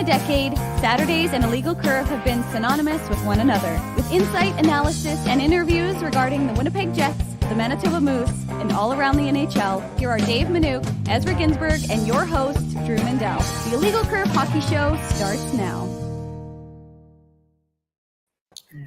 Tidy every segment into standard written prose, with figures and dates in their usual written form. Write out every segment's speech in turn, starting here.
decade, Saturdays and Illegal Curve have been synonymous with one another. With insight, analysis, and interviews regarding the Winnipeg Jets, the Manitoba Moose, and all around the NHL, here are Dave Minuk, Ezra Ginsburg, and your host, Drew Mindell. The Illegal Curve Hockey Show starts now.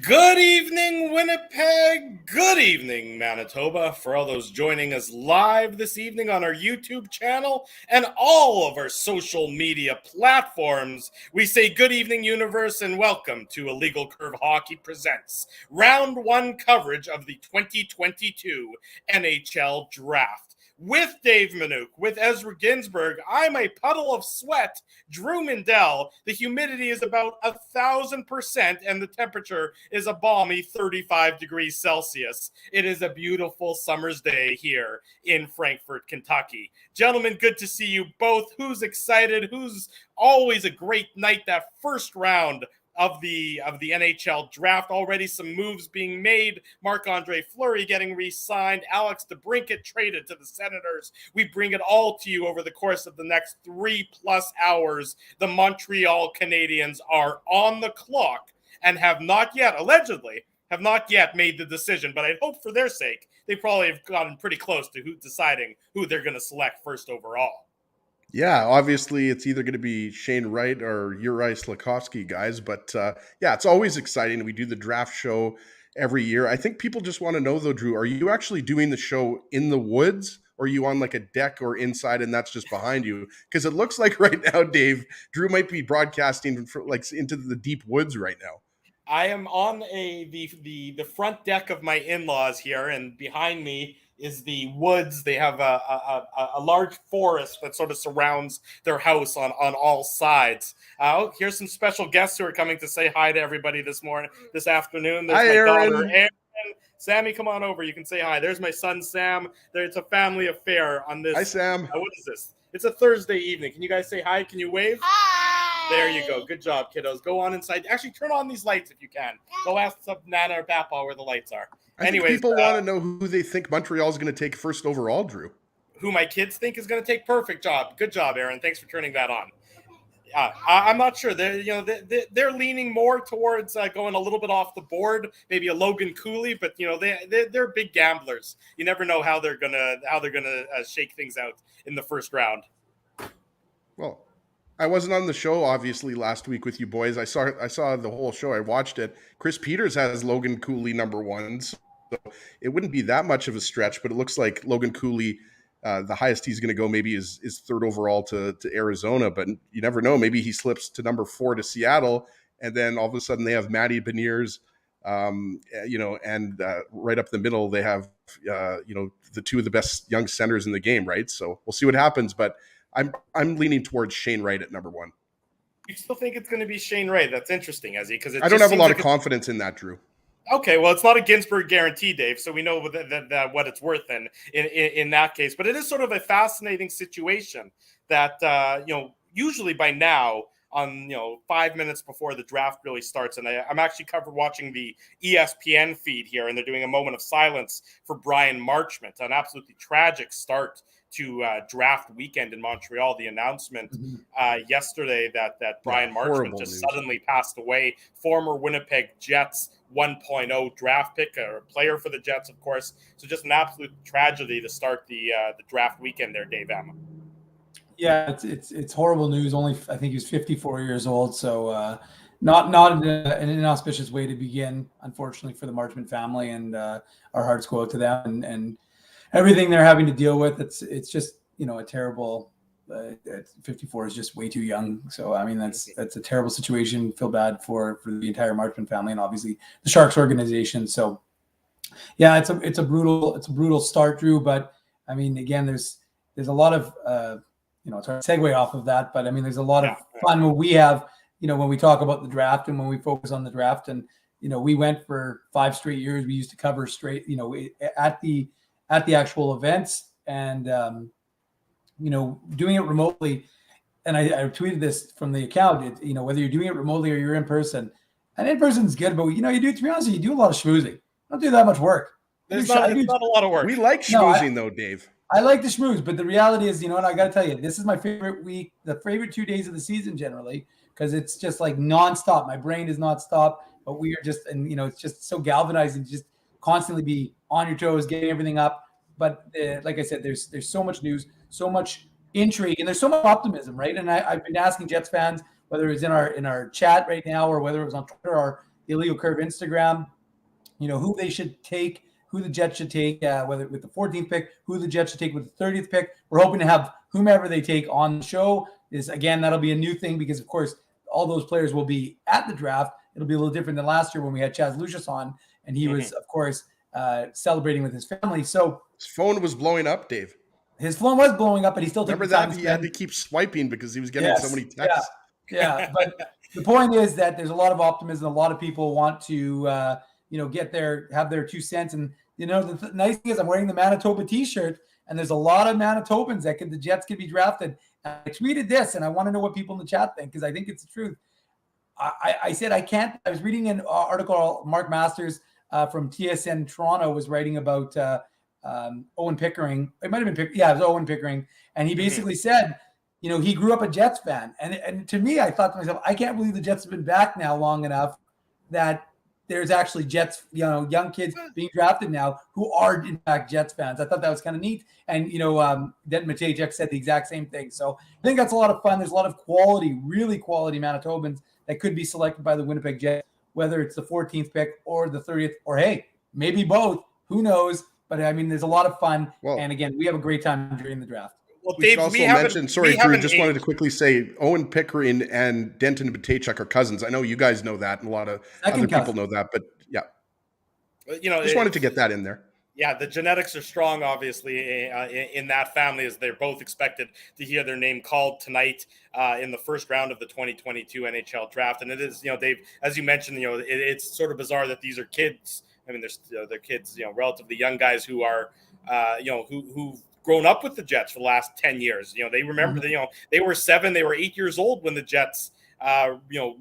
Good evening, Winnipeg. Good evening, Manitoba. For all those joining us live this evening on our YouTube channel and all of our social media platforms, we say good evening, universe, and welcome to Illegal Curve Hockey Presents Round 1 coverage of the 2022 NHL Draft. With Dave Minuk, with Ezra Ginsburg, I'm a puddle of sweat, Drew Mindell. The humidity is about 1,000% and the temperature is a balmy 35 degrees Celsius. It is a beautiful summer's day here in Frankfort, Kentucky. Gentlemen, good to see you both. Who's excited? Who's always a great night, that first round of the NHL Draft. Already some moves being made. Marc-Andre Fleury getting re-signed. Alex DeBrincat traded to the Senators. We bring it all to you over the course of the next 3+ hours. The Montreal Canadiens are on the clock and allegedly have not yet made the decision, but I'd hope for their sake they probably have gotten pretty close to deciding who they're going to select first overall. Yeah, obviously it's either going to be Shane Wright or Uri Slafkovsky, guys. But yeah, it's always exciting. We do the draft show every year. I think people just want to know, though, Drew, are you actually doing the show in the woods, or are you on like a deck or inside and that's just behind you? Because it looks like right now, Dave, Drew might be broadcasting into the deep woods right now. I am on the front deck of my in-laws here, and behind me is the woods. They have a large forest that sort of surrounds their house on all sides. Here's some special guests who are coming to say hi to everybody this afternoon. There's hi, my Aaron. daughter, Aaron. Sammy, come on over. You can say hi. There's my son, Sam. It's a family affair on this. Hi, Sam. What is this? It's a Thursday evening. Can you guys say hi? Can you wave? Hi. There you go. Good job, kiddos. Go on inside. Actually, turn on these lights if you can. Go ask some Nana or Papa where the lights are. Anyways, people want to know who they think Montreal is going to take first overall, Drew. Who my kids think is going to take? Perfect job. Good job, Aaron. Thanks for turning that on. I'm not sure. They're leaning more towards going a little bit off the board, maybe a Logan Cooley, but they're big gamblers. You never know how they're gonna shake things out in the first round. Well, I wasn't on the show obviously last week with you boys. I saw the whole show. I watched it. Chris Peters has Logan Cooley number 1, so it wouldn't be that much of a stretch. But it looks like Logan Cooley, the highest he's going to go maybe is third overall to Arizona. But you never know. Maybe he slips to number 4 to Seattle, and then all of a sudden they have Matty Beniers, and right up the middle they have the two of the best young centers in the game, right? So we'll see what happens, but I'm leaning towards Shane Wright at number 1. You still think it's going to be Shane Wright? That's interesting, Ezzy, because I don't have a lot of confidence in that, Drew. Okay, well, it's not a Ginsburg guarantee, Dave, so we know that what it's worth in that case. But it is sort of a fascinating situation that usually by now, on 5 minutes before the draft really starts, and I'm actually watching the ESPN feed here, and they're doing a moment of silence for Brian Marchment, an absolutely tragic start to draft weekend in Montreal. The announcement yesterday that Brian Marchment just suddenly passed away, former Winnipeg Jets 1.0 draft pick, or a player for the Jets, of course. So just an absolute tragedy to start the draft weekend there, Dave Emma. Yeah, it's horrible news. Only I think he was 54 years old, so not in an inauspicious way to begin, unfortunately, for the Marchment family, and our hearts go out to them and everything they're having to deal with. It's just a terrible. 54 is just way too young. So I mean that's a terrible situation. Feel bad for the entire Marchment family and obviously the Sharks organization. So yeah, it's a brutal start, Drew. But I mean, again, there's a lot of it's hard to segue off of that, but I mean, there's a lot of fun when we have when we talk about the draft and when we focus on the draft. And we went for 5 straight years. We used to cover straight at the actual events, and doing it remotely. And I tweeted this from the account, whether you're doing it remotely or you're in person, and in person is good, but to be honest, you do a lot of schmoozing. Don't do that much work. It's not a lot of work. We like schmoozing though, Dave. I like the schmooze, but the reality is, I got to tell you, this is my favorite week, the favorite 2 days of the season generally, because it's just like nonstop. My brain does not stop, but we are just, and it's just so galvanizing to just constantly be on your toes, getting everything up. But like I said, there's so much news, so much intrigue, and there's so much optimism, right? And I've been asking Jets fans, whether it's in our chat right now or whether it was on Twitter or the Illegal Curve Instagram, who they should take, who the Jets should take, whether with the 14th pick, who the Jets should take with the 30th pick. We're hoping to have whomever they take on the show. That'll be a new thing because, of course, all those players will be at the draft. It'll be a little different than last year when we had Chaz Lucius on, and he was, of course, celebrating with his family. So his phone was blowing up, Dave. His phone was blowing up, but he still took Remember the time that? to He had to keep swiping because he was getting so many texts. Yeah. But the point is that there's a lot of optimism. A lot of people want to, have their 2 cents. And, the nice thing is I'm wearing the Manitoba t-shirt, and there's a lot of Manitobans the Jets could be drafted. And I tweeted this, and I want to know what people in the chat think, because I think it's the truth. I said, I was reading an article, Mark Masters from TSN Toronto was writing about Owen Pickering. It might have been it was Owen Pickering. And he basically said, he grew up a Jets fan. And to me, I thought to myself, I can't believe the Jets have been back now long enough that there's actually Jets, young kids being drafted now who are in fact Jets fans. I thought that was kind of neat. And, Denton Matejek said the exact same thing. So I think that's a lot of fun. There's a lot of quality, really quality Manitobans that could be selected by the Winnipeg Jets, whether it's the 14th pick or the 30th, or hey, maybe both. Who knows? But I mean, there's a lot of fun. Well, and again, we have a great time during the draft. Well, we Dave, should also mention, sorry, Drew, just wanted to quickly say Owen Pickering and Denton Matejek are cousins. I know you guys know that, and a lot of other people know that, but yeah. Just wanted to get that in there. Yeah, the genetics are strong, obviously, in that family, as they're both expected to hear their name called tonight in the first round of the 2022 NHL Draft. And it is, Dave, as you mentioned, it's sort of bizarre that these are kids. I mean, they're kids, relatively young guys who are, who've grown up with the Jets for the last 10 years. They remember, they were 7, they were 8 years old when the Jets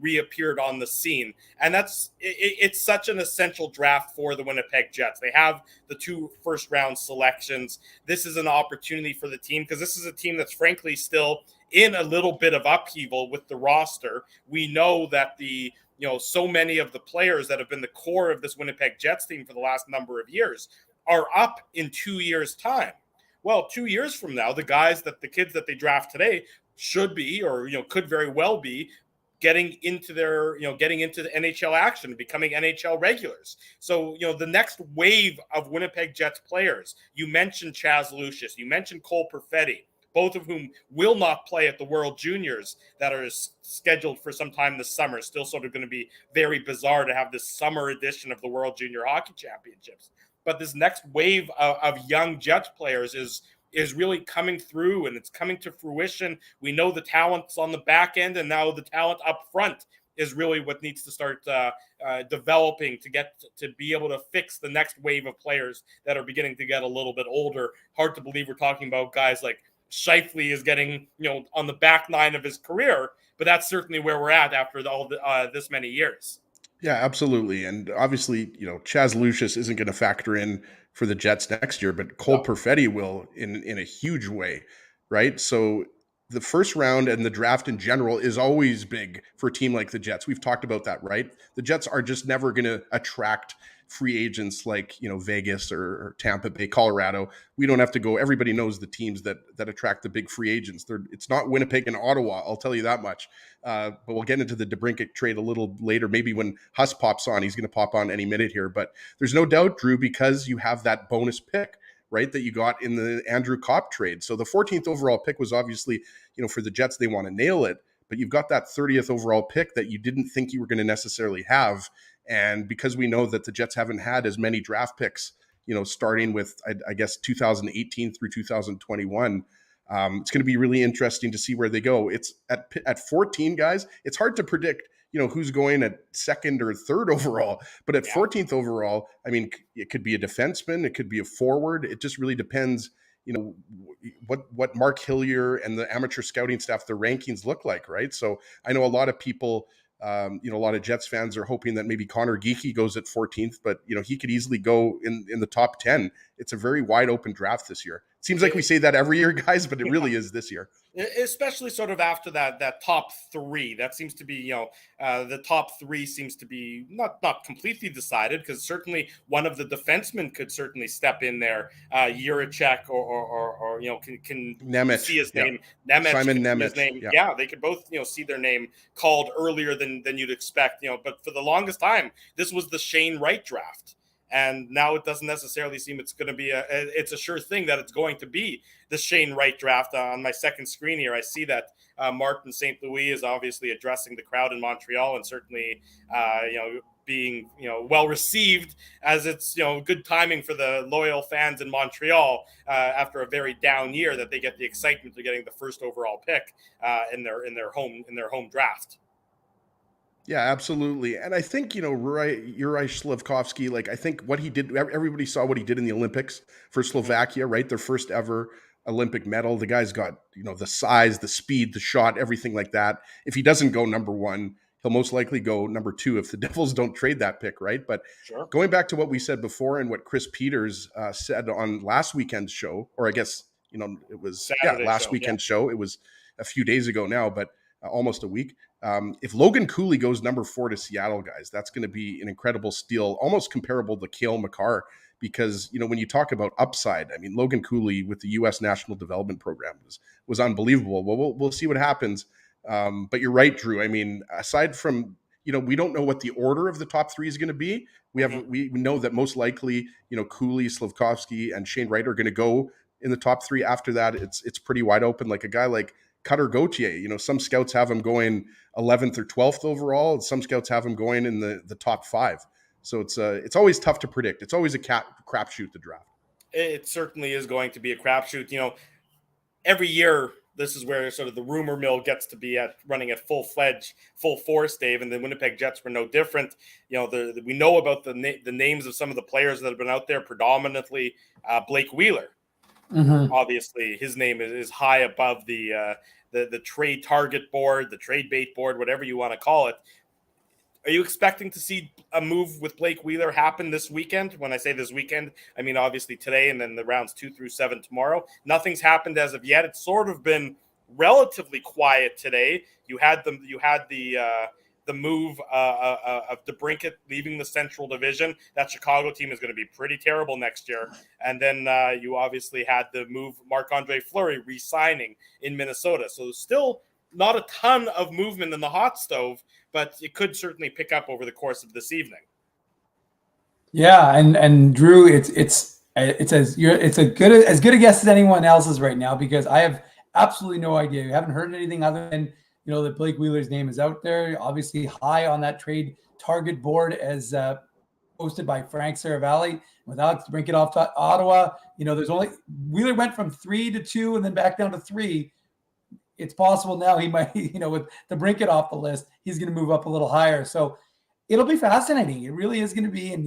reappeared on the scene. And it's such an essential draft for the Winnipeg Jets. They have the 2 first-round selections. This is an opportunity for the team, because this is a team that's frankly still in a little bit of upheaval with the roster. We know that so many of the players that have been the core of this Winnipeg Jets team for the last number of years are up in 2 years' time. Well, 2 years from now, the kids that they draft today should be, or could very well be, getting into the NHL action, becoming NHL regulars. So, the next wave of Winnipeg Jets players, you mentioned Chaz Lucius, you mentioned Cole Perfetti, both of whom will not play at the World Juniors that are scheduled for some time this summer. Still sort of going to be very bizarre to have this summer edition of the World Junior Hockey Championships. But this next wave of young Jets players is really coming through, and it's coming to fruition. We know the talent's on the back end, and now the talent up front is really what needs to start developing to be able to fix the next wave of players that are beginning to get a little bit older. Hard to believe we're talking about guys like Scheifele is getting, on the back nine of his career, but that's certainly where we're at after this many years. Yeah, absolutely. And obviously, Chaz Lucius isn't going to factor in for the Jets next year, but Cole Perfetti will in a huge way, right? So the first round and the draft in general is always big for a team like the Jets. We've talked about that, right? The Jets are just never going to attract free agents like, Vegas or Tampa Bay, Colorado. We don't have to go. Everybody knows the teams that attract the big free agents. It's not Winnipeg and Ottawa, I'll tell you that much. But we'll get into the DeBrincat trade a little later. Maybe when Huss pops on, he's going to pop on any minute here. But there's no doubt, Drew, because you have that bonus pick, right, that you got in the Andrew Kopp trade. So the 14th overall pick was obviously, for the Jets, they want to nail it. But you've got that 30th overall pick that you didn't think you were going to necessarily have. And because we know that the Jets haven't had as many draft picks, starting with, I guess, 2018 through 2021, it's going to be really interesting to see where they go. It's at 14, guys. It's hard to predict, who's going at 2nd or 3rd overall. But at 14th overall, I mean, it could be a defenseman, it could be a forward. It just really depends, what Mark Hillier and the amateur scouting staff, the rankings look like, right? So I know a lot of people. A lot of Jets fans are hoping that maybe Connor Geekie goes at 14th, but he could easily go in the top 10 it's a very wide open draft this year. It seems like we say that every year, guys, but it really is this year. Especially sort of after that top three. That seems to be, the top three seems to be not completely decided, because certainly one of the defensemen could certainly step in there. Juracek or can Nemec, see his name. Nemec, Simon Nemec. His name. Yeah, they could both see their name called earlier than you'd expect. But for the longest time, this was the Shane Wright draft. And now it doesn't necessarily seem it's going to be it's a sure thing that it's going to be the Shane Wright draft. On my second screen here, I see that Martin St. Louis is obviously addressing the crowd in Montreal, and certainly, being, well received, as it's, good timing for the loyal fans in Montreal after a very down year, that they get the excitement of getting the first overall pick in their home draft. Yeah, absolutely. And I think, Juraj Slafkovsky, like, I think what he did, everybody saw what he did in the Olympics for Slovakia, right? Their first ever Olympic medal. The guy's got, the size, the speed, the shot, everything like that. If he doesn't go number one, he'll most likely go number two if the Devils don't trade that pick, right? But sure. Going back to what we said before and what Chris Peters said on last weekend's show, or I guess, it was last weekend's show. It was a few days ago now, but almost a week. If Logan Cooley goes number 4 to Seattle, guys, that's going to be an incredible steal, almost comparable to Cale Makar, because, when you talk about upside, I mean, Logan Cooley with the U.S. National Development Program was unbelievable. Well, we'll see what happens. But you're right, Drew. I mean, aside from, we don't know what the order of the top three is going to be. We know that most likely, Cooley, Slafkovsky, and Shane Wright are going to go in the top three. After that, it's pretty wide open. Like a guy like Cutter Gauthier, some scouts have him going 11th or 12th overall, and some scouts have him going in the top 5. So it's always tough to predict. It's always a crapshoot, the draft. It certainly is going to be a crapshoot. Every year, this is where sort of the rumor mill gets to be running at full force, Dave, and the Winnipeg Jets were no different. We know about the names of some of the players that have been out there, predominantly Blake Wheeler. Mm-hmm. Obviously, his name is high above the trade target board, the trade bait board, whatever you want to call it. Are you expecting to see a move with Blake Wheeler happen this weekend? When I say this weekend, I mean obviously today and then the rounds 2 through 7 tomorrow. Nothing's happened as of yet. It's sort of been relatively quiet today. You had the move of DeBrincat leaving the Central Division. That Chicago team is going to be pretty terrible next year. And then you obviously had the move Marc-Andre Fleury re-signing in Minnesota. So still not a ton of movement in the hot stove, but it could certainly pick up over the course of this evening. Yeah, and Drew, it's as good a guess as anyone else's right now, because I have absolutely no idea. You haven't heard anything other than that Blake Wheeler's name is out there, obviously high on that trade target board as posted by Frank Saravalli. Without to bring it off to Ottawa, there's only Wheeler went from 3 to 2 and then back down to 3. It's possible now he might, with the Brinket off the list, he's going to move up a little higher. So it'll be fascinating. It really is going to be. And,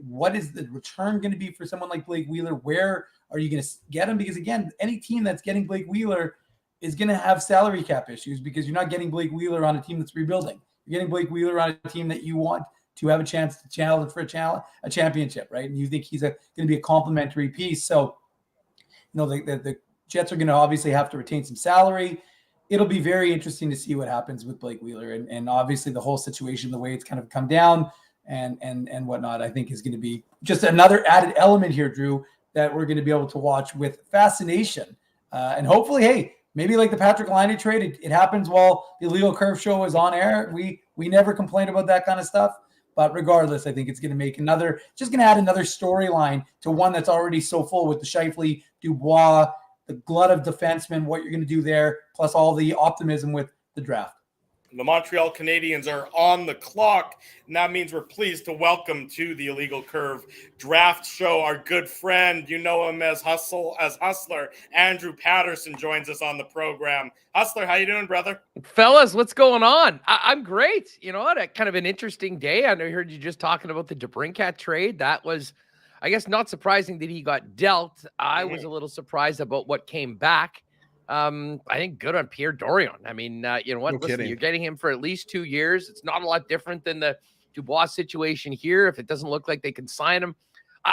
what is the return going to be for someone like Blake Wheeler? Where are you going to get him? Because, again, any team that's getting Blake Wheeler is going to have salary cap issues, because you're not getting Blake Wheeler on a team that's rebuilding. You're getting Blake Wheeler on a team that you want to have a chance to challenge for a championship, right? And you think he's going to be a complementary piece. So, the Jets are going to obviously have to retain some salary. It'll be very interesting to see what happens with Blake Wheeler, and obviously the whole situation, the way it's kind of come down and whatnot, I think is going to be just another added element here, Drew, that we're going to be able to watch with fascination. And hopefully, hey, maybe like the Patrick Laine trade, it happens while the Illegal Curve show is on air. We never complain about that kind of stuff. But regardless, I think it's going to make just going to add another storyline to one that's already so full with the Scheifele, Dubois, the glut of defensemen, what you're going to do there, plus all the optimism with the draft. The Montreal Canadiens are on the clock, and that means we're pleased to welcome to the Illegal Curve draft show our good friend, you know him as Hustler, Andrew Patterson joins us on the program. Hustler, how you doing, brother? Fellas, what's going on? I'm great. You know what? Kind of an interesting day. I heard you just talking about the DeBrincat trade. That was, I guess, not surprising that he got dealt. I was a little surprised about what came back. I think good on Pierre Dorion. I mean, you know what? No Listen, kidding. you're getting him for at least 2 years. It's not a lot different than the Dubois situation here. If it doesn't look like they can sign him,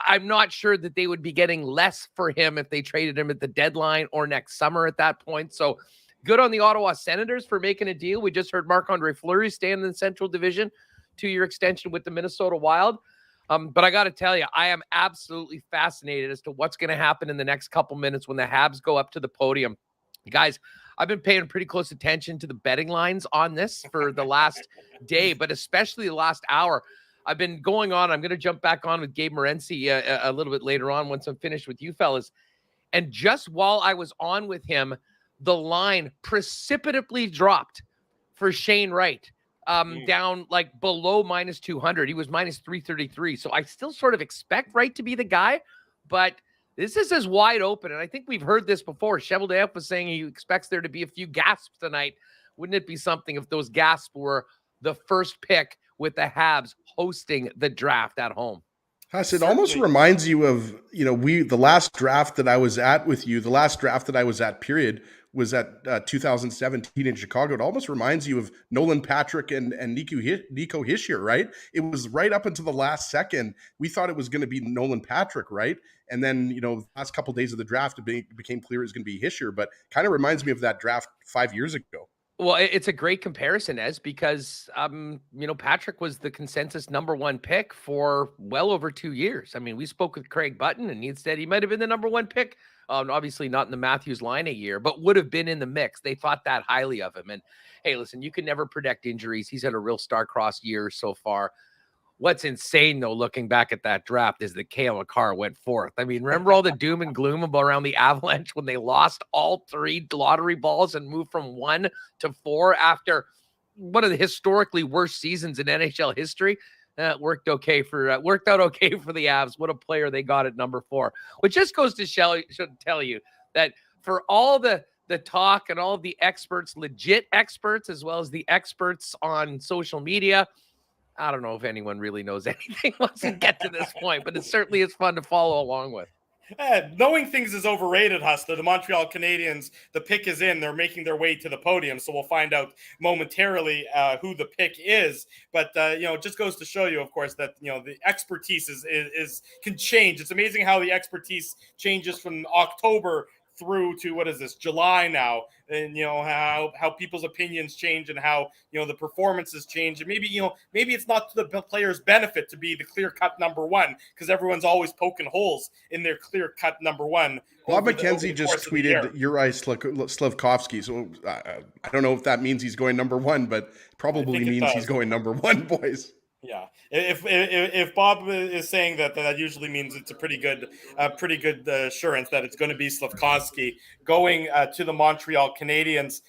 I'm not sure that they would be getting less for him if they traded him at the deadline or next summer at that point. So good on the Ottawa Senators for making a deal. We just heard Marc-Andre Fleury stay in the Central Division, 2-year extension with the Minnesota Wild. But I got to tell you, I am absolutely fascinated as to what's going to happen in the next couple minutes when the Habs go up to the podium. Guys, I've been paying pretty close attention to the betting lines on this for the last day, but especially the last hour. I've been going on. I'm going to jump back on with Gabe Morency a little bit later on once I'm finished with you fellas. And just while I was on with him, the line precipitously dropped for Shane Wright. Down like below minus 200. He was minus 333. So I still sort of expect Wright to be the guy, but this is as wide open. And I think we've heard this before. Cheveldayoff was saying he expects there to be a few gasps tonight. Wouldn't it be something if those gasps were the first pick with the Habs hosting the draft at home? Huss, it almost reminds you of, the last draft that I was at with you, the last draft that I was at, period, was at 2017 in Chicago. It almost reminds you of Nolan Patrick and Nico Hischier, right? It was right up until the last second. We thought it was going to be Nolan Patrick, right? And then, the last couple of days of the draft, it became clear it was going to be Hischier, but kind of reminds me of that draft 5 years ago. Well, it's a great comparison, Ez, because, Patrick was the consensus number one pick for well over 2 years. I mean, we spoke with Craig Button, and he said he might have been the number one pick. Obviously not in the Matthews line a year, but would have been in the mix. They thought that highly of him. And hey, listen, you can never predict injuries. He's had a real star-crossed year so far. What's insane, though, looking back at that draft, is that Cale Makar went fourth. I mean, remember all the doom and gloom around the Avalanche when they lost all 3 lottery balls and moved from 1 to 4 after one of the historically worst seasons in NHL history? Worked out okay for the Avs. What a player they got at number 4. Which just goes to tell you that for all the talk and all of the experts, legit experts, as well as the experts on social media, I don't know if anyone really knows anything once we get to this point, but it certainly is fun to follow along with. Knowing things is overrated, Hustler. The Montreal Canadiens, the pick is in. They're making their way to the podium, so we'll find out momentarily who the pick is. But it just goes to show you, of course, that the expertise can change. It's amazing how the expertise changes from October through to July now, and how people's opinions change and how the performances change, and maybe it's not to the player's benefit to be the clear-cut number one, because everyone's always poking holes in their clear-cut number one. Bob McKenzie just tweeted Uri Slafkovsky, so I don't know if that means he's going number one, but probably means he's going number one, boys. Yeah, if Bob is saying that usually means it's a pretty good assurance that it's going to be Slafkovsky going to the Montreal Canadiens.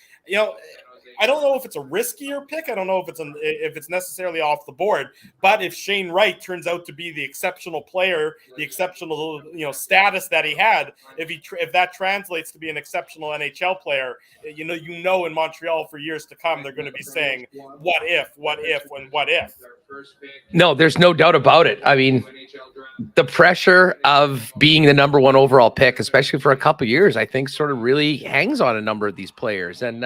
I don't know if it's a riskier pick. I don't know if it's necessarily off the board. But if Shane Wright turns out to be the exceptional player, the exceptional status that he had, if that translates to be an exceptional NHL player, in Montreal for years to come, they're going to be saying, what if, and what if. No, there's no doubt about it. I mean, the pressure of being the number one overall pick, especially for a couple of years, I think sort of really hangs on a number of these players. And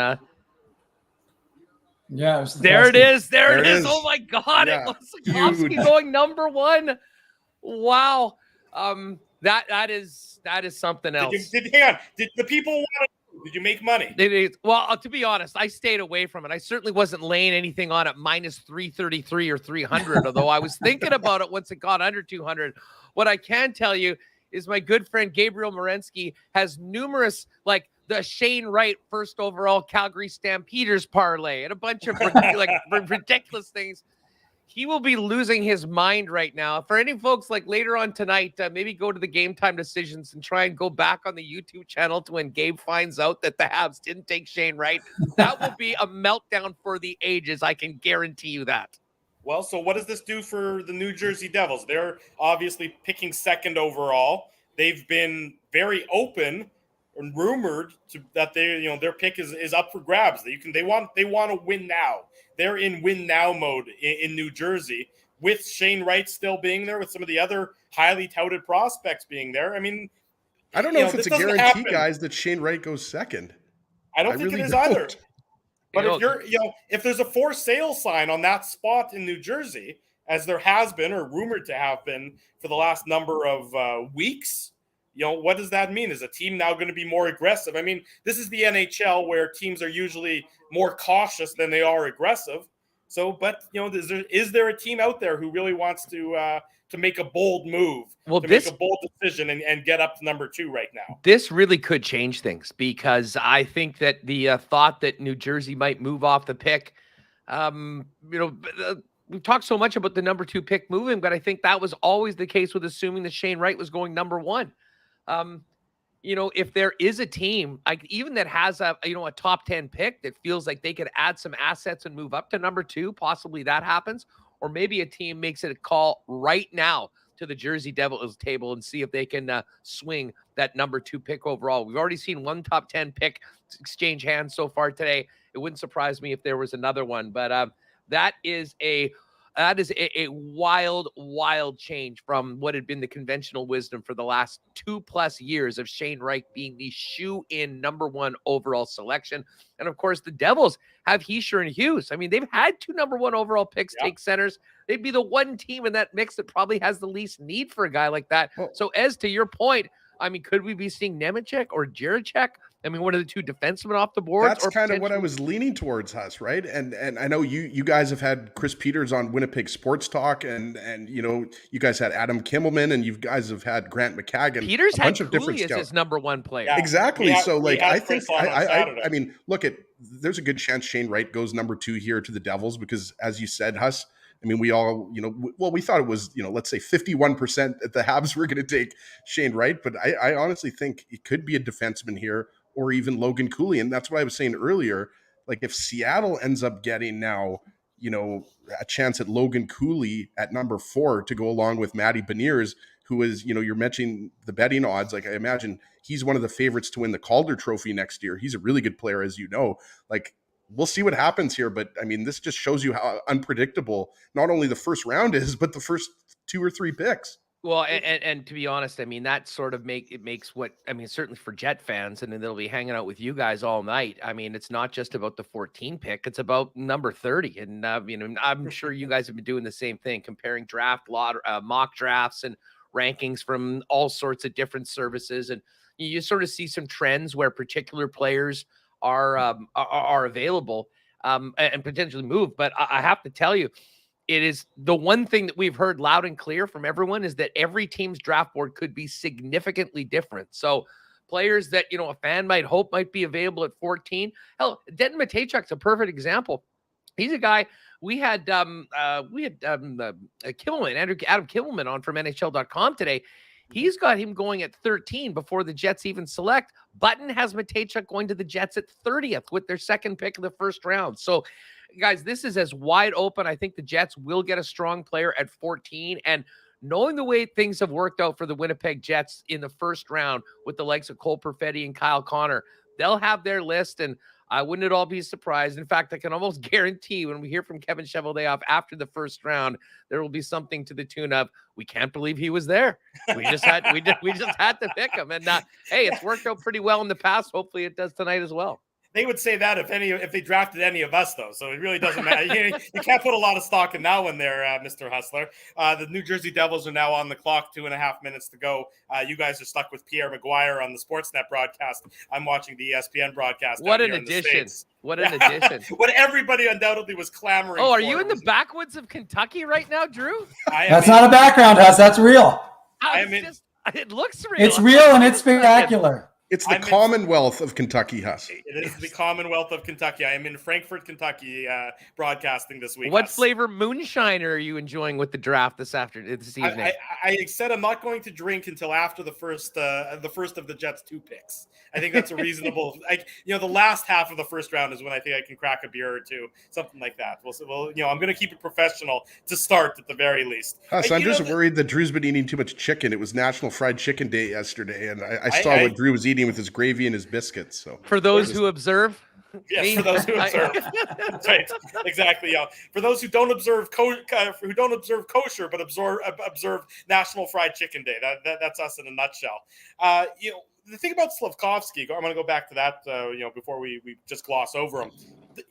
yeah, there it is. Oh my God. Yeah. It looks like Slafkovsky going number one. Wow. That is something else. Hang on. Did the people want to? Did you make money? Well, to be honest, I stayed away from it. I certainly wasn't laying anything on it minus 333 or 300, although I was thinking about it once it got under 200. What I can tell you is my good friend Gabriel Morency has numerous, like the Shane Wright first overall Calgary Stampeders parlay and a bunch of ridiculous things. He will be losing his mind right now. For any folks like later on tonight, maybe go to the Game Time Decisions and try and go back on the YouTube channel to when Gabe finds out that the Habs didn't take Shane Wright. That will be a meltdown for the ages. I can guarantee you that. Well, so what does this do for the New Jersey Devils? They're obviously picking second overall. They've been very open and rumored that their pick is up for grabs. They want to win now. They're in win now mode in New Jersey, with Shane Wright still being there, with some of the other highly touted prospects being there. I mean, I don't know if it's a guarantee, guys, that Shane Wright goes second. I don't think it is either. But if there's a for sale sign on that spot in New Jersey, as there has been or rumored to have been for the last number of weeks, what does that mean? Is a team now going to be more aggressive? I mean, this is the NHL where teams are usually more cautious than they are aggressive. So, but is there a team out there who really wants to make a bold move, make a bold decision and get up to number 2 right now? This really could change things, because I think that the thought that New Jersey might move off the pick, we've talked so much about the number 2 pick moving, but I think that was always the case with assuming that Shane Wright was going number 1. If there is a team even that has a top 10 pick that feels like they could add some assets and move up to number 2, possibly that happens. Or maybe a team makes it a call right now to the Jersey Devils table and see if they can swing that number 2 pick overall. We've already seen one top 10 pick exchange hands so far today. It wouldn't surprise me if there was another one, but that is a wild, wild change from what had been the conventional wisdom for the last 2+ years of Shane Wright being the shoe-in number 1 overall selection. And of course, the Devils have Hischier and Hughes. I mean, they've had 2 number 1 overall picks take centers. They'd be the one team in that mix that probably has the least need for a guy like that. So, as to your point, I mean, could we be seeing Nemechek or Jiricek? I mean, one of the 2 defensemen off the board. That's kind of what I was leaning towards, Huss, right? And I know you guys have had Chris Peters on Winnipeg Sports Talk, and you guys had Adam Kimmelman, and you guys have had Grant McKagan. Peters a bunch had of different Cooley as his number 1 player. Yeah, exactly. I think I mean, there's a good chance Shane Wright goes number 2 here to the Devils because, as you said, Huss, I mean, we all, we thought it was, let's say 51% that the Habs were going to take Shane Wright, but I honestly think it could be a defenseman here or even Logan Cooley. And that's what I was saying earlier. Like, if Seattle ends up getting now, a chance at Logan Cooley at number 4 to go along with Matty Beniers, who is, you're mentioning the betting odds. Like, I imagine he's one of the favorites to win the Calder Trophy next year. He's a really good player, as you know. Like, we'll see what happens here, but I mean, this just shows you how unpredictable not only the first round is, but the first 2 or 3 picks. Well, and to be honest, I mean, that sort of makes what, I mean, certainly for Jet fans, and then they'll be hanging out with you guys all night. I mean, it's not just about the 14 pick, it's about number 30. And, I'm sure you guys have been doing the same thing, comparing mock drafts and rankings from all sorts of different services. And you sort of see some trends where particular players are available and potentially move. But I have to tell you, it is the one thing that we've heard loud and clear from everyone is that every team's draft board could be significantly different. So players that, a fan might hope might be available at 14. Hell, Denton Matejchuk's a perfect example. He's a guy we had Adam Kimmelman on from NHL.com today. He's got him going at 13 before the Jets even select. Button has Matejchuk going to the Jets at 30th with their second pick of the first round. So, guys, this is as wide open. I think the Jets will get a strong player at 14. And knowing the way things have worked out for the Winnipeg Jets in the first round with the likes of Cole Perfetti and Kyle Connor, they'll have their list, and I wouldn't at all be surprised. In fact, I can almost guarantee when we hear from Kevin Cheveldayoff after the first round, there will be something to the tune of, "We can't believe he was there. We just had to pick him." And hey, it's worked out pretty well in the past. Hopefully, it does tonight as well. They would say that if they drafted any of us, though. So it really doesn't matter. You can't put a lot of stock in that one there, Mr. Hustler. The New Jersey Devils are now on the clock, 2.5 minutes to go. You guys are stuck with Pierre McGuire on the Sportsnet broadcast. I'm watching the ESPN broadcast. What an addition. What an addition. What everybody undoubtedly was clamoring for. Oh, are you in the backwoods of Kentucky right now, Drew? That's not a background, Huss. That's real. It looks real. It's real and it's spectacular. It's the Commonwealth of Kentucky, Huss. It is the Commonwealth of Kentucky. I am in Frankfort, Kentucky, broadcasting this week. What Huss. flavor moonshine are you enjoying with the draft this evening? I said I'm not going to drink until after the first of the Jets' 2 picks. I think that's a reasonable. The last half of the first round is when I think I can crack a beer or 2, something like that. Well, I'm going to keep it professional to start at the very least. Huss, I'm just worried that Drew's been eating too much chicken. It was National Fried Chicken Day yesterday, and I saw what Drew was eating with his gravy and his biscuits. So for those who observe, yes, for those who observe, that's right, exactly. Yeah, for those who don't observe kosher but observe National Fried Chicken Day. That's us in a nutshell. The thing about Slavkovsky, I'm going to go back to that. Before we just gloss over him,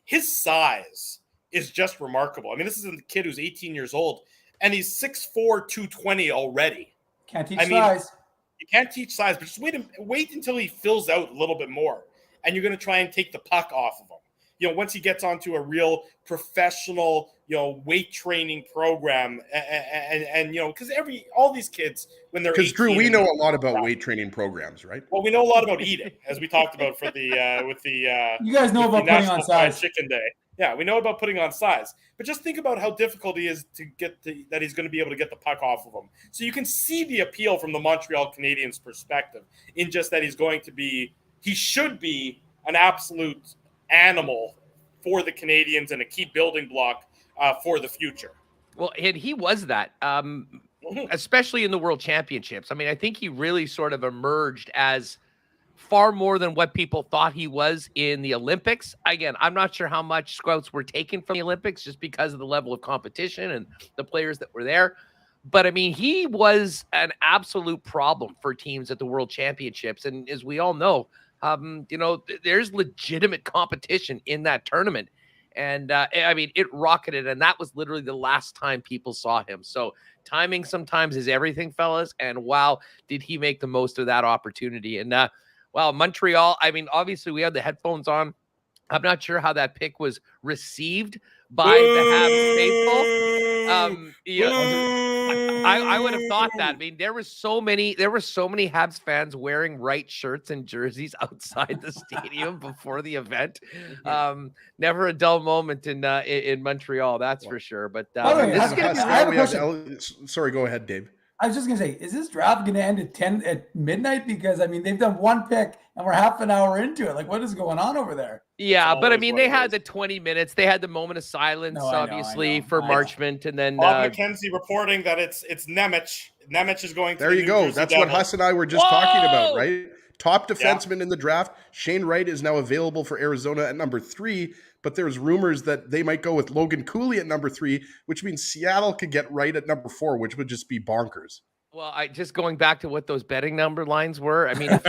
his size is just remarkable. I mean, this is a kid who's 18 years old. and he's 6'4", 220 already. Can't teach I mean, size. You can't teach size, but just wait until he fills out a little bit more, and you're going to try and take the puck off of him. Once he gets onto a real professional, weight training program, and because all these kids when they're because Drew, we know a lot about weight training programs, right? Well, we know a lot about eating, as we talked about for the with the you guys know about putting on size. Chicken Day. Yeah, we know about putting on size, but just think about how difficult he is to get that he's going to be able to get the puck off of him. So you can see the appeal from the Montreal Canadiens' perspective in just that he should be an absolute animal for the Canadiens and a key building block for the future. Well, and he was that, especially in the World Championships. I mean, I think he really sort of emerged as far more than what people thought he was in the Olympics. Again, I'm not sure how much scouts were taken from the Olympics just because of the level of competition and the players that were there. But I mean, he was an absolute problem for teams at the World Championships. And as we all know, there's legitimate competition in that tournament. And I mean, it rocketed, and that was literally the last time people saw him. So timing sometimes is everything, fellas. And wow, did he make the most of that opportunity. And Montreal, I mean, obviously we had the headphones on. I'm not sure how that pick was received by the Habs faithful. I would have thought that. I mean, there were so many Habs fans wearing right shirts and jerseys outside the stadium before the event. Never a dull moment in Montreal, that's for sure. But this is going to be. Sorry, go ahead, Dave. I was just going to say, is this draft going to end at midnight? Because, I mean, they've done one pick and we're half an hour into it. Like, what is going on over there? Yeah, but I mean, they had the 20 minutes. They had the moment of silence, obviously, for Marchment. And then Bob McKenzie reporting that it's Nemec. Nemec is going to There you go. Jersey That's Devils. what Huss and I were just talking about, right? Top defenseman in the draft. Shane Wright is now available for Arizona at number 3. But there's rumors that they might go with Logan Cooley at number 3, which means Seattle could get Wright at number 4, which would just be bonkers. Well, just going back to what those betting number lines were. I mean, if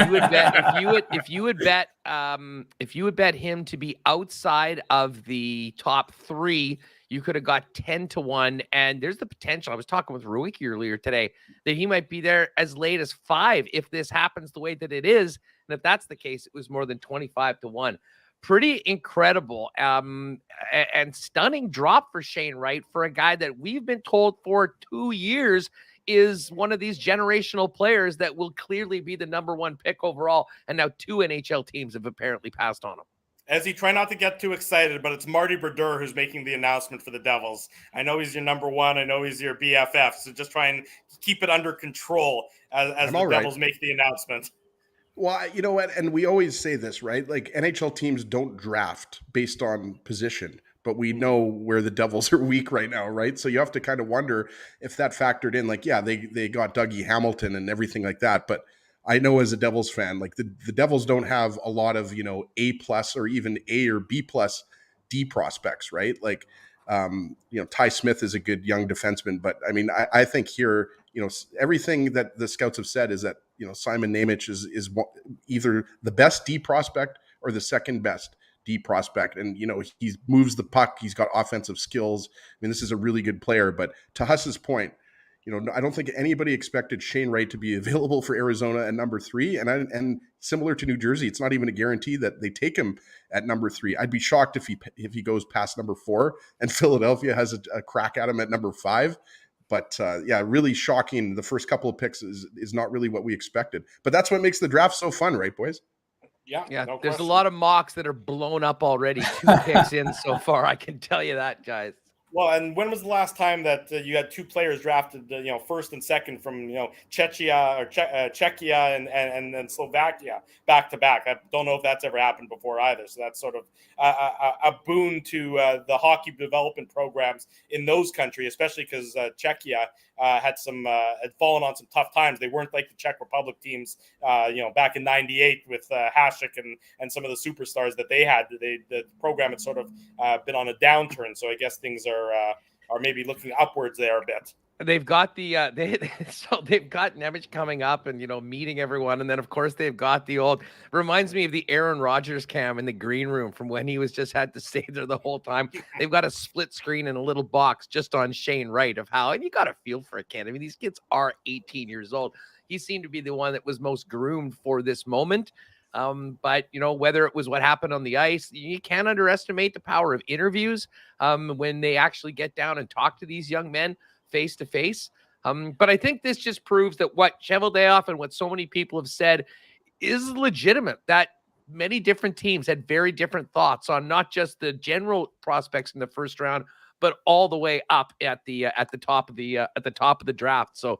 you would bet him to be outside of the top 3, you could have got 10-1. And there's the potential. I was talking with Ruicki earlier today that he might be there as late as 5 if this happens the way that it is. And if that's the case, it was more than 25-1. Pretty incredible and stunning drop for Shane Wright for a guy that we've been told for 2 years is one of these generational players that will clearly be the number 1 pick overall. And now 2 NHL teams have apparently passed on him. Ezzy, try not to get too excited, but it's Marty Brodeur who's making the announcement for the Devils. I know he's your number 1. I know he's your BFF. So just try and keep it under control as the Devils make the announcement. Well, you know what? And we always say this, right? Like NHL teams don't draft based on position, but we know where the Devils are weak right now, right? So you have to kind of wonder if that factored in. Like, yeah, they got Dougie Hamilton and everything like that. But I know as a Devils fan, like the Devils don't have a lot of, A+ or even A or B+ D prospects, right? Like, Ty Smith is a good young defenseman, but I mean, I think here, everything that the scouts have said is that, Simon Nemec is either the best D prospect or the second best D prospect. And, he moves the puck. He's got offensive skills. I mean, this is a really good player, but to Huss's point, I don't think anybody expected Shane Wright to be available for Arizona at number 3. And similar to New Jersey, it's not even a guarantee that they take him at number 3. I'd be shocked if he goes past number 4 and Philadelphia has a crack at him at number 5. But really shocking. The first couple of picks is not really what we expected. But that's what makes the draft so fun, right, boys? Yeah. No there's question. A lot of mocks that are blown up already. 2 picks in so far. I can tell you that, guys. Well, and when was the last time that you had 2 players drafted, first and second from, Czechia and Slovakia back to back? I don't know if that's ever happened before either. So that's sort of a boon to the hockey development programs in those countries, especially because Czechia had fallen on some tough times. They weren't like the Czech Republic teams, back in '98 with Hasek and some of the superstars that they had. The program had sort of been on a downturn. So I guess things are are maybe looking upwards there a bit. They've got the so they've got Nemec coming up and meeting everyone, and then of course they've got the old, reminds me of the Aaron Rodgers cam in the green room from when he was just had to stay there the whole time. They've got a split screen in a little box just on Shane Wright of how, and you got to feel for a kid. I mean, these kids are 18 years old. He seemed to be the one that was most groomed for this moment. But whether it was what happened on the ice, you can't underestimate the power of interviews when they actually get down and talk to these young men face to face. But I think this just proves that what Cheveldayoff and what so many people have said is legitimate, that many different teams had very different thoughts on not just the general prospects in the first round, but all the way up at the top of the draft. So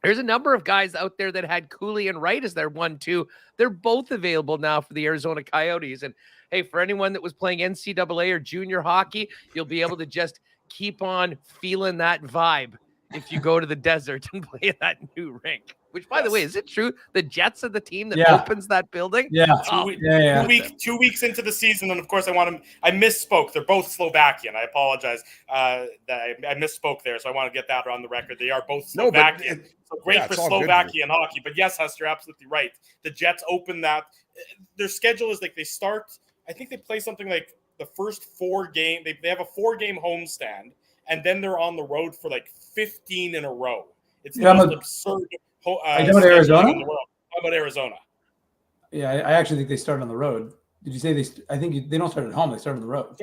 there's a number of guys out there that had Cooley and Wright as their 1-2. They're both available now for the Arizona Coyotes. And hey, for anyone that was playing NCAA or junior hockey, you'll be able to just keep on feeling that vibe if you go to the desert and play at that new rink. Which, by the way, is it true the Jets are the team that opens that building? Yeah. 2 weeks into the season, and of course I misspoke. They're both Slovakian. I apologize that I misspoke there, so I want to get that on the record. They are both Slovakian. So great for Slovakian hockey. But yes, Huss, you're absolutely right. The Jets open that. Their schedule is like they start, I think they play something like the first 4 games. They have a 4-game homestand, and then they're on the road for like 15 in a row. It's the most absurd. Arizona? How about Arizona? Yeah, I actually think they start on the road. Did you say they? I think they don't start at home. They start on the road.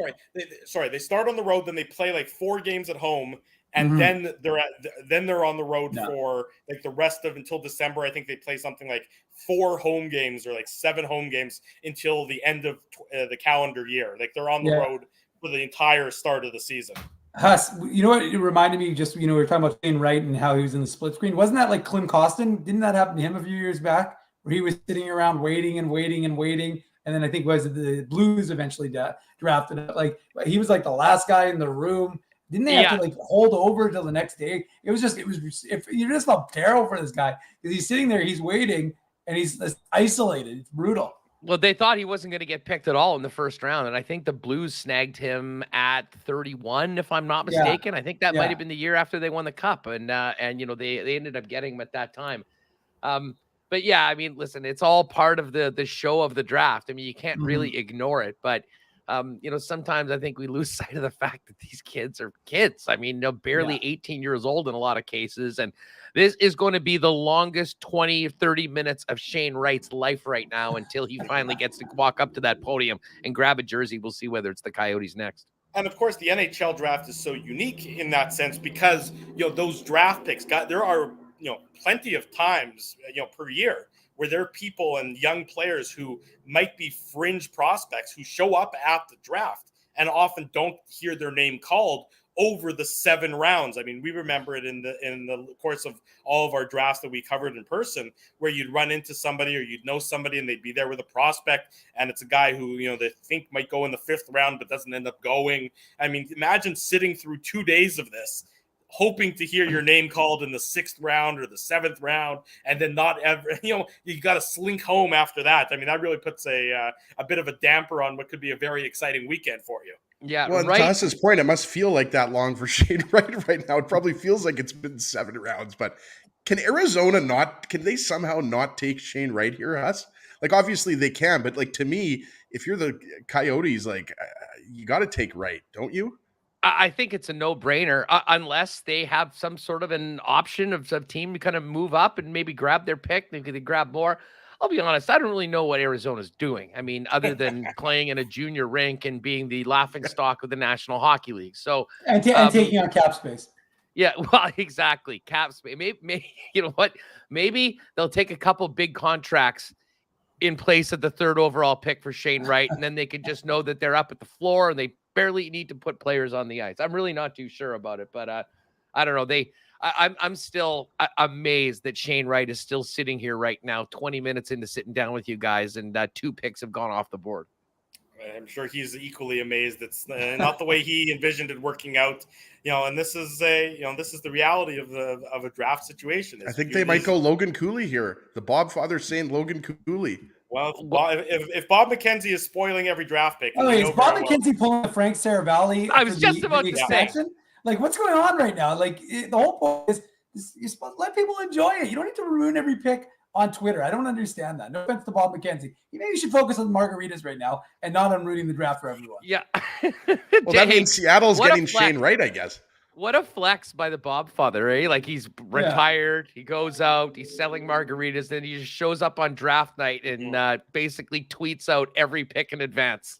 Sorry. They start on the road, then they play like 4 games at home, and then they're on the road for like the rest of until December. I think they play something like 4 home games or like 7 home games until the end of the calendar year. Like they're on the road for the entire start of the season. Huss, you know what? It reminded me just, we were talking about Shane Wright and how he was in the split screen. Wasn't that like Klim Kostin? Didn't that happen to him a few years back where he was sitting around waiting and waiting and waiting? And then I think the Blues eventually drafted it. Like he was like the last guy in the room. Didn't they have to like hold over till the next day? If you just felt terrible for this guy because he's sitting there, he's waiting and he's isolated. It's brutal. Well, they thought he wasn't going to get picked at all in the first round, and I think the Blues snagged him at 31, if I'm not mistaken. I think that might have been the year after they won the Cup, and they ended up getting him at that time. But yeah, I mean, listen, it's all part of the show of the draft. I mean, you can't really ignore it, but sometimes I think we lose sight of the fact that these kids are kids. I mean, they're barely 18 years old in a lot of cases. And this is going to be the longest 20, 30 minutes of Shane Wright's life right now until he finally gets to walk up to that podium and grab a jersey. We'll see whether it's the Coyotes next. And of course, the NHL draft is so unique in that sense because, those draft picks there are, plenty of times, per year where there are people and young players who might be fringe prospects who show up at the draft and often don't hear their name called over the 7 rounds. I mean, we remember it in the course of all of our drafts that we covered in person, where you'd run into somebody or you'd know somebody and they'd be there with a prospect, and it's a guy who, they think might go in the 5th round but doesn't end up going. I mean, imagine sitting through 2 days of this, hoping to hear your name called in the 6th round or the 7th round, and then not ever, you got to slink home after that. I mean, that really puts a bit of a damper on what could be a very exciting weekend for you. Yeah, well, right. To Huss's point, it must feel like that long for Shane Wright right now. It probably feels like it's been 7 rounds, but can they somehow not take Shane Wright here, Huss? Like, obviously they can, but like, to me, if you're the Coyotes, like, you got to take Wright, don't you? I think it's a no-brainer unless they have some sort of an option of some team to kind of move up and maybe grab their pick. They could grab more. I'll be honest, I don't really know what Arizona's doing. I mean, other than playing in a junior rink and being the laughingstock of the National Hockey League. So and taking on cap space. Yeah, well, exactly. Cap space. Maybe you know what? Maybe they'll take a couple big contracts in place of the 3rd overall pick for Shane Wright, and then they can just know that they're up at the floor and they barely need to put players on the ice. I'm really not too sure about it, but I don't know. I'm still amazed that Shane Wright is still sitting here right now, 20 minutes into sitting down with you guys, and 2 picks have gone off the board. I'm sure he's equally amazed. It's not the way he envisioned it working out, and this is the reality of a draft situation. I think they might go Logan Cooley here. The Bob father's saying Logan Cooley. Well, if Bob McKenzie is spoiling every draft pick. Oh, is Bob McKenzie pulling the Frank Saravalli? I was just about to say. Like, what's going on right now? Like, the whole point is you're supposed to let people enjoy it. You don't need to ruin every pick on Twitter. I don't understand that. No offense to Bob McKenzie. Maybe you should focus on margaritas right now and not on rooting the draft for everyone. Yeah. Well, that means Seattle's getting Shane Wright, I guess. What a flex by the Bob father, eh? Like, he's retired, he goes out, he's selling margaritas, then he just shows up on draft night and basically tweets out every pick in advance.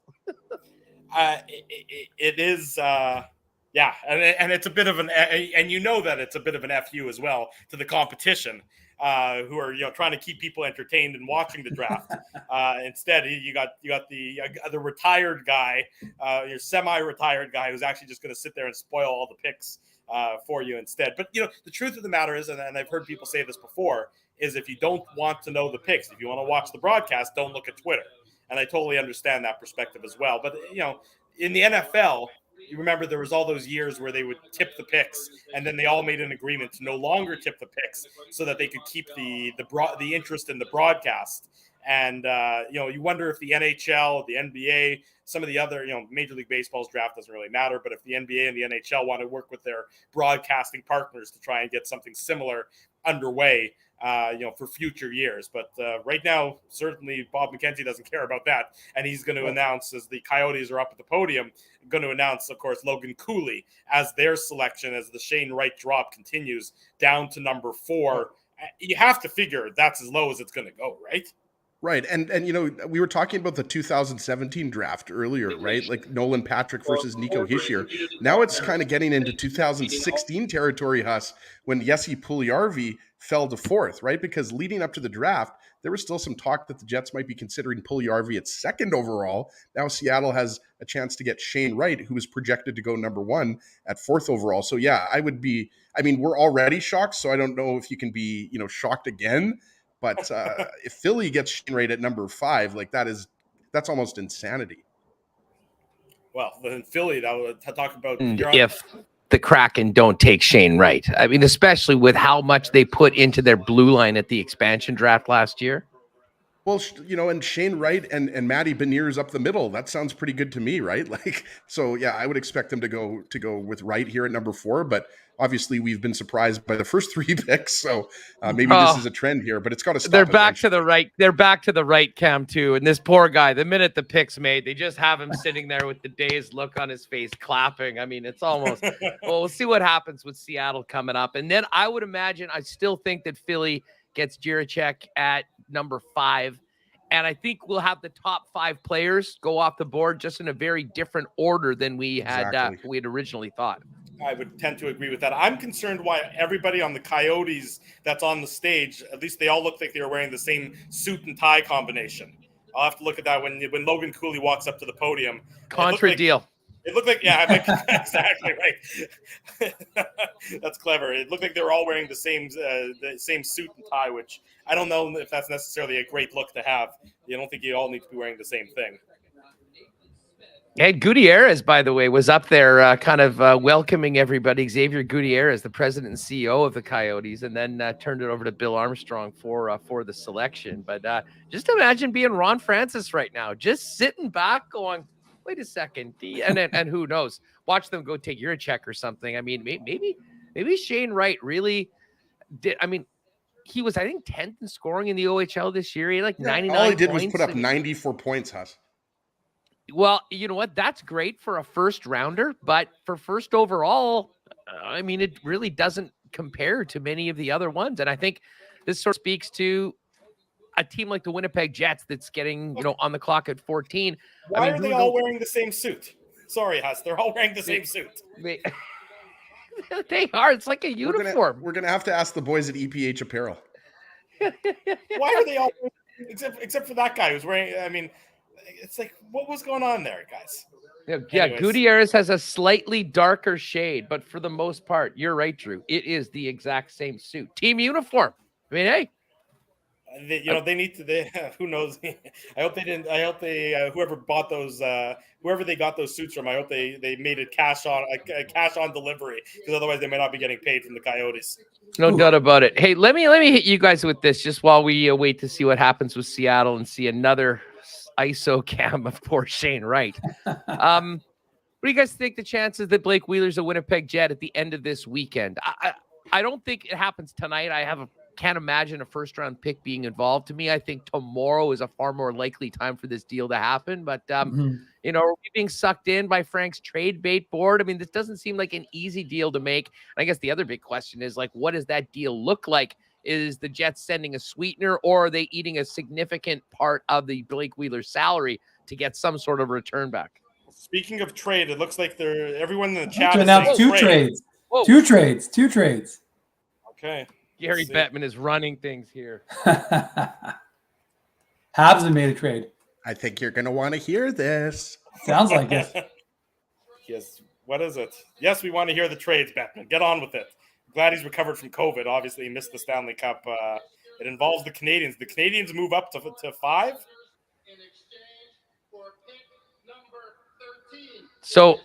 It is, yeah, and it's a bit of and you know that it's a bit of an FU as well to the competition, who are trying to keep people entertained and watching the draft. Instead, you got the retired guy, your semi-retired guy who's actually just going to sit there and spoil all the picks for you instead. But the truth of the matter is, and I've heard people say this before, is if you don't want to know the picks, if you want to watch the broadcast, don't look at Twitter. And I totally understand that perspective as well. But in the NFL, you remember there was all those years where they would tip the picks, and then they all made an agreement to no longer tip the picks so that they could keep the interest in the broadcast. And you wonder if the NHL, the NBA, some of the other Major League Baseball's draft doesn't really matter, but if the NBA and the NHL want to work with their broadcasting partners to try and get something similar underway, for future years. But right now, certainly Bob McKenzie doesn't care about that. And he's going to announce, as the Coyotes are up at the podium, going to announce, of course, Logan Cooley as their selection as the Shane Wright drop continues down to number 4. You have to figure that's as low as it's going to go, right? Right. And we were talking about the 2017 draft earlier, right? Like Nolan Patrick versus Nico Hischier. Now it's kind of getting into 2016 territory, Huss, when Jesse Puljujarvi fell to 4th, right? Because leading up to the draft, there was still some talk that the Jets might be considering Puljujarvi at 2nd overall. Now Seattle has a chance to get Shane Wright, who is projected to go number 1 at 4th overall. So yeah, we're already shocked, so I don't know if you can be, shocked again. But if Philly gets Shane Wright at number 5, like that's almost insanity. Well, then Philly, that would talk about if the Kraken don't take Shane Wright. I mean, especially with how much they put into their blue line at the expansion draft last year. Well, and Shane Wright and Matty Beniers up the middle. That sounds pretty good to me, right? Like, so yeah, I would expect them to go with Wright here at number 4, but obviously we've been surprised by the first 3 picks. So maybe this is a trend here, but it's got to stop. They're back to the right. They're back to the right, Cam, too. And this poor guy, the minute the pick's made, they just have him sitting there with the dazed look on his face, clapping. I mean, it's almost, well, we'll see what happens with Seattle coming up. And then I would imagine, I still think that Philly gets Jiricek at number 5. And I think we'll have the top 5 players go off the board just in a very different order than we had originally thought. I would tend to agree with that. I'm concerned why everybody on the Coyotes that's on the stage, at least they all look like they were wearing the same suit and tie combination. I'll have to look at that when Logan Cooley walks up to the podium. Deal. It looked like, exactly right. That's clever. It looked like they were all wearing the same suit and tie, which I don't know if that's necessarily a great look to have. I don't think you all need to be wearing the same thing. Ed Gutierrez, by the way, was up there kind of welcoming everybody. Xavier Gutierrez, the president and CEO of the Coyotes, and then turned it over to Bill Armstrong for the selection. But just imagine being Ron Francis right now, just sitting back going, wait a second. And who knows? Watch them go take Jiricek or something. I mean, maybe Shane Wright really did. I mean, he was, I think, 10th in scoring in the OHL this year. He had 99 all he did points. Was put up 94 points, Huss. Well, you know what? That's great for a first rounder, but for first overall, I mean, it really doesn't compare to many of the other ones. And I think this sort of speaks to a team like the Winnipeg Jets that's getting, on the clock at 14. Why are they all wearing the same suit? Sorry, Huss. They're all wearing the same suit. They are. It's like a uniform. We're gonna have to ask the boys at EPH Apparel. Why are they all except for that guy who's wearing? I mean, it's like, what was going on there, guys? Yeah. Gutierrez has a slightly darker shade, but for the most part, you're right, Drew. It is the exact same suit, team uniform. I mean, hey. They need to. Who knows? I hope they didn't. I hope they. Whoever bought those, whoever they got those suits from, I hope they made it cash on delivery, because otherwise they might not be getting paid from the Coyotes. No doubt about it. Hey, let me hit you guys with this just while we wait to see what happens with Seattle and see another ISO cam of poor Shane Wright. do you guys think the chances that Blake Wheeler's a Winnipeg Jet at the end of this weekend? I don't think it happens tonight. Can't imagine a first-round pick being involved. To me, I think tomorrow is a far more likely time for this deal to happen. But, are we being sucked in by Frank's trade bait board? I mean, this doesn't seem like an easy deal to make. And I guess the other big question is, like, what does that deal look like? Is the Jets sending a sweetener, or are they eating a significant part of the Blake Wheeler salary to get some sort of return back? Speaking of trade, it looks like everyone in the chat To is announce saying two trade. trades. Two trades. Okay. Gary Bettman is running things here. Habs have made a trade. I think you're going to want to hear this. Sounds like it. Yes. What is it? Yes, we want to hear the trades, Bettman. Get on with it. Glad he's recovered from COVID. Obviously, he missed the Stanley Cup. It involves the Canadians. The Canadians move up to 5. So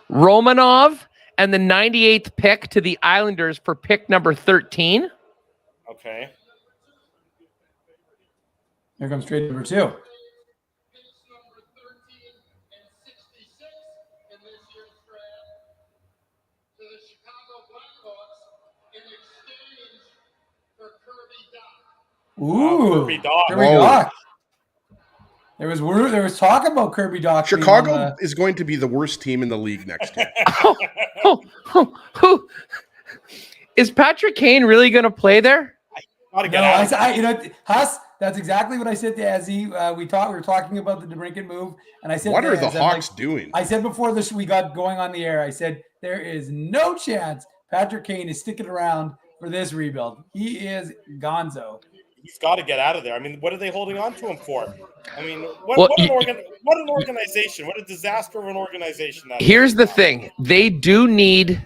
Romanov and the 98th pick to the Islanders for pick number 13. Okay. Here comes trade number 2. Ooh, Kirby Dach. Kirby Dach. There was talk about Kirby Dach. Chicago is going to be the worst team in the league next year. Is Patrick Kane really going to play there? Huss, that's exactly what I said to Ezzy. We were talking about the DeBrincat move, and I said, "What are the Hawks doing?" I said before we got going on the air, I said there is no chance Patrick Kane is sticking around for this rebuild. He is gonzo. He's got to get out of there. I mean, what are they holding on to him for? I mean, what an organization. What a disaster of an organization that Here's the thing. They do need,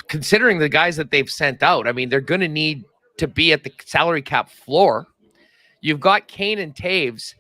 considering the guys that they've sent out, I mean, they're going to need to be at the salary cap floor. You've got Kane and Taves.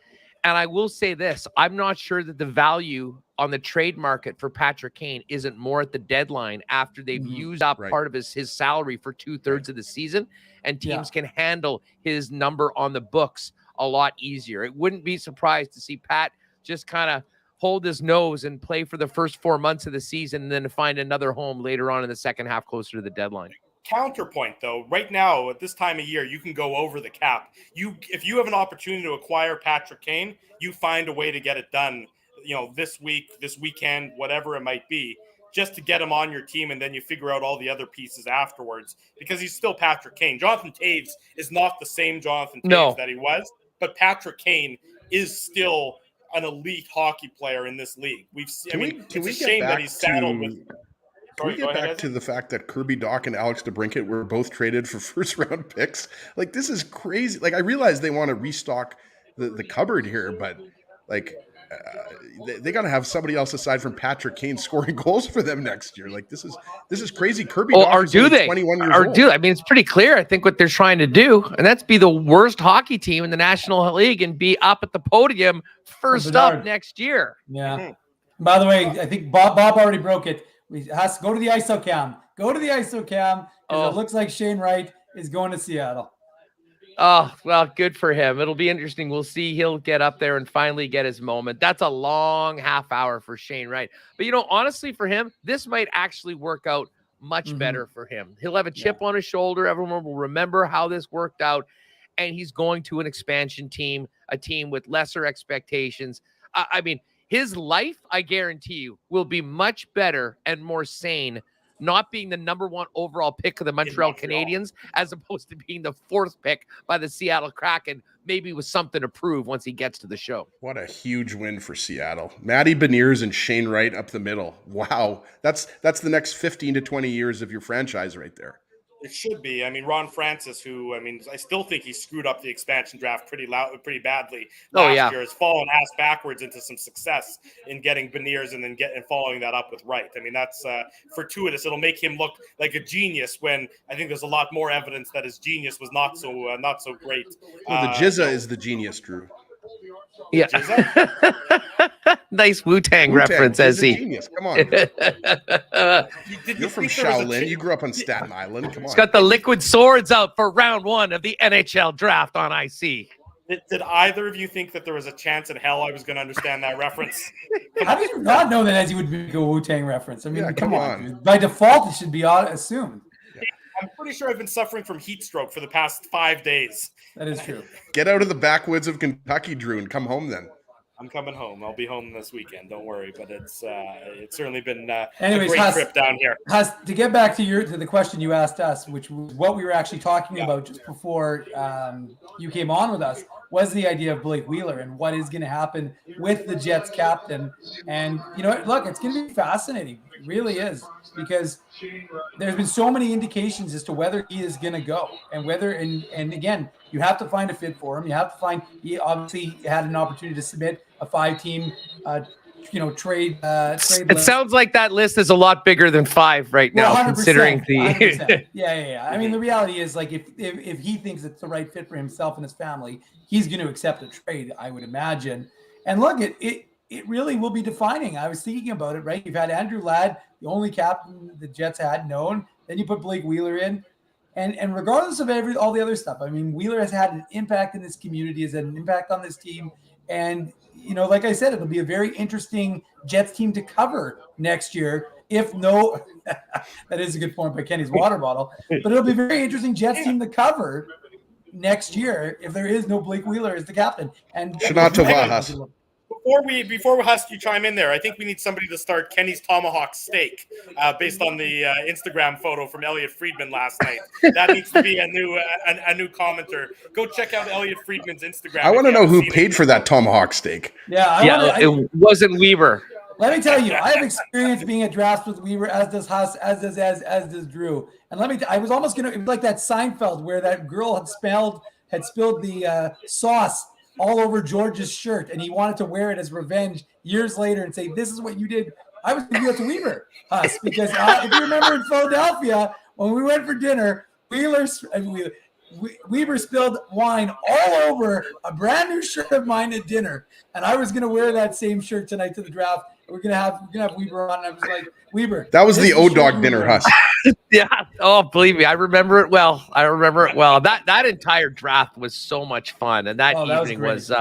And I will say this, I'm not sure that the value on the trade market for Patrick Kane isn't more at the deadline after they've used up part of his salary for 2/3 of the season, and teams can handle his number on the books a lot easier. It wouldn't be surprised to see Pat just kind of hold his nose and play for the first 4 months of the season and then to find another home later on in the second half closer to the deadline. Counterpoint, though, right now at this time of year, you can go over the cap. If you have an opportunity to acquire Patrick Kane, you find a way to get it done, this week, this weekend, whatever it might be, just to get him on your team, and then you figure out all the other pieces afterwards, because he's still Patrick Kane. Jonathan Taves is not the same Jonathan Taves that he was, but Patrick Kane is still an elite hockey player in this league. It's a shame that he's saddled with. Can we get back to the fact that Kirby Dach and Alex DeBrincat were both traded for first-round picks? Like, this is crazy. Like, I realize they want to restock the cupboard here, but, they got to have somebody else aside from Patrick Kane scoring goals for them next year. Like, this is crazy. Kirby Dach is only 21 years old. I mean, it's pretty clear, I think, what they're trying to do, and that's be the worst hockey team in the National League and be up at the podium first up next year. Yeah. Mm-hmm. By the way, I think Bob already broke it. We has to go to the ISO cam. Go to the ISO cam because it looks like Shane Wright is going to Seattle. Oh, well, good for him. It'll be interesting. We'll see. He'll get up there and finally get his moment. That's a long half hour for Shane Wright. But, honestly, for him, this might actually work out much better for him. He'll have a chip on his shoulder. Everyone will remember how this worked out. And he's going to an expansion team, a team with lesser expectations. I mean, his life, I guarantee you, will be much better and more sane not being the number 1 overall pick of the Montreal Canadiens as opposed to being the 4th pick by the Seattle Kraken, maybe with something to prove once he gets to the show. What a huge win for Seattle. Matty Beniers and Shane Wright up the middle. Wow. That's the next 15 to 20 years of your franchise right there. It should be. I mean, Ron Francis, who, I still think he screwed up the expansion draft pretty badly last year, has fallen ass backwards into some success in getting Beniers and then following that up with Wright. I mean, that's fortuitous. It'll make him look like a genius when I think there's a lot more evidence that his genius was not so great. Well, the Jizza is the genius, Drew. Yeah. Nice Wu-Tang reference, as he. Genius. Come on. You're from Shaolin. You grew up on Staten Island. Come on. He's got the liquid swords out for round 1 of the NHL draft on IC. Did either of you think that there was a chance in hell I was going to understand that reference? How did you not know that Ezzy would make a Wu-Tang reference? I mean, Yeah, come come on. on. Dude. By default, it should be assumed. I'm pretty sure I've been suffering from heat stroke for the past 5 days. That is true. Get out of the backwoods of Kentucky, Drew, and come home then. I'm coming home. I'll be home this weekend. Don't worry. But it's certainly been Anyways, a great trip down here. To get back to the question you asked us, which was what we were actually talking about just before you came on with us, was the idea of Blake Wheeler and what is going to happen with the Jets captain. And, look, it's going to be fascinating. It really is, because there's been so many indications as to whether he is going to go and whether, and again, you have to find a fit for him. You have to find, he obviously had an opportunity to submit a 5-team, trade. It sounds like that list is a lot bigger than 5 right now, 100%, considering the. 100%. Yeah. I mean, the reality is, like, if he thinks it's the right fit for himself and his family, he's going to accept a trade, I would imagine. And look, it really will be defining. I was thinking about it, right? You've had Andrew Ladd, the only captain the Jets had known. Then you put Blake Wheeler in. And regardless of all the other stuff, I mean, Wheeler has had an impact in this community, has had an impact on this team. And, like I said, it'll be a very interesting Jets team to cover next year. That is a good point by Kenny's water bottle. But it'll be a very interesting Jets team to cover next year if there is no Blake Wheeler as the captain. And Before Husk, you chime in there, I think we need somebody to start Kenny's Tomahawk Steak based on the Instagram photo from Elliot Friedman last night. That needs to be a new commenter. Go check out Elliot Friedman's Instagram. I want to know who paid for that Tomahawk Steak. It wasn't Weaver. Let me tell you, I have experience being at drafts with Weaver, as does Huss, as does Drew. And I was almost gonna, it was like that Seinfeld where that girl had spilled the sauce all over George's shirt, and he wanted to wear it as revenge years later and say, "This is what you did." I was going to do it to Weaver, Huss, because if you remember in Philadelphia when we went for dinner, Weaver spilled wine all over a brand new shirt of mine at dinner, and I was going to wear that same shirt tonight to the draft. We're gonna have Weaver on, and I was like, Weaver. That was the O-Dog dinner, Huss. Yeah. Oh, believe me, I remember it well. That entire draft was so much fun, and that evening was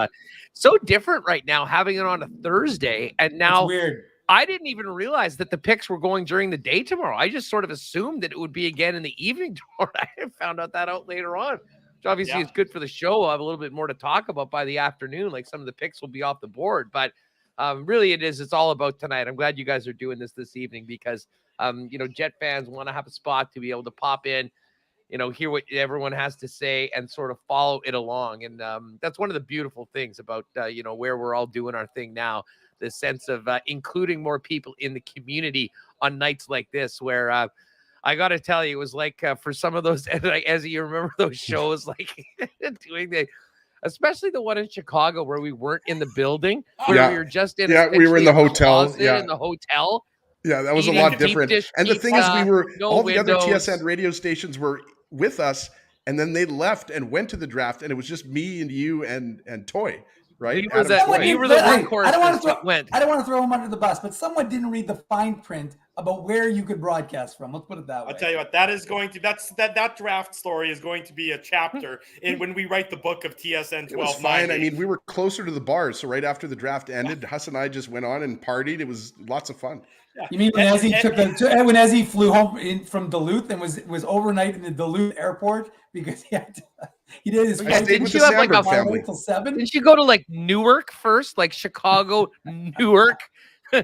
so different right now, having it on a Thursday, and now it's weird. I didn't even realize that the picks were going during the day tomorrow. I just sort of assumed that it would be again in the evening tomorrow. I found out that out later on, which obviously is good for the show. I'll have a little bit more to talk about by the afternoon. Like some of the picks will be off the board, but really it's all about tonight. I'm glad you guys are doing this evening because, Jet fans want to have a spot to be able to pop in, hear what everyone has to say and sort of follow it along. And that's one of the beautiful things about, where we're all doing our thing now. The sense of including more people in the community on nights like this, where I got to tell you, it was like for some of those, as you remember those shows, like doing especially the one in Chicago where we weren't in the building, where we were just in. Yeah, we were in the hotel. Yeah, in the hotel. Yeah, that was a lot different. And the thing is, all the other TSN radio stations were with us, and then they left and went to the draft, and it was just me and you and Toy. Right? You were the workhorse. I don't want to throw him under the bus, but someone didn't read the fine print about where you could broadcast from. Let's put it that way. I'll tell you what, that draft story is going to be a chapter when we write the book of TSN 1290. It was fine. I mean, we were closer to the bars, so right after the draft ended, Huss and I just went on and partied. It was lots of fun. Yeah. You mean when Ezzy flew home from Duluth and was overnight in the Duluth airport because he did his flight? Didn't you have like a family till 7? Didn't you go to like Newark first, like Chicago, Newark,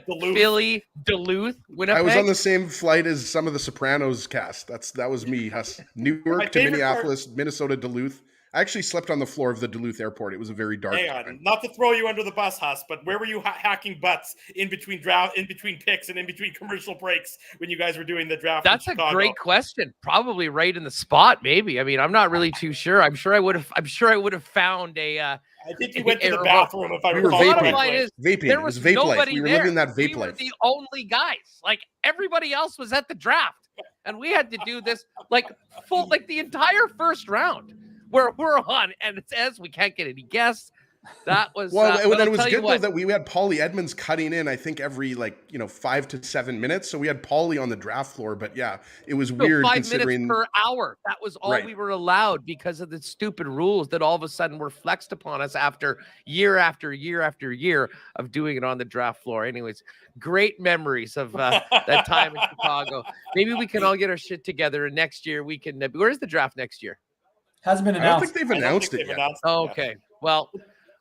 Philly, Duluth, Winnipeg? I was on the same flight as some of the Sopranos cast. That was me, Huss. Newark to Minneapolis, Minnesota, Duluth. I actually slept on the floor of the Duluth airport. It was a very dark time. Not to throw you under the bus, Huss, but where were you hacking butts in between picks and in between commercial breaks when you guys were doing the draft? That's a great question. Probably right in the spot, maybe. I mean, I'm not really too sure. I'm sure I would have found a. I think you went to the bathroom. If I recall, vaping. There was vape nobody life. We were there. living that vape we were life. the only guys. Like everybody else was at the draft, and we had to do this like the entire first round. Where we're on, and it says we can't get any guests. That was Well, but and I'll it was tell you good though what, that we had Paulie Edmonds cutting in, I think every 5 to 7 minutes. So we had Paulie on the draft floor, but yeah, it was no, weird 5 minutes considering. per hour. That was all Right. we were allowed because of the stupid rules that all of a sudden were flexed upon us after year after year after year of doing it on the draft floor. Anyways, great memories of that time in Chicago. Maybe we can all get our shit together and next year we can. Where's the draft next year? Hasn't been I don't think announced. they've I don't announced think it they've yet. announced it Oh, yet. okay. Well,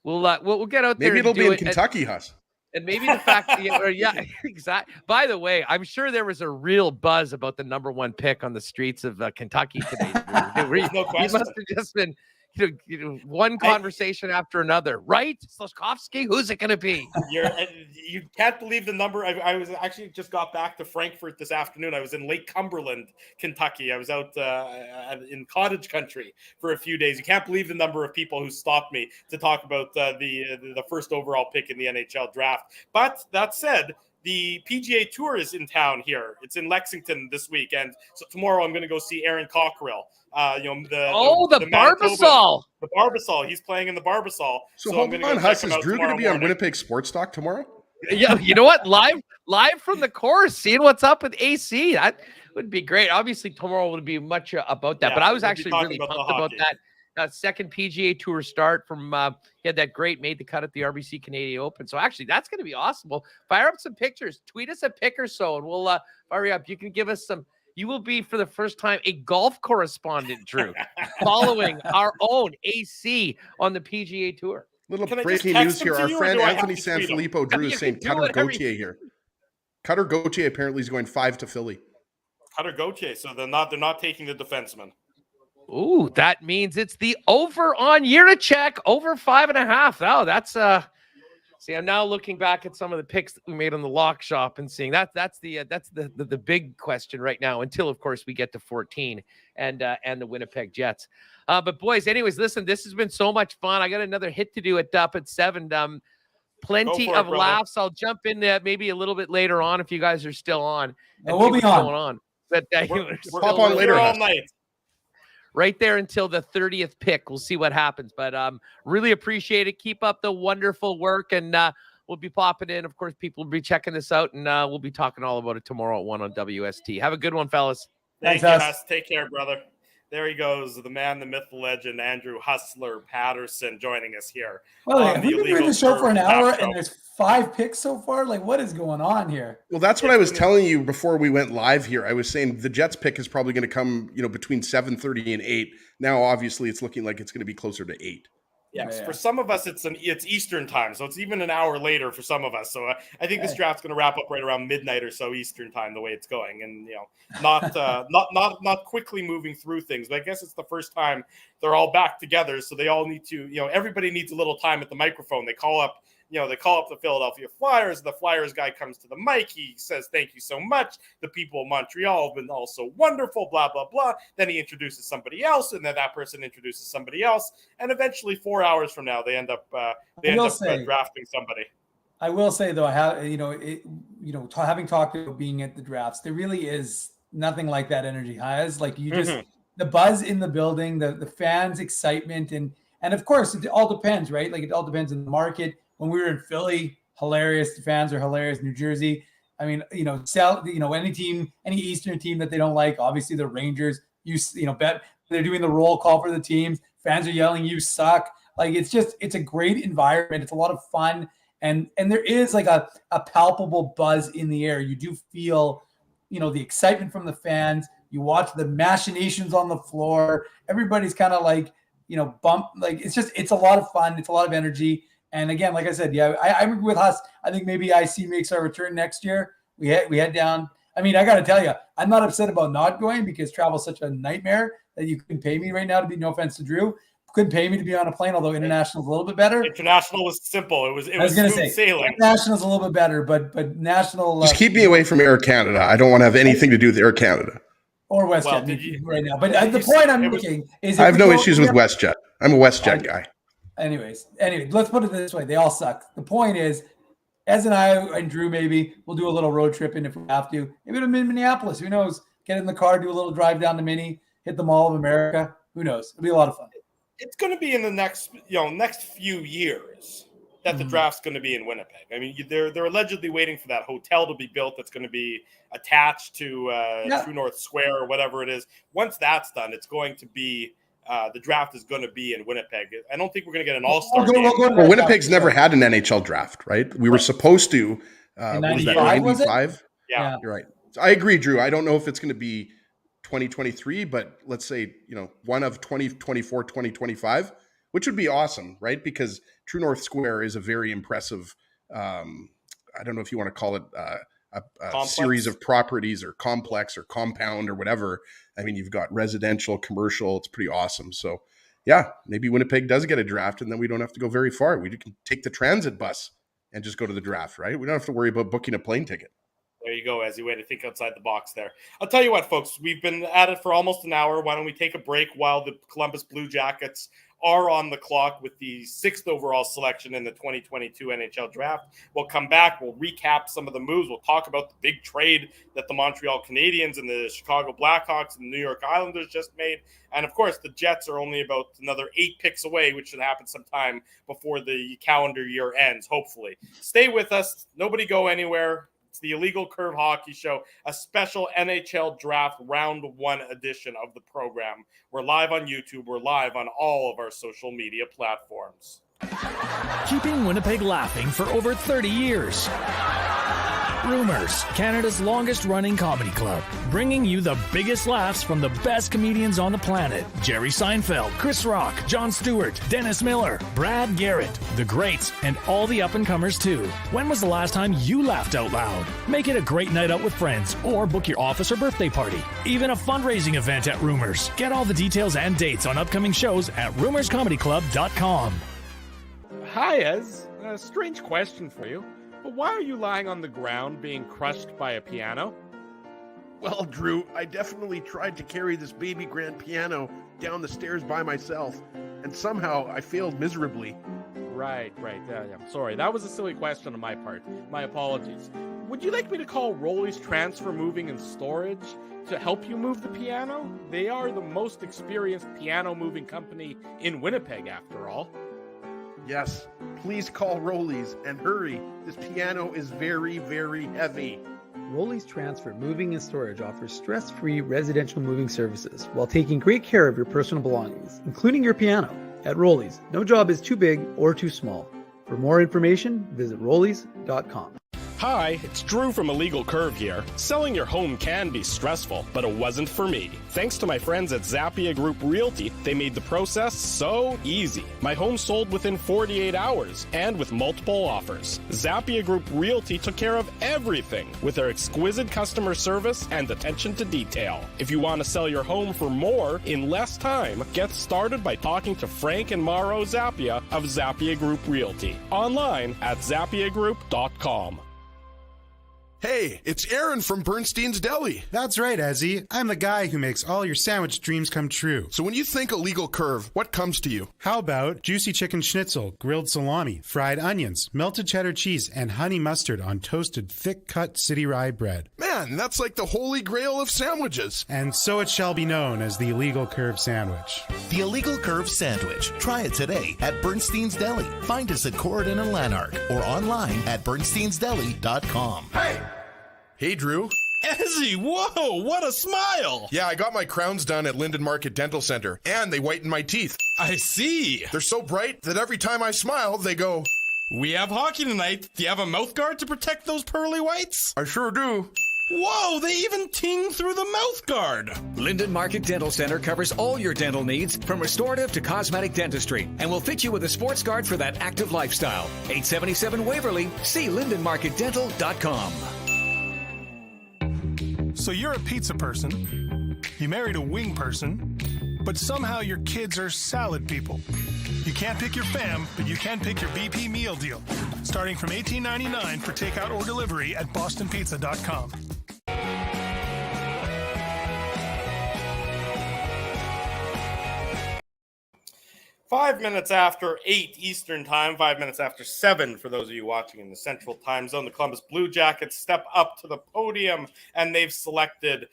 we'll get out there. Maybe it'll and be do in it. Kentucky, Huss. And maybe the fact that, yeah, exactly. By the way, I'm sure there was a real buzz about the number 1 pick on the streets of Kentucky today. There's no You question. must have just been, one conversation after another, right? Slafkovsky, who's it going to be? You can't believe the number. I was actually just got back to Frankfurt this afternoon. I was in Lake Cumberland, Kentucky. I was out in cottage country for a few days. You can't believe the number of people who stopped me to talk about the first overall pick in the NHL draft. But that said, the PGA Tour is in town here. It's in Lexington this week, and so tomorrow I'm going to go see Aaron Cockerill. The Barbasol. The Barbasol. He's playing in the Barbasol. So hold on, Huss. Is Drew going to be on Winnipeg Sports Talk tomorrow? Yeah, you know what? Live from the course, seeing what's up with AC. That would be great. Obviously, tomorrow would be much about that. Yeah, but I was we'll be actually talking really about the pumped about hockey. that second PGA Tour start from he had that great made the cut at the RBC Canadian Open. So actually, that's going to be awesome. We'll fire up some pictures, tweet us a pic or so, and we'll fire you up. You can give us some. You will be for the first time a golf correspondent, Drew, following our own AC on the PGA Tour. Little Can I breaking just news text here. them Our to you, or friend do I have Anthony to tweet them? Sanfilippo Drew You is can saying do Cutter whatever Gauthier here. Cutter Gauthier apparently is going 5 to Philly. Cutter Gauthier. So they're not taking the defenseman. Ooh, that means it's the over on Jiricek, over 5.5. Oh, that's see, I'm now looking back at some of the picks that we made on the lock shop and seeing that's the big question right now, until of course we get to 14 and the Winnipeg Jets. But boys, anyways, listen, this has been so much fun. I got another hit to do up at 7. Plenty Go for it, of brother. laughs. I'll jump in there maybe a little bit later on if you guys are still on. No, we'll see be what's on. going on. But We're Pop on here later, all Huss. night. right there until the 30th pick. We'll see what happens, but really appreciate it. Keep up the wonderful work, and we'll be popping in. Of course, people will be checking this out, and we'll be talking all about it tomorrow at 1 on WST. Have a good one, fellas. Thank Thanks, you, Huss. Huss. Take care, brother. There he goes, the man, the myth, the legend, Andrew Hustler Patterson, joining us here. Well, on have the we been doing Illegal the show for an Curve hour Draft Show. and there's 5 picks so far? Like, what is going on here? Well, that's what I was telling you before we went live here. I was saying the Jets pick is probably going to come, between 7:30 and 8. Now, obviously, it's looking like it's going to be closer to 8. Yes, Yeah. for some of us, it's Eastern time, so it's even an hour later for some of us. So I think this Hey. draft's going to wrap up right around midnight or so Eastern time, the way it's going, and not quickly moving through things. But I guess it's the first time they're all back together, so they all need to, everybody needs a little time at the microphone. They call up the Philadelphia Flyers. The Flyers guy comes to the mic. He says, "Thank you so much. The people of Montreal have been also wonderful, blah, blah, blah." Then he introduces somebody else, and then that person introduces somebody else. And eventually 4 hours from now, they end up drafting somebody. I will say though, I have having talked about being at the drafts, there really is nothing like that energy. Has like you just the buzz in the building, the fans' excitement, and of course it all depends, right? Like it all depends on the market. When we were in Philly, hilarious. The fans are hilarious. New Jersey, I mean, any team, any Eastern team that they don't like, obviously the Rangers. Bet they're doing the roll call for the teams. Fans are yelling, "You suck!" Like it's a great environment. It's a lot of fun. And there is like a palpable buzz in the air. You do feel, the excitement from the fans. You watch the machinations on the floor. Everybody's kind of like, it's a lot of fun. It's a lot of energy. And again, like I said, yeah, I agree with Huss. I think maybe IC makes our return next year. We head down. I mean, I got to tell you, I'm not upset about not going because travel's such a nightmare that you couldn't pay me right now to be, no offense to Drew, couldn't pay me to be on a plane, although international is a little bit better. International was simple. It was smooth sailing. International is a little bit better, but national. Just keep me away from Air Canada. I don't want to have anything to do with Air Canada. Or WestJet right now. But the point I'm making is I have no issues with WestJet. I'm a WestJet guy. Anyway, let's put it this way. They all suck. The point is, Ez and I and Drew maybe we'll do a little road tripping if we have to. Maybe to Minneapolis. Who knows? Get in the car, do a little drive down to Minnie, hit the Mall of America. Who knows? It'll be a lot of fun. it's going to be in the next few years that the draft's going to be in Winnipeg. I mean, they're allegedly waiting for that hotel to be built that's going to be attached to True North Square or whatever it is. Once that's done, it's going to be the draft is going to be in Winnipeg. I don't think we're going to get an all-star game. Well, Winnipeg's never had an NHL draft, right? We were supposed to. In what was that, 95, was it? 95? Yeah. You're right. So I agree, Drew. I don't know if it's going to be 2023, but let's say, one of 2024, 2025, which would be awesome, right? Because True North Square is a very impressive, I don't know if you want to call it a series of properties or complex or compound or whatever. I mean, you've got residential, commercial. It's pretty awesome. So yeah, maybe Winnipeg does get a draft and then we don't have to go very far. We can take the transit bus and just go to the draft, right? We don't have to worry about booking a plane ticket. There you go, Ezzy. Way to think outside the box there. I'll tell you what, folks. We've been at it for almost an hour. Why don't we take a break while the Columbus Blue Jackets are on the clock with the 6th overall selection in the 2022 NHL Draft. We'll come back. We'll recap some of the moves. We'll talk about the big trade that the Montreal Canadiens and the Chicago Blackhawks and the New York Islanders just made. And, of course, the Jets are only about another 8 picks away, which should happen sometime before the calendar year ends, hopefully. Stay with us. Nobody go anywhere. It's the Illegal Curve Hockey Show, a special NHL Draft Round 1 edition of the program. We're live on YouTube. We're live on all of our social media platforms. Keeping Winnipeg laughing for over 30 years. Rumors, Canada's longest-running comedy club, bringing you the biggest laughs from the best comedians on the planet. Jerry Seinfeld, Chris Rock, Jon Stewart, Dennis Miller, Brad Garrett, the greats, and all the up-and-comers too. When was the last time you laughed out loud? Make it a great night out with friends, or book your office or birthday party. Even a fundraising event at Rumors. Get all the details and dates on upcoming shows at rumorscomedyclub.com. Hi, Ez. A strange question for you. But why are you lying on the ground being crushed by a piano? Well, Drew, I definitely tried to carry this baby grand piano down the stairs by myself, and somehow I failed miserably. Right. Yeah, I'm sorry. That was a silly question on my part. My apologies. Would you like me to call Rolly's Transfer Moving and Storage to help you move the piano? They are the most experienced piano moving company in Winnipeg, after all. Yes, please call Rollies and hurry. This piano is very, very heavy. Rolly's Transfer Moving and Storage offers stress-free residential moving services while taking great care of your personal belongings, including your piano. At Rolly's, no job is too big or too small. For more information, visit rollys.com. Hi, it's Drew from Illegal Curve here. Selling your home can be stressful, but it wasn't for me. Thanks to my friends at Zappia Group Realty, they made the process so easy. My home sold within 48 hours and with multiple offers. Zappia Group Realty took care of everything with their exquisite customer service and attention to detail. If you want to sell your home for more in less time, get started by talking to Frank and Mauro Zappia of Zappia Group Realty. Online at zappiagroup.com. Hey, it's Aaron from Bernstein's Deli. That's right, Ezzy. I'm the guy who makes all your sandwich dreams come true. So when you think Illegal Curve, what comes to you? How about juicy chicken schnitzel, grilled salami, fried onions, melted cheddar cheese, and honey mustard on toasted, thick-cut city rye bread? Man, that's like the holy grail of sandwiches. And so it shall be known as the Illegal Curve Sandwich. The Illegal Curve Sandwich. Try it today at Bernstein's Deli. Find us at Corridon and Lanark or online at bernsteinsdeli.com. Hey, Drew. Ezzy, whoa, what a smile! Yeah, I got my crowns done at Linden Market Dental Center, and they whiten my teeth. I see. They're so bright that every time I smile, they go, "We have hockey tonight. Do you have a mouth guard to protect those pearly whites?" I sure do. Whoa, they even ting through the mouth guard. Linden Market Dental Center covers all your dental needs from restorative to cosmetic dentistry and will fit you with a sports guard for that active lifestyle. 877 Waverly. See lindenmarketdental.com. So you're a pizza person, you married a wing person, but somehow your kids are salad people. You can't pick your fam, but you can pick your BP meal deal, starting from $18.99 for takeout or delivery at bostonpizza.com. Five minutes after 8 Eastern Time, 5 minutes after 7 for those of you watching in the Central Time Zone. The Columbus Blue Jackets step up to the podium, and they've selected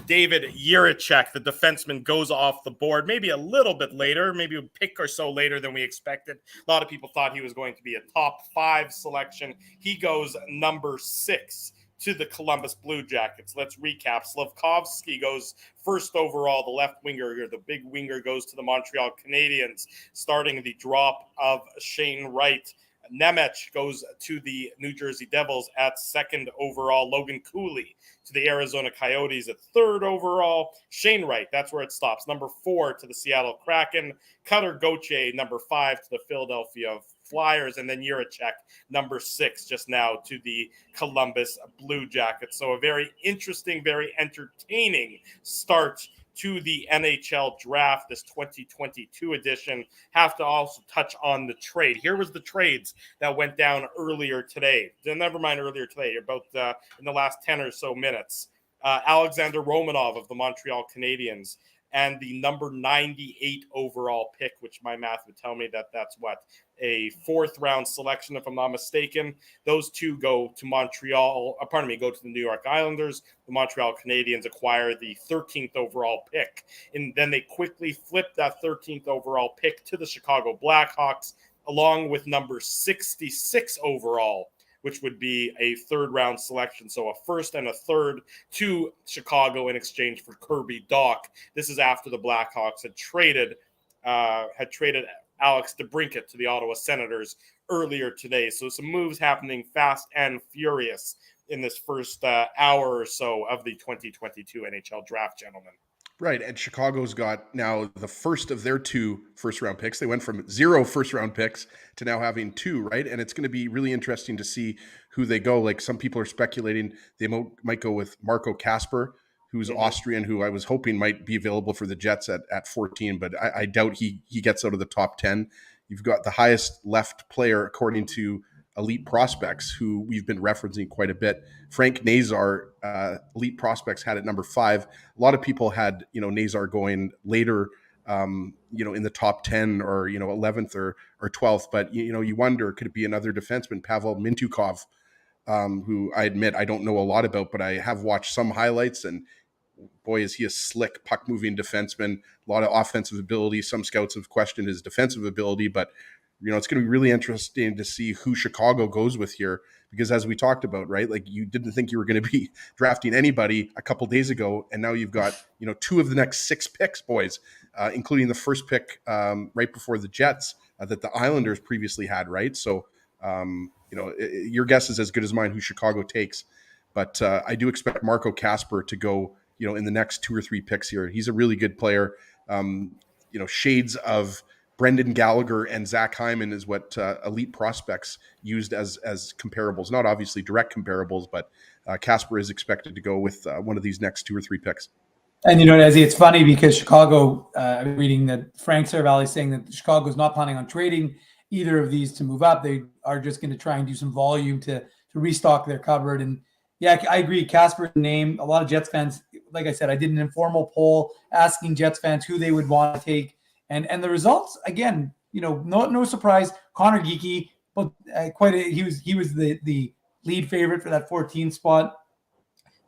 David Jiricek, the defenseman, goes off the board maybe a little bit later, maybe a pick or so later than we expected. A lot of people thought he was going to be a top 5 selection. He goes number 6 to the Columbus Blue Jackets. Let's recap. Slavkovsky goes first overall. The left winger here, the big winger, goes to the Montreal Canadiens, starting the drop of Shane Wright. Nemec goes to the New Jersey Devils at second overall. Logan Cooley to the Arizona Coyotes at third overall. Shane Wright, that's where it stops. Number 4 to the Seattle Kraken. Cutter Gauthier, number 5 to the Philadelphia Flyers. And then Jiricek, number 6 just now to the Columbus Blue Jackets. So a very interesting, very entertaining start to the NHL Draft, this 2022 edition. Have to also touch on the trade. Here was the trades that went down earlier today. Never mind earlier today, about in the last 10 or so minutes. Alexander Romanov of the Montreal Canadiens and the number 98 overall pick, which my math would tell me that that's what, a 4th round selection, if I'm not mistaken. Those two go to Montreal, go to the New York Islanders. The Montreal Canadiens acquire the 13th overall pick. And then they quickly flip that 13th overall pick to the Chicago Blackhawks, along with number 66 overall, which would be a 3rd round selection. So a 1st and a 3rd to Chicago in exchange for Kirby Dach. This is after the Blackhawks had traded Alex DeBrincat to the Ottawa Senators earlier today. So some moves happening fast and furious in this first hour or so of the 2022 NHL Draft, gentlemen. Right, and Chicago's got now the first of their 2 first-round picks. They went from 0 first-round picks to now having 2, right? And it's going to be really interesting to see who they go. Like, some people are speculating they might go with Marco Kasper, who's Austrian, who I was hoping might be available for the Jets at 14, but I doubt he gets out of the top 10. You've got the highest left player, according to Elite Prospects, who we've been referencing quite a bit. Frank Nazar, Elite Prospects, had at number 5. A lot of people had, Nazar going later, in the top 10 or, 11th or 12th. But, you wonder, could it be another defenseman, Pavel Mintukov, who I admit I don't know a lot about, but I have watched some highlights, and boy, is he a slick puck-moving defenseman, a lot of offensive ability. Some scouts have questioned his defensive ability, but it's going to be really interesting to see who Chicago goes with here, because as we talked about, right, like, you didn't think you were going to be drafting anybody a couple days ago, and now you've got 2 of the next 6 picks, boys, including the first pick right before the Jets that the Islanders previously had, right? So, your guess is as good as mine who Chicago takes, but I do expect Marco Kasper to go, in the next 2 or 3 picks here. He's a really good player. Shades of Brendan Gallagher and Zach Hyman is what Elite Prospects used as comparables. Not obviously direct comparables, but Kasper is expected to go with one of these next 2 or 3 picks. And Ezzy, it's funny because Chicago, I'm reading that Frank Saravalli is saying that Chicago is not planning on trading either of these to move up. They are just going to try and do some volume to restock their cupboard. And yeah, I agree. Kasper's name, a lot of Jets fans, like I said, I did an informal poll asking Jets fans who they would want to take. And the results, again, no surprise. Connor Geekie, but he was the lead favorite for that 14th spot.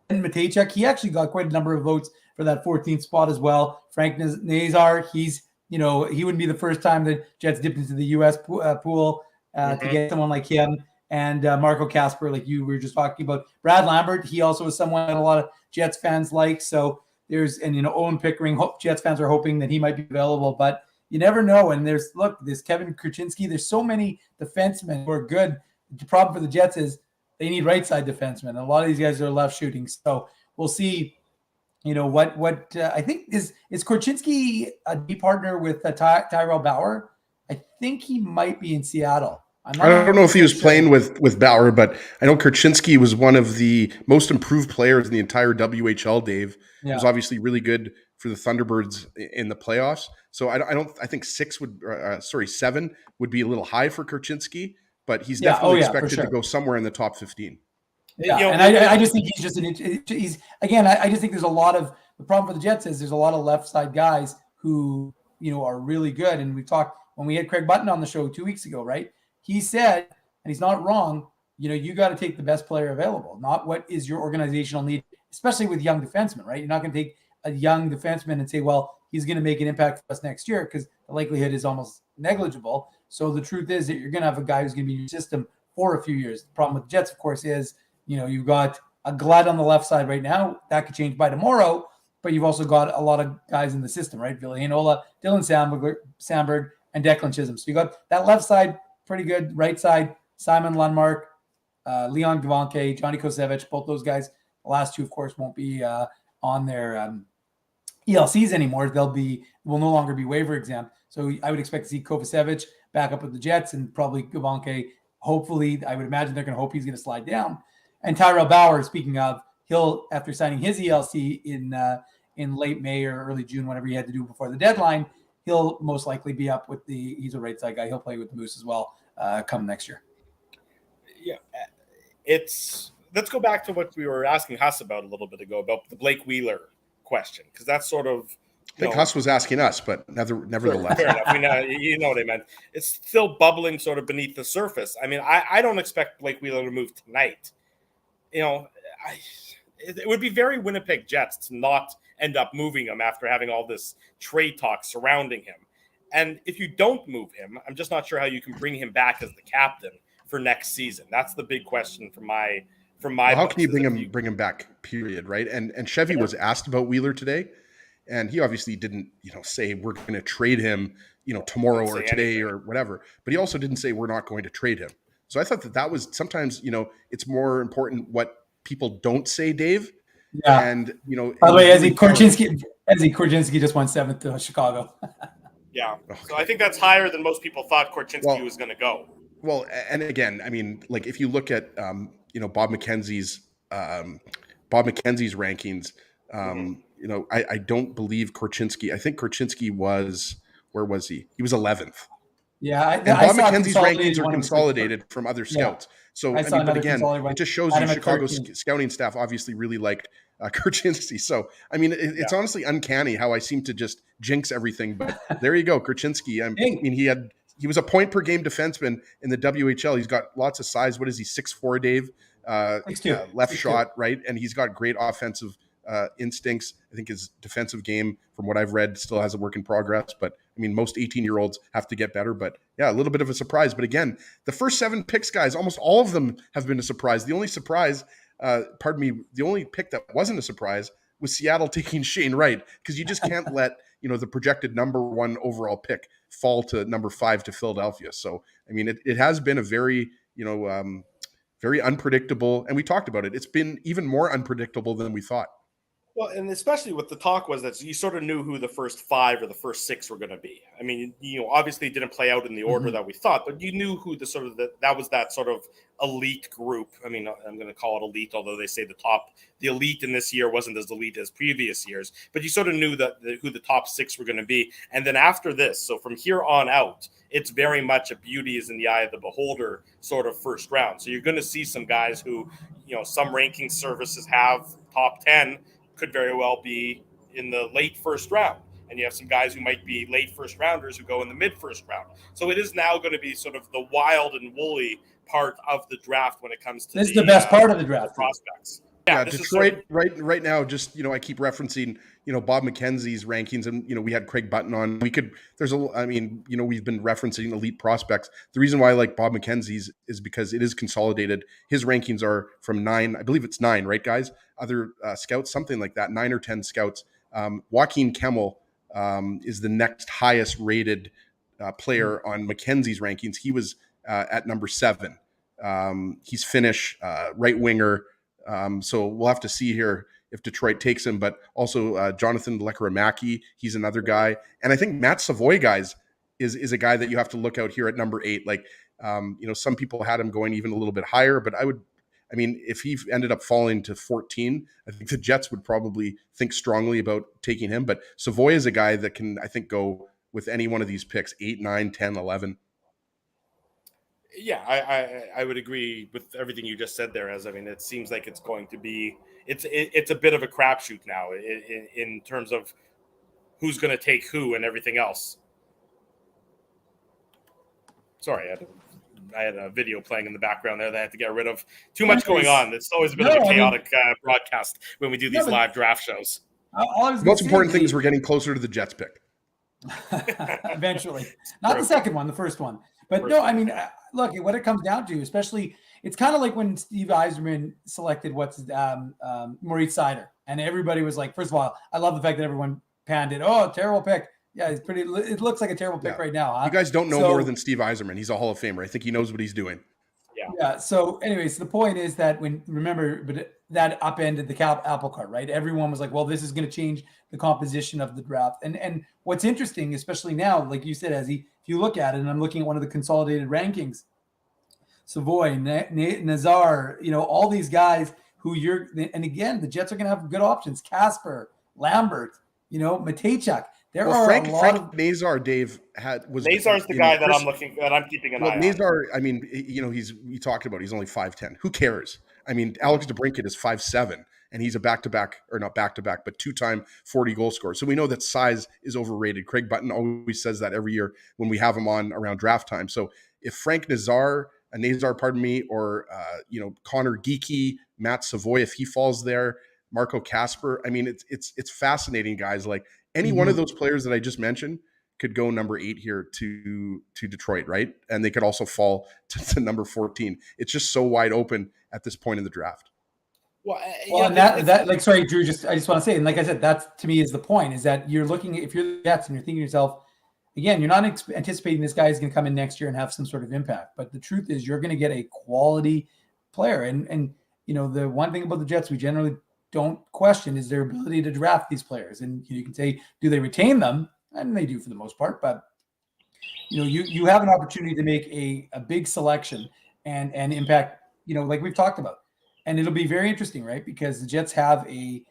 And Matejchuk, he actually got quite a number of votes for that 14th spot as well. Frank Nazar, he's he wouldn't be the first time that Jets dipped into the U.S. pool to get someone like him. And Marco Kasper, like you were just talking about. Brad Lambert, he also is someone that a lot of Jets fans like. So Owen Pickering, Jets fans are hoping that he might be available, but you never know. And there's Kevin Kurchinski. There's so many defensemen who are good. The problem for the Jets is they need right side defensemen. And a lot of these guys are left shooting. So we'll see. What I think is Kurchinski a D partner with Tyrell Bauer? I think he might be in Seattle. I don't know if he was playing with Bauer, but I know Kurchinski was one of the most improved players in the entire WHL, Dave. Yeah. He was obviously really good for the Thunderbirds in the playoffs. So I think 7 would be a little high for Kurchinski, but he's definitely expected to go somewhere in the top 15. Yeah, and I just think he's just I just think there's a lot of, the problem for the Jets is there's a lot of left side guys who, are really good. And we talked when we had Craig Button on the show 2 weeks ago, right? He said, and he's not wrong, you got to take the best player available, not what is your organizational need especially with young defensemen, right? You're not going to take a young defenseman and say, well, he's going to make an impact for us next year, because the likelihood is almost negligible. So the truth is that you're going to have a guy who's going to be in your system for a few years. The problem with the Jets, of course, is, you've got a glut on the left side right now. That could change by tomorrow, but you've also got a lot of guys in the system, right? Villanola, Dylan Sandberg, and Declan Chisholm. So you got that left side pretty good. Right side, Simon Lundmark, Leon Gavanke, Johnny Kosevich, both those guys. The last two, of course, won't be on their ELCs anymore. Will no longer be waiver exempt. So I would expect to see Kovacevic back up with the Jets, and probably Gavanke. Hopefully, I would imagine they're going to hope he's going to slide down. And Tyrell Bauer, speaking of, he'll, after signing his ELC in late May or early June, whatever he had to do before the deadline, he'll most likely be up with he's a right side guy. He'll play with the Moose as well come next year. Yeah, let's go back to what we were asking Huss about a little bit ago, about the Blake Wheeler question, because that's sort of, I think Huss was asking us, but nevertheless. Fair enough. You know what I meant. It's still bubbling sort of beneath the surface. I mean, I don't expect Blake Wheeler to move tonight. It would be very Winnipeg Jets to not end up moving him after having all this trade talk surrounding him. And if you don't move him, I'm just not sure how you can bring him back as the captain for next season. That's the big question from my. Well, how can you bring him back? Period. Right. And Chevy was asked about Wheeler today, and he obviously didn't say we're going to trade him tomorrow or today or whatever. But he also didn't say we're not going to trade him. So I thought that was sometimes it's more important what people don't say, Dave. Yeah. And by the way, Ezzy Korchinski just won 7th to Chicago. Yeah. Okay. So I think that's higher than most people thought Korchinski was going to go. Well, and again, I mean, like if you look at Bob McKenzie's rankings, I don't believe Korchinski. I think Korchinski was, where was he? He was 11th. Yeah, and Bob McKenzie's rankings are consolidated from other scouts. Yeah. So but again, it just shows you Chicago's scouting staff obviously really liked Korchinski. So I mean, it's honestly uncanny how I seem to just jinx everything. But there you go, Korchinski. I mean, he was a point per game defenseman in the WHL. He's got lots of size. What is he? 6'4", Dave. 6'2", left shot, right? And he's got great offensive instincts. I think his defensive game, from what I've read, still has a work in progress. But I mean, most 18-year-olds have to get better. But yeah, a little bit of a surprise. But again, the first 7 picks, guys, almost all of them have been a surprise. The only surprise, the only pick that wasn't a surprise was Seattle taking Shane Wright, because you just can't let the projected number 1 overall pick fall to number 5 to Philadelphia. So I mean, it has been a very very unpredictable, and we talked about it. It's been even more unpredictable than we thought. Well, and especially what the talk was that you sort of knew who the first 5 or the first 6 were going to be. I mean, obviously it didn't play out in the order that we thought, but you knew who that was that sort of elite group. I mean, I'm going to call it elite, although they say the elite in this year wasn't as elite as previous years, but you sort of knew who the top 6 were going to be. And then after this, so from here on out, it's very much a beauty is in the eye of the beholder sort of first round. So you're going to see some guys who, some ranking services have top 10, could very well be in the late first round. And you have some guys who might be late first rounders who go in the mid first round. So it is now going to be sort of the wild and woolly part of the draft when it comes to this is the best part of the draft prospects. Yeah, Detroit right now, just I keep referencing Bob McKenzie's rankings, and we had Craig Button on. We've been referencing elite prospects. The reason why I like Bob McKenzie's is because it is consolidated. His rankings are from 9, I believe it's 9, right, guys? Other scouts, something like that, 9 or 10 scouts. Joaquin Kemmel is the next highest rated player on McKenzie's rankings. He was at number 7. He's Finnish, right winger. So we'll have to see here if Detroit takes him, but also Jonathan Lekkerimaki, he's another guy. And I think Matt Savoy, guys, is a guy that you have to look out here at number 8. Like, some people had him going even a little bit higher, but if he ended up falling to 14, I think the Jets would probably think strongly about taking him. But Savoy is a guy that can, I think, go with any one of these picks, 8, 9, 10, 11. Yeah, I would agree with everything you just said there. It seems like it's going to be it's a bit of a crapshoot now in terms of who's going to take who and everything else. Sorry, I had to I had a video playing in the background there that I had to get rid of. Too much going on. It's always a bit of a chaotic broadcast when we do these live draft shows. The most important thing is we're getting closer to the Jets pick. Eventually. Not the second one, the first one. But no, I mean, look, what it comes down to, especially, it's kind of like when Steve Yzerman selected Maurice Sider. And everybody was like, first of all, I love the fact that everyone panned it. Oh, terrible pick. Yeah, it looks like a terrible pick right now. Huh? You guys don't know more than Steve Yzerman. He's a Hall of Famer. I think he knows what he's doing. Yeah. So anyways, the point is that that upended the apple cart, right? Everyone was like, well, this is going to change the composition of the draft. And what's interesting, especially now, like you said, if you look at it, and I'm looking at one of the consolidated rankings, Savoy, Nazar, all these guys who and again, the Jets are going to have good options. Casper, Lambert, Matejchuk. Frank Nazar, Dave Nazar's the guy that I'm keeping an eye on. Nazar, I mean, we talked about he's only 5'10". Who cares? I mean, Alex DeBrincat is 5'7", and he's a back-to-back, or not back-to-back, but two-time 40 goal scorer. So we know that size is overrated. Craig Button always says that every year when we have him on around draft time. So if Frank Nazar, or Connor Geekie, Matt Savoy, if he falls there, Marco Casper, I mean, it's fascinating, guys. Like any one of those players that I just mentioned could go number 8 here to Detroit, right? And they could also fall to number 14. It's just so wide open at this point in the draft. Sorry, Drew, I just want to say, and like I said, that's to me is the point, is that you're looking, if you're the Jets and you're thinking to yourself, again, you're not anticipating this guy is going to come in next year and have some sort of impact. But the truth is you're going to get a quality player. And the one thing about the Jets we generally don't question is their ability to draft these players. And you can say, do they retain them? And they do for the most part. But, you have an opportunity to make a big selection and impact, like we've talked about. And it'll be very interesting, right? Because the Jets have a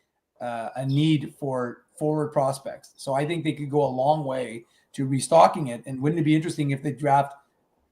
need for forward prospects. So I think they could go a long way to restocking it. And wouldn't it be interesting if they draft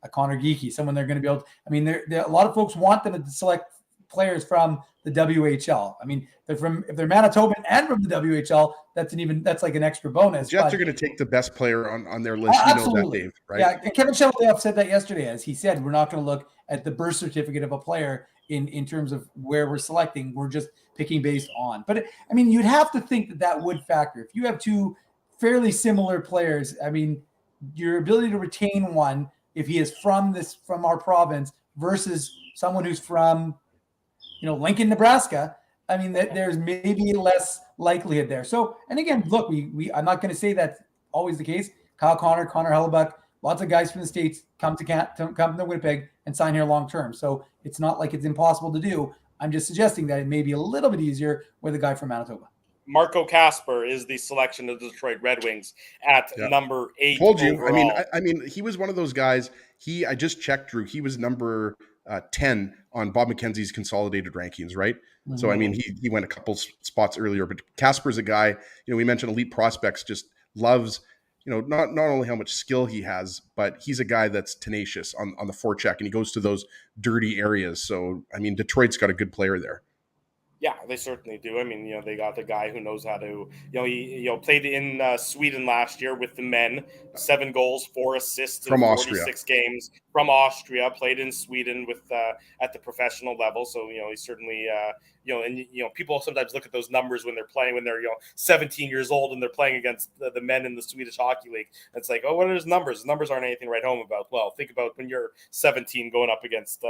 a Connor Geekie, someone they're going to be able to, I mean, a lot of folks want them to select players from the WHL. I mean, if they're Manitoban and from the WHL, that's like an extra bonus. Jets are going to take the best player on their list. Absolutely. You know that, Dave, right? Yeah, and Kevin Cheveldayoff said that yesterday. As he said, we're not going to look at the birth certificate of a player in terms of where we're selecting. We're just picking based on. But I mean, you'd have to think that would factor. If you have two fairly similar players, I mean, your ability to retain one, if he is from our province versus someone who's from, Lincoln, Nebraska, I mean, there's maybe less likelihood there. So, and again, look, I'm not going to say that's always the case. Kyle Connor Hellebuck, lots of guys from the States come to Winnipeg and sign here long term. So it's not like it's impossible to do. I'm just suggesting that it may be a little bit easier with a guy from Manitoba. Marco Casper is the selection of the Detroit Red Wings at number 8. Told you. Overall. I mean, he was one of those guys. I just checked, Drew. He was number 10 on Bob McKenzie's consolidated rankings, right? Mm-hmm. So, I mean, he went a couple spots earlier, but Casper's a guy, we mentioned elite prospects, just loves, not only how much skill he has, but he's a guy that's tenacious on the forecheck, and he goes to those dirty areas. So, I mean, Detroit's got a good player there. Yeah, they certainly do. I mean, they got the guy who knows how to, he played in Sweden last year with the men, 7 goals, 4 assists in 46 games from Austria, played in Sweden with at the professional level. So, he's certainly, people sometimes look at those numbers when they're 17 years old and they're playing against the men in the Swedish Hockey League. It's like, oh, what are his numbers? The numbers aren't anything to write home about. Well, think about when you're 17 going up against,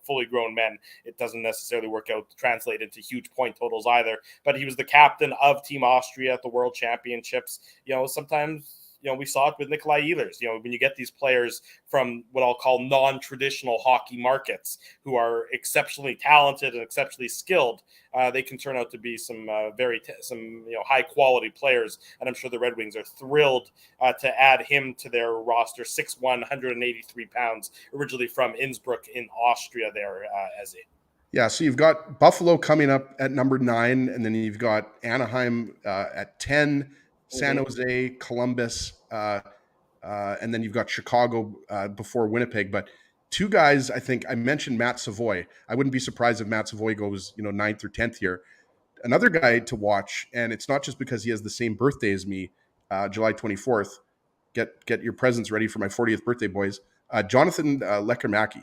fully grown men. It doesn't necessarily work out to translate into huge point totals either. But he was the captain of Team Austria at the World Championships. Sometimes we saw it with Nikolai Ehlers. When you get these players from what I'll call non-traditional hockey markets who are exceptionally talented and exceptionally skilled, they can turn out to be some high quality players. And I'm sure the Red Wings are thrilled to add him to their roster. 6'1", 183 pounds, originally from Innsbruck in Austria there as it. Yeah, so you've got Buffalo coming up at number 9, and then you've got Anaheim at 10, San Jose, Columbus, and then you've got Chicago before Winnipeg. But 2 guys, I think I mentioned Matt Savoy. I wouldn't be surprised if Matt Savoy goes 9th or 10th here. Another guy to watch, and it's not just because he has the same birthday as me, July 24th. Get your presents ready for my 40th birthday, boys. Jonathan Lekkerimäki,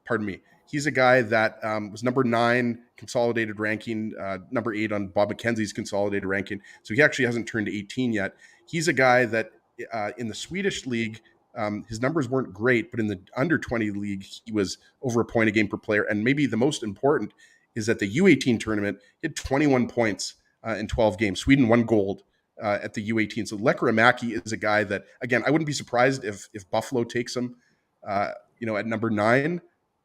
pardon me. He's a guy that was number 9 consolidated ranking, number 8 on Bob McKenzie's consolidated ranking. So he actually hasn't turned 18 yet. He's a guy that in the Swedish league, his numbers weren't great, but in the under 20 league, he was over a point a game per player. And maybe the most important is that the U18 tournament, he had 21 points in 12 games. Sweden won gold at the U18. So Lekkerimäki is a guy that, again, I wouldn't be surprised if Buffalo takes him, at number 9.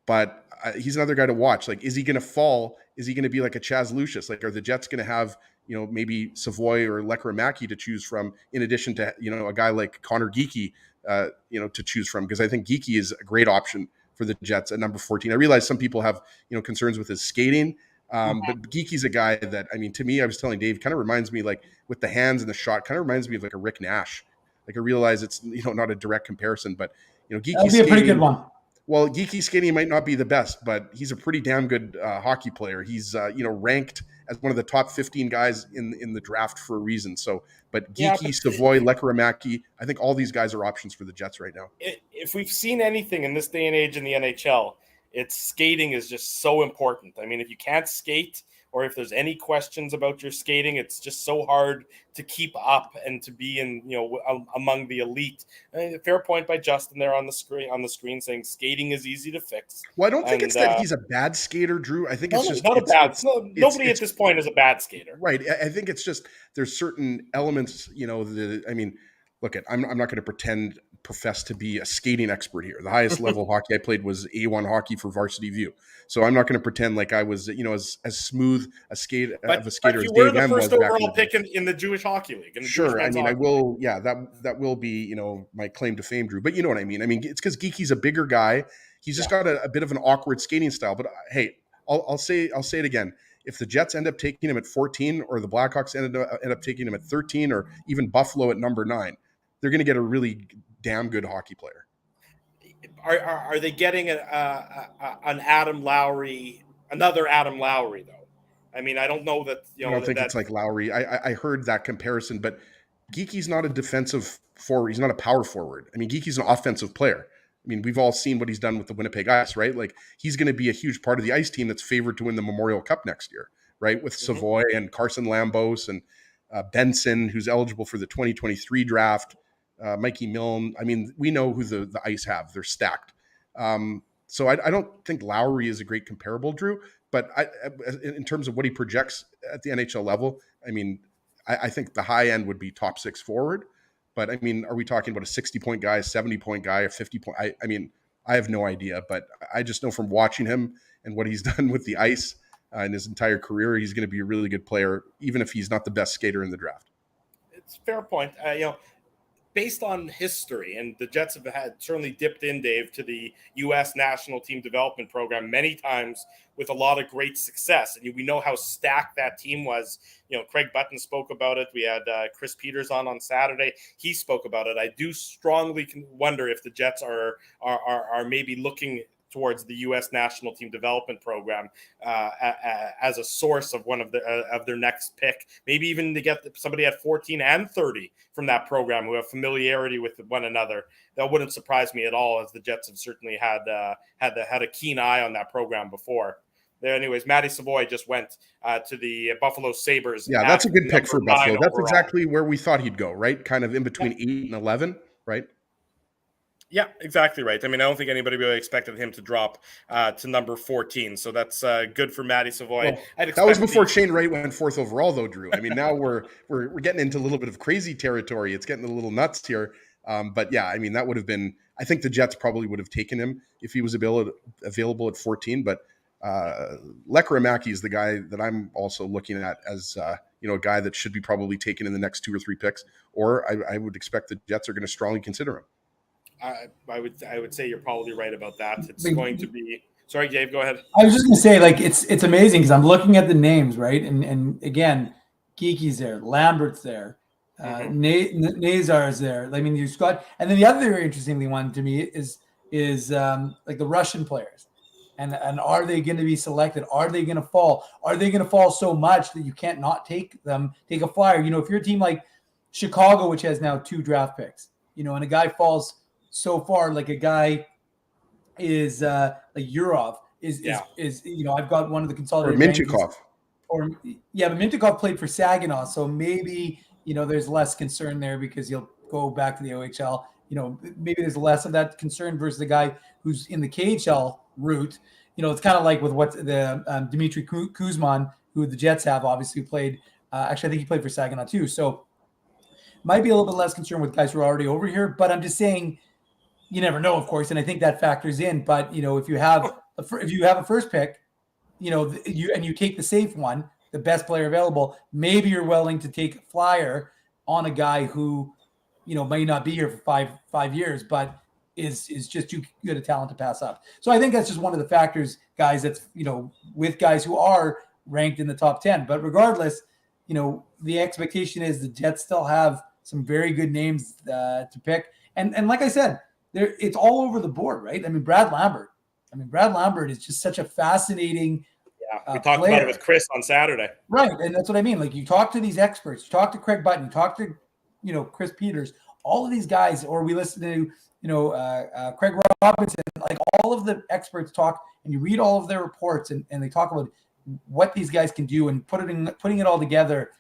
But he's another guy to watch. Like, is he going to fall? Is he going to be like a Chaz Lucius? Like, are the Jets going to have, maybe Savoy or Lekkerimäki to choose from, in addition to, a guy like Connor Geekie, to choose from? Because I think Geekie is a great option for the Jets at number 14. I realize some people have, concerns with his skating. But Geekie's a guy that, to me, I was telling Dave, kind of reminds me, like, with the hands and the shot, kind of reminds me of like a Rick Nash. Like, I realize it's, not a direct comparison, but, Geekie's that'd be a pretty good one. Well, Geekie skating might not be the best, but he's a pretty damn good hockey player. He's ranked as one of the top 15 guys in the draft for a reason. So, but Geekie, Savoy, Lekkerimäki, I think all these guys are options for the Jets right now. If we've seen anything in this day and age in the NHL, it's skating is just so important. If you can't skate, or if there's any questions about your skating, it's just so hard to keep up and to be in, among the elite. Fair point by Justin there on the screen saying skating is easy to fix. Well, I don't think it's that he's a bad skater, Drew. I think it's just not a bad. Nobody at this point is a bad skater, right? I think it's just there's certain elements, look, I'm not going to profess to be a skating expert here. The highest level of hockey I played was A1 hockey for Varsity View. So I'm not going to pretend like I was, as smooth a skater as Dave M was. You were the first overall pick in the Jewish Hockey League. Sure. I will. Yeah, that will be, my claim to fame, Drew. But you know what I mean? It's because Geekie's a bigger guy. He's just got a bit of an awkward skating style. But hey, I'll say it again. If the Jets end up taking him at 14, or the Blackhawks end up taking him at 13, or even Buffalo at number 9, they're going to get a really damn good hockey player. Are they getting an Adam Lowry, another Adam Lowry though? I don't know that. I don't think it's like Lowry. I heard that comparison, but Geekie's not a defensive forward. He's not a power forward. Geekie's an offensive player. We've all seen what he's done with the Winnipeg Ice, right? Like, he's going to be a huge part of the Ice team that's favored to win the Memorial Cup next year, right? With Savoy and Carson Lambos and Benson, who's eligible for the 2023 draft. Mikey Milne. We know who the Ice have. They're stacked. So I don't think Lowry is a great comparable, Drew. But in terms of what he projects at the NHL level, I think the high end would be top 6 forward. But are we talking about a 60-point guy, a 70-point guy, a 50-point? I have no idea. But I just know from watching him and what he's done with the Ice in his entire career, he's going to be a really good player, even if he's not the best skater in the draft. It's a fair point. Based on history, and the Jets have certainly dipped in, Dave, to the U.S. National Team Development Program many times with a lot of great success. And we know how stacked that team was. Craig Button spoke about it. We had Chris Peters on Saturday. He spoke about it. I do strongly wonder if the Jets are maybe looking towards the U.S. National Team Development Program as a source of one of their next pick. Maybe even to get somebody at 14 and 30 from that program who have familiarity with one another. That wouldn't surprise me at all, as the Jets have certainly had a keen eye on that program before. Anyways, Matty Savoy just went to the Buffalo Sabres. Yeah, that's a good pick for Buffalo. That's exactly where we thought he'd go, right? Kind of in between 8 and 11, right? Yeah, exactly right. I don't think anybody really expected him to drop to number 14. So that's good for Matty Savoy. Well, that was before Shane Wright went 4th overall, though, Drew. Now we're getting into a little bit of crazy territory. It's getting a little nuts here. But yeah, that would have been. I think the Jets probably would have taken him if he was available at 14. But Lekkerimäki is the guy that I'm also looking at as a guy that should be probably taken in the next 2 or 3 picks. Or I would expect the Jets are going to strongly consider him. I would say you're probably right about that. It's going to be. Sorry, Dave, go ahead. I was just going to say, like, it's amazing because I'm looking at the names, right? And again, Geekie's there, Lambert's there, Nazar's there. You've got, and then the other interesting one to me is like the Russian players, and are they going to be selected? Are they going to fall? Are they going to fall so much that you can't not take a flyer? If you're a team like Chicago, which has now 2 draft picks, and a guy falls so far, like a guy is like Yurov is I've got one of the Or consolidated Minchikov. but Mintikov played for Saginaw, so maybe there's less concern there because he'll go back to the OHL. Maybe there's less of that concern versus the guy who's in the KHL route. It's kind of like with what the Dmitry Kuzman, who the Jets have, obviously played. Actually, I think he played for Saginaw too. So might be a little bit less concerned with guys who are already over here. But I'm just saying, you never know, of course, and I think that factors in. But if you have a first pick, you take the safe one, the best player available, maybe you're willing to take a flyer on a guy who, may not be here for five years, but is just too good a talent to pass up. So I think that's just one of the factors, guys, that's, with guys who are ranked in the top 10. But regardless, the expectation is the Jets still have some very good names to pick. And like I said, it's all over the board, right? I mean, Brad Lambert is just such a fascinating we talked player. about it with Chris on Saturday. Right, and that's what I mean. Like, you talk to these experts, you talk to Craig Button, you talk to, Chris Peters, all of these guys, or we listen to, Craig Robinson, like all of the experts talk, and you read all of their reports, and they talk about what these guys can do and putting it all together.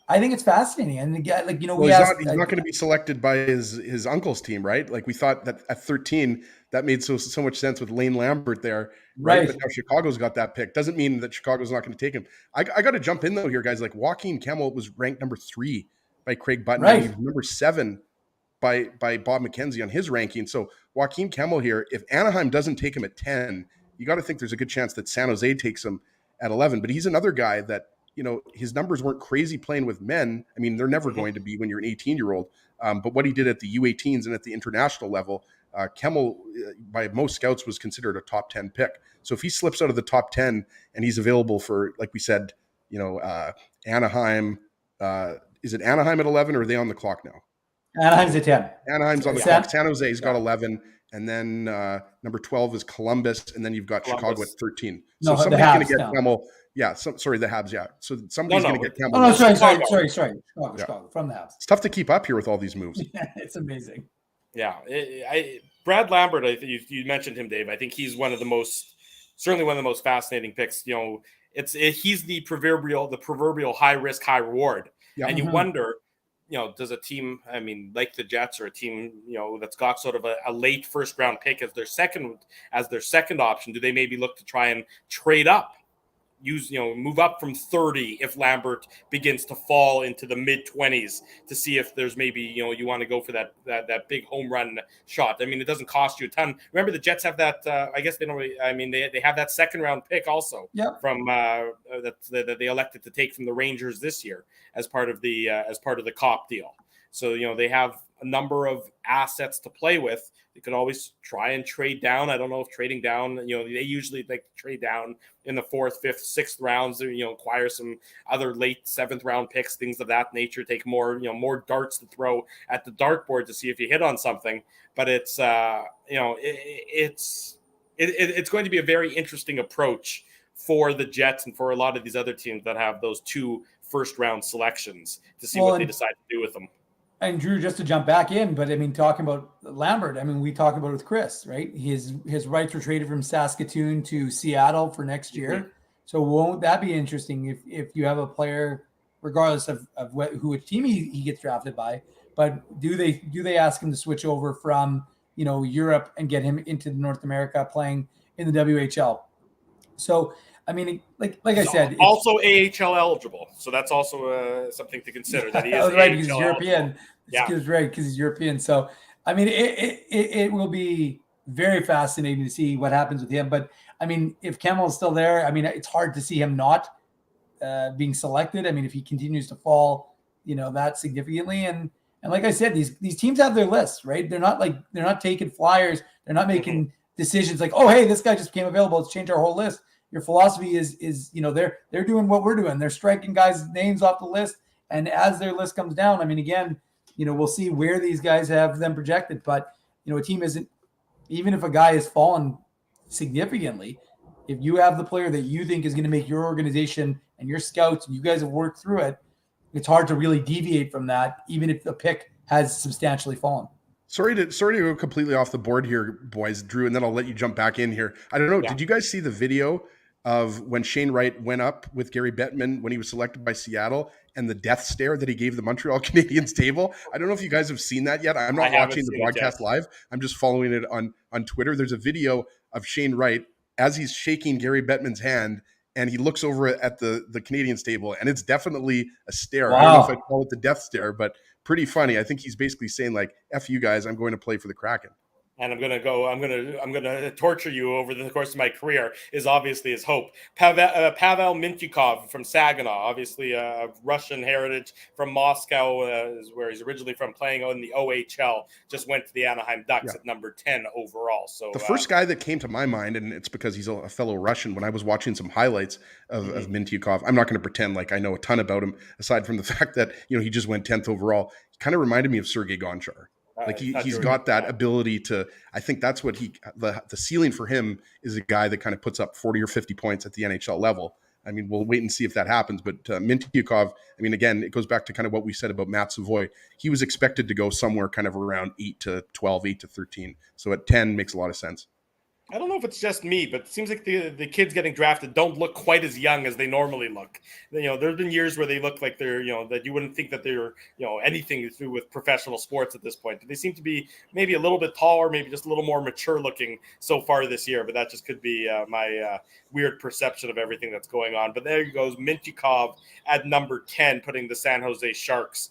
I think it's fascinating. And the guy, like, he's not going to be selected by his uncle's team, right? Like, we thought that at 13, that made so much sense with Lane Lambert there, right? But now Chicago's got that pick. Doesn't mean that Chicago's not going to take him. I got to jump in though here, guys. Like, Joaquin Kemmel was ranked number 3 by Craig Button. Right. He was number 7 by Bob McKenzie on his ranking. So Joaquin Kemmel here, if Anaheim doesn't take him at 10, you got to think there's a good chance that San Jose takes him at 11. But he's another guy that, his numbers weren't crazy playing with men. I mean, they're never going to be when you're an 18-year-old. But what he did at the U18s and at the international level, Kemmel, by most scouts, was considered a top 10 pick. So if he slips out of the top 10 and he's available for, like we said, Anaheim, is it Anaheim at 11 or are they on the clock now? Anaheim's at 10. Anaheim's on the clock. San Jose's got 11. And then number 12 is Columbus. And then you've got Chicago at 13. So somebody's going to get Kemmel. Yeah. The Habs. Yeah. So somebody's going to get Kemmel. Oh, no, sorry. Chicago, from the Habs. It's tough to keep up here with all these moves. It's amazing. Yeah. Brad Lambert, I think you mentioned him, Dave. I think he's certainly one of the most fascinating picks. He's the proverbial high risk, high reward. Yeah. And you wonder, does a team, like the Jets, or a team, that's got sort of a late first round pick as their second option, do they maybe look to try and trade up, move up from 30 if Lambert begins to fall into the mid 20s to see if there's maybe, you want to go for that big home run shot. I mean, it doesn't cost you a ton. Remember, the Jets have that, I guess they don't really, they have that second round pick also from that they elected to take from the Rangers this year as part of the Kopp deal. So, they have a number of assets to play with. They could always try and trade down. I don't know if trading down, they usually like to trade down in the 4th, 5th, 6th rounds, acquire some other late 7th round picks, things of that nature, take more darts to throw at the dartboard to see if you hit on something. But it's going to be a very interesting approach for the Jets and for a lot of these other teams that have those 2 first round selections to see what they decide to do with them. And Drew, just to jump back in, but talking about Lambert, we talked about it with Chris, right? His rights were traded from Saskatoon to Seattle for next year. Mm-hmm. So won't that be interesting if you have a player, regardless of which team he gets drafted by, but do they ask him to switch over from, Europe and get him into North America playing in the WHL? So, like I said, also AHL eligible. So that's also something to consider, that he is right, because he's European. Right, because he's European. So, it will be very fascinating to see what happens with him. But, if Kemmel is still there, it's hard to see him not being selected. If he continues to fall, that significantly. And like I said, these teams have their lists, right? They're not taking flyers. They're not making decisions like, oh, hey, this guy just became available. Let's change our whole list. Your philosophy is they're doing what we're doing. They're striking guys' names off the list, and as their list comes down, again, we'll see where these guys have them projected. But a team isn't, even if a guy has fallen significantly, if you have the player that you think is going to make your organization and your scouts and you guys have worked through it, it's hard to really deviate from that, even if the pick has substantially fallen. Sorry to go completely off the board here, boys, Drew, and then I'll let you jump back in here. I don't know. Yeah. Did you guys see the video of when Shane Wright went up with Gary Bettman when he was selected by Seattle and the death stare that he gave the Montreal Canadiens table? I don't know if you guys have seen that yet. I'm not watching the broadcast live. I'm just following it on Twitter. There's a video of Shane Wright as he's shaking Gary Bettman's hand, and he looks over at the Canadiens table, and it's definitely a stare. Wow. I don't know if I'd call it the death stare, but pretty funny. I think he's basically saying like, F you guys, I'm going to play for the Kraken. And I'm gonna torture you over the course of my career is obviously his hope. Pavel Mintyukov from Saginaw, obviously a Russian heritage from Moscow, is where he's originally from, playing in the OHL. Just went to the Anaheim Ducks at number 10 overall. So the first guy that came to my mind, and it's because he's a fellow Russian, when I was watching some highlights of Mintyukov, I'm not going to pretend like I know a ton about him, aside from the fact that he just went 10th overall. He kind of reminded me of Sergei Gonchar. Like he's got that ability to, I think that's what the ceiling for him is, a guy that kind of puts up 40 or 50 points at the NHL level. I mean, we'll wait and see if that happens. But Mintyukov, I mean, again, it goes back to kind of what we said about Matt Savoy. He was expected to go somewhere kind of around 8 to 12, 8 to 13. So at 10 makes a lot of sense. I don't know if it's just me, but it seems like the kids getting drafted don't look quite as young as they normally look. There's been years where they look like they're, that you wouldn't think that they're, anything to do with professional sports at this point. But they seem to be maybe a little bit taller, maybe just a little more mature looking so far this year. But that just could be my weird perception of everything that's going on. But there goes Mintyukov at number 10, putting the San Jose Sharks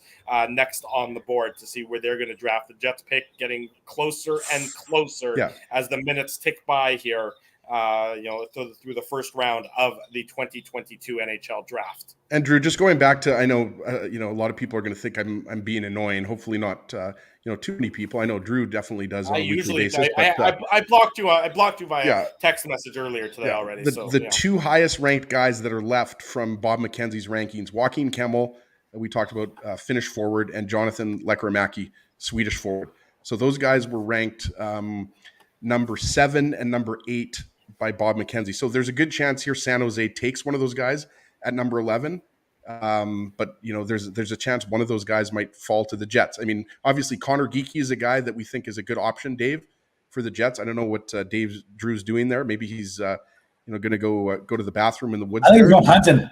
next on the board to see where they're going to draft. The Jets pick getting closer and closer as the minutes tick by here, through the first round of the 2022 NHL Draft. And Drew, just going back to, I know, a lot of people are going to think I'm being annoying. Hopefully not, too many people. I know Drew definitely does on a weekly basis. I blocked you. I blocked you via text message earlier today already. The two highest ranked guys that are left from Bob McKenzie's rankings: Joakim Kemmel, we talked about, Finnish forward, and Jonathan Lekkerimäki, Swedish forward. So those guys were ranked number 7 and number 8 by Bob McKenzie. So there's a good chance here San Jose takes one of those guys at number 11. But there's a chance one of those guys might fall to the Jets. I mean, obviously Connor Geekie is a guy that we think is a good option, Dave, for the Jets. I don't know what Drew's doing there. Maybe he's going to go to the bathroom in the woods. I think he's going hunting.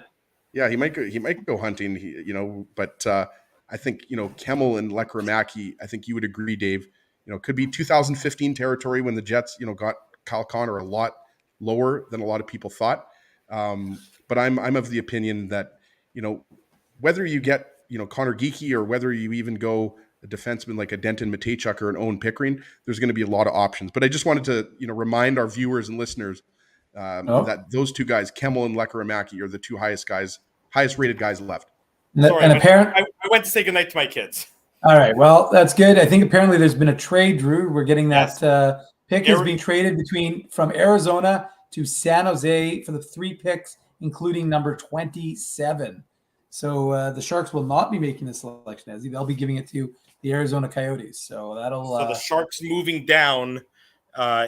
Yeah, he might go hunting. But I think Kemmel and Lekkerimäki, I think you would agree, Dave. Could be 2015 territory when the Jets, got Kyle Connor a lot lower than a lot of people thought. But I'm of the opinion that, whether you get, Connor Geekie or whether you even go a defenseman like a Denton Matejchuk or an Owen Pickering, there's going to be a lot of options. But I just wanted to, remind our viewers and listeners that those two guys, Kemmel and Lekkerimäki, are the two highest rated guys left. Sorry, I went to say goodnight to my kids. All right. Well, that's good. I think apparently there's been a trade, Drew. We're getting that pick is being traded from Arizona to San Jose for the 3 picks, including number 27. So the Sharks will not be making the selection, as they'll be giving it to the Arizona Coyotes. So that'll. So the Sharks moving down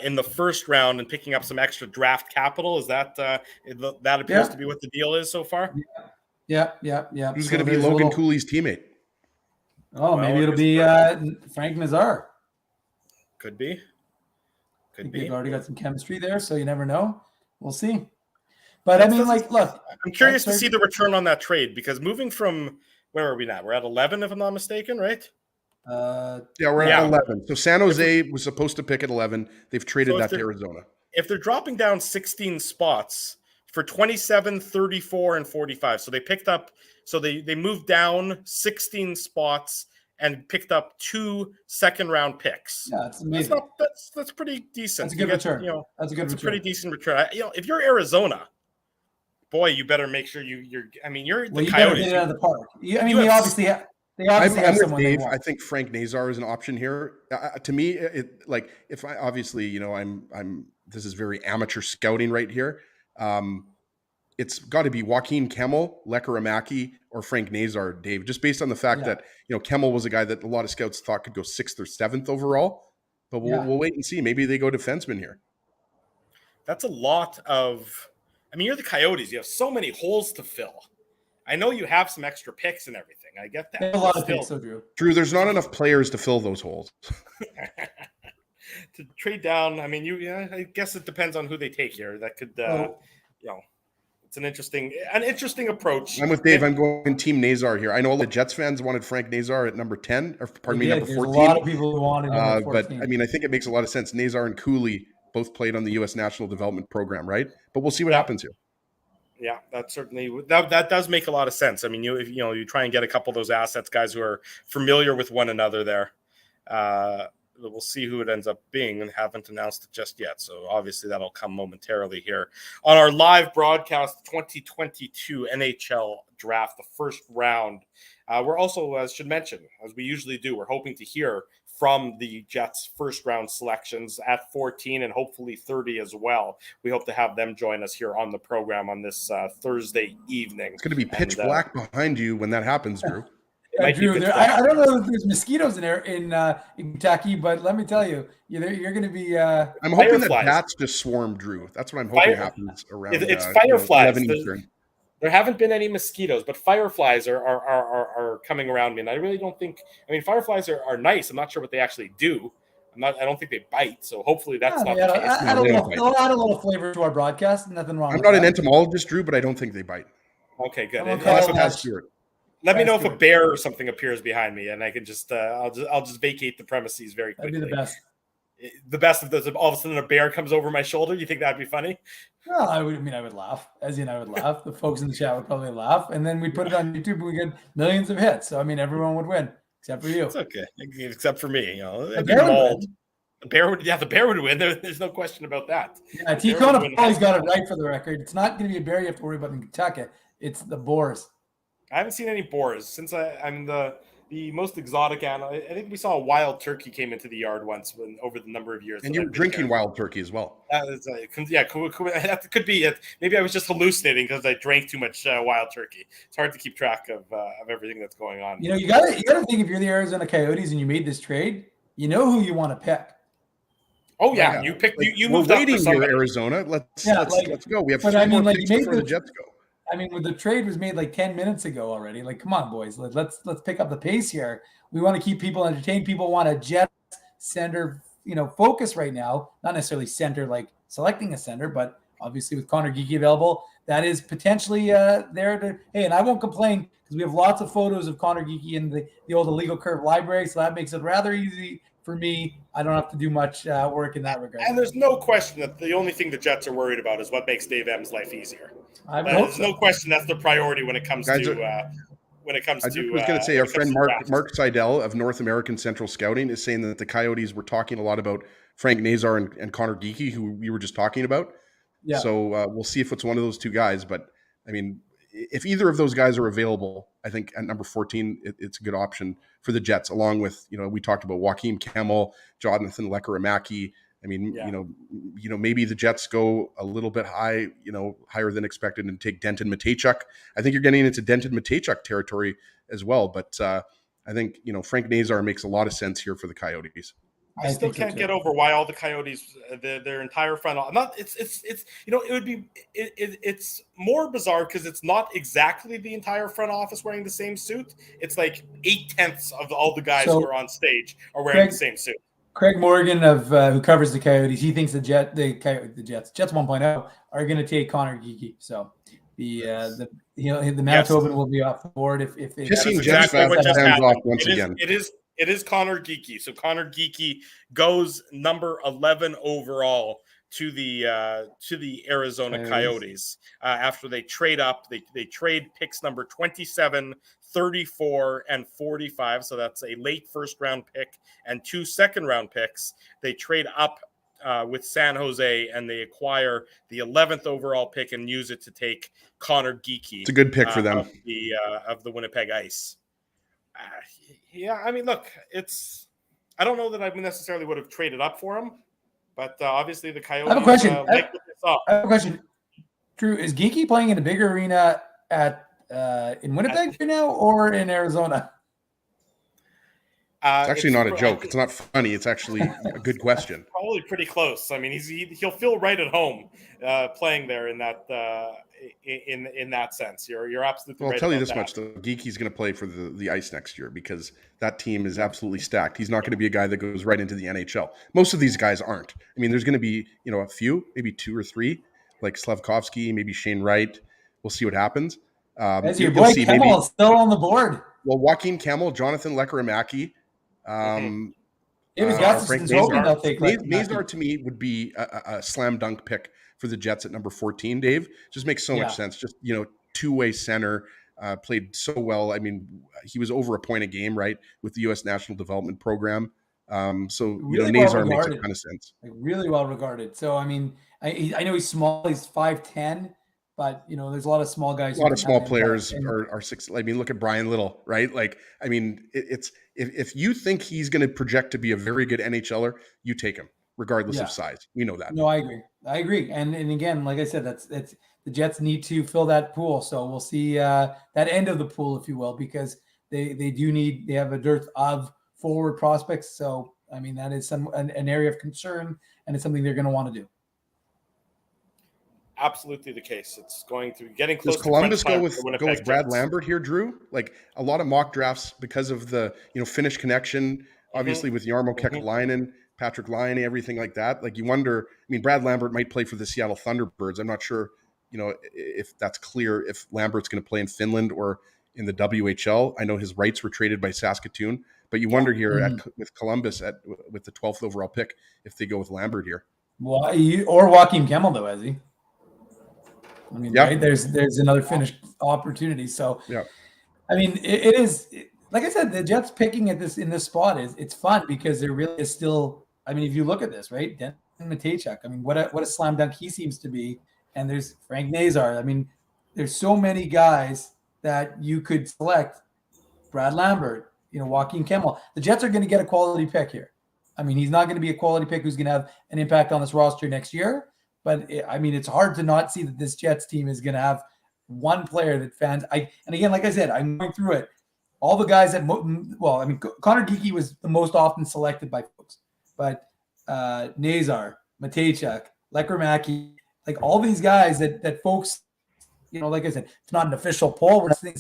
in the first round and picking up some extra draft capital. Is that that appears to be what the deal is so far? Yeah. Who's going to be Logan Cooley's teammate? Oh, maybe it'll be Frank Nazar. Could be. They've already got some chemistry there, so you never know. We'll see. But look. I'm curious to see the return on that trade, because moving from, where are we now? We're at 11, if I'm not mistaken, right? We're at 11. So San Jose was supposed to pick at 11. They've traded that to Arizona. If they're dropping down 16 spots for 27, 34, and 45, so they picked up. So they moved down 16 spots and picked up 2 second-round picks. Yeah, that's amazing. That's pretty decent. That's a good return. That's a good return. Pretty decent return. If you're Arizona, boy, you better make sure you're the Coyotes. Better get it out of the park. They obviously have. I'm with Dave. I think Frank Nazar is an option here. To me, if I obviously, I'm this is very amateur scouting right here. It's got to be Joakim Kemmel, Lekkerimäki, or Frank Nazar, Dave, just based on the fact that, Kemmel was a guy that a lot of scouts thought could go 6th or 7th overall. But we'll wait and see. Maybe they go defenseman here. That's a lot of – you're the Coyotes. You have so many holes to fill. I know you have some extra picks and everything. I get that. They have a lot of picks, so Drew. Drew, there's not enough players to fill those holes. To trade down, I mean, I guess it depends on who they take here. That could, it's an interesting approach. I'm with Dave. I'm going Team Nazar here. I know all the Jets fans wanted Frank Nazar at number 10, or pardon me, number 14. There's a lot of people who wanted number 14. But I mean, I think it makes a lot of sense. Nazar and Cooley both played on the U.S. National Development Program, right? But we'll see what happens here. Yeah, that certainly that does make a lot of sense. I mean, you try and get a couple of those assets, guys who are familiar with one another there. We'll see who it ends up being, and haven't announced it just yet. So obviously that'll come momentarily here on our live broadcast 2022 NHL Draft, the first round. We're also, as should mention, as we usually do, we're hoping to hear from the Jets' first round selections at 14 and hopefully 30 as well. We hope to have them join us here on the program on this Thursday evening. It's going to be pitch black behind you when that happens, Drew. Drew, I don't know if there's mosquitoes in Kentucky, but let me tell you, you're going to be. I'm hoping that bats just swarm, Drew. That's what I'm hoping happens around. It's fireflies. 11 Eastern. There haven't been any mosquitoes, but fireflies are coming around me, and I really don't think. I mean, fireflies are nice. I'm not sure what they actually do. I don't think they bite, so hopefully that's not the case. Add a little flavor to our broadcast. Nothing wrong. I'm not an entomologist, Drew, but I don't think they bite. Okay, good. Let me know if a bear or something appears behind me, and I can just I'll just vacate the premises very quickly. That'd be the best. The best if there's all of a sudden a bear comes over my shoulder. You think that'd be funny? Well, I would laugh. As you know, I would laugh. The folks in the chat would probably laugh, and then we'd put it on YouTube, and we get millions of hits. So I mean, everyone would win except for you. It's okay, except for me. The bear would win. There's no question about that. Yeah, T-Cone always got it right for the record. It's not going to be a bear you have to worry about in Kentucky. It's the boars. I haven't seen any boars since I'm the most exotic animal. I think we saw a wild turkey came into the yard once over the number of years. And you were drinking wild turkey as well. That could be it. Maybe I was just hallucinating because I drank too much wild turkey. It's hard to keep track of everything that's going on. You gotta think if you're the Arizona Coyotes and you made this trade, you know who you want to pick. Oh yeah, you picked. You moved we're up waiting for somebody. Here, Arizona. Let's go. We have 3 more picks before the Jets go. I mean, the trade was made like 10 minutes ago already. Like, come on, boys. Let's pick up the pace here. We want to keep people entertained. People want a Jets center, focus right now. Not necessarily center, like selecting a center, but obviously with Connor Geekie available, that is potentially there to. Hey, and I won't complain because we have lots of photos of Connor Geekie in the old Illegal Curve library, so that makes it rather easy for me. I don't have to do much work in that regard. And there's no question that the only thing the Jets are worried about is what makes Dave M's life easier. There's no question that's the priority when it comes to. I was going to say our friend Mark Seidel of North American Central Scouting is saying that the Coyotes were talking a lot about Frank Nazar and Connor Geekie, who we were just talking about. Yeah. So we'll see if it's one of those two guys. But I mean, if either of those guys are available, I think at number 14, it's a good option for the Jets, along with, we talked about Joakim Kemmel, Jonathan Lekkerimäki. I mean, maybe the Jets go a little bit higher than expected and take Denton Matejchuk. I think you're getting into Denton Matejchuk territory as well. But I think, Frank Nazar makes a lot of sense here for the Coyotes. I still can't get over why all the Coyotes, their entire front office. It's more bizarre because it's not exactly the entire front office wearing the same suit. It's like 8/10 of all the guys who are on stage are wearing the same suit. Craig Morgan of who covers the Coyotes, he thinks the Jets 1.0 are going to take Connor Geekie. So the Manitoban will be off the board if they. It is Connor Geekie. So Connor Geekie goes number 11 overall to the Arizona Coyotes after they trade up. They trade picks number 27, 34, and 45. So that's a late first round pick and 2 second round picks. They trade up with San Jose and they acquire the 11th overall pick and use it to take Connor Geekie. It's a good pick for them. Of the Winnipeg Ice. Yeah, I mean, look, I don't know that I necessarily would have traded up for him, but obviously the Coyotes. I have a question. I have a question. Drew, is Geekie playing in a bigger arena in Winnipeg right now or in Arizona? It's actually not a joke. It's not funny. It's actually a good question. Probably pretty close. I mean, he'll feel right at home playing there in that in that sense. You're absolutely Well, right. I'll tell you about this that. much: though, Geeky's going to play for the ice next year because that team is absolutely stacked. He's not going to be a guy that goes right into the NHL. Most of these guys aren't. I mean, there's going to be a few, maybe 2 or 3, like Slavkovsky, maybe Shane Wright. We'll see what happens. As your boy Kemmel is still on the board. Well, Joaquin Kemmel, Jonathan Lekkerimäki. Frank Nazar to me would be a slam dunk pick for the Jets at number 14. Dave, just makes so much sense. Just two-way center, played so well. I mean, he was over a point a game, right, with the U.S. National Development Program. So really Nazar makes a ton of sense. Like really well regarded. So I mean, I know he's small. He's 5'10". But there's a lot of small guys. A lot of small players are 6. I mean, look at Brian Little, right? Like, I mean, it's if you think he's going to project to be a very good NHLer, you take him, regardless of size. We know that. No, I agree. And again, like I said, that's the Jets need to fill that pool. So we'll see that end of the pool, if you will, because they have a dearth of forward prospects. So I mean, that is an area of concern, and it's something they're going to want to do. Absolutely the case. It's going to be getting close. Does Columbus go with Brad Lambert here, Drew? Like a lot of mock drafts because of the Finnish connection, obviously with Jarmo Kekalainen, Patrick Laine, everything like that. Like you wonder. I mean, Brad Lambert might play for the Seattle Thunderbirds. I'm not sure, if that's clear. If Lambert's going to play in Finland or in the WHL. I know his rights were traded by Saskatoon, but you wonder here with Columbus with the 12th overall pick if they go with Lambert here. Or Joaquin Kemmel though, has he? I mean, right? There's another Finnish opportunity. So, I mean, it is like I said, the Jets picking at in this spot it's fun because there really is still. I mean, if you look at this, right, Denton Matejchuk. I mean, what a slam dunk he seems to be. And there's Frank Nazar. I mean, there's so many guys that you could select. Brad Lambert, Joaquin Kemmel. The Jets are going to get a quality pick here. I mean, he's not going to be a quality pick who's going to have an impact on this roster next year. But I mean, it's hard to not see that this Jets team is going to have one player that fans. And again, like I said, I'm going through it. All the guys that, I mean, Connor Geeky was the most often selected by folks, but Nazar, Matejchuk, Lekkerimäki, like all these guys that folks, like I said, it's not an official poll. We're not saying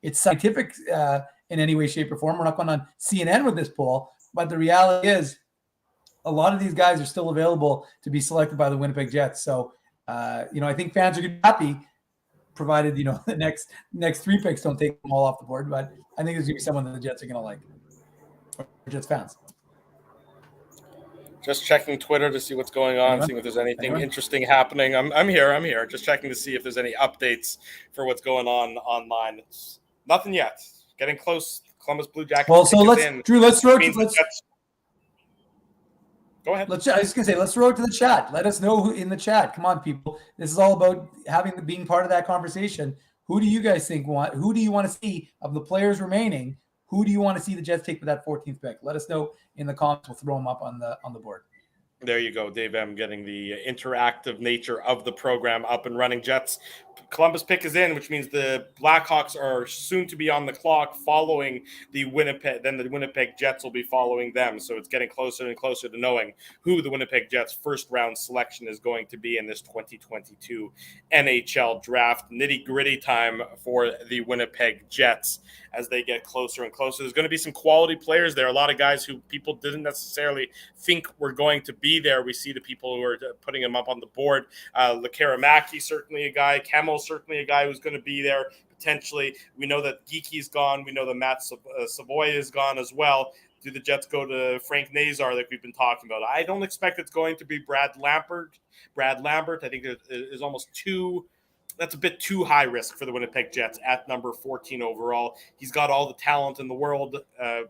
it's scientific in any way, shape, or form. We're not going on CNN with this poll, but the reality is, a lot of these guys are still available to be selected by the Winnipeg Jets. So, I think fans are going to be happy, provided, the next 3 picks don't take them all off the board. But I think there's going to be someone that the Jets are going to like, or Jets fans. Just checking Twitter to see what's going on, seeing if there's anything interesting happening. I'm here. Just checking to see if there's any updates for what's going on online. It's nothing yet. Getting close. Columbus Blue Jackets. Well, so let's throw Go ahead. I was just gonna say, let's throw it to the chat. Let us know who in the chat. Come on, people. This is all about being part of that conversation. Who do you guys think who do you want to see of the players remaining? Who do you want to see the Jets take with that 14th pick? Let us know in the comments. We'll throw them up on the board. There you go, Dave M. getting the interactive nature of the program up and running. Jets, Columbus pick is in, which means the Blackhawks are soon to be on the clock following the Winnipeg. Then the Winnipeg Jets will be following them. So it's getting closer and closer to knowing who the Winnipeg Jets first round selection is going to be in this 2022 NHL draft. Nitty gritty time for the Winnipeg Jets as they get closer and closer. There's going to be some quality players there. A lot of guys who people didn't necessarily think were going to be there. We see the people who are putting them up on the board. Lekkerimäki, certainly a guy. Kemmel, certainly a guy who's going to be there potentially. We know that Geeky's gone. We know that Matt Savoy is gone as well. Do the Jets go to Frank Nazar like we've been talking about? I don't expect it's going to be Brad Lambert. I think there's almost that's a bit too high risk for the Winnipeg Jets at number 14 overall. He's got all the talent in the world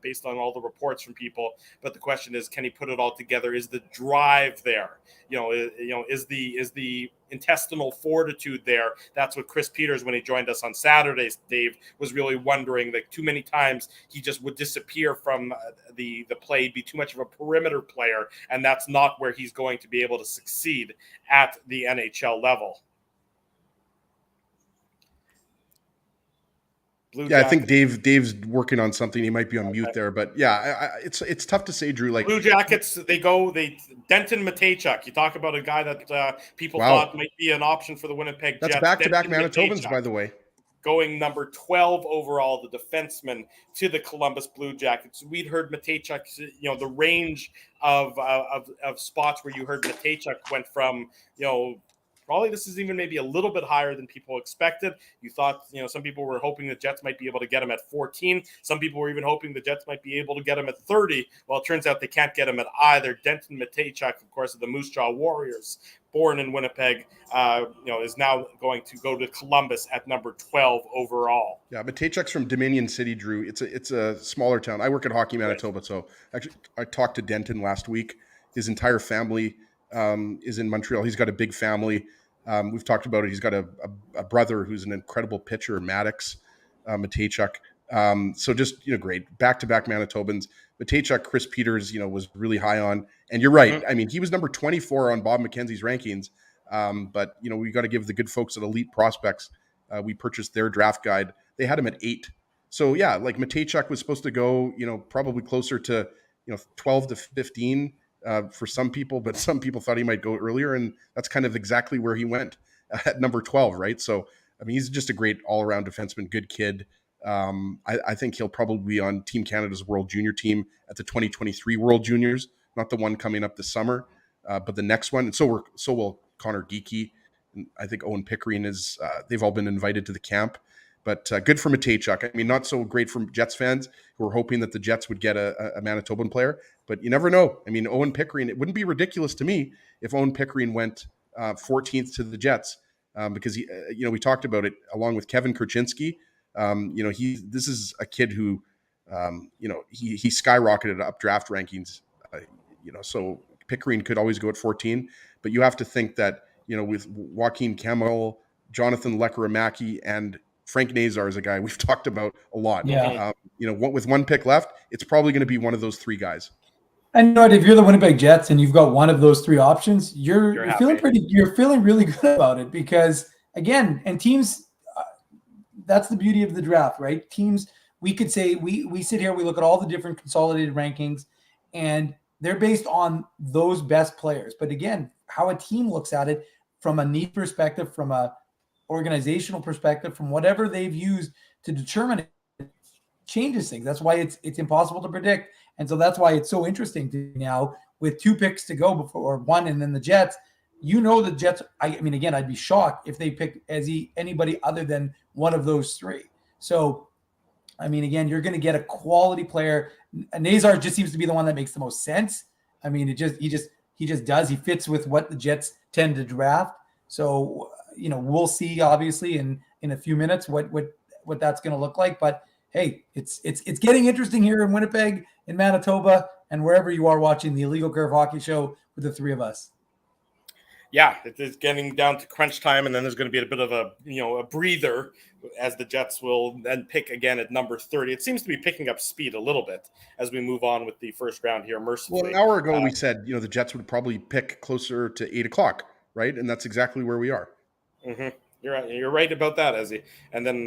based on all the reports from people. But the question is, can he put it all together? Is the drive there? Is the intestinal fortitude there? That's what Chris Peters, when he joined us on Saturdays, Dave, was really wondering. Like too many times he just would disappear from the play, be too much of a perimeter player. And that's not where he's going to be able to succeed at the NHL level. Blue Yeah, I Jackets. think Dave's working on something. He might be on mute there, but yeah, it's tough to say, Drew. Like Blue Jackets, Denton Matejchuk. You talk about a guy that people Wow. thought might be an option for the Winnipeg Jets. That's back-to-back Denton Manitobans, Matejchuk, by the way. going number 12 overall, the defenseman to the Columbus Blue Jackets. We'd heard Matejchuk, the range of spots where you heard Matejchuk went from, probably this is even maybe a little bit higher than people expected. You thought, some people were hoping the Jets might be able to get him at 14. Some people were even hoping the Jets might be able to get him at 30. Well, it turns out they can't get him at either. Denton Matejchuk, of course, of the Moose Jaw Warriors, born in Winnipeg, is now going to go to Columbus at number 12 overall. Yeah, Matejchuk's from Dominion City, Drew. It's a smaller town. I work at Hockey Manitoba, so actually I talked to Denton last week. His entire family is in Montreal. He's got a big family. We've talked about it. He's got a brother who's an incredible pitcher, Maddox Matejchuk. So just, great. Back-to-back Manitobans. Matejchuk, Chris Peters, was really high on. And you're right. I mean, he was number 24 on Bob McKenzie's rankings. But, we got to give the good folks at Elite Prospects. We purchased their draft guide. They had him at 8. So, yeah, like Matejchuk was supposed to go, probably closer to, 12 to 15 for some people. But some people thought he might go earlier. And that's kind of exactly where he went at number 12, right? So, I mean, he's just a great all-around defenseman, good kid. I think he'll probably be on Team Canada's World Junior team at the 2023 World Juniors, not the one coming up this summer, but the next one. And so will Connor Geekie. And I think Owen Pickering is. They've all been invited to the camp, but good for Matejchuk. I mean, not so great for Jets fans who are hoping that the Jets would get a Manitoban player, but you never know. I mean, Owen Pickering. It wouldn't be ridiculous to me if Owen Pickering went 14th to the Jets because we talked about it along with Kevin Kurchinski. This is a kid who, he skyrocketed up draft rankings, so Pickering could always go at 14, but you have to think that, with Joaquin Kemmel, Jonathan Lekeramaki, and Frank Nazar is a guy we've talked about a lot. Yeah. With one pick left, it's probably going to be one of those 3 guys. And if you're the Winnipeg Jets and you've got one of those 3 options, you're feeling really good about it because again, and teams, that's the beauty of the draft, right? Teams, we could say we sit here, we look at all the different consolidated rankings, and they're based on those best players. But again, how a team looks at it from a need perspective, from a organizational perspective, from whatever they've used to determine it, changes things. That's why it's impossible to predict. And so that's why it's so interesting to now with 2 picks to go before, or 1, and then the Jets. The Jets, I mean, again, I'd be shocked if they picked anybody other than one of those 3. So, I mean, again, you're going to get a quality player. Nazar just seems to be the one that makes the most sense. I mean, he just does. He fits with what the Jets tend to draft. So, we'll see obviously in a few minutes what that's going to look like. But hey, it's getting interesting here in Winnipeg, in Manitoba, and wherever you are watching the Illegal Curve Hockey Show with the 3 of us. Yeah, it is getting down to crunch time, and then there's going to be a bit of a breather as the Jets will then pick again at number 30. It seems to be picking up speed a little bit as we move on with the first round here, mercifully. Well, an hour ago we said, the Jets would probably pick closer to 8 o'clock, right? And that's exactly where we are. Mm-hmm. You're right about that, Ezzy. And then,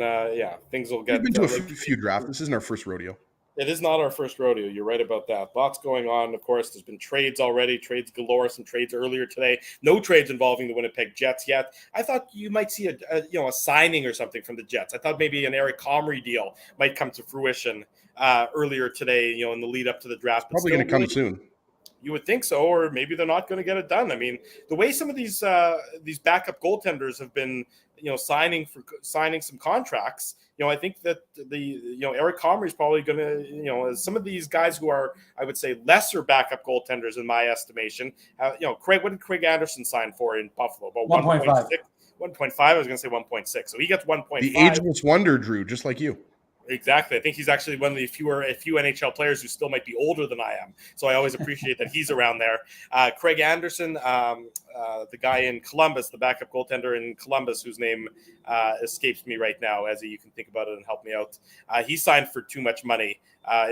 things will get... We've been to a few drafts. This isn't our first rodeo. It is not our first rodeo. You're right about that. Lots going on. Of course, there's been trades already, trades galore, some trades earlier today. No trades involving the Winnipeg Jets yet. I thought you might see a signing or something from the Jets. I thought maybe an Eric Comrie deal might come to fruition earlier today, in the lead up to the draft. Probably going to come soon. You would think so, or maybe they're not going to get it done. I mean, the way some of these backup goaltenders have been, signing some contracts. I think that Eric Comrie is probably going to, some of these guys who are, I would say, lesser backup goaltenders in my estimation. What did Craig Anderson sign for in Buffalo? About 1.5. 1.5. I was going to say 1.6. So he gets 1.5. The ageless wonder, Drew, just like you. Exactly. I think he's actually one of the few NHL players who still might be older than I am. So I always appreciate that he's around there. Craig Anderson, the guy in Columbus, the backup goaltender in Columbus, whose name escapes me right now, as you can think about it and help me out. He signed for too much money,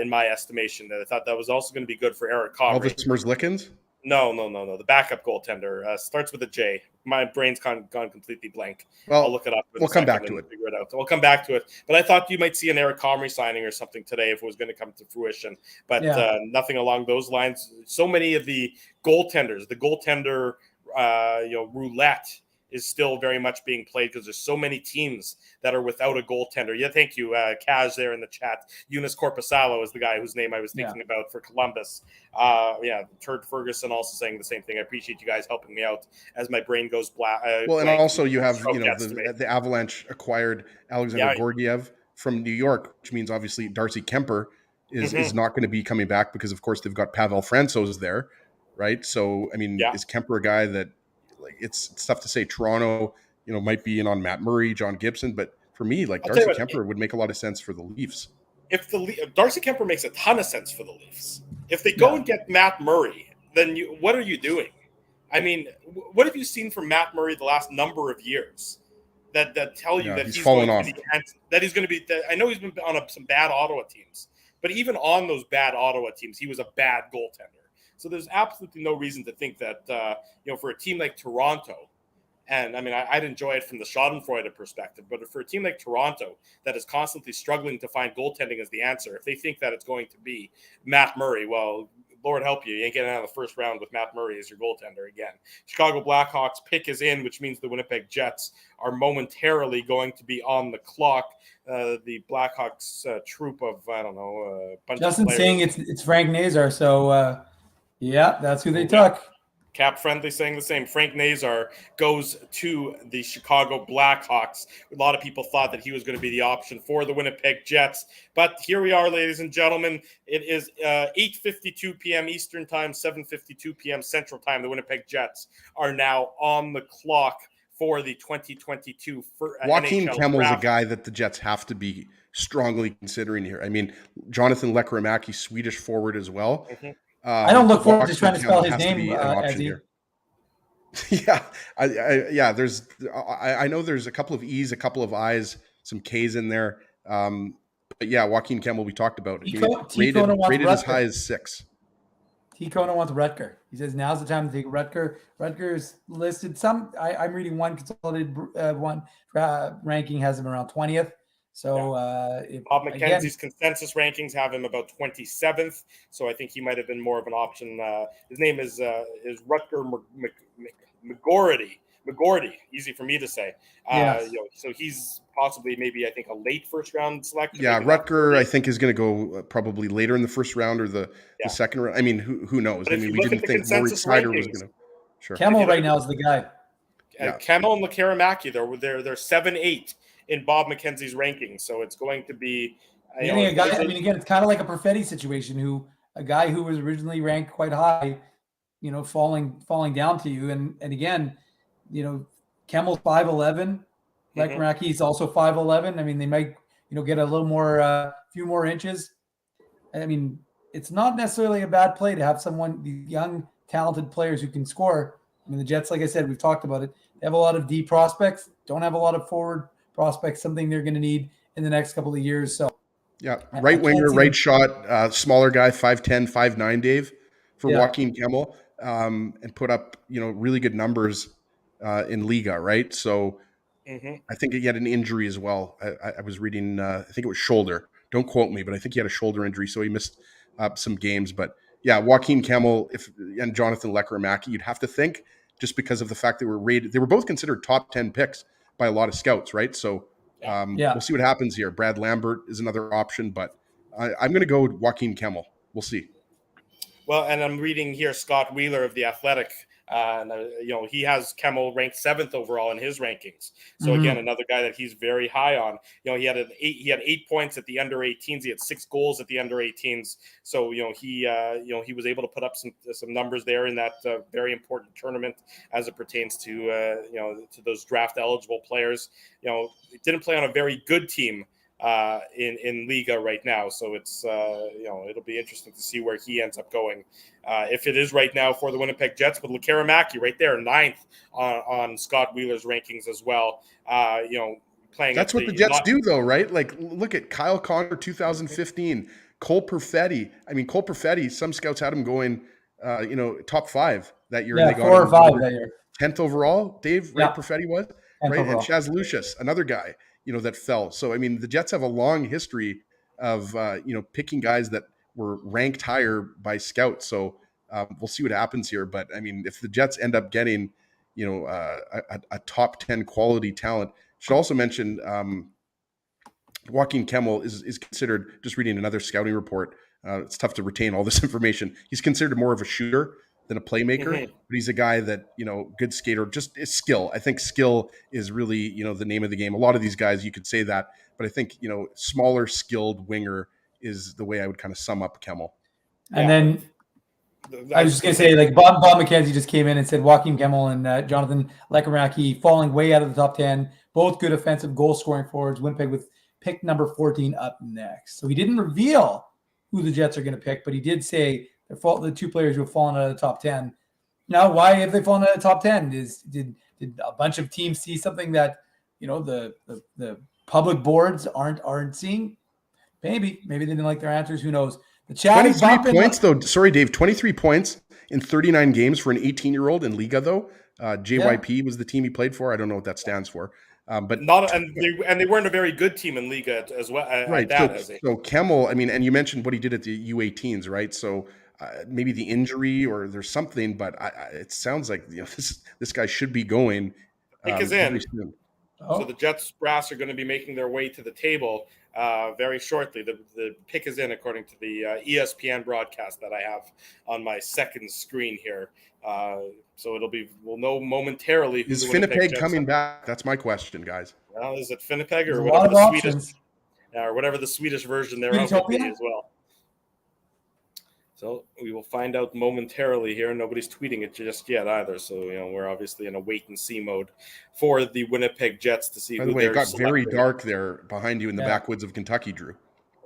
in my estimation. I thought that was also going to be good for Eric Comrie. Elvis Merzlikins? No. The backup goaltender starts with a J. My brain's gone completely blank. Well, I'll look it up. We'll come back to it. Figure it out. We'll come back to it. But I thought you might see an Eric Comrie signing or something today if it was going to come to fruition. But nothing along those lines. So many of the goaltenders, the goaltender, roulette is still very much being played because there's so many teams that are without a goaltender. Yeah, thank you, Kaz, there in the chat. Eunice Corpusalo is the guy whose name I was thinking about for Columbus. Turd Ferguson also saying the same thing. I appreciate you guys helping me out as my brain goes black. And also you have the Avalanche acquired Alexander Gorgiev from New York, which means obviously Darcy Kemper is not going to be coming back because of course they've got Pavel Francouz there, right? So I mean, is Kemper a guy that? It's tough to say. Toronto, might be in on Matt Murray, John Gibson, but for me, Darcy Kemper would make a lot of sense for the Leafs. If Darcy Kemper makes a ton of sense for the Leafs. If they go and get Matt Murray, then what are you doing? I mean, what have you seen from Matt Murray the last number of years that tell you that he's fallen off? That he's going to be. I know he's been on some bad Ottawa teams, but even on those bad Ottawa teams, he was a bad goaltender. So there's absolutely no reason to think that, for a team like Toronto, and I mean, I'd enjoy it from the Schadenfreude perspective, but for a team like Toronto that is constantly struggling to find goaltending as the answer, if they think that it's going to be Matt Murray, well, Lord help you ain't getting out of the first round with Matt Murray as your goaltender again. Chicago Blackhawks pick is in, which means the Winnipeg Jets are momentarily going to be on the clock. The Blackhawks troop of, I don't know, a bunch Justin's of players. saying it's Frank Nazar, so... yeah, that's who they took. Cap Friendly saying the same. Frank Nazar goes to the Chicago Blackhawks. A lot of people thought that he was going to be the option for the Winnipeg Jets. But here we are, ladies and gentlemen. It is 8:52 p.m. Eastern Time, 7:52 p.m. Central Time. The Winnipeg Jets are now on the clock for the 2022 Joaquin NHL Kemmel is draft. a guy that the Jets have to be strongly considering here. I mean, Jonathan Lekkerimäki, Swedish forward as well. Mm-hmm. I don't look forward to trying to spell his name, I know there's a couple of E's, a couple of I's, some K's in there. But Joaquin Kemmel, we talked about. Rated as high as 6. T. Kona wants Rutger. He says now's the time to take Rutger. Rutger's listed I'm reading one consolidated ranking has him around 20th. So Bob McKenzie's consensus rankings have him about 27th. So I think he might have been more of an option. His name is Rutger McGordy. Easy for me to say. So he's possibly maybe I think a late first round selection. Yeah, Rutger I think is going to go probably later in the first round or the second round. I mean, who knows? But I mean, we didn't think Moritz Seider was going to. Sure. Kemmel right now is the guy. Kemmel and Lekkerimäki, they're 7-8. In Bob McKenzie's rankings, so it's going to be. Again, it's kind of like a Perfetti situation. A guy who was originally ranked quite high, falling down to you, and again, Kemmel's 5'11", Lekkerimäki's also 5'11". I mean, they might, get a little more, few more inches. I mean, it's not necessarily a bad play to have these young, talented players who can score. I mean, the Jets, like I said, we've talked about it. They have a lot of D prospects, don't have a lot of forward prospects, something they're going to need in the next couple of years. So, right winger, right shot, smaller guy, 5'10", 5'9", Dave, for Joaquin Kemmel, and put up, really good numbers in Liga, right? So I think he had an injury as well. I was reading, I think it was shoulder. Don't quote me, but I think he had a shoulder injury, so he missed some games. But Joaquin Kemmel and Jonathan Lekkerimäki, you'd have to think, just because of the fact they were both considered top 10 picks by a lot of scouts, right? So we'll see what happens here. Brad Lambert is another option, but I'm going to go with Joaquin Kemmel. We'll see. Well, and I'm reading here Scott Wheeler of The Athletic. He has Kemmel ranked 7th overall in his rankings. So again, another guy that he's very high on. He had 8 points at the under 18s. He had 6 goals at the under 18s. So he was able to put up some numbers there in that very important tournament as it pertains to to those draft eligible players. He didn't play on a very good team in Liga right now, so it's it'll be interesting to see where he ends up going. If it is right now for the Winnipeg Jets, with Lekkerimäki right there, 9th on Scott Wheeler's rankings as well. Playing. That's what the Jets do, though, right? Like, look at Kyle Connor, 2015, Cole Perfetti. I mean, Cole Perfetti. Some scouts had him going top 5 that year. Yeah, And they got 4 or him 5 that year. 10th overall, Dave, right? Yeah. Perfetti was, 10th right? overall. And Chaz Lucius, another guy, that fell. So, I mean, the Jets have a long history of, picking guys that were ranked higher by scouts. So we'll see what happens here. But, I mean, if the Jets end up getting, a top 10 quality talent, should also mention Joaquin Kemmel is considered, just reading another scouting report, it's tough to retain all this information. He's considered more of a shooter than a playmaker, but he's a guy that, good skater, just is skill. I think skill is really, the name of the game. A lot of these guys, you could say that, but I think, smaller skilled winger is the way I would kind of sum up Kemmel. And then I was just going to say, like Bob McKenzie just came in and said Joaquin Kemmel and Jonathan Lekarmaki falling way out of the top 10, both good offensive goal scoring forwards. Winnipeg with pick number 14 up next. So he didn't reveal who the Jets are going to pick, but he did say the 2 players who have fallen out of the top 10. Now, why have they fallen out of the top 10? Did a bunch of teams see something that, the public boards aren't seeing? Maybe they didn't like their answers. Who knows? The chat is 23 points, though. Sorry, Dave. 23 points in 39 games for an 18-year-old in Liga, though. JYP was the team he played for. I don't know what that stands for. But they weren't a very good team in Liga as well. Right. So Kemmel, I mean, and you mentioned what he did at the U18s, right? So maybe the injury or there's something, but it sounds like this guy should be going. Pick is in. Soon. So the Jets brass are going to be making their way to the table very shortly. The pick is in according to the ESPN broadcast that I have on my second screen here. So we'll know momentarily. Is Winnipeg coming back? That's my question, guys. Well, is it Winnipeg or whatever the Swedish version thereof will be as well? So we will find out momentarily here. Nobody's tweeting it just yet either. So, we're obviously in a wait and see mode for the Winnipeg Jets to see. By the way, it got very dark there behind you in the backwoods of Kentucky, Drew.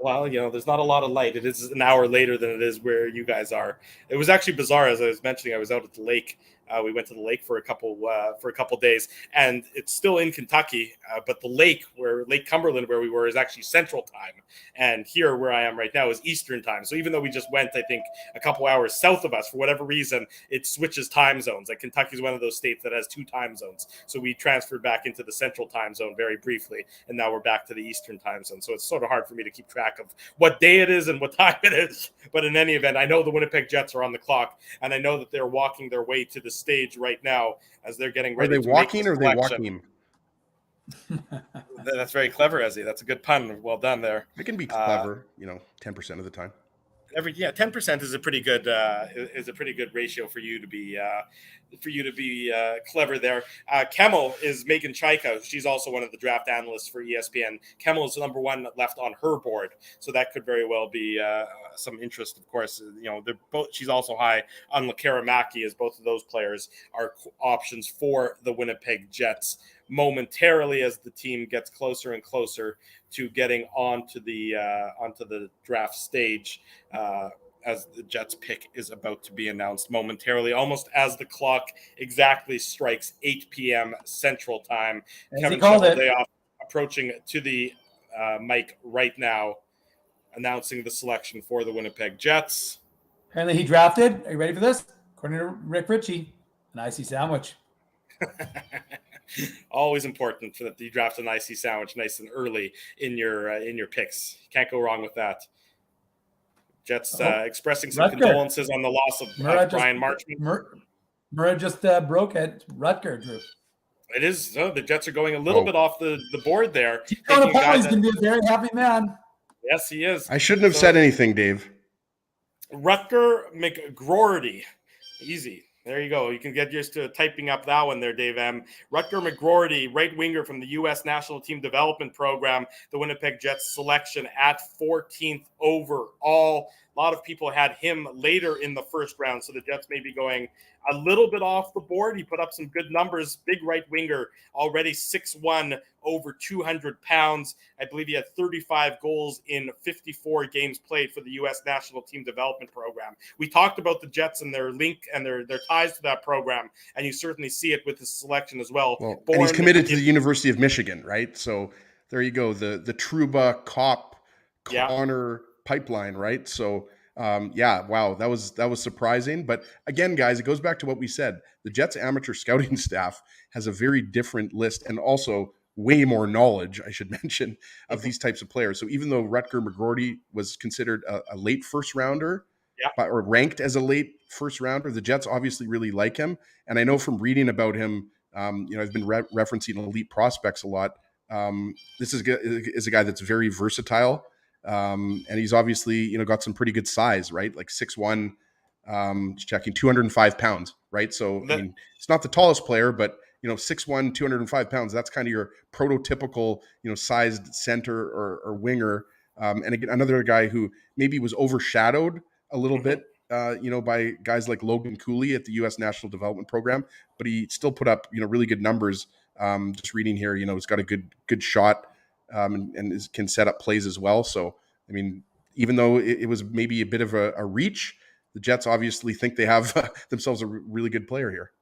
Well, there's not a lot of light. It is an hour later than it is where you guys are. It was actually bizarre. As I was mentioning, I was out at the lake. We went to the lake for a couple days, and it's still in Kentucky. But the lake, Lake Cumberland, where we were, is actually Central Time, and here where I am right now is Eastern Time. So even though we just went, I think, a couple hours south of us, for whatever reason, it switches time zones. Like Kentucky is one of those states that has 2 time zones. So we transferred back into the Central Time zone very briefly, and now we're back to the Eastern Time zone. So it's sort of hard for me to keep track of what day it is and what time it is. But in any event, I know the Winnipeg Jets are on the clock, and I know that they're walking their way to the stage right now as they're getting ready. Are they walking or are they walking? That's very clever, Ezzy. That's a good pun. Well done there. It can be clever, 10% of the time. 10% is a pretty good ratio for you to be clever there. Kemmel is Megan Chaika. She's also one of the draft analysts for ESPN. Kemmel is number 1 left on her board, so that could very well be some interest. Of course, they're both. She's also high on Lekarmaki, as both of those players are options for the Winnipeg Jets. Momentarily, as the team gets closer and closer to getting onto the draft stage, as the Jets pick is about to be announced momentarily, almost as the clock exactly strikes 8 p.m. Central Time. Kevin Cheveldayoff approaching to the mic right now, announcing the selection for the Winnipeg Jets. Apparently he drafted, are you ready for this? According to Rick Ritchie, an icy sandwich. Always important that you draft an icy sandwich nice and early in your picks. Can't go wrong with that. Jets expressing some condolences on the loss of Brian Marchment. Murrah just broke it. Rutger, Drew. It is. The Jets are going a little bit off the board there. He's going to be a very happy man. Yes, he is. I shouldn't have said anything, Dave. Rutger McGroarty. Easy. There you go. You can get used to typing up that one there, Dave M. Rutger McGroarty, right winger from the U.S. National Team Development Program, the Winnipeg Jets selection at 14th overall. A lot of people had him later in the first round, so the Jets may be going a little bit off the board. He put up some good numbers. Big right winger, already 6'1", over 200 pounds. I believe he had 35 goals in 54 games played for the U.S. National Team Development Program. We talked about the Jets and their link and their ties to that program, and you certainly see it with his selection as well. And he's committed to the University of Michigan, right? So there you go, the Trouba Cop Connor pipeline, right? So Yeah, wow, that was surprising. But again, guys, it goes back to what we said. The Jets amateur scouting staff has a very different list and also way more knowledge, I should mention, of these types of players. So even though Rutger McGroarty was considered a late first rounder, or ranked as a late first rounder, the Jets obviously really like him. And I know from reading about him, I've been referencing elite prospects a lot. This is a guy that's very versatile. And he's obviously, got some pretty good size, right? Like 6'1", checking 205 pounds, right? So, I mean, it's not the tallest player, but, 6'1", 205 pounds, that's kind of your prototypical, sized center or winger. And again, another guy who maybe was overshadowed a little bit, by guys like Logan Cooley at the U.S. National Development Program, but he still put up, really good numbers. Just reading here, he's got a good shot, and can set up plays as well. So, I mean, even though it was maybe a bit of a reach, the Jets obviously think they have themselves a really good player here.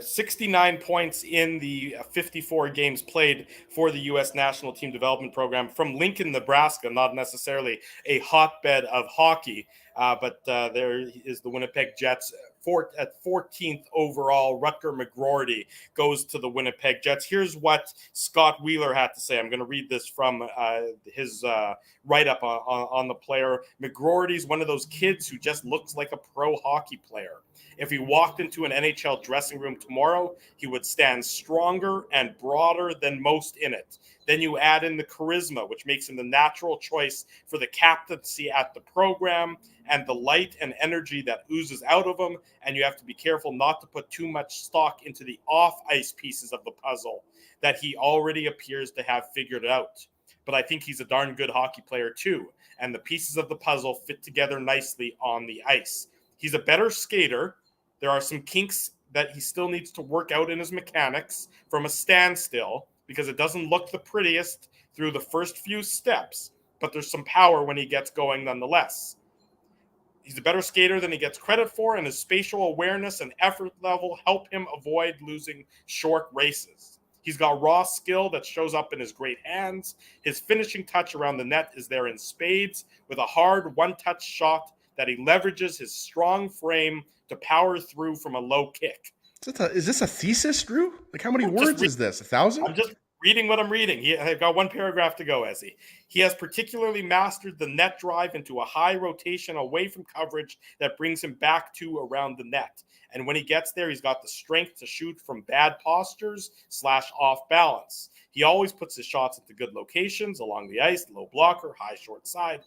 69 points in the 54 games played for the U.S. National Team Development Program from Lincoln, Nebraska, not necessarily a hotbed of hockey, but there is the Winnipeg Jets at 14th overall. Rutger McGroarty goes to the Winnipeg Jets. Here's what Scott Wheeler had to say. I'm going to read this from his write-up on the player. McGroarty's one of those kids who just looks like a pro hockey player. If he walked into an NHL dressing room tomorrow, he would stand stronger and broader than most in it. Then you add in the charisma, which makes him the natural choice for the captaincy at the program, and the light and energy that oozes out of him. And you have to be careful not to put too much stock into the off-ice pieces of the puzzle that he already appears to have figured out. But I think he's a darn good hockey player too, and the pieces of the puzzle fit together nicely on the ice. He's a better skater. There are some kinks that he still needs to work out in his mechanics from a standstill, because it doesn't look the prettiest through the first few steps, but there's some power when he gets going nonetheless. He's a better skater than he gets credit for, and his spatial awareness and effort level help him avoid losing short races. He's got raw skill that shows up in his great hands. His finishing touch around the net is there in spades, with a hard one-touch shot that he leverages his strong frame to power through from a low kick. Is this a thesis, Drew? Like, how many words is this? 1,000? I'm just reading what I'm reading. I've got one paragraph to go, Ezzy. He has particularly mastered the net drive into a high rotation away from coverage that brings him back to around the net. And when he gets there, he's got the strength to shoot from bad postures / off balance. He always puts his shots into good locations along the ice, low blocker, high short side.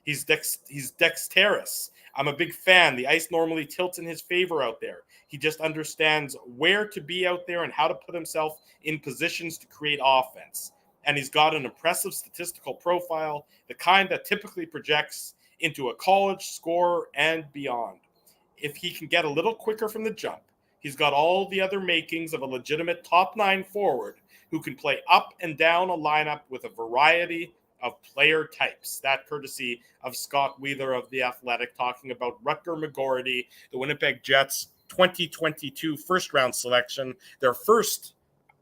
He's dexterous. I'm a big fan. The ice normally tilts in his favor out there. He just understands where to be out there and how to put himself in positions to create offense. And he's got an impressive statistical profile, the kind that typically projects into a college scorer and beyond. If he can get a little quicker from the jump, he's got all the other makings of a legitimate top 9 forward who can play up and down a lineup with a variety of player types. That courtesy of Scott Wheeler of The Athletic, talking about Rutger McGroarty, the Winnipeg Jets 2022 first-round selection, their first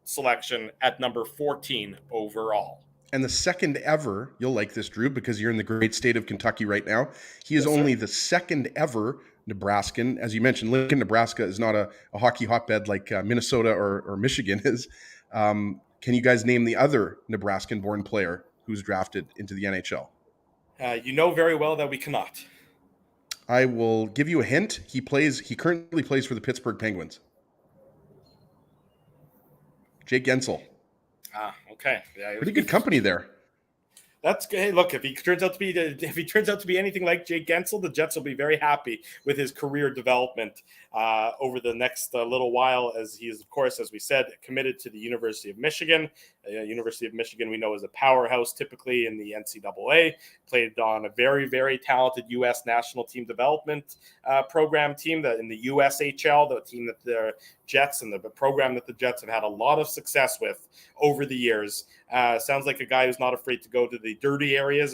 selection at number 14 overall. And the second ever, you'll like this, Drew, because you're in the great state of Kentucky right now. He is only the second ever Nebraskan. As you mentioned, Lincoln, Nebraska is not a hockey hotbed like Minnesota or Michigan is. Can you guys name the other Nebraskan-born player who's drafted into the NHL? You know very well that we cannot. I will give you a hint. He currently plays for the Pittsburgh Penguins. Jake Gensel. Okay. Yeah, pretty good company there. That's good. Hey, look, if he turns out to be anything like Jake Gensel, the Jets will be very happy with his career development over the next little while, as he is, of course, as we said, committed to the University of Michigan. University of Michigan, we know, is a powerhouse typically in the NCAA. Played on a very, very talented U.S. national team development program team that in the USHL, the team that the Jets and the program that the Jets have had a lot of success with over the years. Sounds like a guy who's not afraid to go to the dirty areas,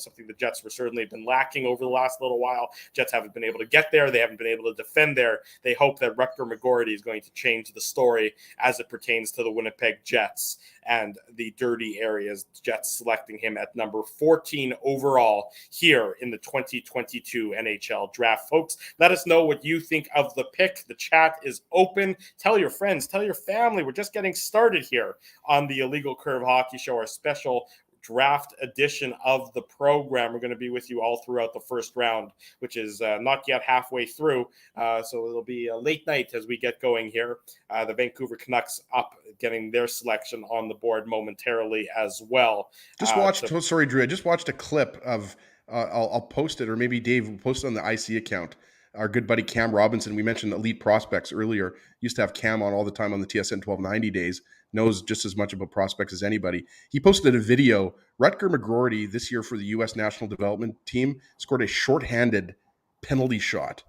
something the Jets were certainly been lacking over the last little while. Jets haven't been able to get there. They haven't been able to defend there. They hope that Rutger McGroarty is going to change the story as it pertains to the Winnipeg Jets. and the dirty areas. Jets selecting him at number 14 overall here in the 2022 NHL Draft. Folks, let us know what you think of the pick. The chat is open. Tell your friends, tell your family. We're just getting started here on the Illegal Curve Hockey Show, our special draft edition of the program. We're going to be with you all throughout the first round, which is not yet halfway through. So it'll be a late night as we get going here. The Vancouver Canucks up getting their selection on the board momentarily as well. Just watched, sorry, Drew, I just watched a clip of, I'll post it, or maybe Dave will post it on the IC account. Our good buddy Cam Robinson, we mentioned elite prospects earlier, used to have Cam on all the time on the TSN 1290 days, knows just as much about prospects as anybody. He posted a video. Rutger McGroarty this year for the U.S. National Development Team scored a shorthanded penalty shot,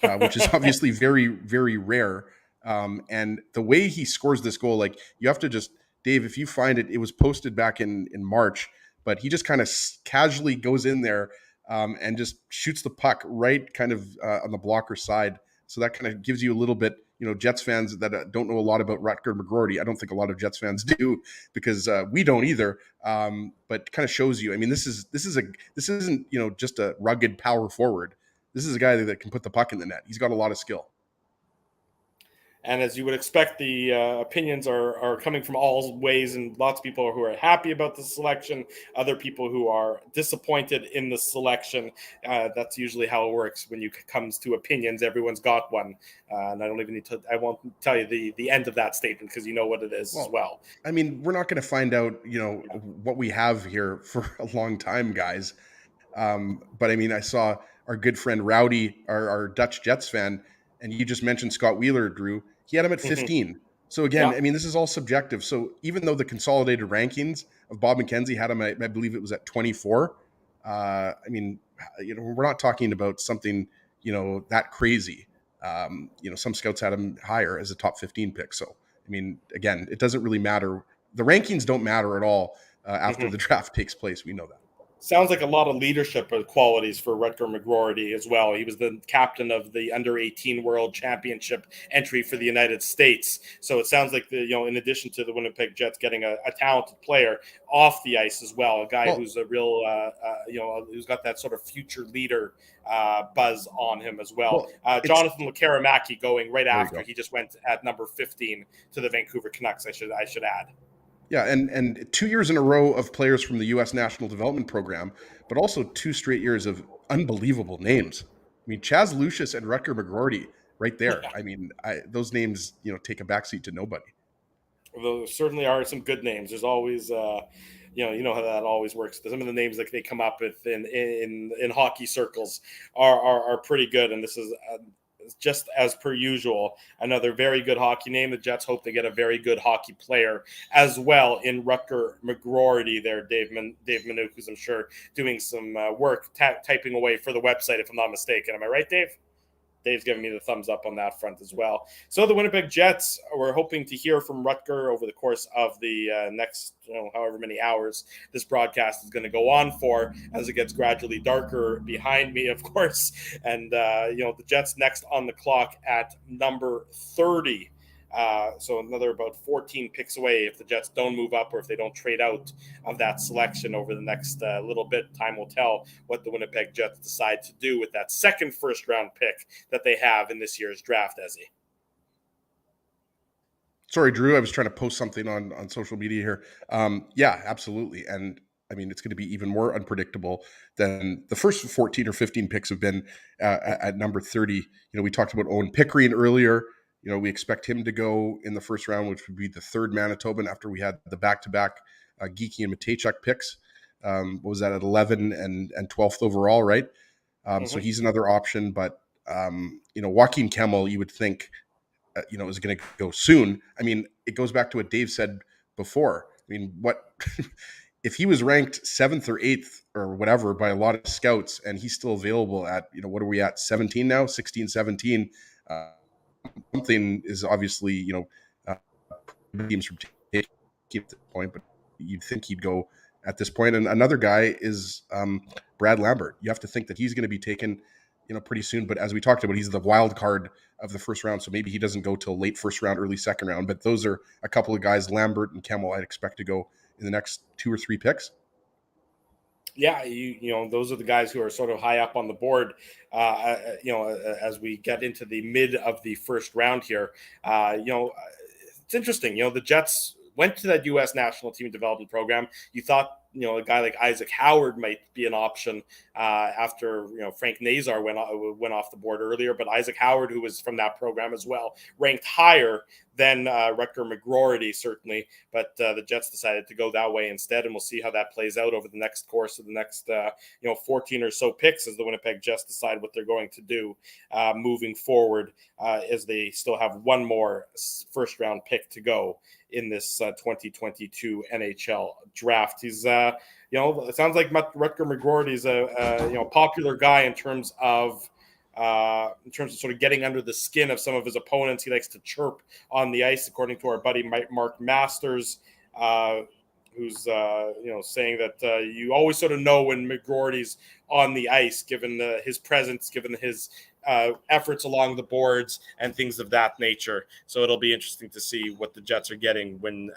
which is obviously very, very rare. And the way he scores this goal, like, you have to just, Dave, if you find it, it was posted back in March, but he just kind of casually goes in there and just shoots the puck right kind of on the blocker side. So that kind of gives you a little bit, Jets fans that don't know a lot about Rutger McGroarty. I don't think a lot of Jets fans do, because we don't either. But kind of shows you. I mean, this isn't just a rugged power forward. This is a guy that can put the puck in the net. He's got a lot of skill. And as you would expect, the opinions are coming from all ways, and lots of people who are happy about the selection, other people who are disappointed in the selection. That's usually how it works when it comes to opinions. Everyone's got one. And I don't even need to, I won't tell you the end of that statement, because you know what it is as well. I mean, we're not going to find out, what we have here for a long time, guys. But I mean, I saw our good friend Rowdy, our Dutch Jets fan, and you just mentioned Scott Wheeler, Drew. He had him at 15. Mm-hmm. So again, I mean, this is all subjective. So even though the consolidated rankings of Bob McKenzie had him, I believe it was at 24. I mean, we're not talking about something, that crazy. Some scouts had him higher as a top 15 pick. So, I mean, again, it doesn't really matter. The rankings don't matter at all after the draft takes place. We know that. Sounds like a lot of leadership qualities for Rutger McGroarty as well. He was the captain of the under-18 World Championship entry for the United States. So it sounds like in addition to the Winnipeg Jets getting a talented player off the ice as well, a guy who's a real, who's got that sort of future leader buzz on him as well. Jonathan Lekaramaki going right after. He just went at number 15 to the Vancouver Canucks. I should add. Yeah, and 2 years in a row of players from the U.S. National Development Program, but also 2 straight years of unbelievable names. I mean, Chaz Lucius and Rutger McGroarty right there. I mean, those names, take a backseat to nobody. Well, there certainly are some good names. There's always, you know how that always works. Some of the names that they come up with in hockey circles are pretty good, and this is just as per usual, another very good hockey name. The Jets hope they get a very good hockey player as well in Rutger McGroarty there, Dave Minuk, who's I'm sure doing some work typing away for the website, if I'm not mistaken. Am I right, Dave? Dave's giving me the thumbs up on that front as well. So the Winnipeg Jets, we're hoping to hear from Rutger over the course of the next, however many hours this broadcast is going to go on for, as it gets gradually darker behind me, of course. And, the Jets next on the clock at number 30. So another about 14 picks away if the Jets don't move up or if they don't trade out of that selection over the next little bit. Time will tell what the Winnipeg Jets decide to do with that second first-round pick that they have in this year's draft, Ezzy. Sorry, Drew, I was trying to post something on social media here. Yeah, absolutely. And I mean, it's going to be even more unpredictable than the first 14 or 15 picks have been at number 30. We talked about Owen Pickering earlier. We expect him to go in the first round, which would be the third Manitoban after we had the back-to-back Geekie and Matejchuk picks. What was that, at 11 and 12th overall, right? So he's another option. But, Joaquin Kemmel, you would think, is going to go soon. I mean, it goes back to what Dave said before. I mean, if he was ranked 7th or 8th or whatever by a lot of scouts and he's still available at, what are we at, 17 now, 16, 17, something is obviously, teams from taking at this point, but you'd think he'd go at this point. And another guy is Brad Lambert. You have to think that he's going to be taken, pretty soon. But as we talked about, he's the wild card of the first round, so maybe he doesn't go till late first round, early second round. But those are a couple of guys, Lambert and Kemmel, I'd expect to go in the next 2 or 3 picks. Yeah, those are the guys who are sort of high up on the board. As we get into the mid of the first round here, it's interesting. The Jets went to that U.S. national team development program. You thought, a guy like Isaac Howard might be an option after, Frank Nazar went off the board earlier. But Isaac Howard, who was from that program as well, ranked higher than Rutger McGroarty, certainly. But the Jets decided to go that way instead. And we'll see how that plays out over the next course of the next, 14 or so picks as the Winnipeg Jets decide what they're going to do moving forward, as they still have one more first round pick to go in this 2022 NHL draft. He's, it sounds like Rutger McGroarty is a popular guy in terms of sort of getting under the skin of some of his opponents. He likes to chirp on the ice, according to our buddy Mark Masters, who's saying that you always sort of know when McGroarty's on the ice, given his presence, given his efforts along the boards and things of that nature. So it'll be interesting to see what the Jets are getting when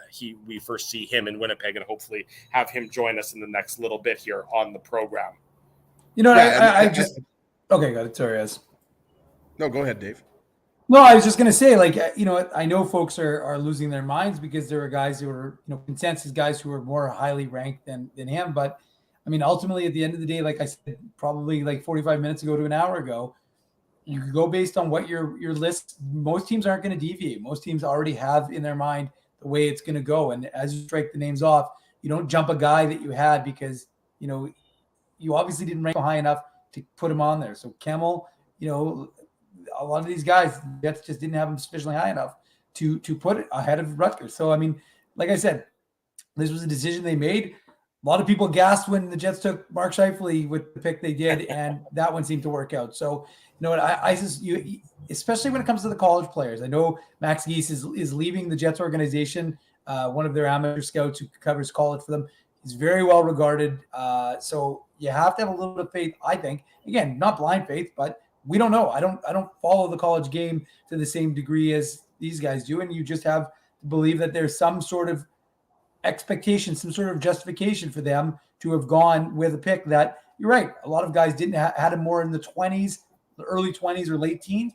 we first see him in Winnipeg, and hopefully have him join us in the next little bit here on the program. Okay, got it. Sorry, Ez. No, go ahead, Dave. No, I was just going to say, I know folks are losing their minds because there are guys who are, consensus guys who are more highly ranked than him. But, ultimately, at the end of the day, like I said, probably like 45 minutes ago to an hour ago, you could go based on what your list. Most teams aren't going to deviate. Most teams already have in their mind the way it's going to go. And as you strike the names off, you don't jump a guy that you had because, you obviously didn't rank high enough to put him on there. So Kemmel, a lot of these guys, the Jets just didn't have him sufficiently high enough to put it ahead of Rutgers. So, like I said, this was a decision they made. A lot of people gasped when the Jets took Mark Scheifele with the pick they did, and that one seemed to work out. So, especially when it comes to the college players, I know Max Geese is leaving the Jets organization, one of their amateur scouts who covers college for them. He's very well regarded. So you have to have a little bit of faith, I think. Again, not blind faith, but we don't know. I don't follow the college game to the same degree as these guys do. And you just have to believe that there's some sort of expectation, some sort of justification for them to have gone with a pick that, you're right, a lot of guys didn't had him more in the 20s, the early 20s or late teens.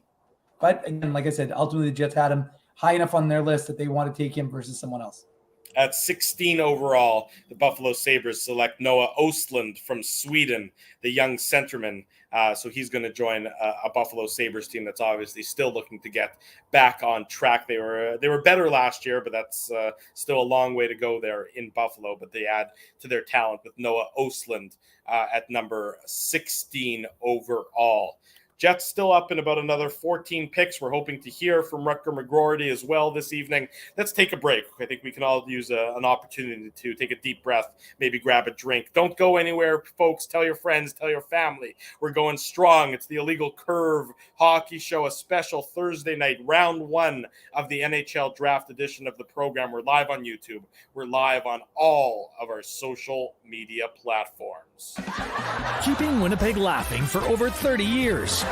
But again, like I said, ultimately the Jets had him high enough on their list that they want to take him versus someone else. At 16 overall, the Buffalo Sabres select Noah Östlund from Sweden, the young centerman. So he's going to join a Buffalo Sabres team that's obviously still looking to get back on track. They were better last year, but that's still a long way to go there in Buffalo. But they add to their talent with Noah Östlund at number 16 overall. Jets still up in about another 14 picks. We're hoping to hear from Rutger McGroarty as well this evening. Let's take a break. I think we can all use an opportunity to take a deep breath, maybe grab a drink. Don't go anywhere, folks. Tell your friends, tell your family. We're going strong. It's the Illegal Curve Hockey Show, a special Thursday night, round 1 of the NHL Draft edition of the program. We're live on YouTube. We're live on all of our social media platforms. Keeping Winnipeg laughing for over 30 years.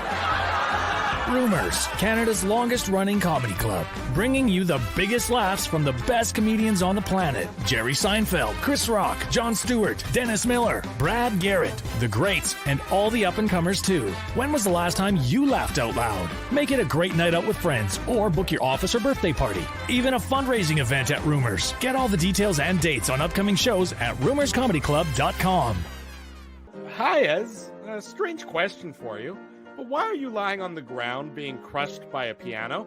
Rumors, Canada's longest running comedy club, bringing you the biggest laughs from the best comedians on the planet. Jerry Seinfeld, Chris Rock, Jon Stewart, Dennis Miller, Brad Garrett, the greats, and all the up-and-comers too. When was the last time you laughed out loud? Make it a great night out with friends, or book your office or birthday party. Even a fundraising event at Rumors. Get all the details and dates on upcoming shows at rumorscomedyclub.com. Hi, Ez. A strange question for you. But why are you lying on the ground being crushed by a piano?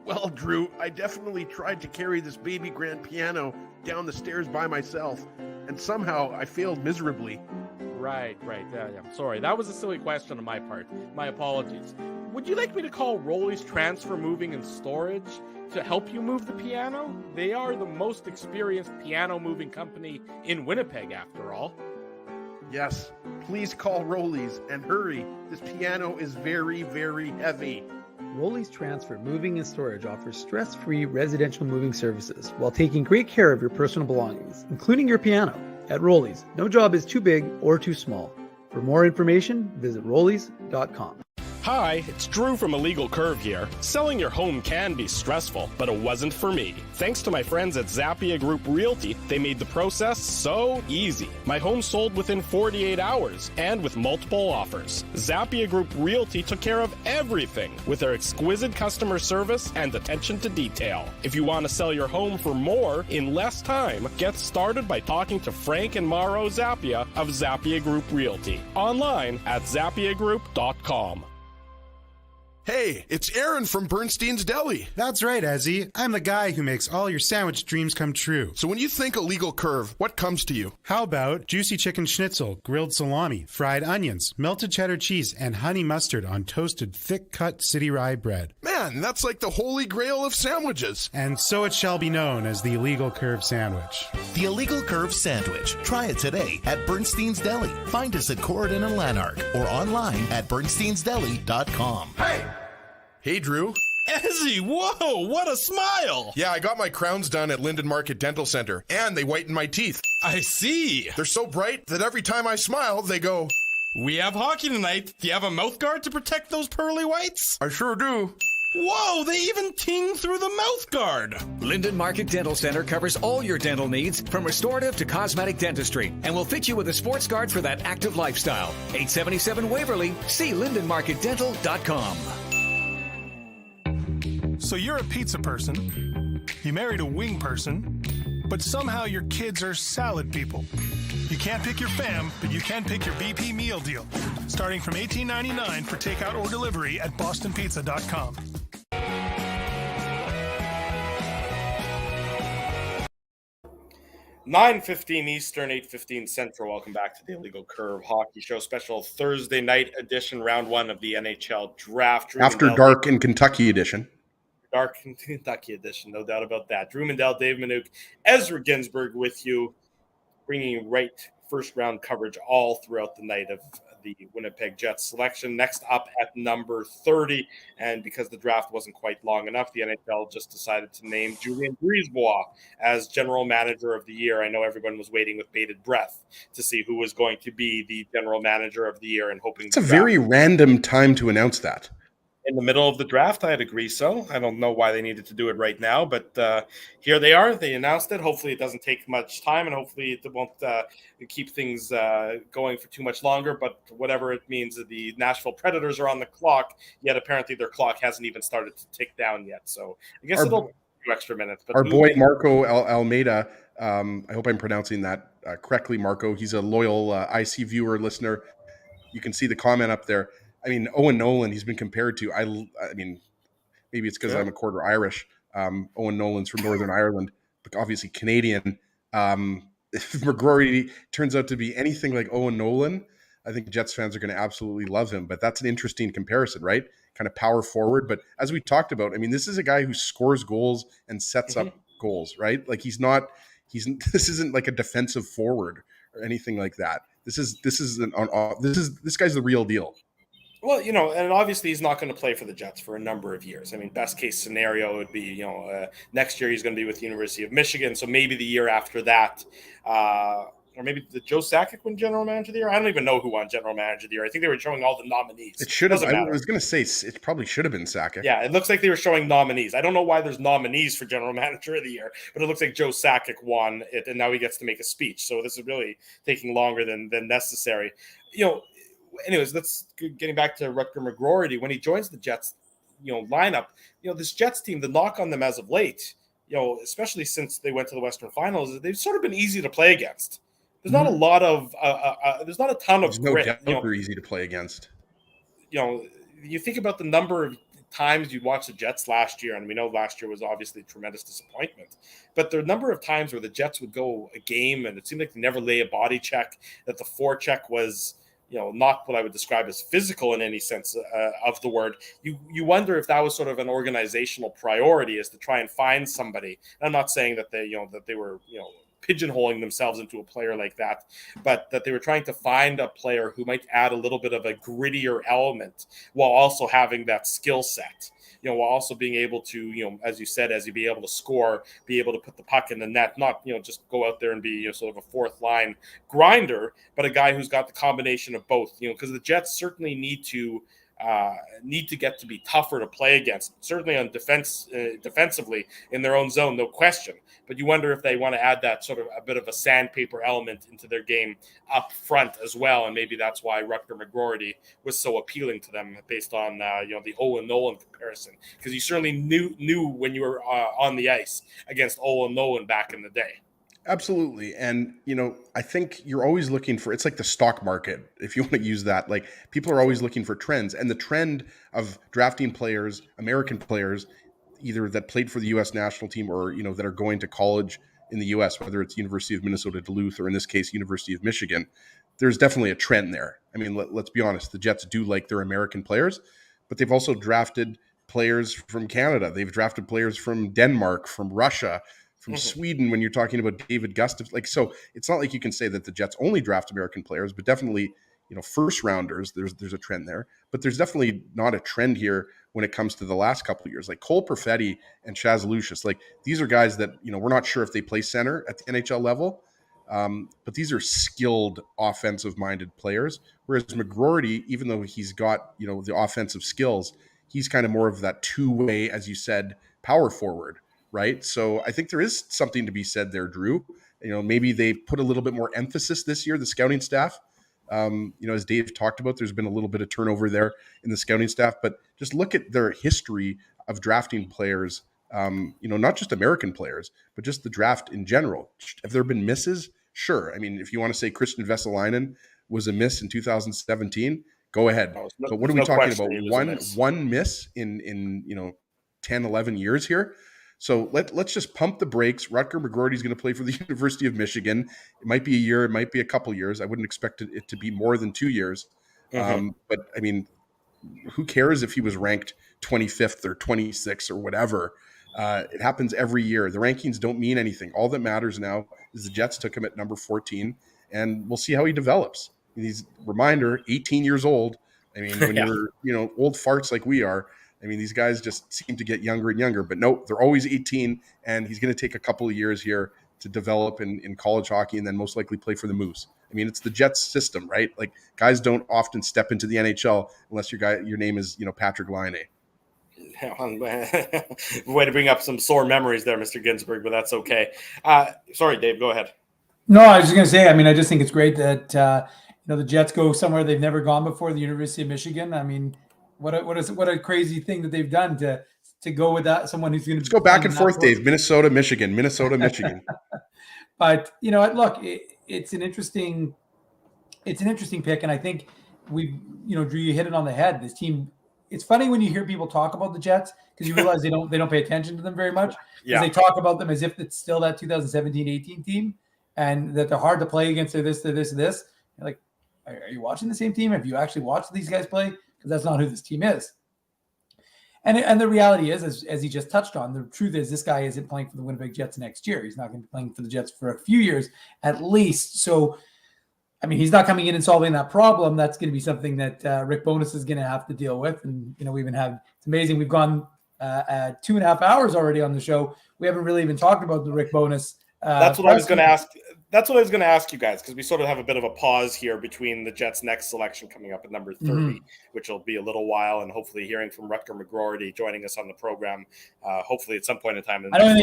Well, Drew, I definitely tried to carry this baby grand piano down the stairs by myself, and somehow I failed miserably. Right. Yeah, I'm sorry. That was a silly question on my part. My apologies. Would you like me to call Rolly's Transfer Moving and Storage to help you move the piano? They are the most experienced piano moving company in Winnipeg, after all. Yes, please call Rolly's and hurry. This piano is very, very heavy. Rolly's Transfer Moving and Storage offers stress-free residential moving services while taking great care of your personal belongings, including your piano. At Rolly's, no job is too big or too small. For more information, visit rollies.com. Hi, it's Drew from Illegal Curve here. Selling your home can be stressful, but it wasn't for me. Thanks to my friends at Zappia Group Realty, they made the process so easy. My home sold within 48 hours and with multiple offers. Zappia Group Realty took care of everything with their exquisite customer service and attention to detail. If you want to sell your home for more in less time, get started by talking to Frank and Mauro Zappia of Zappia Group Realty. Online at zappiagroup.com. Hey, it's Aaron from Bernstein's Deli. That's right, Ezzy. I'm the guy who makes all your sandwich dreams come true. So when you think Illegal Curve, what comes to you? How about juicy chicken schnitzel, grilled salami, fried onions, melted cheddar cheese, and honey mustard on toasted thick-cut city rye bread? Man, that's like the holy grail of sandwiches. And so it shall be known as the Illegal Curve sandwich. The Illegal Curve sandwich. Try it today at Bernstein's Deli. Find us at Corridon and Lanark or online at bernsteinsdeli.com. Hey, Drew. Ezzy, whoa, what a smile! Yeah, I got my crowns done at Linden Market Dental Center, and they whiten my teeth. I see. They're so bright that every time I smile, they go, We have hockey tonight. Do you have a mouth guard to protect those pearly whites? I sure do. Whoa, they even ting through the mouth guard. Linden Market Dental Center covers all your dental needs from restorative to cosmetic dentistry and will fit you with a sports guard for that active lifestyle. 877 Waverly. See lindenmarketdental.com. So you're a pizza person, you married a wing person, but somehow your kids are salad people. You can't pick your fam, but you can pick your BP meal deal, starting from $18.99 for takeout or delivery at bostonpizza.com. $9:15 Eastern, 8:15 Central. Welcome back to the Illegal Curve Hockey Show, special Thursday night edition, round one of the NHL Draft. Drew After Mindell, Dark in Kentucky edition. Dark Kentucky edition, no doubt about that. Drew Mindell, Dave Minuk, Ezra Ginsburg with you, bringing you right first round coverage all throughout the night of the Winnipeg Jets selection. Next up at number 30, and because the draft wasn't quite long enough, the NHL just decided to name Julien Brisebois as general manager of the year. I know everyone was waiting with bated breath to see who was going to be the general manager of the year and hoping It's a very random time to announce that. in the middle of the draft. I'd agree so. I don't know why they needed to do it right now, but here they are. They announced it. Hopefully it doesn't take much time, and hopefully it won't keep things going for too much longer. But whatever it means, the Nashville Predators are on the clock, yet apparently their clock hasn't even started to tick down yet. So I guess it'll take a few extra minutes. But our boy Marco Almeida, I hope I'm pronouncing that correctly, Marco. He's a loyal IC viewer listener. You can see the comment up there. I mean, Owen Nolan, he's been compared to, I mean, maybe it's because I'm a quarter Irish. Owen Nolan's from Northern Ireland, but obviously Canadian. If McGrory turns out to be anything like Owen Nolan, I think Jets fans are going to absolutely love him. But that's an interesting comparison, right? Kind of power forward. But as we talked about, I mean, this is a guy who scores goals and sets up goals, right? Like this isn't like a defensive forward or anything like that. This guy's the real deal. Well, and obviously he's not going to play for the Jets for a number of years. I mean, best case scenario would be, next year he's going to be with the University of Michigan. So maybe the year after that, or maybe the Joe Sakic win general manager of the year. I don't even know who won general manager of the year. I think they were showing all the nominees. It should have. I was going to say it probably should have been Sakic. Yeah, it looks like they were showing nominees. I don't know why there's nominees for general manager of the year, but it looks like Joe Sakic won it, and now he gets to make a speech. So this is really taking longer than necessary. Anyways, getting back to Rutger McGrory. When he joins the Jets, lineup, this Jets team, the knock on them as of late, especially since they went to the Western Finals, is they've sort of been easy to play against. There's not a lot of, there's not a ton of grit. No doubt they're easy to play against. You think about the number of times you watched the Jets last year, and we know last year was obviously a tremendous disappointment, but the number of times where the Jets would go a game and it seemed like they never lay a body check, that the forecheck was not what I would describe as physical in any sense of the word. You wonder if that was sort of an organizational priority, is to try and find somebody. And I'm not saying that they were pigeonholing themselves into a player like that, but that they were trying to find a player who might add a little bit of a grittier element while also having that skill set. while also being able to, as you said, as you be able to score, be able to put the puck in the net, not, just go out there and be sort of a fourth line grinder, but a guy who's got the combination of both, because the Jets certainly need to get to be tougher to play against, certainly on defensively in their own zone, no question. But you wonder if they want to add that sort of a bit of a sandpaper element into their game up front as well. And maybe that's why Rutger McGroarty was so appealing to them based on, the Owen Nolan comparison, because you certainly knew when you were on the ice against Owen Nolan back in the day. Absolutely. And, I think you're always looking for, it's like the stock market, if you want to use that. Like, people are always looking for trends. And the trend of drafting players, American players, either that played for the U.S. national team or, that are going to college in the U.S., whether it's University of Minnesota Duluth or in this case, University of Michigan, there's definitely a trend there. I mean, let's be honest. The Jets do like their American players, but they've also drafted players from Canada. They've drafted players from Denmark, from Russia, from Sweden, when you're talking about David Gustafsson. So it's not like you can say that the Jets only draft American players, but definitely, first rounders, there's a trend there. But there's definitely not a trend here when it comes to the last couple of years. Like Cole Perfetti and Chaz Lucius, like these are guys that, we're not sure if they play center at the NHL level, but these are skilled offensive-minded players. Whereas McGroarty, even though he's got, the offensive skills, he's kind of more of that two-way, as you said, power forward. Right. So I think there is something to be said there, Drew. Maybe they put a little bit more emphasis this year, the scouting staff. As Dave talked about, there's been a little bit of turnover there in the scouting staff, but just look at their history of drafting players, not just American players, but just the draft in general. Have there been misses? Sure. I mean, if you want to say Christian Vesalainen was a miss in 2017, go ahead. But what are we talking about? One miss in 10, 11 years here? So let's just pump the brakes. Rutger McGroarty is going to play for the University of Michigan. It might be a year. It might be a couple years. I wouldn't expect it to be more than 2 years. But, I mean, who cares if he was ranked 25th or 26th or whatever? It happens every year. The rankings don't mean anything. All that matters now is the Jets took him at number 14, and we'll see how he develops. He's, reminder, 18 years old. I mean, when you're, old farts like we are, I mean, these guys just seem to get younger and younger, but nope, they're always 18, and he's going to take a couple of years here to develop in college hockey and then most likely play for the Moose. I mean, it's the Jets system, right? Like, guys don't often step into the NHL unless your name is, Patrick Laine. Way to bring up some sore memories there, Mr. Ginsburg, but that's okay. Sorry, Dave, go ahead. No, I was just going to say, I mean, I just think it's great that, the Jets go somewhere they've never gone before, the University of Michigan. I mean, what a crazy thing that they've done to go with that, someone who's going to go back and forth, Dave. Minnesota, Michigan. But look, it's an interesting pick, and I think Drew, you hit it on the head. This team. It's funny when you hear people talk about the Jets because you realize they don't pay attention to them very much. Yeah. They talk about them as if it's still that 2017-18 team, and that they're hard to play against. They're this. You're like, are you watching the same team? Have you actually watched these guys play? Because that's not who this team is. And the reality is, as he just touched on, the truth is this guy isn't playing for the Winnipeg Jets next year. He's not going to be playing for the Jets for a few years at least. So, I mean, he's not coming in and solving that problem. That's going to be something that Rick Bowness is going to have to deal with. And, we even have, it's amazing. We've gone 2.5 hours already on the show. We haven't really even talked about the Rick Bowness. That's what I was going to ask. That's what I was going to ask you guys, because we sort of have a bit of a pause here between the Jets' next selection coming up at number 30, which will be a little while, and hopefully hearing from Rutger McGroarty joining us on the program, hopefully at some point in time. I don't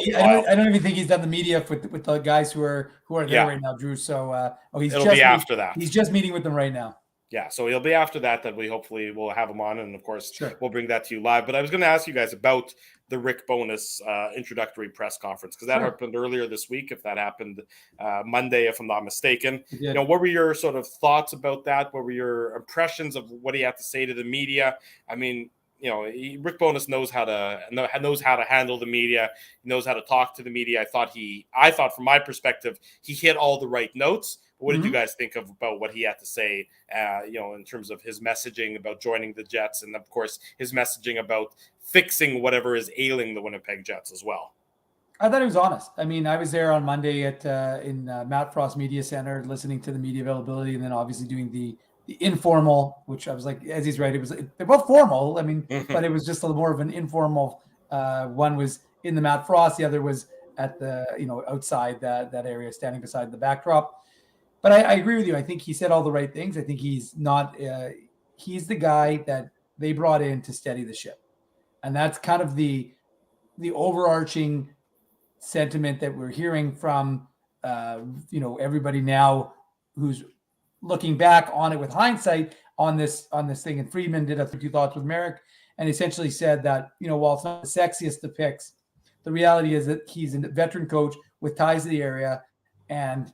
even think he's done the media with the guys who are there right now, Drew. So it'll be after that. He's just meeting with them right now. Yeah, so he'll be after that we hopefully will have him on, and of course we'll bring that to you live. But I was going to ask you guys about the Rick Bowness introductory press conference, because that happened earlier this week. If that happened Monday, if I'm not mistaken, what were your sort of thoughts about that? What were your impressions of what he had to say to the media? I mean, Rick Bowness knows how to handle the media. He knows how to talk to the media. I thought from my perspective, he hit all the right notes. What did you guys think about what he had to say, in terms of his messaging about joining the Jets, and of course his messaging about fixing whatever is ailing the Winnipeg Jets as well? I thought he was honest. I mean, I was there on Monday in Matt Frost Media Center, listening to the media availability, and then obviously doing the informal, which I was like, as he's right, they're both formal. I mean, but it was just a little more of an informal. One was in the Matt Frost, the other was at the outside that area, standing beside the backdrop. But I agree with you. I think he said all the right things. I think he's not. He's the guy that they brought in to steady the ship, and that's kind of the overarching sentiment that we're hearing from everybody now who's looking back on it with hindsight on this thing. And Friedman did a 2 thoughts with Merrick and essentially said that, while it's not the sexiest of picks, the reality is that he's a veteran coach with ties to the area, and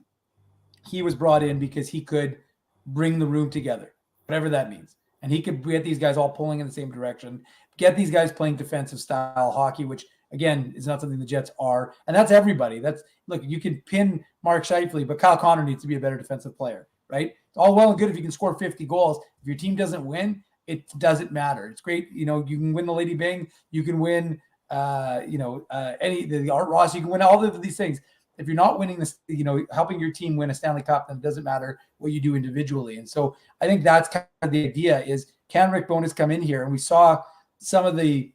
he was brought in because he could bring the room together, whatever that means. And he could get these guys all pulling in the same direction, get these guys playing defensive style hockey, which again is not something the Jets are. And that's everybody. Look, you can pin Mark Scheifele, but Kyle Connor needs to be a better defensive player, right? It's all well and good if you can score 50 goals. If your team doesn't win, it doesn't matter. It's great. You can win the Lady Bing. You can win, the Art Ross. You can win all of these things. If you're not winning this, helping your team win a Stanley Cup, then it doesn't matter what you do individually. And so I think that's kind of the idea is, can Rick Bowness come in here? And we saw some of the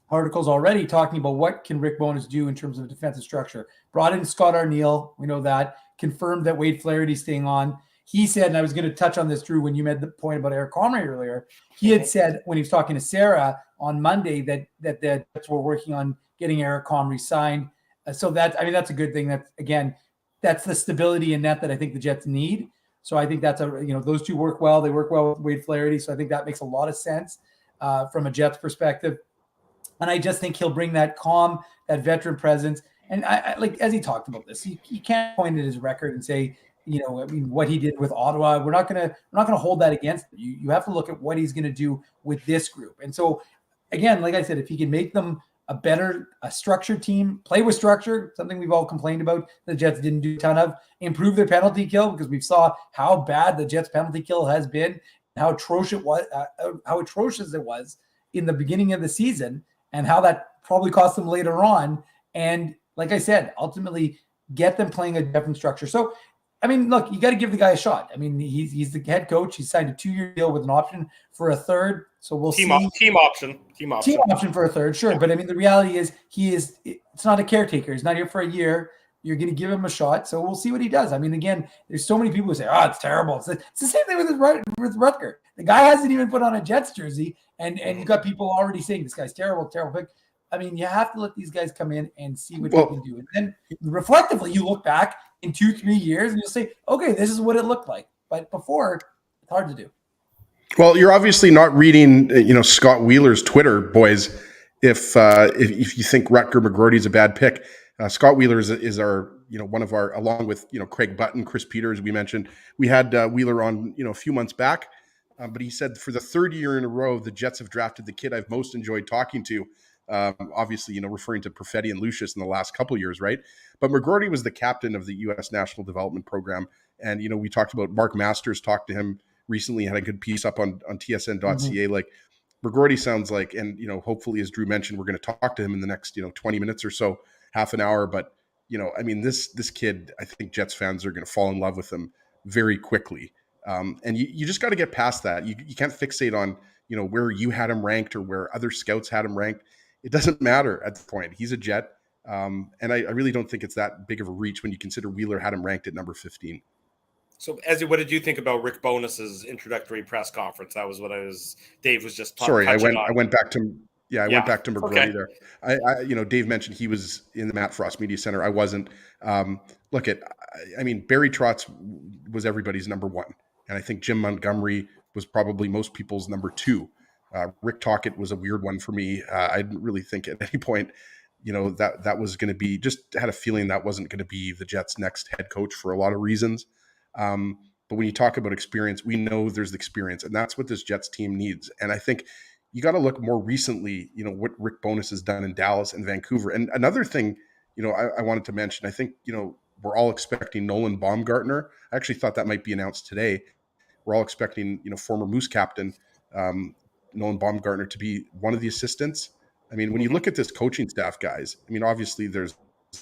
articles already talking about what can Rick Bowness do in terms of defensive structure. Brought in Scott Arniel. We know that. Confirmed that Wade Flaherty's staying on. He said, and I was going to touch on this, Drew, when you made the point about Eric Comrie earlier, he had said when he was talking to Sarah on Monday that we're working on getting Eric Comrie signed. So that's a good thing. That's the stability in net that I think the Jets need. So I think that's those two work well. They work well with Wade Flaherty. So I think that makes a lot of sense from a Jets perspective. And I just think he'll bring that calm, that veteran presence. And I like, as he talked about this, you can't point at his record and say, what he did with Ottawa. We're not gonna hold that against him. You have to look at what he's gonna do with this group. And so, again, like I said, if he can make them a structured team, play with structure, something we've all complained about, the Jets didn't do a ton of, improve their penalty kill, because we saw how bad the Jets penalty kill has been, how atrocious it was in the beginning of the season, and how that probably cost them later on. And like I said, ultimately get them playing a different structure. So, I mean, look, you got to give the guy a shot. I mean, he's the head coach. He signed a 2-year deal with an option for a third. So we'll see. Team option For a third, sure. But I mean, the reality is it's not a caretaker. He's not here for a year. You're going to give him a shot. So we'll see what he does. I mean, again, there's so many people who say, it's terrible. It's the same thing with Rutger. The guy hasn't even put on a Jets jersey. And you've got people already saying this guy's terrible pick. I mean, you have to let these guys come in and see what they can do. And then reflectively, you look back in 2-3 years and you'll say, okay, this is what it looked like. But before, it's hard to do. Well, you're obviously not reading, Scott Wheeler's Twitter, boys. If you think Rutger McGroarty is a bad pick, Scott Wheeler is our, one of our, along with, Craig Button, Chris Peters, we mentioned. We had Wheeler on, a few months back, but he said for the third year in a row, the Jets have drafted the kid I've most enjoyed talking to. Obviously, referring to Perfetti and Lucius in the last couple of years, right? But McGroarty was the captain of the U.S. National Development Program. And, we talked about Mark Masters, talked to him recently, had a good piece up on tsn.ca. Mm-hmm. Like, McGroarty sounds like, and, hopefully, as Drew mentioned, we're going to talk to him in the next, 20 minutes or so, half an hour. But, this kid, I think Jets fans are going to fall in love with him very quickly. And you just got to get past that. You can't fixate on, where you had him ranked or where other scouts had him ranked. It doesn't matter at the point. He's a Jet. And I really don't think it's that big of a reach when you consider Wheeler had him ranked at number 15. So, Ezzy, what did you think about Rick Bowness's introductory press conference? That was what Dave was just talking about. Sorry, I went back to McGroarty there. I Dave mentioned he was in the Matt Frost Media Center. I wasn't. Barry Trotz was everybody's number one. And I think Jim Montgomery was probably most people's number two. Rick Tocchet was a weird one for me. I didn't really think at any point, that was going to be, just had a feeling that wasn't going to be the Jets' next head coach for a lot of reasons. But when you talk about experience, we know there's the experience, and that's what this Jets team needs. And I think you got to look more recently, what Rick Bowness has done in Dallas and Vancouver. And another thing, I wanted to mention, I think, we're all expecting Nolan Baumgartner. I actually thought that might be announced today. We're all expecting, former Moose captain, Nolan Baumgartner to be one of the assistants. I mean, when you look at this coaching staff, guys, obviously there's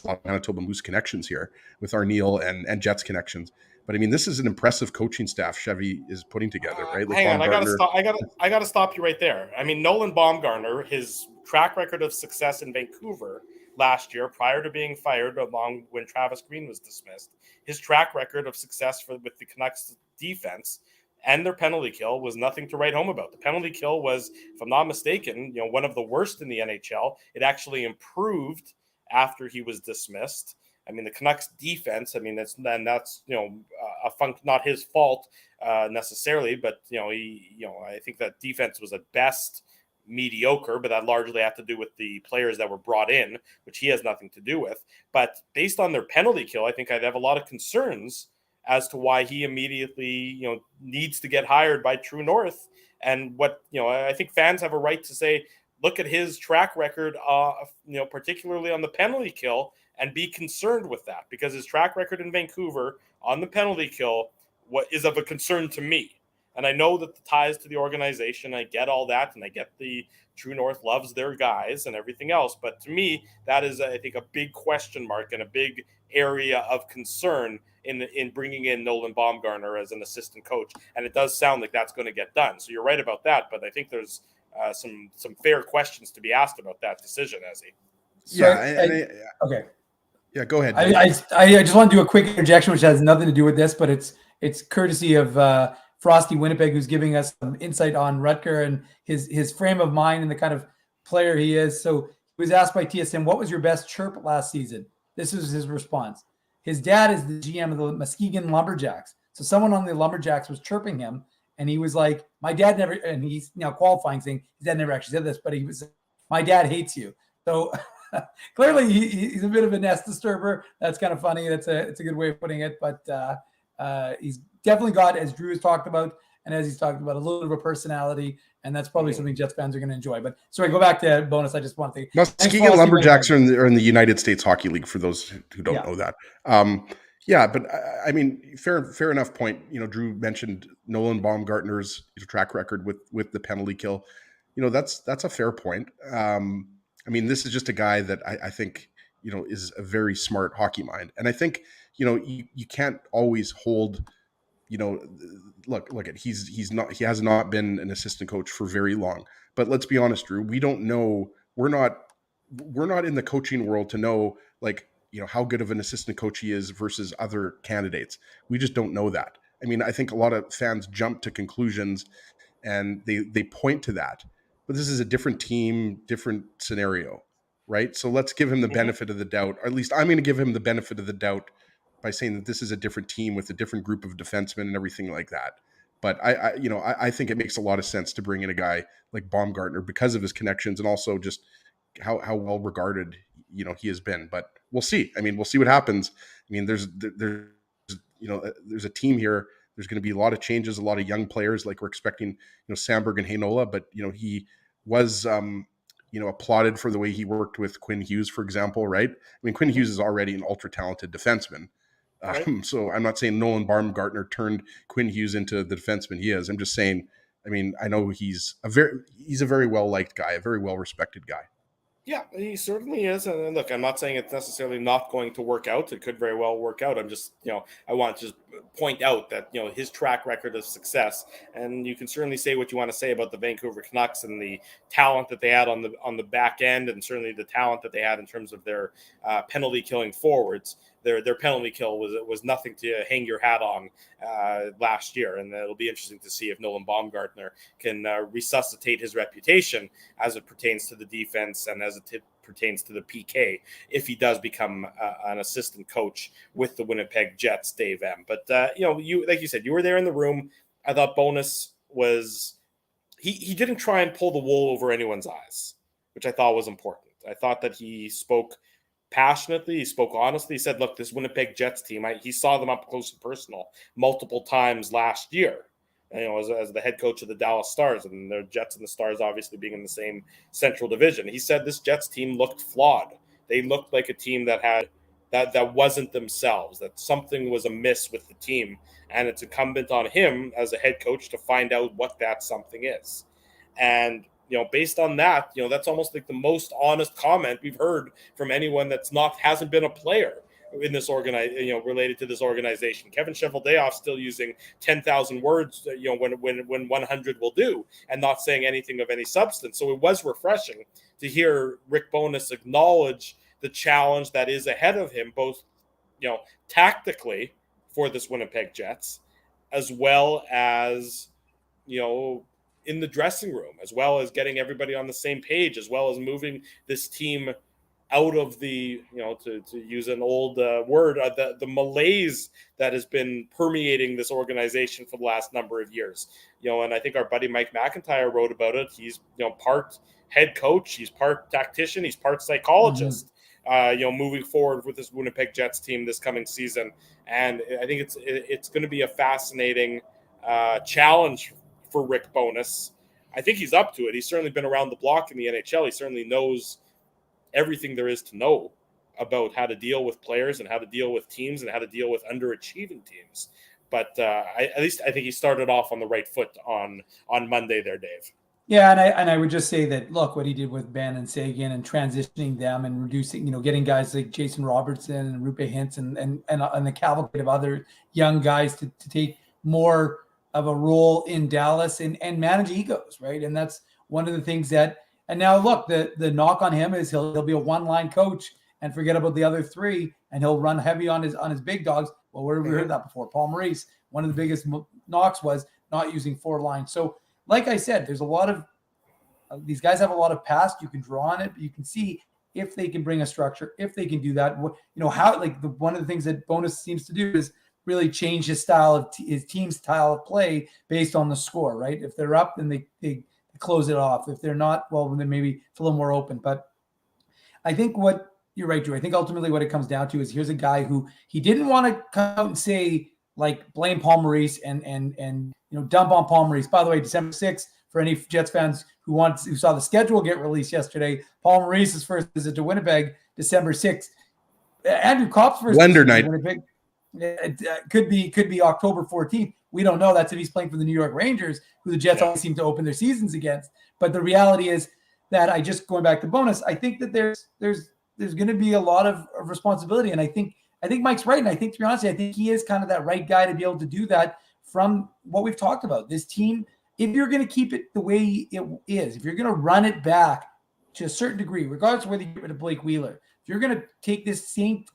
a lot of Manitoba Moose connections here with Arniel and Jets connections. But I mean, this is an impressive coaching staff Chevy is putting together, right? Like Hang on, Baumgartner. I gotta stop you right there. I mean, Nolan Baumgartner, his track record of success in Vancouver last year, prior to being fired, along when Travis Green was dismissed, his track record of success with the Canucks defense and their penalty kill was nothing to write home about. The penalty kill was, if I'm not mistaken, one of the worst in the NHL. It actually improved after he was dismissed. I mean, the Canucks defense, I mean, that's not his fault necessarily, but I think that defense was at best mediocre, but that largely had to do with the players that were brought in, which he has nothing to do with. But based on their penalty kill, I think I'd have a lot of concerns as to why he immediately, needs to get hired by True North. And I think fans have a right to say, look at his track record, particularly on the penalty kill, and be concerned with that, because his track record in Vancouver on the penalty kill is of a concern to me. And I know that the ties to the organization, I get all that, and I get the True North loves their guys and everything else. But to me, that is, I think, a big question mark and a big area of concern in bringing in Nolan Baumgartner as an assistant coach. And it does sound like that's going to get done. So you're right about that. But I think there's some fair questions to be asked about that decision, Ezzy. Okay. Yeah, go ahead. I just want to do a quick interjection, which has nothing to do with this, but it's courtesy of Frosty Winnipeg, who's giving us some insight on Rutger and his frame of mind and the kind of player he is. So he was asked by TSN, what was your best chirp last season? This was his response. His dad is the GM of the Muskegon Lumberjacks. So someone on the Lumberjacks was chirping him, and he was like, my dad never, and he's now qualifying, saying his dad never actually said this, but he was, my dad hates you. So clearly he's a bit of a nest disturber. That's kind of funny. It's a good way of putting it, but he's definitely got, as Drew has talked about, and as he's talked about, a little bit of a personality, and that's probably something Jets fans are going to enjoy. But sorry, go back to bonus. I just want to Muskegon Lumberjacks are in the United States Hockey League, for those who don't know that. But I mean, fair enough point. Drew mentioned Nolan Baumgartner's track record with the penalty kill. That's a fair point. I mean, this is just a guy that I think is a very smart hockey mind, and I think you can't always hold. Look at he has not been an assistant coach for very long. But let's be honest, Drew, we don't know. We're not in the coaching world to know how good of an assistant coach he is versus other candidates. We just don't know that. I mean, I think a lot of fans jump to conclusions and they point to that. But this is a different team, different scenario, right? So let's give him the benefit of the doubt. Or at least I'm going to give him the benefit of the doubt by saying that this is a different team with a different group of defensemen and everything like that. But I think it makes a lot of sense to bring in a guy like Baumgartner because of his connections and also just how well regarded he has been. But we'll see. I mean, we'll see what happens. I mean, there's a team here. There's going to be a lot of changes, a lot of young players like we're expecting. Sandberg and Heinola, but he was applauded for the way he worked with Quinn Hughes, for example, right? I mean, Quinn Hughes is already an ultra talented defenseman. Right. So I'm not saying Nolan Baumgartner turned Quinn Hughes into the defenseman he is. I'm just saying, I mean, I know he's a very well-liked guy, a very well-respected guy. Yeah, he certainly is. And look, I'm not saying it's necessarily not going to work out. It could very well work out. I'm just, I want to just point out that, his track record of success, and you can certainly say what you want to say about the Vancouver Canucks and the talent that they had on the back end, and certainly the talent that they had in terms of their penalty killing forwards. Their penalty kill was nothing to hang your hat on last year, and it'll be interesting to see if Nolan Baumgartner can resuscitate his reputation as it pertains to the defense and as it pertains to the PK if he does become an assistant coach with the Winnipeg Jets, Dave M. But you like you said, you were there in the room. I thought Bonus was he didn't try and pull the wool over anyone's eyes, which I thought was important. I thought that he spoke passionately. He spoke honestly. He said, look, this Winnipeg Jets team, he saw them up close and personal multiple times last year, as the head coach of the Dallas Stars, and the Jets and the Stars obviously being in the same Central Division. He said this Jets team looked flawed. They looked like a team that wasn't themselves, that something was amiss with the team, and it's incumbent on him as a head coach to find out what that something is. And based on that, that's almost like the most honest comment we've heard from anyone hasn't been a player in this related to this organization. Kevin Cheveldayoff's still using 10,000 words, when 100 will do, and not saying anything of any substance. So it was refreshing to hear Rick Bowness acknowledge the challenge that is ahead of him, both, tactically for this Winnipeg Jets, as well as, in the dressing room, as well as getting everybody on the same page, as well as moving this team out of the, to use an old word, the malaise that has been permeating this organization for the last number of years. And I think our buddy Mike McIntyre wrote about it. He's, part head coach, he's part tactician, he's part psychologist, moving forward with this Winnipeg Jets team this coming season. And I think it's going to be a fascinating challenge for Rick Bowness. I think he's up to it. He's certainly been around the block in the NHL. He certainly knows everything there is to know about how to deal with players and how to deal with teams and how to deal with underachieving teams. But I think he started off on the right foot on Monday there, Dave. Yeah, and I would just say that, look, what he did with Ben and Sagan and transitioning them and reducing, getting guys like Jason Robertson and Rupe Hintz and the cavalcade of other young guys to take more of a role in Dallas and manage egos, right? And that's one of the things that, and now look, the knock on him is he'll be a one-line coach and forget about the other three, and he'll run heavy on his big dogs. Well, where have we heard that before? Paul Maurice, one of the biggest knocks was not using 4 lines. So like I said, there's a lot of these guys have a lot of past. You can draw on it, but you can see if they can bring a structure, if they can do that. How one of the things that Bowness seems to do is really change his style of his team's style of play based on the score, right? If they're up, then they close it off. If they're not, well, then maybe it's a little more open. But I think you're right, Drew. I think ultimately what it comes down to is here's a guy who he didn't want to come out and say, blame Paul Maurice and dump on Paul Maurice. By the way, December 6th, for any Jets fans who saw the schedule get released yesterday, Paul Maurice's first visit to Winnipeg, December 6th. Andrew Kopp's first Blender visit night. to Winnipeg, it could be October 14th. We don't know. That's if he's playing for the New York Rangers, who the Jets always seem to open their seasons against. But the reality is that going back to Bowness, I think that there's going to be a lot of responsibility. And I think Mike's right. And I think, to be honest, I think he is kind of that right guy to be able to do that from what we've talked about. This team, if you're going to keep it the way it is, if you're going to run it back to a certain degree, regardless of whether you get rid of Blake Wheeler, if you're going to take this same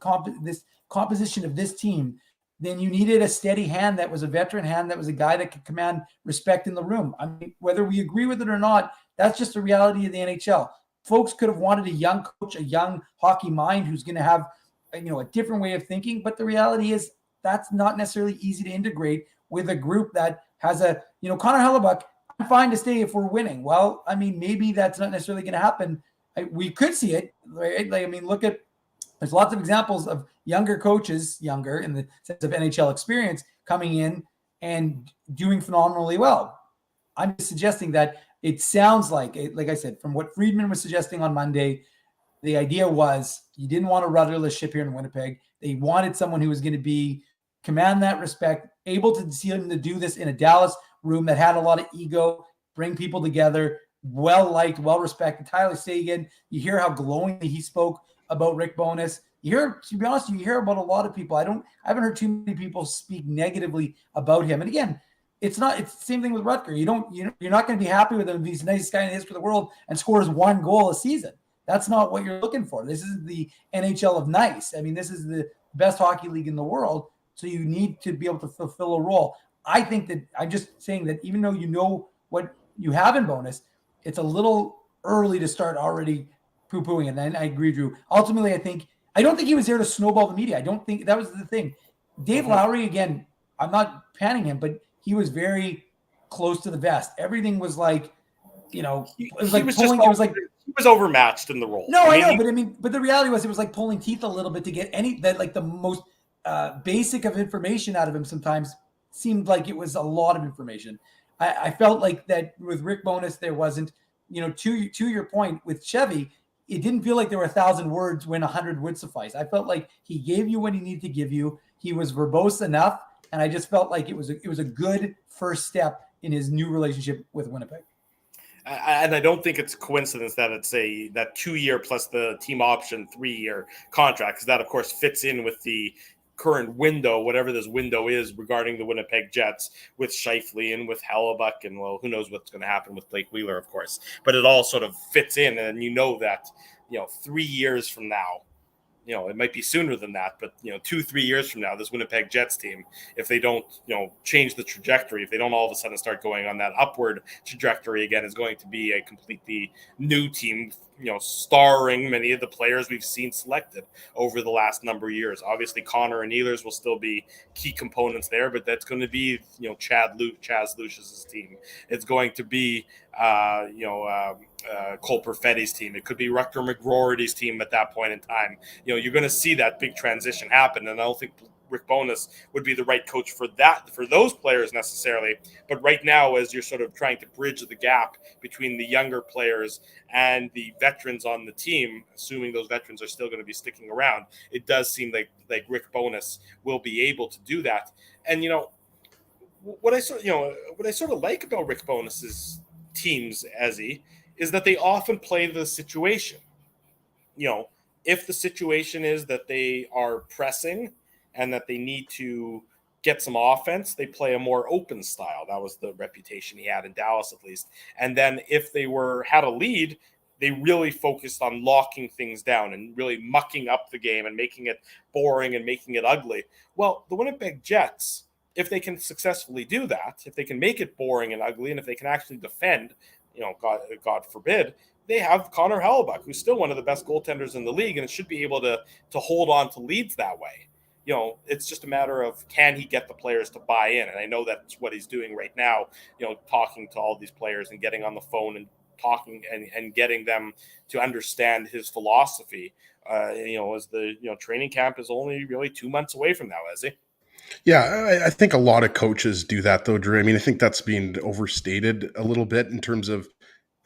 this composition of this team, then you needed a steady hand that was a veteran hand, that was a guy that could command respect in the room. I mean, whether we agree with it or not, that's just the reality of the NHL. Folks could have wanted a young coach, a young hockey mind who's going to have a different way of thinking. But the reality is that's not necessarily easy to integrate with a group that has Connor Hellebuck. I'm fine to stay if we're winning. Well, I mean, maybe that's not necessarily going to happen. We could see it, right? There's lots of examples of younger coaches, younger in the sense of NHL experience, coming in and doing phenomenally well. I'm just suggesting that it sounds like I said, from what Friedman was suggesting on Monday, the idea was you didn't want a rudderless ship here in Winnipeg. They wanted someone who was going to command that respect, able to see him to do this in a Dallas room that had a lot of ego, bring people together, well-liked, well-respected. Tyler Seguin, you hear how glowingly he spoke about Rick Bowness. To be honest, you hear about a lot of people. I haven't heard too many people speak negatively about him. And again, it's the same thing with Rutger. You're not going to be happy with him if he's the nicest guy in the history of the world and scores 1 goal a season. That's not what you're looking for. This is the NHL of nice. I mean, this is the best hockey league in the world. So you need to be able to fulfill a role. I think that I'm just saying that even though you know what you have in Bowness, it's a little early to start already poo-pooing it. And I agree, Drew. Ultimately, I don't think he was there to snowball the media. I don't think that was the thing. Dave Lowry, again, I'm not panning him, but he was very close to the vest. Everything was he was overmatched in the role. No, I know, but the reality was it was like pulling teeth a little bit to get the most basic of information out of him. Sometimes seemed like it was a lot of information. I felt like that with Rick Bowness, there wasn't, to your point with Chevy, it didn't feel like there were 1,000 words when 100 would suffice. I felt like he gave you what he needed to give you. He was verbose enough. And I just felt like it was a good first step in his new relationship with Winnipeg. And I don't think it's a coincidence that it's that 2-year plus the team option 3-year contract, because that, of course, fits in with the current window, whatever this window is regarding the Winnipeg Jets, with Scheifele and with Hellebuck, and well, who knows what's going to happen with Blake Wheeler, of course. But it all sort of fits in, and you know that 3 years from now, it might be sooner than that, but 2-3 years from now, this Winnipeg Jets team, if they don't change the trajectory, if they don't all of a sudden start going on that upward trajectory again, is going to be a completely new team, starring many of the players we've seen selected over the last number of years. Obviously, Connor and Ehlers will still be key components there, but that's going to be Chaz Lucius's team. It's going to be Cole Perfetti's team. It could be Rutger McGroarty's team at that point in time. You're going to see that big transition happen, and I don't think Rick Bowness would be the right coach for those players necessarily. But right now, as you're sort of trying to bridge the gap between the younger players and the veterans on the team, assuming those veterans are still going to be sticking around, it does seem like Rick Bowness will be able to do that. And what I sort of like about Rick Bowness's teams, Ezzy, is that they often play the situation. If the situation is that they are pressing and that they need to get some offense, they play a more open style. That was the reputation he had in Dallas, at least. And then if they had a lead, they really focused on locking things down and really mucking up the game and making it boring and making it ugly. Well, the Winnipeg Jets, if they can successfully do that, if they can make it boring and ugly, and if they can actually defend, God forbid, they have Connor Hellebuck, who's still one of the best goaltenders in the league, and it should be able to hold on to leads that way. It's just a matter of, can he get the players to buy in? And I know that's what he's doing right now, talking to all these players and getting on the phone and talking and getting them to understand his philosophy, as the, training camp is only really 2 months away from now, is he? Yeah, I think a lot of coaches do that, though, Drew. I mean, I think that's being overstated a little bit in terms of,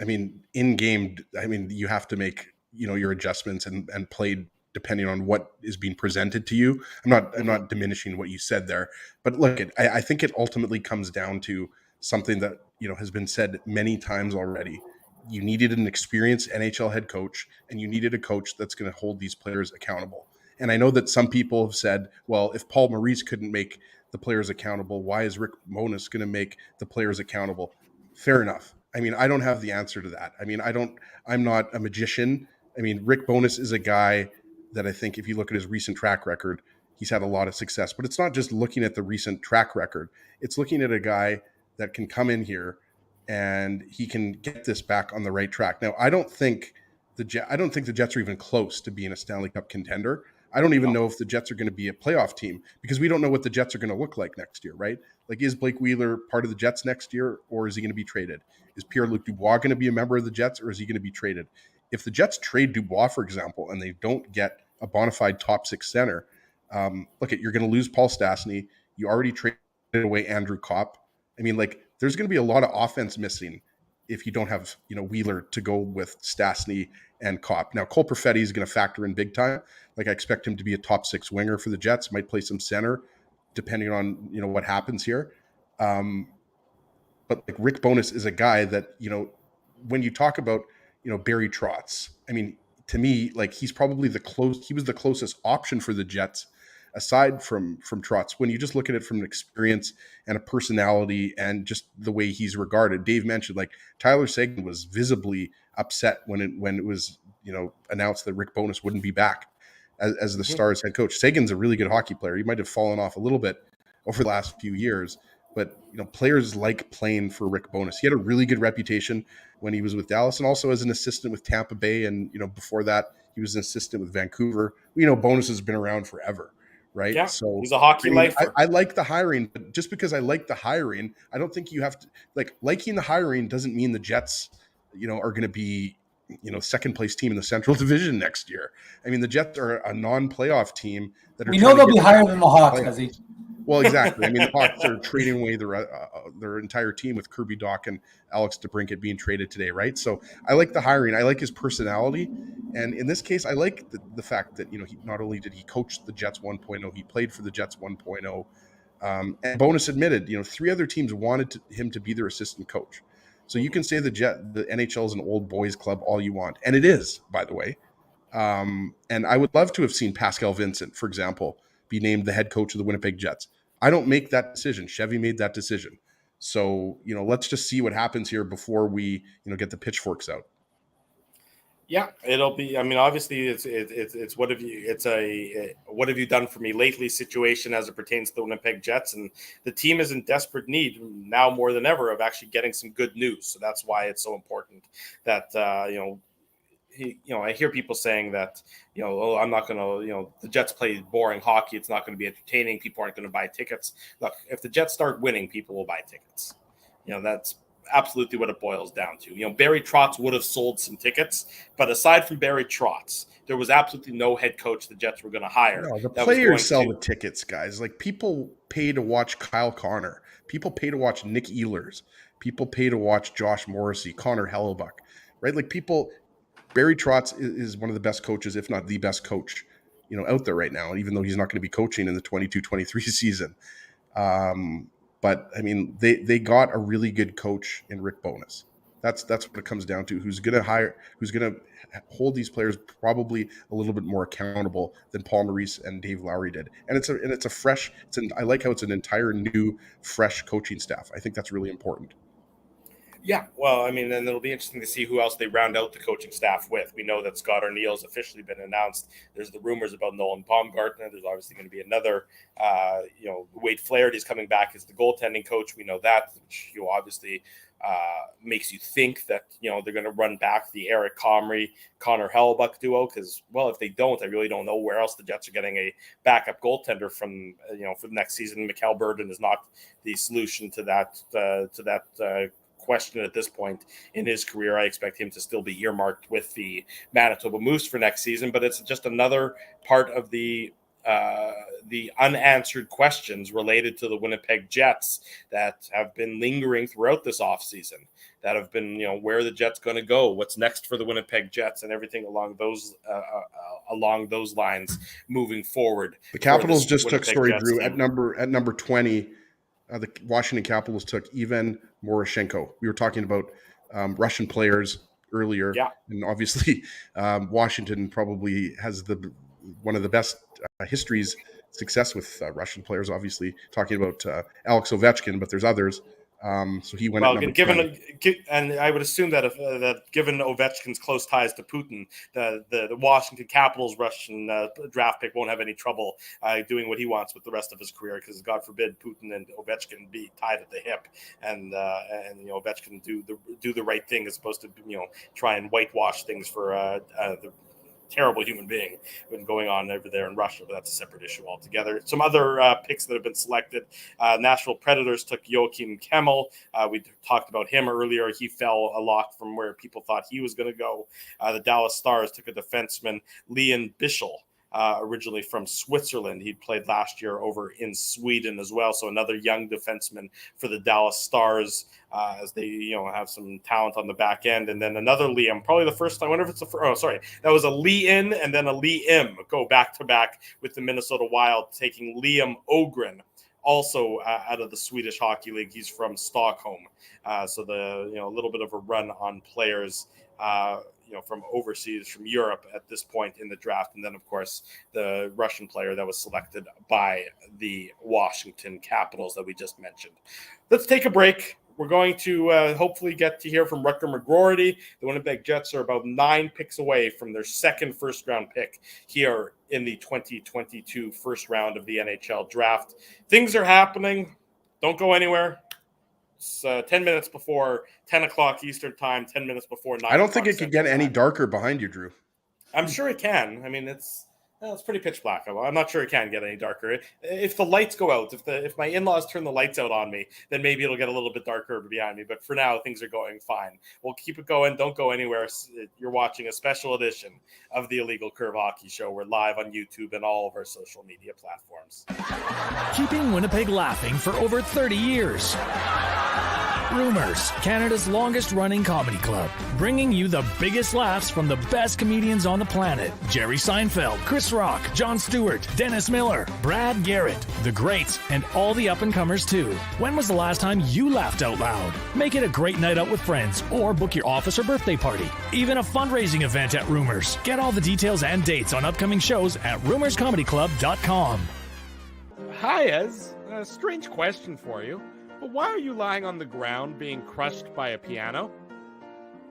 in game, you have to make, your adjustments and play depending on what is being presented to you. I'm not diminishing what you said there, but look, I think it ultimately comes down to something that, has been said many times already. You needed an experienced NHL head coach, and you needed a coach that's going to hold these players accountable. And I know that some people have said, well, if Paul Maurice couldn't make the players accountable, why is Rick Bowness going to make the players accountable? Fair enough. I don't have the answer to that. I'm not a magician. Rick Bowness is a guy that I think if you look at his recent track record, he's had a lot of success. But it's not just looking at the recent track record. It's looking at a guy that can come in here and he can get this back on the right track. Now, I don't think the Jets are even close to being a Stanley Cup contender. I don't even know if the Jets are going to be a playoff team, because we don't know what the Jets are going to look like next year, right? Like, is Blake Wheeler part of the Jets next year, or is he going to be traded? Is Pierre-Luc Dubois going to be a member of the Jets, or is he going to be traded? If the Jets trade Dubois, for example, and they don't get a bona fide top six center, you're going to lose Paul Stastny. You already traded away Andrew Kopp. There's going to be a lot of offense missing if you don't have, Wheeler to go with Stastny and Kopp. Now, Cole Perfetti is going to factor in big time. I expect him to be a top six winger for the Jets, might play some center depending on, what happens here. But Rick Bowness is a guy that, when you talk about, Barry Trotz, to me, he's probably he was the closest option for the Jets aside from Trotz. When you just look at it from an experience and a personality and just the way he's regarded. Dave mentioned Tyler Seguin was visibly upset when it was, announced that Rick Bowness wouldn't be back as the Stars head coach. Seguin's a really good hockey player. He might have fallen off a little bit over the last few years, but players like playing for Rick Bowness. He had a really good reputation when he was with Dallas, and also as an assistant with Tampa Bay. And before that, he was an assistant with Vancouver. Bowness has been around forever, right? Yeah, so he's a hockey lifer. I like the hiring, but just because I like the hiring, I don't think you have to liking the hiring doesn't mean the Jets, are going to be second place team in the Central Division next year. The Jets are a non-playoff team that are. We know they'll be higher than the Hawks, Ezzy. Well, exactly. The Hawks are trading away their entire team with Kirby Dach and Alex DeBrincat being traded today, right? So I like the hiring. I like his personality. And in this case, I like the fact that, he not only did he coach the Jets 1.0, he played for the Jets 1.0. And Bowness admitted, 3 other teams wanted him to be their assistant coach. So you can say the NHL is an old boys club all you want, and it is, by the way. And I would love to have seen Pascal Vincent, for example, be named the head coach of the Winnipeg Jets. I don't make that decision. Chevy made that decision. So, let's just see what happens here before we, get the pitchforks out. Yeah, it'll be. I mean, obviously, it's what have you done for me lately situation as it pertains to the Winnipeg Jets, and the team is in desperate need now more than ever of actually getting some good news. So that's why it's so important that I hear people saying that I'm not going to the Jets play boring hockey. It's not going to be entertaining. People aren't going to buy tickets. Look, if the Jets start winning, people will buy tickets. That's absolutely what it boils down to. Barry Trotz would have sold some tickets, but aside from Barry Trotz, there was absolutely no head coach the Jets were going to hire. No, the players sell the tickets, guys. Like, people pay to watch Kyle Connor. People pay to watch Nick Ehlers. People pay to watch Josh Morrissey, Connor Hellebuck, right? Like, Barry Trotz is one of the best coaches, if not the best coach, out there right now, even though he's not going to be coaching in the 22-23 season. But I mean, they got a really good coach in Rick Bowness. That's what it comes down to. Who's going to hold these players probably a little bit more accountable than Paul Maurice and Dave Lowry did. And I like how it's an entire new, fresh coaching staff. I think that's really important. Yeah, well, I mean, and it'll be interesting to see who else they round out the coaching staff with. We know that Scott Arneal's officially been announced. There's the rumors about Nolan Baumgartner. There's obviously going to be another, Wade Flaherty's coming back as the goaltending coach. We know that, which obviously makes you think that, they're going to run back the Eric Comrie, Connor Hellebuck duo. Because, well, if they don't, I really don't know where else the Jets are getting a backup goaltender from, for the next season. Mikhail Burden is not the solution to that question at this point in his career. I expect him to still be earmarked with the Manitoba Moose for next season, but it's just another part of the unanswered questions related to the Winnipeg Jets that have been lingering throughout this offseason, that have been, where are the Jets going to go? What's next for the Winnipeg Jets and everything along those lines moving forward. The Capitals just took Drew at number 20. The Washington Capitals took Ivan Moroshenko. We were talking about Russian players earlier, and obviously Washington probably has one of the best histories success with Russian players. Obviously, talking about Alex Ovechkin, but there's others. So he went. Well, and I would assume that that given Ovechkin's close ties to Putin, the Washington Capitals Russian draft pick won't have any trouble doing what he wants with the rest of his career, because God forbid Putin and Ovechkin be tied at the hip, and Ovechkin do the right thing as opposed to try and whitewash things for the terrible human being been going on over there in Russia, but that's a separate issue altogether. Some other picks that have been selected. Nashville Predators took Joachim Kemmel. We talked about him earlier. He fell a lot from where people thought he was going to go. The Dallas Stars took a defenseman, Leon Bischel, originally from Switzerland. He played last year over in Sweden as well. So another young defenseman for the Dallas Stars, as they, have some talent on the back end. And then another Liam, probably the first time. I wonder if it's that was a Lee-in and then a Lee-im go back to back with the Minnesota Wild, taking Liam Ogren, also out of the Swedish Hockey League. He's from Stockholm. So a little bit of a run on players, from overseas, from Europe at this point in the draft. And then, of course, the Russian player that was selected by the Washington Capitals that we just mentioned. Let's take a break. We're going to hopefully get to hear from Rutger McGroarty. The Winnipeg Jets are about 9 picks away from their second first-round pick here in the 2022 first round of the NHL Draft. Things are happening. Don't go anywhere. It's 10 minutes before 10 o'clock Eastern time, 10 minutes before 9 I don't think it could get any darker behind you, Drew. I'm sure it can. I mean, it's pretty pitch black. I'm not sure it can get any darker. If the lights go out, if my in-laws turn the lights out on me, then maybe it'll get a little bit darker behind me. But for now, things are going fine. We'll keep it going. Don't go anywhere. You're watching a special edition of the Illegal Curve Hockey Show. We're live on YouTube and all of our social media platforms. Keeping Winnipeg laughing for over 30 years. Rumors, Canada's longest running comedy club, bringing you the biggest laughs from the best comedians on the planet. Jerry Seinfeld, Chris Rock, Jon Stewart, Dennis Miller, Brad Garrett, the greats, and all the up-and-comers too. When was the last time you laughed out loud? Make it a great night out with friends or book your office or birthday party. Even a fundraising event at Rumors. Get all the details and dates on upcoming shows at rumorscomedyclub.com. Hi, Ez. A strange question for you. But why are you lying on the ground being crushed by a piano?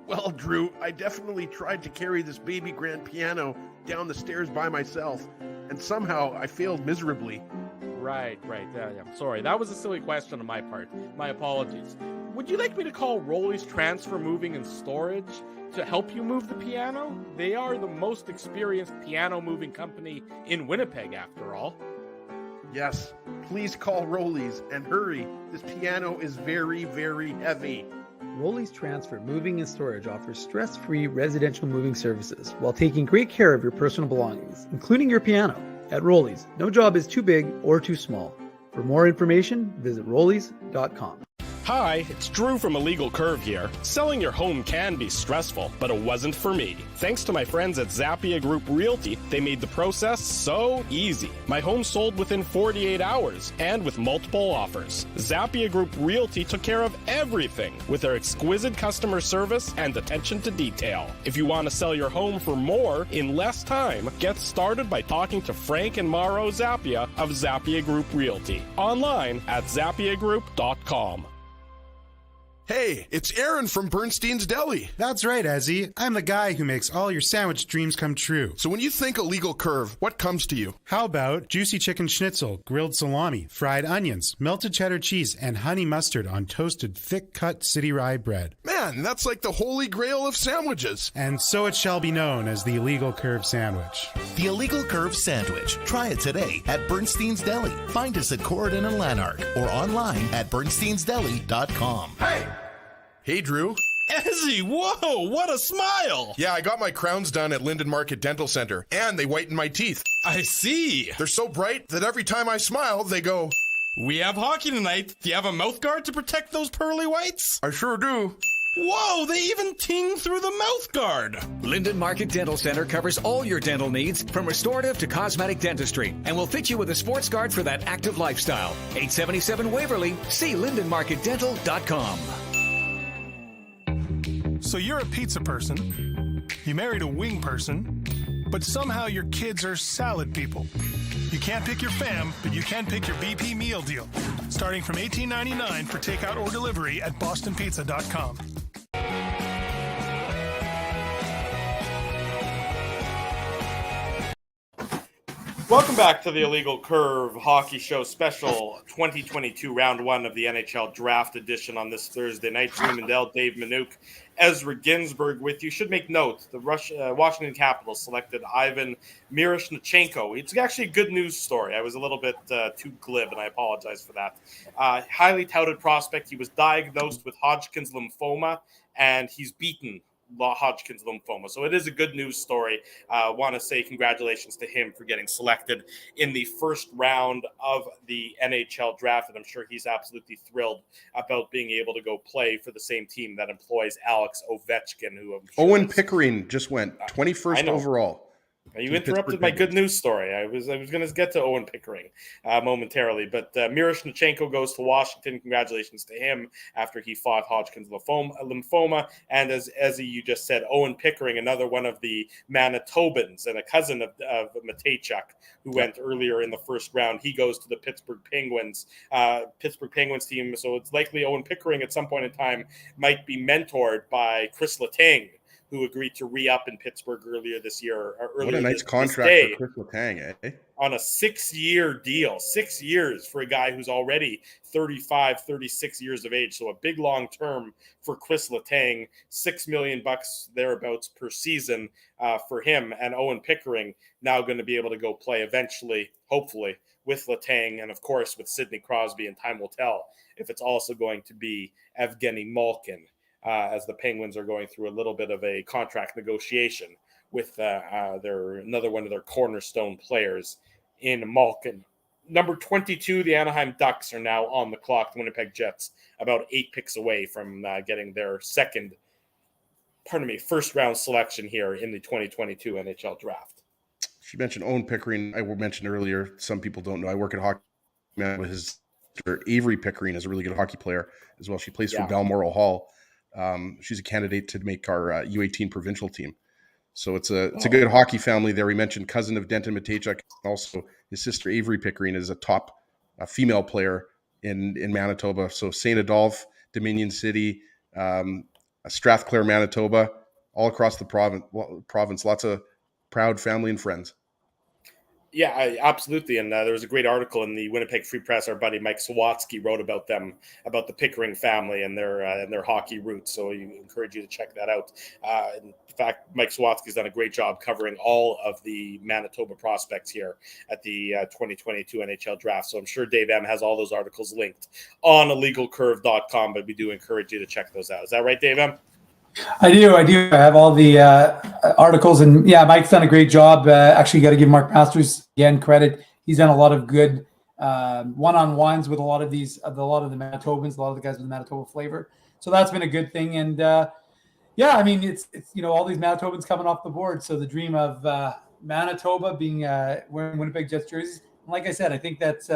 Well, Drew, I definitely tried to carry this baby grand piano down the stairs by myself, and somehow I failed miserably. Right. I'm sorry. That was a silly question on my part. My apologies. Would you like me to call Rolly's Transfer Moving and Storage to help you move the piano? They are the most experienced piano moving company in Winnipeg, after all. Yes, please call Rolly's and hurry. This piano is very, very heavy. Rolly's Transfer Moving and Storage offers stress-free residential moving services while taking great care of your personal belongings, including your piano. At Rolly's, no job is too big or too small. For more information, visit rollys.com. Hi, it's Drew from Illegal Curve here. Selling your home can be stressful, but it wasn't for me. Thanks to my friends at Zappia Group Realty, they made the process so easy. My home sold within 48 hours and with multiple offers. Zappia Group Realty took care of everything with their exquisite customer service and attention to detail. If you want to sell your home for more in less time, get started by talking to Frank and Mauro Zappia of Zappia Group Realty. Online at zappiagroup.com. Hey, it's Aaron from Bernstein's Deli. That's right, Ezzy. I'm the guy who makes all your sandwich dreams come true. So when you think Illegal Curve, what comes to you? How about juicy chicken schnitzel, grilled salami, fried onions, melted cheddar cheese, and honey mustard on toasted thick-cut city rye bread? Man, that's like the holy grail of sandwiches. And so it shall be known as the Illegal Curve Sandwich. The Illegal Curve Sandwich. Try it today at Bernstein's Deli. Find us at Corridon and Lanark or online at bernsteinsdeli.com. Hey, Drew. Ezzy, whoa, what a smile! Yeah, I got my crowns done at Linden Market Dental Center, and they whiten my teeth. I see. They're so bright that every time I smile, they go... We have hockey tonight. Do you have a mouth guard to protect those pearly whites? I sure do. Whoa, they even ting through the mouth guard. Linden Market Dental Center covers all your dental needs from restorative to cosmetic dentistry and will fit you with a sports guard for that active lifestyle. 877 Waverly. See lindenmarketdental.com. So you're a pizza person, you married a wing person, but somehow your kids are salad people. You can't pick your fam, but you can pick your BP meal deal. Starting from $18.99 for takeout or delivery at bostonpizza.com. Welcome back to the Illegal Curve Hockey Show special 2022 round one of the NHL Draft edition on this Thursday night. Drew Mindell, Dave Minuk, Ezra Ginsburg with you. Should make note, the Washington Capitals selected Ivan Miroshnichenko. It's actually a good news story. I was a little bit too glib, and I apologize for that. Highly touted prospect. He was diagnosed with Hodgkin's lymphoma, and he's beaten Hodgkin's lymphoma. So it is a good news story. Want to say congratulations to him for getting selected in the first round of the NHL draft. And I'm sure he's absolutely thrilled about being able to go play for the same team that employs Alex Ovechkin, who I'm sure Owen Pickering just went 21st overall. You interrupted my good news story. I was going to get to Owen Pickering momentarily, but Miroshnichenko goes to Washington. Congratulations to him after he fought Hodgkin's lymphoma. And as you just said, Owen Pickering, another one of the Manitobans and a cousin of Matejchuk, who went earlier in the first round. He goes to the Pittsburgh Penguins team. So it's likely Owen Pickering at some point in time might be mentored by Chris Letang, who agreed to re-up in Pittsburgh earlier this year. What a nice contract for Chris Letang, eh? On a 6-year deal. 6 years for a guy who's already 35, 36 years of age. So a big long term for Chris Letang. $6 million thereabouts per season for him. And Owen Pickering now going to be able to go play eventually, hopefully, with Letang and, of course, with Sidney Crosby. And time will tell if it's also going to be Evgeny Malkin. As the Penguins are going through a little bit of a contract negotiation with another one of their cornerstone players in Malkin. Number 22, the Anaheim Ducks are now on the clock. The Winnipeg Jets about 8 picks away from getting their first round selection here in the 2022 NHL Draft. She mentioned Owen Pickering. I mentioned earlier, some people don't know, I work at Hockey Man with his sister. Avery Pickering is a really good hockey player as well. She plays for Balmoral Hall. She's a candidate to make our U18 provincial team. So it's a good hockey family there. We mentioned cousin of Denton Matejchuk. Also, his sister Avery Pickering is a top female player in Manitoba. So St. Adolphe, Dominion City, Strathclair, Manitoba, all across the province. Lots of proud family and friends. Yeah, absolutely. And there was a great article in the Winnipeg Free Press. Our buddy Mike Sawatsky wrote about them, about the Pickering family and their hockey roots. So you encourage you to check that out. In fact, Mike Sawatsky's done a great job covering all of the Manitoba prospects here at the 2022 NHL Draft. So I'm sure Dave M has all those articles linked on illegalcurve.com, but we do encourage you to check those out. Is that right, Dave M? I do. I have all the articles, and Mike's done a great job. Actually, got to give Mark Masters again credit. He's done a lot of good one-on-ones with a lot of the Manitobans, a lot of the guys with the Manitoba flavor. So that's been a good thing. And it's all these Manitobans coming off the board. So the dream of Manitoba being wearing Winnipeg Jets jerseys. And like I said, I think that's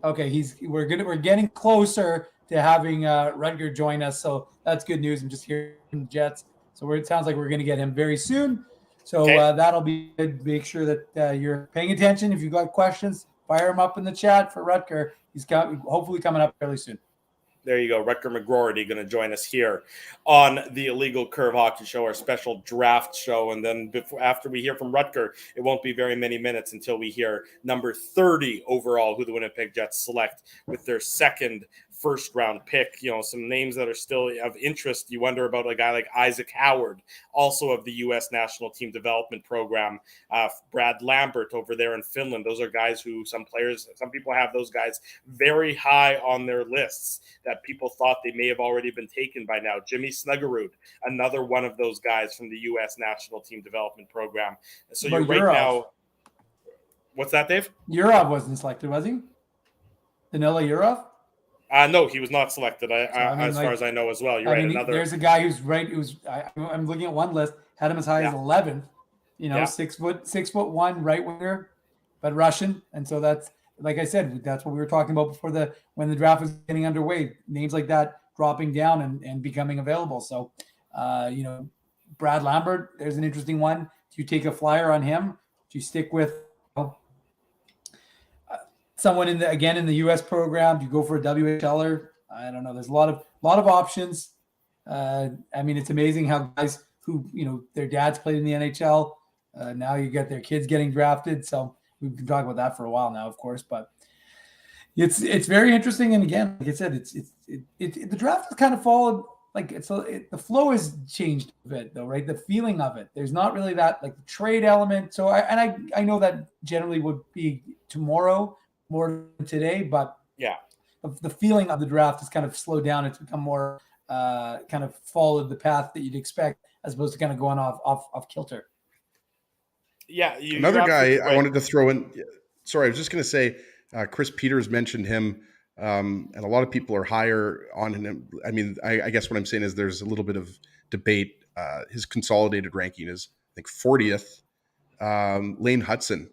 okay. We're getting closer to having Rutger join us. So that's good news. I'm just hearing from the Jets. So it sounds like we're going to get him very soon. So that'll be good. Make sure that you're paying attention. If you've got questions, fire him up in the chat for Rutger. He's hopefully coming up fairly soon. There you go. Rutger McGroarty going to join us here on the Illegal Curve Hockey Show, our special draft show. And then after we hear from Rutger, it won't be very many minutes until we hear number 30 overall, who the Winnipeg Jets select with their second first-round pick. Some names that are still of interest. You wonder about a guy like Isaac Howard, also of the U.S. National Team Development Program. Brad Lambert over there in Finland. Those are guys who some people have those guys very high on their lists that people thought they may have already been taken by now. Jimmy Snuggerud, another one of those guys from the U.S. National Team Development Program. So you're right now. What's that, Dave? Yurov wasn't selected, was he? Danila Yurov? No, he was not selected. As far as I know, as well. You're right. There's a guy who's right. I'm looking at one list. Had him as high as 11th. 6'1" right winger, but Russian. And so that's, like I said, that's what we were talking about before when the draft was getting underway. Names like that dropping down and becoming available. So, Brad Lambert, there's an interesting one. Do you take a flyer on him? Do you stick with someone in the U.S. program? Do you go for a WHLer? I don't know. There's a lot of options. It's amazing how guys who their dads played in the NHL. Now you get their kids getting drafted. So we've been talking about that for a while now, of course. But it's very interesting. And again, like I said, the draft has kind of followed. The flow has changed a bit, though, right? The feeling of it. There's not really that the trade element. So I know that generally would be tomorrow more than today, but the feeling of the draft has kind of slowed down. It's become more kind of followed the path that you'd expect, as opposed to kind of going off kilter. Yeah. Another guy I wanted to throw in. Sorry, I was just going to say, Chris Peters mentioned him, and a lot of people are higher on him. I mean, I guess what I'm saying is there's a little bit of debate. His consolidated ranking is, I think, 40th. Lane Hudson,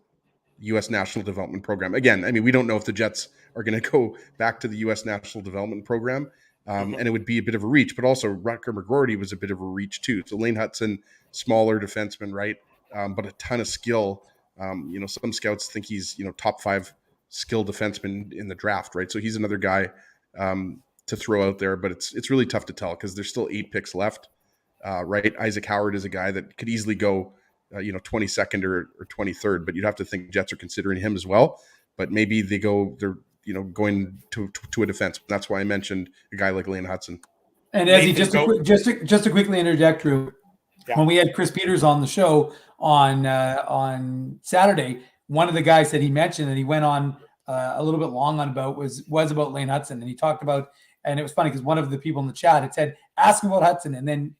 U.S. National Development Program. Again, I mean, we don't know if the Jets are going to go back to the U.S. National Development Program, and it would be a bit of a reach. But also, Rutger McGroarty was a bit of a reach too. So Lane Hudson, smaller defenseman, right? But a ton of skill. Some scouts think he's top 5 skill defenseman in the draft, right? So he's another guy to throw out there. But it's really tough to tell because there's still 8 picks left, right? Isaac Howard is a guy that could easily go 22nd or 23rd, but you'd have to think Jets are considering him as well. But maybe they're going to a defense. That's why I mentioned a guy like Lane Hudson. And Ezzy, just to quickly interject, Drew, when we had Chris Peters on the show on Saturday, one of the guys that he mentioned that he went on a little bit long on about was about Lane Hudson, and he talked about, and it was funny because one of the people in the chat had said, "Ask him about Hudson," and then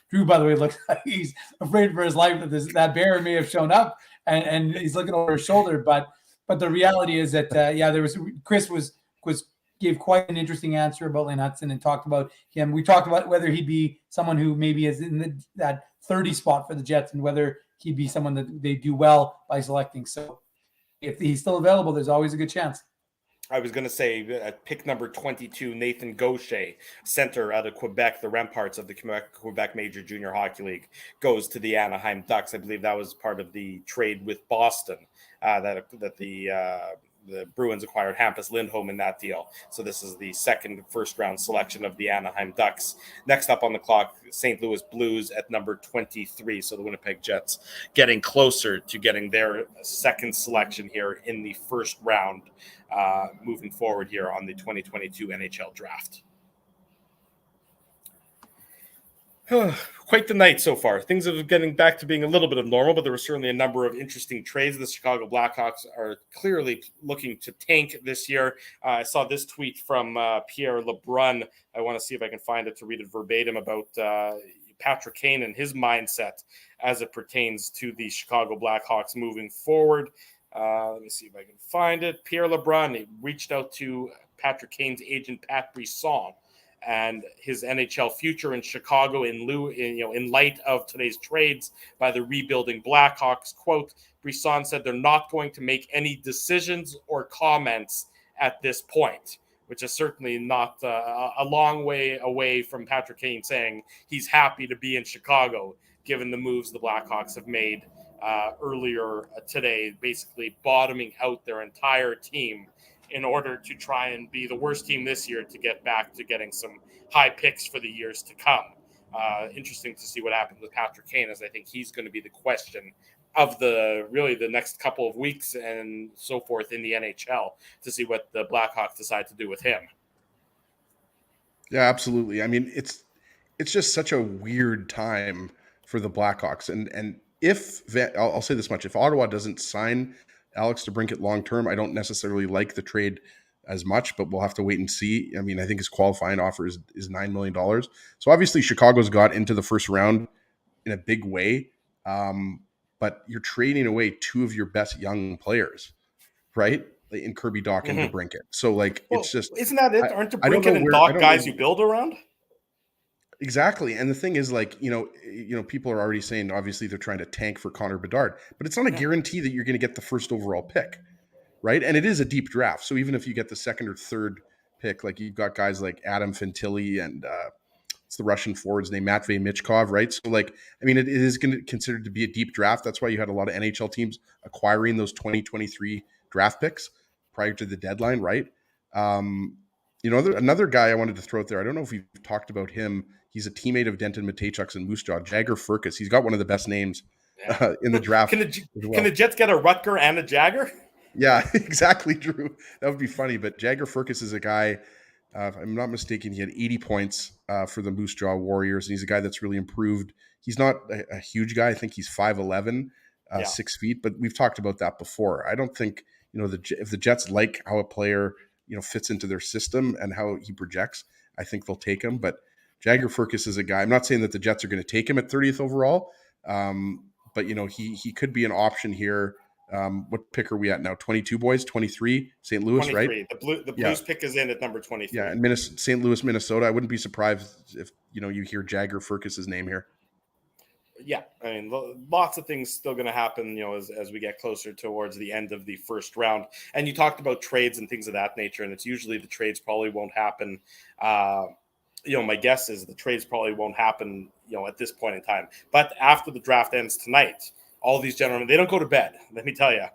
Drew, by the way, looks like he's afraid for his life that that bear may have shown up, and he's looking over his shoulder. But But the reality is that Chris gave quite an interesting answer about Lane Hutson and talked about him. We talked about whether he'd be someone who maybe is in that 30 spot for the Jets and whether he'd be someone that they do well by selecting. So if he's still available, there's always a good chance. I was going to say pick number 22, Nathan Gaucher, center out of Quebec, the Remparts of the Quebec Major Junior Hockey League, goes to the Anaheim Ducks. I believe that was part of the trade with Boston that the Bruins acquired Hampus Lindholm in that deal. So this is the second first-round selection of the Anaheim Ducks. Next up on the clock, St. Louis Blues at number 23. So the Winnipeg Jets getting closer to getting their second selection here in the first round moving forward here on the 2022 NHL Draft. Quite the night so far. Things are getting back to being a little bit of normal, but there were certainly a number of interesting trades. The Chicago Blackhawks are clearly looking to tank this year. I saw this tweet from Pierre LeBrun. I want to see if I can find it to read it verbatim about Patrick Kane and his mindset as it pertains to the Chicago Blackhawks moving forward. Let me see if I can find it. Pierre LeBrun, he reached out to Patrick Kane's agent, Pat Brisson, and his NHL future in Chicago in light of today's trades by the rebuilding Blackhawks. Quote, Brisson said they're not going to make any decisions or comments at this point, which is certainly not a long way away from Patrick Kane saying he's happy to be in Chicago, given the moves the Blackhawks have made earlier today, basically bottoming out their entire team in order to try and be the worst team this year to get back to getting some high picks for the years to come. Interesting to see what happens with Patrick Kane, as I think he's going to be the question of the next couple of weeks and so forth in the NHL, to see what the Blackhawks decide to do with him. Yeah, absolutely. I mean, it's just such a weird time for the Blackhawks. And if I'll say this much, if Ottawa doesn't sign Alex DeBrincat long-term, I don't necessarily like the trade as much, but we'll have to wait and see. I mean, I think his qualifying offer is $9 million. So obviously Chicago's got into the first round in a big way, but you're trading away two of your best young players, right? In Kirby Dach and DeBrincat. So it's just... Isn't that it? Aren't DeBrincat and Dach guys you build around? Exactly. And the thing is, people are already saying, obviously, they're trying to tank for Connor Bedard, but it's not a guarantee that you're going to get the first overall pick, right? And it is a deep draft. So even if you get the second or third pick, you've got guys like Adam Fantilli and it's the Russian forward's name, Matvei Michkov, right? So, it is considered to be a deep draft. That's why you had a lot of NHL teams acquiring those 2023 draft picks prior to the deadline, right? Another guy I wanted to throw out there, I don't know if we've talked about him. He's a teammate of Denton Mateychuk's and Moose Jaw, Jagger Furcus. He's got one of the best names in the draft. Can the Jets get a Rutger and a Jagger? Yeah, exactly, Drew. That would be funny. But Jagger Furcus is a guy, if I'm not mistaken, he had 80 points for the Moose Jaw Warriors, and he's a guy that's really improved. He's not a huge guy. I think he's 5'11", 6 feet, but we've talked about that before. I don't think, if the Jets like how a player, fits into their system and how he projects, I think they'll take him. But Jagger Furcus is a guy, I'm not saying that the Jets are going to take him at 30th overall, but he could be an option here. What pick are we at now? 22, boys? 23? St. Louis, 23. Right? The Blues pick is in at number 23. Yeah, and St. Louis, Minnesota. I wouldn't be surprised if, you hear Jagger Furcus's name here. Yeah, I mean, lots of things still going to happen, as we get closer towards the end of the first round. And you talked about trades and things of that nature, and it's usually the trades probably won't happen. My guess is the trades probably won't happen, at this point in time. But after the draft ends tonight, all these gentlemen, they don't go to bed. Let me tell you,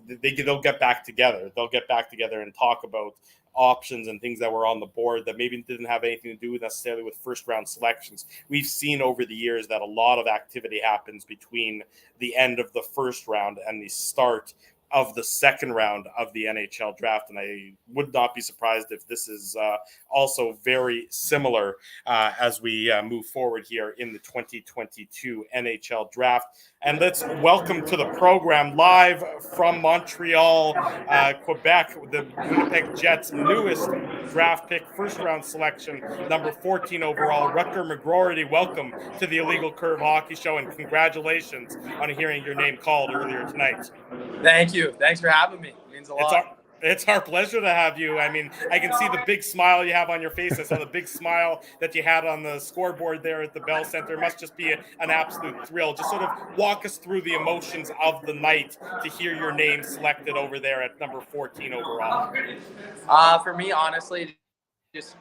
they'll get back together. They'll get back together and talk about options and things that were on the board that maybe didn't have anything to do necessarily with first round selections. We've seen over the years that a lot of activity happens between the end of the first round and the start of the second round of the NHL draft. And I would not be surprised if this is also very similar as we move forward here in the 2022 NHL draft. And let's welcome to the program live from Montreal, Quebec, the Winnipeg Jets' newest draft pick, first-round selection, number 14 overall, Rutger McGroarty. Welcome to the Illegal Curve Hockey Show, and congratulations on hearing your name called earlier tonight. Thank you. Thanks for having me. It means a lot. It's our pleasure to have you. I mean, I can see the big smile you have on your face. I saw the big smile that you had on the scoreboard there at the Bell Center. It must just be an absolute thrill. Just sort of walk us through the emotions of the night to hear your name selected over there at number 14 overall. For me, honestly, just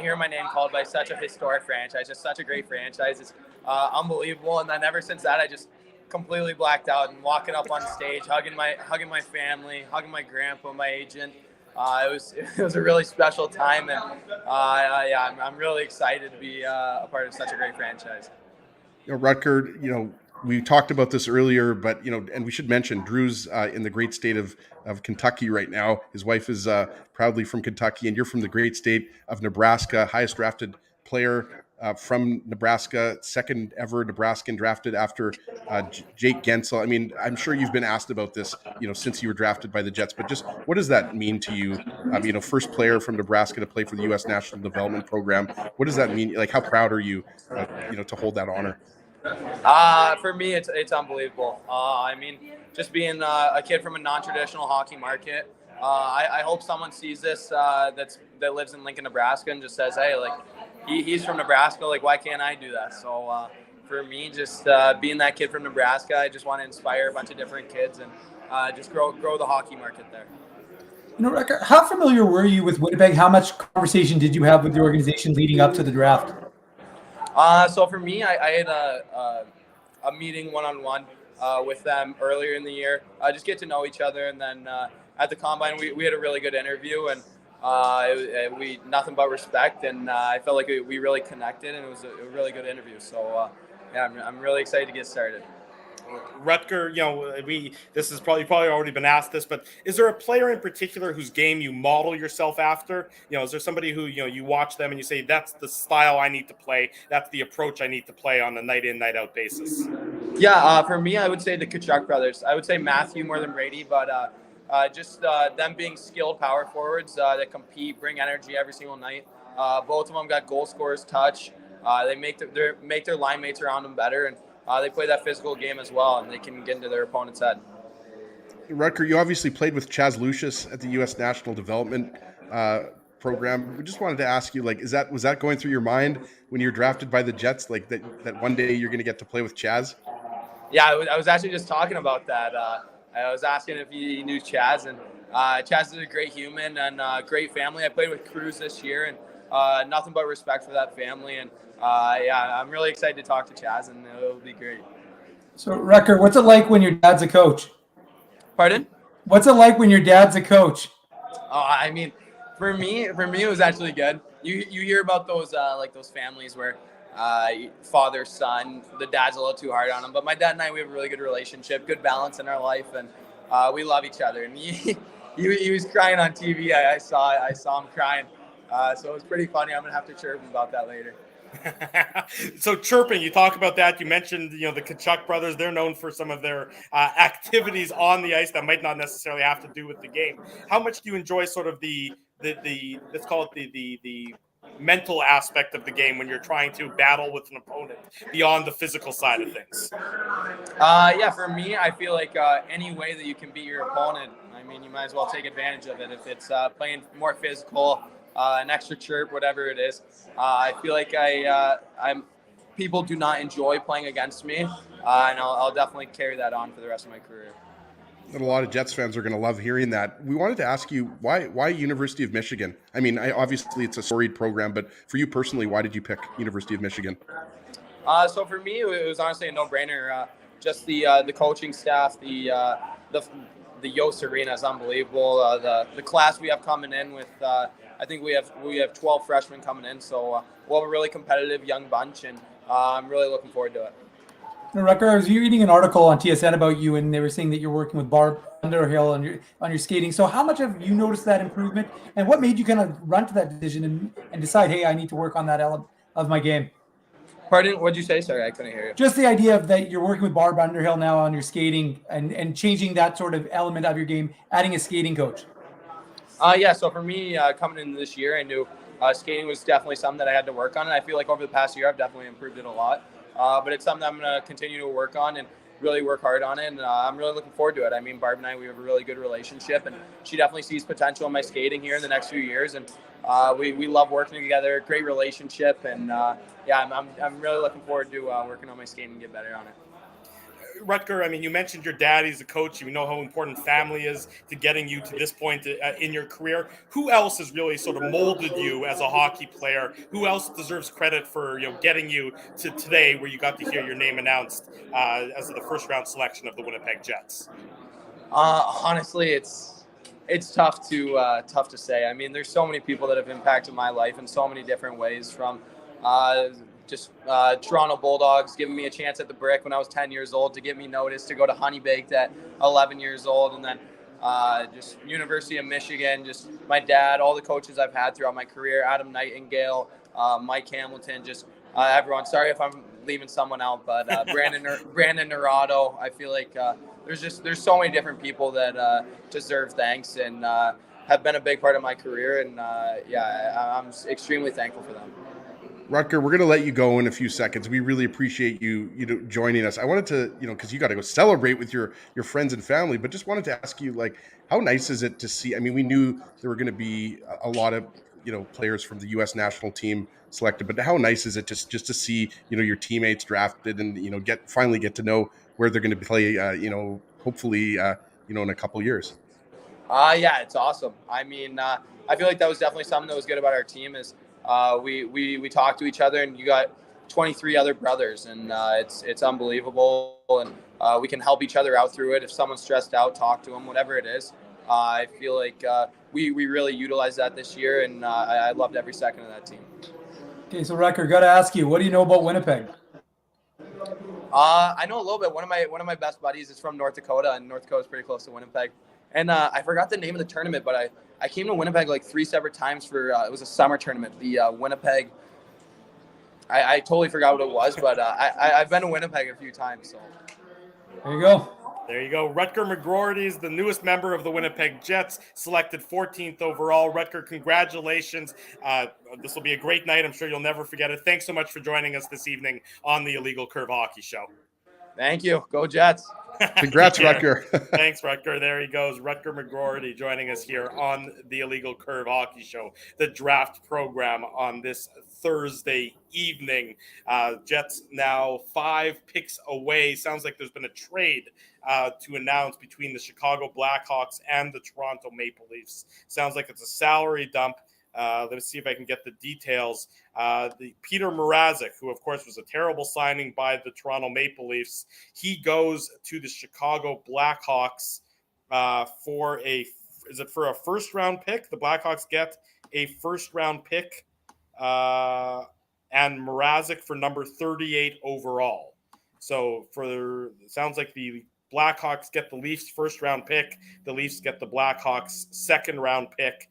hearing my name called by such a historic franchise, just such a great franchise, is unbelievable. And then ever since that, I just completely blacked out and walking up on stage, hugging my family, hugging my grandpa, my agent. It was a really special time, and I'm really excited to be a part of such a great franchise. Rutger, we talked about this earlier, but and we should mention Drew's in the great state of Kentucky right now. His wife is proudly from Kentucky, and you're from the great state of Nebraska, highest drafted player from Nebraska, second ever Nebraskan drafted after Jake Gensel. I mean, I'm sure you've been asked about this, since you were drafted by the Jets, but just what does that mean to you? First player from Nebraska to play for the U.S. National Development Program. What does that mean? Like, how proud are you, to hold that honor? For me, it's unbelievable. I mean, just being a kid from a non-traditional hockey market, I hope someone sees this that lives in Lincoln, Nebraska, and just says, hey, like, he's from Nebraska, like, why can't I do that? So for me, just being that kid from Nebraska, I just want to inspire a bunch of different kids and just grow the hockey market there. Rutger, how familiar were you with Winnipeg? How much conversation did you have with the organization leading up to the draft? So for me, I had a meeting one-on-one with them earlier in the year. Just get to know each other, and then at the Combine, we had a really good interview, and we nothing but respect, and I felt like we really connected, and it was a really good interview. So I'm really excited to get started. Rutger, this is probably already been asked this, but is there a player in particular whose game you model yourself after? Is there somebody who you watch them and you say, that's the style I need to play, that's the approach I need to play on a night in, night out basis? Yeah, for me, I would say the Tkachuk brothers. I would say Matthew more than Brady, but just them being skilled power forwards that compete, bring energy every single night. Both of them got goal scorers touch. They make their line mates around them better, and they play that physical game as well, and they can get into their opponent's head. Rutger, you obviously played with Chaz Lucius at the U.S. National Development Program. We just wanted to ask you, was that going through your mind when you were drafted by the Jets, like that one day you're going to get to play with Chaz? Yeah, I was actually just talking about that. I was asking if he knew Chaz, and Chaz is a great human and great family. I played with Cruz this year, and nothing but respect for that family. And I'm really excited to talk to Chaz, and it'll be great. So, Rutger, what's it like when your dad's a coach? Pardon? What's it like when your dad's a coach? I mean, for me, it was actually good. You hear about those those families where father, son, the dad's a little too hard on him. But my dad and I, we have a really good relationship, good balance in our life, and we love each other. And he was crying on TV. I saw him crying. So it was pretty funny. I'm going to have to chirp him about that later. So chirping, you talk about that. You mentioned, the Tkachuk brothers. They're known for some of their activities on the ice that might not necessarily have to do with the game. How much do you enjoy sort of the let's call it the mental aspect of the game when you're trying to battle with an opponent beyond the physical side of things? For me, I feel like any way that you can beat your opponent, I mean, you might as well take advantage of it. If it's playing more physical, an extra chirp, whatever it is. I feel like people do not enjoy playing against me, and I'll definitely carry that on for the rest of my career. And a lot of Jets fans are going to love hearing that. We wanted to ask you, why University of Michigan? I mean, obviously it's a storied program, but for you personally, why did you pick University of Michigan? So for me, it was honestly a no-brainer. Just the coaching staff, the Yost Arena is unbelievable. The class we have coming in with, I think we have 12 freshmen coming in, so we'll have a really competitive young bunch, and I'm really looking forward to it. Rutger, I was reading an article on TSN about you, and they were saying that you're working with Barb Underhill on your skating. So how much have you noticed that improvement, and what made you kind of run to that decision and decide, hey, I need to work on that element of my game? Pardon? What'd you say? Sorry, I couldn't hear you. Just the idea of that you're working with Barb Underhill now on your skating and changing that sort of element of your game, adding a skating coach. Yeah, so for me, coming into this year, I knew skating was definitely something that I had to work on, and I feel like over the past year, I've definitely improved it a lot. But it's something I'm going to continue to work on and really work hard on it, and I'm really looking forward to it. I mean, Barb and I, we have a really good relationship, and she definitely sees potential in my skating here in the next few years, and we love working together, great relationship, and I'm really looking forward to working on my skating and get better on it. Rutger, I mean, you mentioned your dad. He's a coach. You know how important family is to getting you to this point in your career. Who else has really sort of molded you as a hockey player? Who else deserves credit for getting you to today, where you got to hear your name announced as the first round selection of the Winnipeg Jets? Honestly, it's tough to say. I mean, there's so many people that have impacted my life in so many different ways, from Toronto Bulldogs giving me a chance at the Brick when I was 10 years old, to get me noticed, to go to Honey Baked at 11 years old, and then just University of Michigan, just my dad, all the coaches I've had throughout my career, Adam Nightingale, Mike Hamilton, just everyone. Sorry if I'm leaving someone out, but Brandon Naurato. I feel like there's so many different people that deserve thanks and have been a big part of my career, and I'm extremely thankful for them. Rutger, we're going to let you go in a few seconds. We really appreciate you joining us. I wanted to, because you got to go celebrate with your friends and family, but just wanted to ask you, like, how nice is it to see? I mean, we knew there were going to be a lot of, players from the U.S. national team selected, but how nice is it just to see, your teammates drafted and, finally get to know where they're going to play, hopefully, in a couple years. Yeah, it's awesome. I mean, I feel like that was definitely something that was good about our team is, we talk to each other, and you got 23 other brothers, and it's unbelievable, and we can help each other out through it. If someone's stressed out, talk to them, whatever it is. I feel like we really utilized that this year, and I loved every second of that team. Okay, so Rutger, got to ask you, what do you know about Winnipeg? I know a little bit. One of my best buddies is from North Dakota, and North Dakota is pretty close to Winnipeg. And I forgot the name of the tournament, but I came to Winnipeg like 3 separate times for it was a summer tournament. The Winnipeg. I totally forgot what it was, but I've been to Winnipeg a few times. So there you go. There you go. Rutger McGroarty is the newest member of the Winnipeg Jets, selected 14th overall. Rutger, congratulations. This will be a great night. I'm sure you'll never forget it. Thanks so much for joining us this evening on the Illegal Curve Hockey Show. Thank you. Go Jets. Congrats, Rutger. Thanks, Rutger. There he goes. Rutger McGroarty joining us here on the Illegal Curve Hockey Show, the draft program on this Thursday evening. Jets now 5 picks away. Sounds like there's been a trade to announce between the Chicago Blackhawks and the Toronto Maple Leafs. Sounds like it's a salary dump. Let's see if I can get the details. The Peter Mrazek, who of course was a terrible signing by the Toronto Maple Leafs, he goes to the Chicago Blackhawks for a first round pick? The Blackhawks get a first round pick and Mrazek for number 38 overall. So sounds like the Blackhawks get the Leafs first round pick, the Leafs get the Blackhawks second round pick,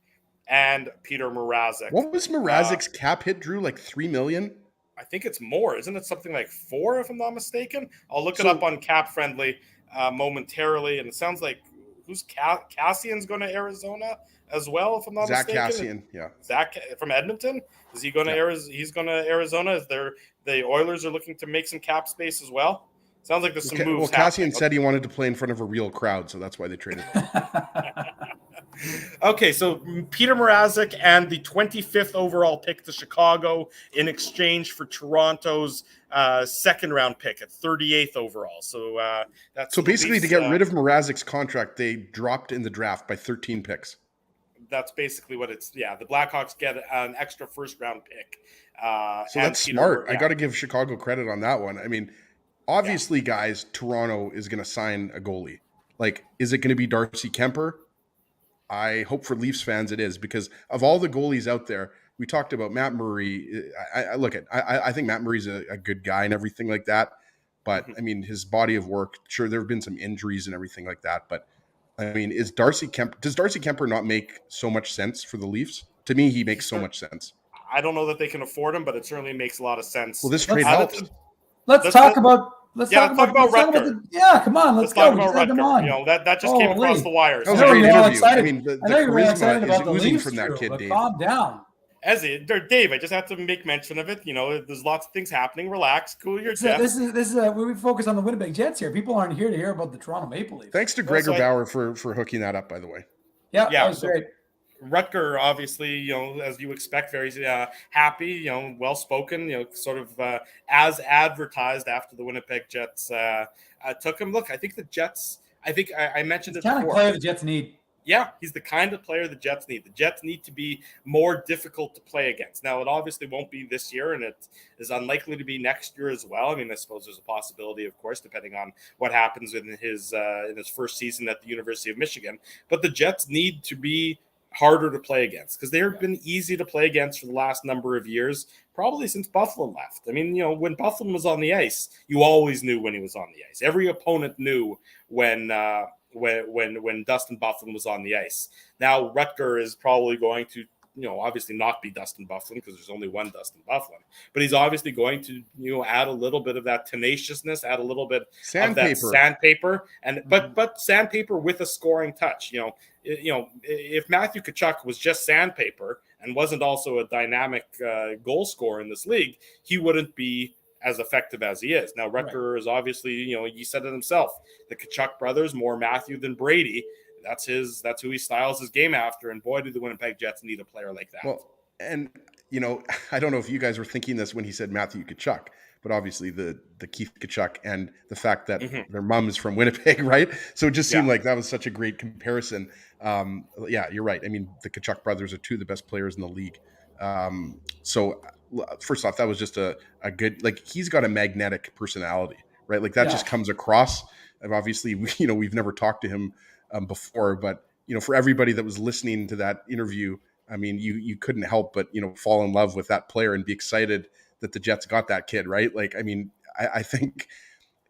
and Peter Mrazek. What was Mrazek's cap hit, Drew? Like $3 million? I think it's more. Isn't it something like 4, if I'm not mistaken? I'll look it up on Cap Friendly momentarily. And it sounds like Cassian's going to Arizona as well, if I'm not mistaken. Zach Cassian, yeah. Zach from Edmonton. Is he going to Arizona? He's going to Arizona. The Oilers are looking to make some cap space as well. Sounds like there's some moves. Well, Cassian said he wanted to play in front of a real crowd, so that's why they traded. Okay, so Peter Mrazek and the 25th overall pick to Chicago in exchange for Toronto's second round pick at 38th overall. So that's basically to get rid of Mrazek's contract, they dropped in the draft by 13 picks. That's basically what it's. Yeah, the Blackhawks get an extra first round pick. So that's smart. I got to give Chicago credit on that one. I mean, obviously, guys, Toronto is going to sign a goalie. Like, is it going to be Darcy Kemper? I hope for Leafs fans it is, because of all the goalies out there, we talked about Matt Murray. I think Matt Murray's a good guy and everything like that. But I mean, his body of work, sure, there have been some injuries and everything like that. But I mean, does Darcy Kemper not make so much sense for the Leafs? To me, he makes so much sense. I don't know that they can afford him, but it certainly makes a lot of sense. Well, this trade helps. Let's talk about Let's talk about Rutger. Come on, let's talk go. about Rutger. Come on. You know, that just came across the wires. That was a great interview. I mean, I know you're really excited about the oozing Leafs, from that kid, but Dave. calm down. Dave, I just have to make mention of it. You know, there's lots of things happening. Relax, cool your jets. This is we focus on the Winnipeg Jets here. People aren't here to hear about the Toronto Maple Leafs. Thanks to Gregor Bauer for hooking that up, by the way. Yeah, that was great. Rutger, obviously, you know, as you expect, very happy, you know, well-spoken, you know, sort of as advertised after the Winnipeg Jets took him. Look, I think the Jets, I mentioned it before. The kind of player the Jets need. Yeah, he's the kind of player the Jets need. The Jets need to be more difficult to play against. Now, it obviously won't be this year, and it is unlikely to be next year as well. I mean, I suppose there's a possibility, of course, depending on what happens in his first season at the University of Michigan. But the Jets need to be harder to play against because they've been easy to play against for the last number of years, probably since Buffalo left. I mean, you know, when Buffalo was on the ice, you always knew when he was on the ice. Every opponent knew when Dustin Byfuglien was on the ice. Now Rutger is probably going to, you know, obviously not be Dustin Byfuglien because there's only one Dustin Byfuglien, but he's obviously going to, you know, add a little bit of that tenaciousness, add a little bit of that sandpaper, and but sandpaper with a scoring touch. You know, if Matthew Tkachuk was just sandpaper and wasn't also a dynamic goal scorer in this league, he wouldn't be as effective as he is. Now, Rutger is obviously, you know, he said it himself, the Tkachuk brothers, more Matthew than Brady. That's who he styles his game after. And boy, do the Winnipeg Jets need a player like that. Well, and, you know, I don't know if you guys were thinking this when he said Matthew Tkachuk, but obviously the Keith Tkachuk and the fact that their mom is from Winnipeg, right? So it just seemed like that was such a great comparison. Yeah, you're right. I mean, the Tkachuk brothers are two of the best players in the league. So first off, that was just a good, like, he's got a magnetic personality, right? Like that just comes across. And obviously, you know, we've never talked to him before, but, you know, for everybody that was listening to that interview, I mean, you couldn't help but, you know, fall in love with that player and be excited that the Jets got that kid, right? Like, I mean, I think,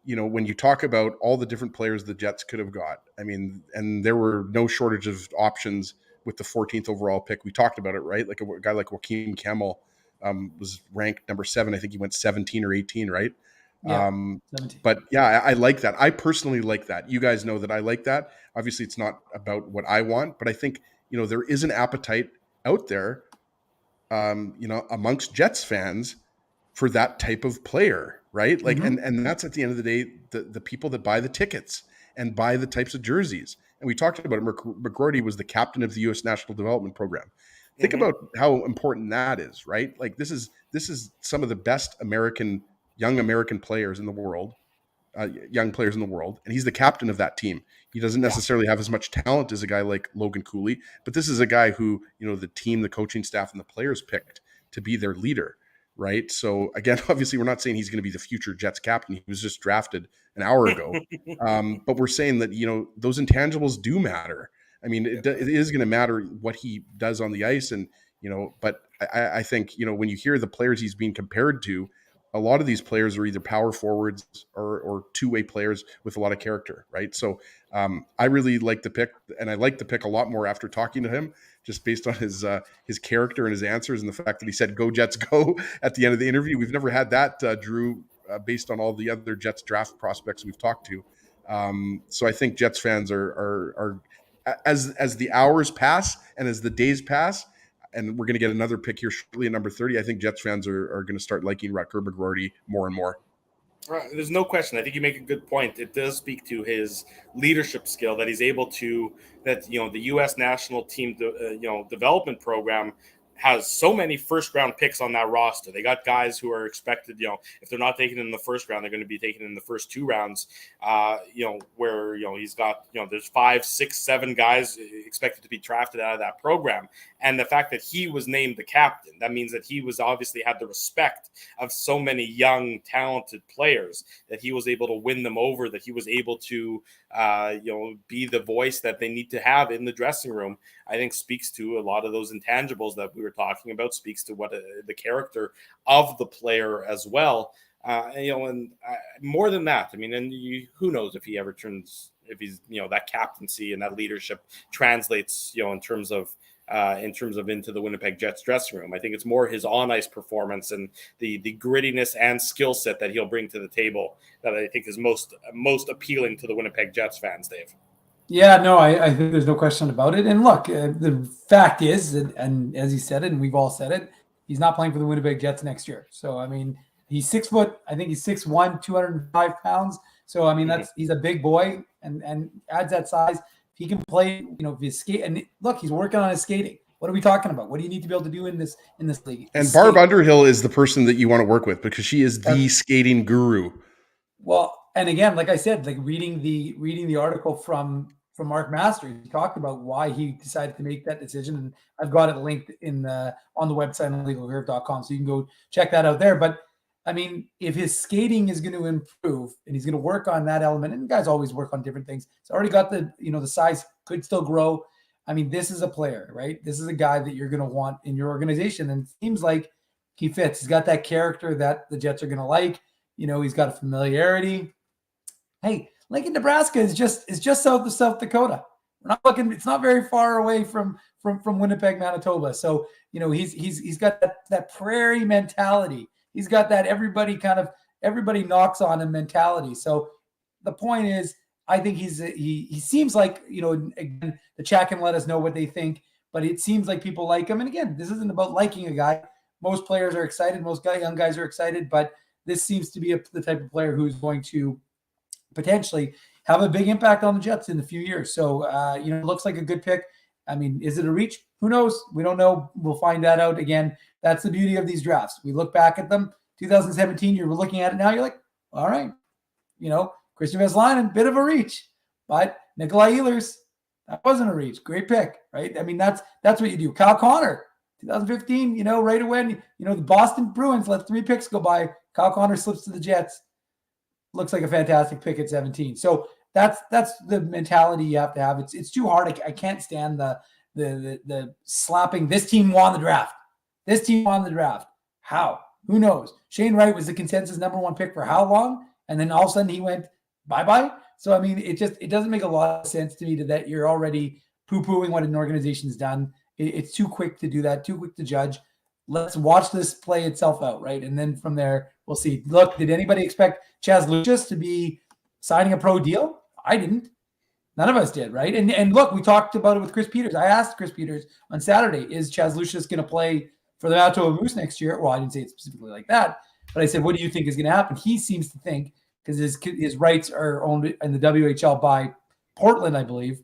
you know, when you talk about all the different players the Jets could have got, I mean, and there were no shortage of options with the 14th overall pick. We talked about it, right? Like a guy like Joakim Kemmel was ranked number 7. I think he went 17 or 18, right? Yeah, but yeah, I like that. I personally like that. You guys know that I like that. Obviously, it's not about what I want, but I think, you know, there is an appetite out there, you know, amongst Jets fans for that type of player, right? Like, and that's at the end of the day, the people that buy the tickets and buy the types of jerseys. And we talked about it. McGroarty was the captain of the U.S. National Development Program. Think about how important that is, right? Like this is some of the best young American players in the world, young players in the world, and he's the captain of that team. He doesn't necessarily have as much talent as a guy like Logan Cooley, but this is a guy who, you know, the team, the coaching staff, and the players picked to be their leader, right? So again, obviously, we're not saying he's going to be the future Jets captain. He was just drafted an hour ago, but we're saying that, you know, those intangibles do matter. I mean, it is going to matter what he does on the ice, and, you know, but I think, you know, when you hear the players he's being compared to, a lot of these players are either power forwards or two-way players with a lot of character, right? So I really like the pick, and I like the pick a lot more after talking to him, just based on his character and his answers, and the fact that he said "Go Jets, go" at the end of the interview. We've never had that, Drew, based on all the other Jets draft prospects we've talked to. So I think Jets fans are as the hours pass and as the days pass, and we're going to get another pick here shortly at number 30. I think Jets fans are going to start liking Rutger McGroarty more and more. Right. There's no question. I think you make a good point. It does speak to his leadership skill that he's able to, that, you know, the U.S. national team, development program has so many first-round picks on that roster. They got guys who are expected, you know, if they're not taken in the first round, they're going to be taken in the first 2 rounds, where, you know, he's got, you know, there's 5, 6, 7 guys expected to be drafted out of that program. And the fact that he was named the captain, that means that he was obviously had the respect of so many young, talented players, that he was able to win them over, that he was able to, be the voice that they need to have in the dressing room. I think speaks to a lot of those intangibles that we were talking about, speaks to what the character of the player as well. More than that, I mean, and who knows if he ever turns, if he's, you know, that captaincy and that leadership translates, you know, in terms of in terms of into the Winnipeg Jets dressing room. I think it's more his on-ice performance and the grittiness and skill set that he'll bring to the table that I think is most appealing to the Winnipeg Jets fans, Dave. Yeah, no, I think there's no question about it. And look, the fact is, and as he said it, and we've all said it, he's not playing for the Winnipeg Jets next year. So, I mean, he's 6 foot, I think he's 6'1", 205 pounds. So, I mean, he's a big boy and adds that size. If he can play, if he's skate, and look, he's working on his skating. What are we talking about? What do you need to be able to do in this league? And Barb Underhill is the person that you want to work with because she is the skating guru. Well, and again, like I said, like reading the article from Mark Masters, he talked about why he decided to make that decision, and I've got it linked on the website on legalcurve.com, so you can go check that out there. But I mean, if his skating is going to improve and he's going to work on that element, and guys always work on different things. It's already got the size could still grow. I mean, this is a player, right? This is a guy that you're going to want in your organization, and it seems like he fits. He's got that character that the Jets are going to like. He's got a familiarity. Hey, Lincoln, Nebraska is just south of South Dakota. We're not looking; it's not very far away from Winnipeg, Manitoba. So he's got that prairie mentality. He's got that everybody knocks on him mentality. So the point is, I think he seems like, again, the chat can let us know what they think, but it seems like people like him. And again, this isn't about liking a guy. Most players are excited. Most young guys are excited, but this seems to be the type of player who's going to potentially have a big impact on the Jets in a few years. So, it looks like a good pick. I mean, is it a reach? Who knows? We don't know. We'll find that out. Again, that's the beauty of these drafts. We look back at them. 2017, you were looking at it now. You're like, all right, Christian Vesalainen, bit of a reach. But Nikolai Ehlers, that wasn't a reach. Great pick, right? I mean, that's what you do. Kyle Connor, 2015, right away, the Boston Bruins let 3 picks go by. Kyle Connor slips to the Jets. Looks like a fantastic pick at 17. So that's the mentality you have to have. It's too hard. I can't stand the slapping. This team won the draft. This team won the draft. How? Who knows? Shane Wright was the consensus #1 pick for how long? And then all of a sudden he went bye-bye. So, I mean, it doesn't make a lot of sense to me that you're already poo-pooing what an organization's done. It's too quick to do that, too quick to judge. Let's watch this play itself out, right? And then from there, we'll see. Look, did anybody expect Chaz Lucius to be signing a pro deal? I didn't. None of us did, right? And look, we talked about it with Chris Peters. I asked Chris Peters on Saturday, is Chaz Lucius going to play for the Manitoba Moose next year? Well, I didn't say it specifically like that, but I said, what do you think is going to happen? He seems to think, because his rights are owned in the WHL by Portland, I believe.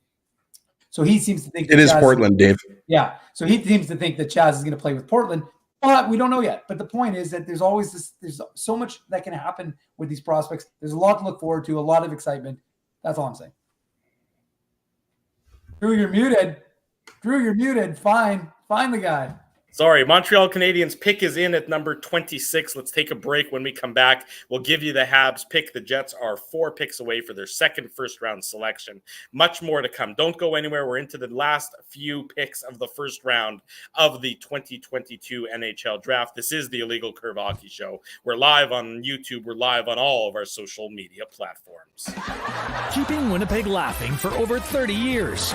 So he seems to think it is Portland, Dave. Yeah. So he seems to think that Chaz is going to play with Portland. But we don't know yet. But the point is that there's always there's so much that can happen with these prospects. There's a lot to look forward to, a lot of excitement. That's all I'm saying. Drew, you're muted. Find the guy. Sorry, Montreal Canadiens pick is in at number 26. Let's take a break. When we come back, we'll give you the Habs pick. The Jets are 4 picks away for their second first-round selection. Much more to come. Don't go anywhere. We're into the last few picks of the first round of the 2022 NHL Draft. This is the Illegal Curve Hockey Show. We're live on YouTube. We're live on all of our social media platforms. Keeping Winnipeg laughing for over 30 years.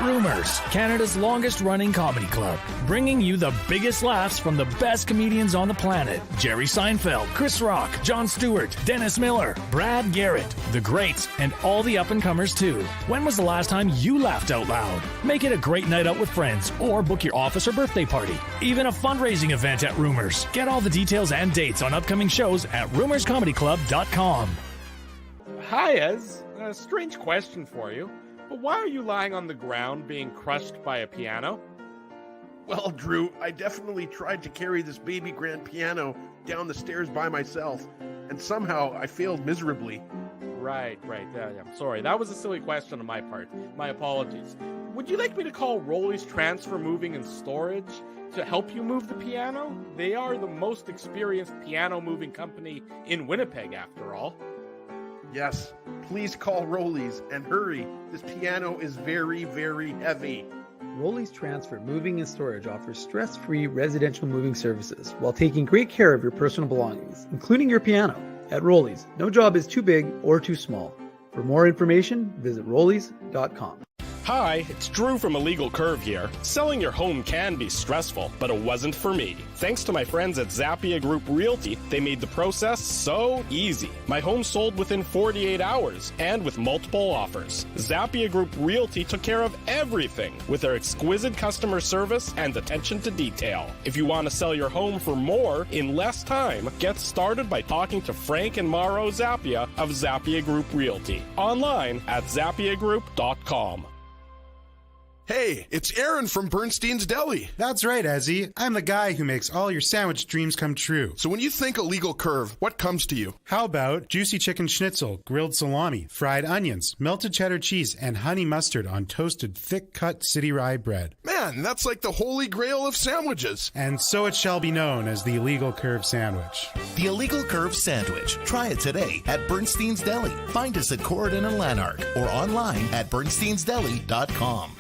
Rumors, Canada's longest-running comedy club, bringing you the biggest laughs from the best comedians on the planet. Jerry Seinfeld, Chris Rock, Jon Stewart, Dennis Miller, Brad Garrett, the greats, and all the up-and-comers too. When was the last time you laughed out loud? Make it a great night out with friends, or book your office or birthday party. Even a fundraising event at Rumors. Get all the details and dates on upcoming shows at rumorscomedyclub.com. Hi, Ez. A strange question for you. But why are you lying on the ground being crushed by a piano? Well, Drew, I definitely tried to carry this baby grand piano down the stairs by myself, and somehow I failed miserably. Right. Yeah, I'm sorry. That was a silly question on my part. My apologies. Would you like me to call Rolly's Transfer Moving and Storage to help you move the piano? They are the most experienced piano moving company in Winnipeg, after all. Yes, please call Rollies and hurry. This piano is very, very heavy. Rollies Transfer Moving and Storage offers stress-free residential moving services while taking great care of your personal belongings, including your piano. At Rollies, no job is too big or too small. For more information, visit rollies.com. Hi, it's Drew from Illegal Curve here. Selling your home can be stressful, but it wasn't for me. Thanks to my friends at Zappia Group Realty, they made the process so easy. My home sold within 48 hours and with multiple offers. Zappia Group Realty took care of everything with their exquisite customer service and attention to detail. If you want to sell your home for more in less time, get started by talking to Frank and Mauro Zappia of Zappia Group Realty. Online at zappiagroup.com. Hey, it's Aaron from Bernstein's Deli. That's right, Ezzy. I'm the guy who makes all your sandwich dreams come true. So when you think Illegal Curve, what comes to you? How about juicy chicken schnitzel, grilled salami, fried onions, melted cheddar cheese, and honey mustard on toasted thick-cut city rye bread? Man, that's like the holy grail of sandwiches. And so it shall be known as the Illegal Curve Sandwich. The Illegal Curve Sandwich. Try it today at Bernstein's Deli. Find us at Corridon and Lanark or online at bernsteinsdeli.com.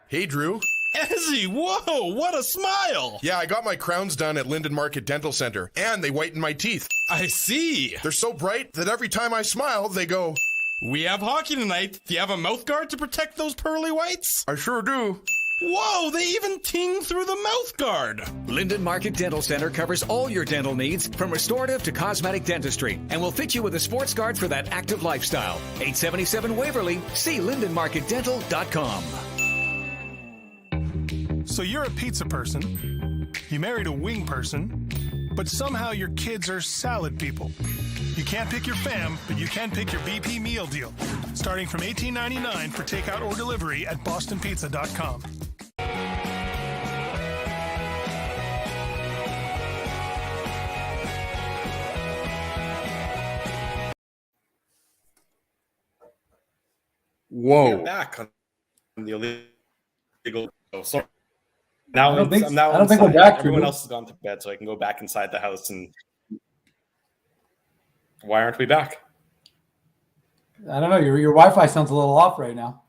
Hey, Drew. Ezzy, whoa, what a smile! Yeah, I got my crowns done at Linden Market Dental Center, and they whiten my teeth. I see. They're so bright that every time I smile, they go... We have hockey tonight. Do you have a mouth guard to protect those pearly whites? I sure do. Whoa, they even ting through the mouth guard. Linden Market Dental Center covers all your dental needs from restorative to cosmetic dentistry and will fit you with a sports guard for that active lifestyle. 877 Waverly. See lindenmarketdental.com. So you're a pizza person, you married a wing person, but somehow your kids are salad people. You can't pick your fam, but you can pick your BP meal deal, starting from $18.99 for takeout or delivery at bostonpizza.com. Whoa. We're back on the illegal. Oh, sorry. Now I don't think inside. we're back. Everyone else has gone to bed, so I can go back inside the house. And why aren't we back? I don't know. Your Wi-Fi sounds a little off right now.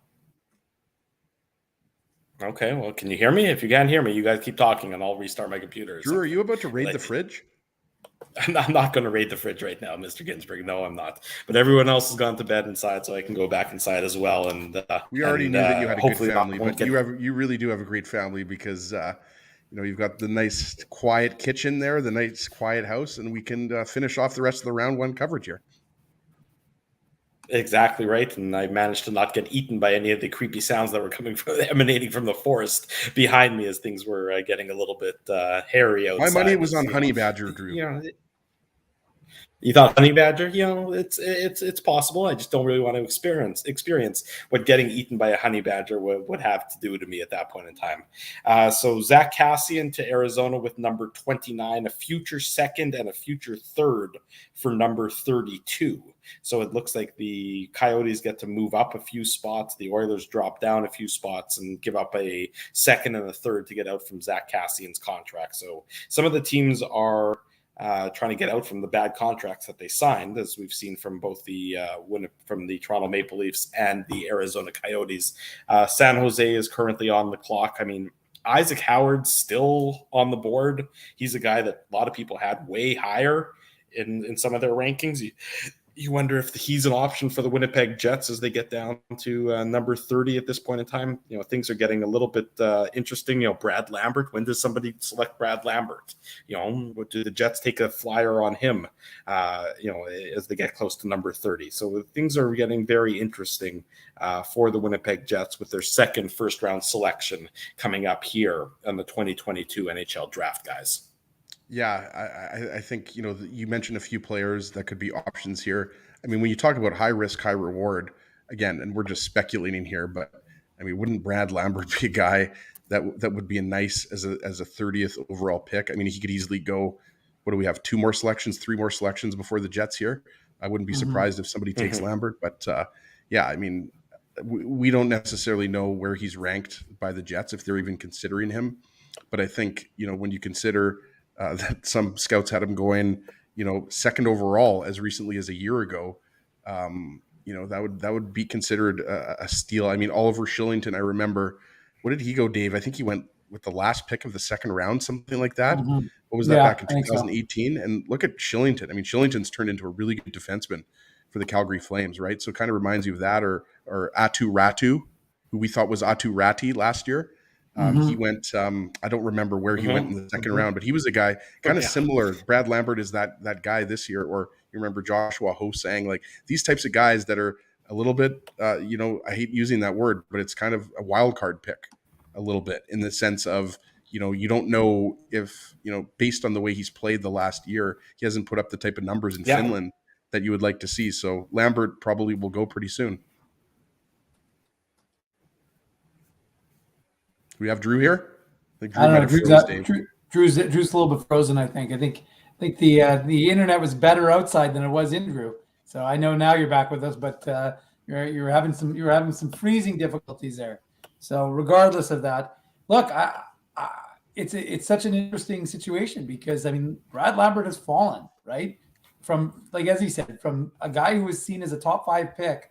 Okay, well, can you hear me? If you can't hear me, you guys keep talking, and I'll restart my computer. Drew, are you about to raid the fridge? I'm not going to raid the fridge right now, Mr. Ginsburg. No, I'm not. But everyone else has gone to bed inside, so I can go back inside as well. And we already knew that you had a good family, but you you really do have a great family because you've got the nice quiet kitchen there, the nice quiet house, and we can finish off the rest of the round one coverage here. Exactly right, and I managed to not get eaten by any of the creepy sounds that were emanating from the forest behind me as things were getting a little bit hairy outside. My money was on honey badger, Drew. You thought honey badger? It's possible. I just don't really want to experience what getting eaten by a honey badger would have to do to me at that point in time. So Zach Kassian to Arizona with number 29, a future second and a future third for number 32. So it looks like the Coyotes get to move up a few spots. The Oilers drop down a few spots and give up a second and a third to get out from Zach Kassian's contract. So some of the teams are trying to get out from the bad contracts that they signed, as we've seen from both the Toronto Maple Leafs and the Arizona Coyotes. San Jose is currently on the clock. I mean, Isaac Howard's still on the board. He's a guy that a lot of people had way higher in some of their rankings. You wonder if he's an option for the Winnipeg Jets as they get down to number 30 at this point in time. Things are getting a little bit interesting. Brad Lambert. When does somebody select Brad Lambert? Do the Jets take a flyer on him? As they get close to number 30. So things are getting very interesting for the Winnipeg Jets with their second first-round selection coming up here on the 2022 NHL Draft, guys. Yeah, I think, you mentioned a few players that could be options here. I mean, when you talk about high risk, high reward, again, and we're just speculating here, but I mean, wouldn't Brad Lambert be a guy that would be a nice as a 30th overall pick? I mean, he could easily go, what do we have? 3 more selections before the Jets here. I wouldn't be surprised if somebody takes Lambert, but I mean, we don't necessarily know where he's ranked by the Jets, if they're even considering him. But I think, when you consider that some scouts had him going, second overall as recently as a year ago. That would be considered a steal. I mean, Oliver Shillington, I remember, what did he go, Dave? I think he went with the last pick of the second round, something like that. What was that back in 2018? So. And look at Shillington. I mean, Shillington's turned into a really good defenseman for the Calgary Flames, right? So it kind of reminds you of that, or Atu Ratu, who we thought was Atu Ratti last year. He went, I don't remember where he went in the second round, but he was a guy kind of similar. Brad Lambert is that guy this year, or you remember Joshua Ho saying, like, these types of guys that are a little bit, I hate using that word, but it's kind of a wild card pick a little bit in the sense of, you don't know if, based on the way he's played the last year, he hasn't put up the type of numbers in Finland that you would like to see. So Lambert probably will go pretty soon. Do we have Drew here? I don't know. Drew's a little bit frozen. I think the internet was better outside than it was in Drew. So I know now you're back with us, but you're having some freezing difficulties there. So regardless of that, look, it's such an interesting situation because Brad Lambert has fallen, right? From, like, as he said, from a guy who was seen as a top 5 pick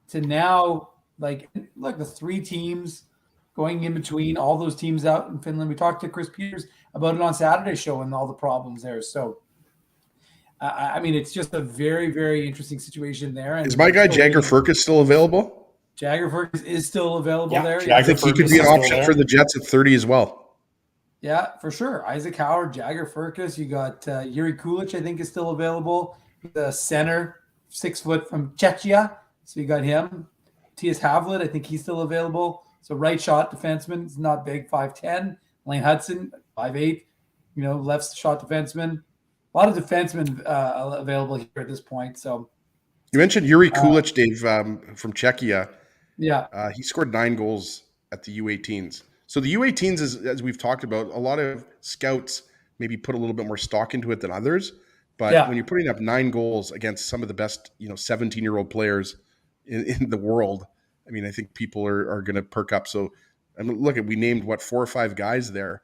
to now, like, look, the 3 teams going in between, all those teams out in Finland. We talked to Chris Peters about it on Saturday's show and all the problems there. So, it's just a very, very interesting situation there. And is my guy Jagger Firkus still available? Jagger Firkus is still available there. I think he could be an option for the Jets at 30 as well. Yeah, for sure. Isaac Howard, Jagger Firkus. You got Yuri Kulich, I think, is still available. The center, 6 foot from Czechia. So you got him. T.S. Havlet, I think he's still available. So right shot defenseman is not big, 5'10". Lane Hudson, 5'8", left shot defenseman. A lot of defensemen available here at this point. So you mentioned Yuri Kulich, Dave, from Czechia. Yeah. He scored 9 goals at the U18s. So the U18s is, as we've talked about, a lot of scouts maybe put a little bit more stock into it than others. But when you're putting up 9 goals against some of the best, 17-year-old players in the world, I think people are going to perk up. So, look, we named 4 or 5 guys there.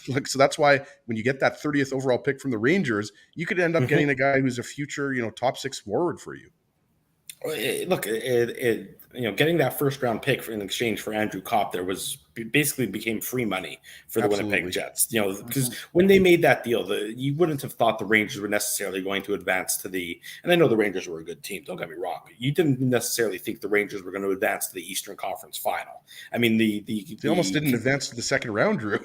Look, so that's why when you get that 30th overall pick from the Rangers, you could end up getting a guy who's a future, top 6 forward for you. Look, getting that first round pick in exchange for Andrew Kopp there became free money for the Winnipeg Jets. Because when they made that deal, you wouldn't have thought the Rangers were necessarily going to advance to and I know the Rangers were a good team, don't get me wrong, but you didn't necessarily think the Rangers were going to advance to the Eastern Conference Final. They almost didn't advance to the second round, Drew.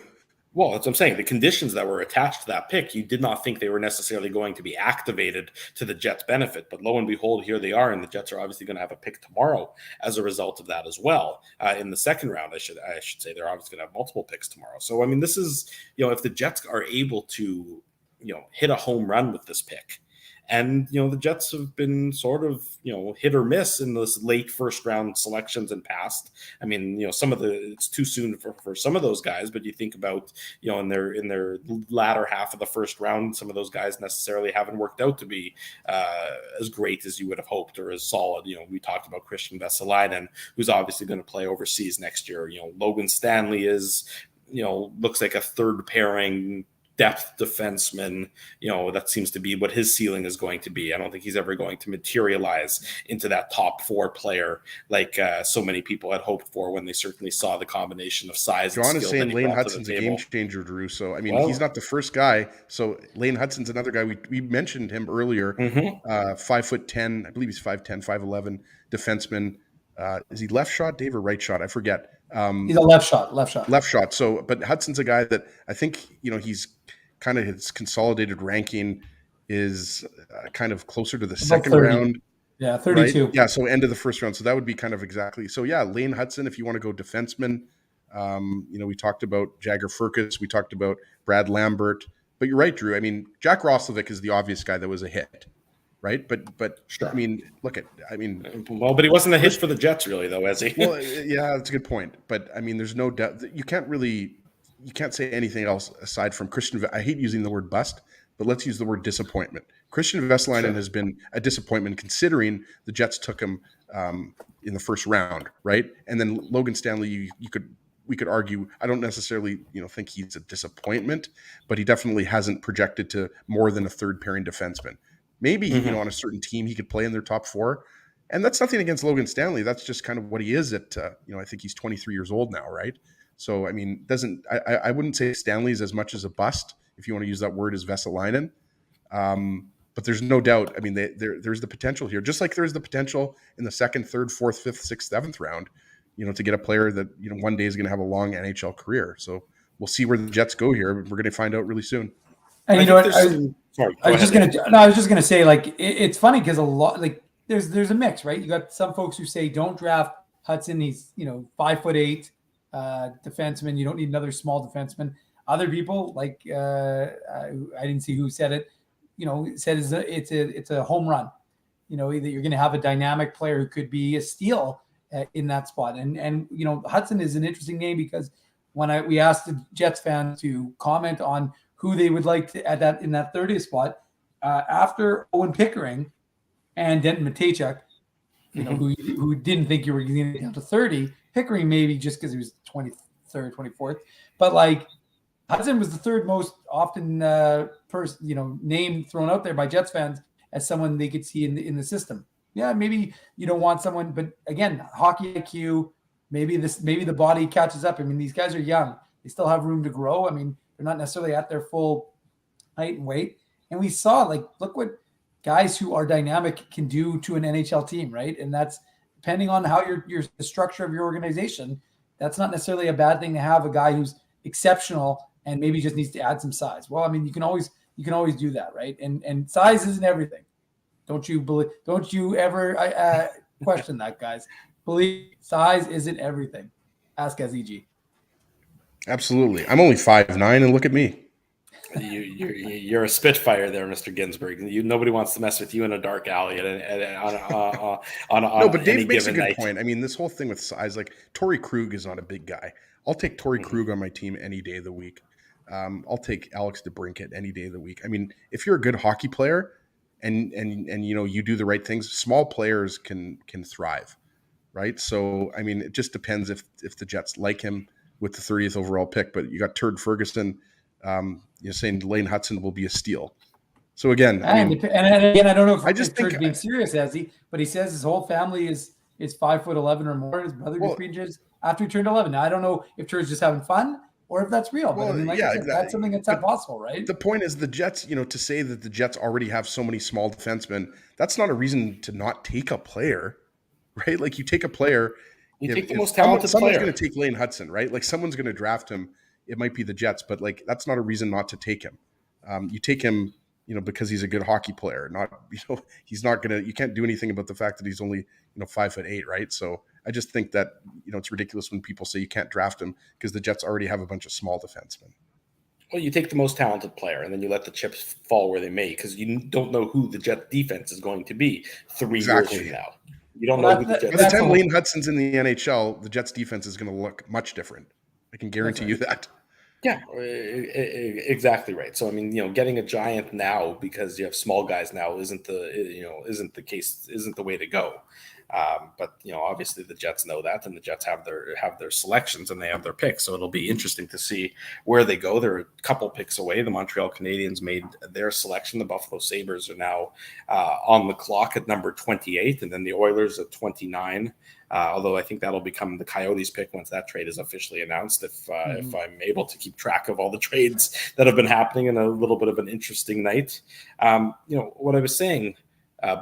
Well, that's what I'm saying. The conditions that were attached to that pick, you did not think they were necessarily going to be activated to the Jets' benefit. But lo and behold, here they are, and the Jets are obviously going to have a pick tomorrow as a result of that as well. In the second round, I should say they're obviously going to have multiple picks tomorrow. So, this is, if the Jets are able to, hit a home run with this pick, and, the Jets have been sort of, hit or miss in those late first round selections and past. It's too soon for some of those guys, but you think about, in their latter half of the first round, some of those guys necessarily haven't worked out to be as great as you would have hoped or as solid. We talked about Christian Vesalainen, who's obviously going to play overseas next year. Logan Stanley is, looks like a third pairing depth defenseman, that seems to be what his ceiling is going to be. I don't think he's ever going to materialize into that top 4 player like so many people had hoped for when they certainly saw the combination of size John and is skill. saying Lane Hudson's a game changer, Drew. So, he's not the first guy. So Lane Hudson's another guy. We mentioned him earlier, 5'10", I believe he's 5'10", 5'11", defenseman. Is he left shot, Dave, or right shot? I forget. He's a left shot. So, but Hudson's a guy that I think, he's kind of his consolidated ranking is kind of closer to the second round. Yeah, 32. Right? Yeah, so end of the first round. So that would be kind of exactly. So yeah, Lane Hudson, if you want to go defenseman, we talked about Jagger Firkus, we talked about Brad Lambert, but you're right, Drew. Jack Roslovic is the obvious guy that was a hit. Right, but sure. Well, but he wasn't a hit for the Jets, really, though, was he? Well, yeah, that's a good point. But there's no doubt that you can't say anything else aside from Christian. I hate using the word bust, but let's use the word disappointment. Christian Vesalainen has been a disappointment considering the Jets took him in the first round, right? And then Logan Stanley, we could argue. I don't necessarily think he's a disappointment, but he definitely hasn't projected to more than a third pairing defenseman. Maybe, on a certain team, he could play in their top 4. And that's nothing against Logan Stanley. That's just kind of what he is at, I think he's 23 years old now, right? So, I wouldn't say Stanley's as much as a bust, if you want to use that word, as Vesalainen. But there's no doubt. I mean, there's the potential here, just like there's the potential in the 2nd, 3rd, 4th, 5th, 6th, 7th round, to get a player that, one day is going to have a long NHL career. So we'll see where the Jets go here. We're going to find out really soon. And I was just going to say, like, it's funny because a lot, like, there's a mix, right? You got some folks who say don't draft Hudson. He's 5'8" defenseman. You don't need another small defenseman. Other people, like I didn't see who said it. Said it's a home run. Either you're going to have a dynamic player who could be a steal in that spot. And Hudson is an interesting name because when we asked the Jets fans to comment on who they would like to in that 30th spot, after Owen Pickering and Denton Matejchuk, who didn't think you were going to get down to 30. Pickering maybe just because he was 23rd, 24th, but like Hudson was the 3rd most often name thrown out there by Jets fans as someone they could see in the system. Yeah, maybe you don't want someone, but again, hockey IQ, maybe the body catches up. I mean, these guys are young; they still have room to grow. I mean, they're not necessarily at their full height and weight. And we saw, like, look what guys who are dynamic can do to an NHL team, right? And that's depending on how the structure of your organization. That's not necessarily a bad thing to have a guy who's exceptional and maybe just needs to add some size. Well, I mean, you can always do that, right? And size isn't everything. Don't you ever question that, guys. Believe size isn't everything. Ask SEG. Absolutely. I'm only 5'9", and look at me. You're a spitfire there, Mr. Ginsburg. Nobody wants to mess with you in a dark alley on no, but Dave makes a good night. point. I mean, this whole thing with size, like Torrey Krug is not a big guy. I'll take Torrey Krug on my team any day of the week. I'll take Alex DeBrincat any day of the week. I mean, if you're a good hockey player and you do the right things, small players can thrive, right? So I mean, it just depends if the Jets like him with the 30th overall pick. But you got Turd Ferguson. You're saying Lane Hudson will be a steal. So again, and again, I don't know if I just think being serious as but he says his whole family is 5'11" or more. His brother just reaches after he turned 11. Now I don't know if Turd's just having fun or if that's real. But I mean, like I said, that's something that's not possible, right? The point is the Jets, to say that the Jets already have so many small defensemen, that's not a reason to not take a player, right? Like you take a player. You take the most talented player. Someone's going to take Lane Hudson, right? Like someone's going to draft him. It might be the Jets, but like that's not a reason not to take him. You take him, because he's a good hockey player. Not, he's not gonna. You can't do anything about the fact that he's only 5'8", right? So I just think that it's ridiculous when people say you can't draft him because the Jets already have a bunch of small defensemen. Well, you take the most talented player and then you let the chips fall where they may because you don't know who the Jet defense is going to be 3 years from now. You don't know who the Jets. By the time Lane Hudson's in the NHL, the Jets defense is going to look much different. I can guarantee you that. Yeah, exactly right. So I mean, getting a giant now because you have small guys now isn't the case, isn't the way to go. But obviously the Jets know that, and the Jets have their selections and they have their picks. So it'll be interesting to see where they go. They're a couple picks away. The Montreal Canadiens made their selection. The Buffalo Sabres are now on the clock at number 28, and then the Oilers at 29. Although I think that'll become the Coyotes pick once that trade is officially announced. If I'm able to keep track of all the trades that have been happening in a little bit of an interesting night. What I was saying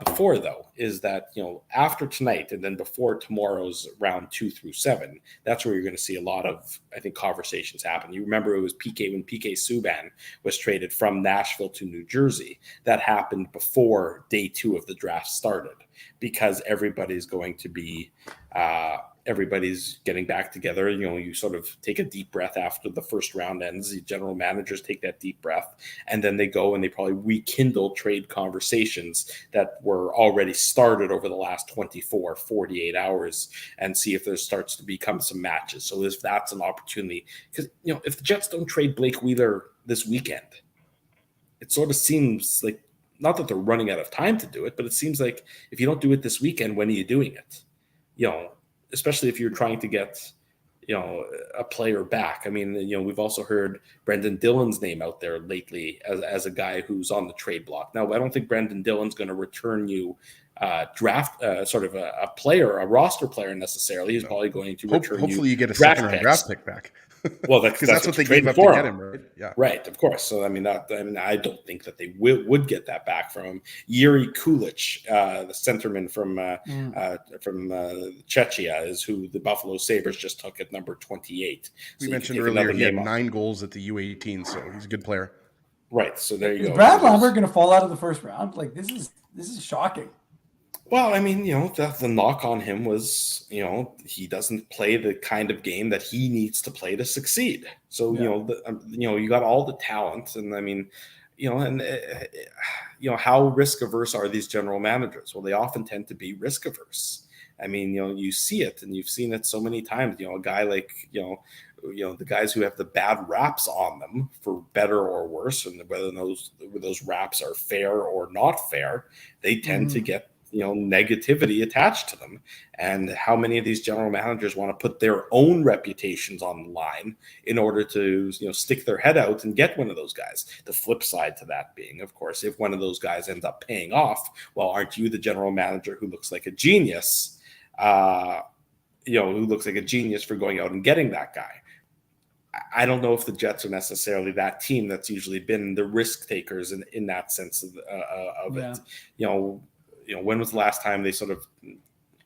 before though is that after tonight and then before tomorrow's round 2 through 7, that's where you're going to see a lot of conversations happen. You remember it was when PK Subban was traded from Nashville to New Jersey. That happened before day 2 of the draft started because everybody's going to be everybody's getting back together. You sort of take a deep breath after the first round ends. The general managers take that deep breath, and then they go and they probably rekindle trade conversations that were already started over the last 24, 48 hours and see if there starts to become some matches. So if that's an opportunity, because, if the Jets don't trade Blake Wheeler this weekend, it sort of seems like, not that they're running out of time to do it, but it seems like if you don't do it this weekend, when are you doing it? Especially if you're trying to get, a player back. I mean, we've also heard Brendan Dillon's name out there lately as a guy who's on the trade block. Now, I don't think Brendan Dillon's going to return you draft sort of a player, a roster player necessarily. He's probably going to return hopefully you get a draft second-round picks. draft pick back. Well, because that's what they gave up to get him, right? Yeah, right. Of course. So I mean, I don't think that they would get that back from him. Yuri Kulich, the centerman from Czechia, is who the Buffalo Sabres just took at number 28. We mentioned earlier he had 9 goals at the U18, so he's a good player. Right. So there you go. Is Brad Lambert going to fall out of the first round? Like this is shocking. Well, I mean, the knock on him was, he doesn't play the kind of game that he needs to play to succeed. So, you got all the talent, and I mean, how risk averse are these general managers? Well, they often tend to be risk averse. I mean, you see it, and you've seen it so many times. A guy like, the guys who have the bad raps on them, for better or worse, and whether those raps are fair or not fair, they tend to get negativity attached to them. And how many of these general managers want to put their own reputations on the line in order to stick their head out and get one of those guys? The flip side to that being, of course, if one of those guys ends up paying off, well, aren't you the general manager who looks like a genius for going out and getting that guy? I don't know if the Jets are necessarily that team that's usually been the risk takers in that sense of it. When was the last time they sort of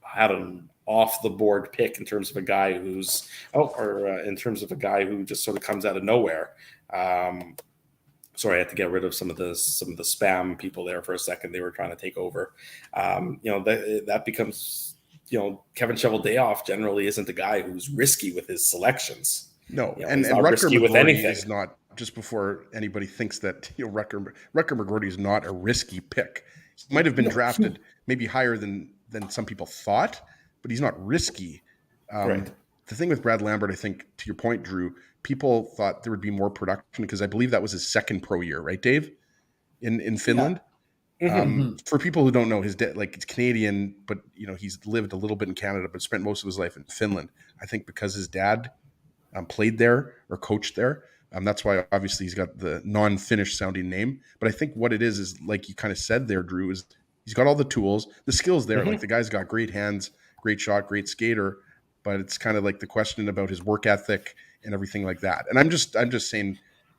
had an off the board pick in terms of a guy in terms of a guy who just sort of comes out of nowhere? Sorry, I had to get rid of some of the spam people there for a second. They were trying to take over. That becomes, Kevin Cheveldayoff generally isn't a guy who's risky with his selections. No, and Rutger McGroarty is not, just before anybody thinks that Rutger McGroarty is not a risky pick. He might have been drafted maybe higher than some people thought, but he's not risky. Right. The thing with Brad Lambert, I think, to your point, Drew, people thought there would be more production because I believe that was his second pro year, right, Dave? In Finland. Yeah. For people who don't know, his dad, it's Canadian, but he's lived a little bit in Canada, but spent most of his life in Finland. I think because his dad played there or coached there. That's why obviously he's got the non-Finnish sounding name. But I think what it is like you kind of said there, Drew, is he's got all the tools, the skills there. Like the guy's got great hands, great shot, great skater. But it's kind of like the question about his work ethic and everything like that. And I'm just saying,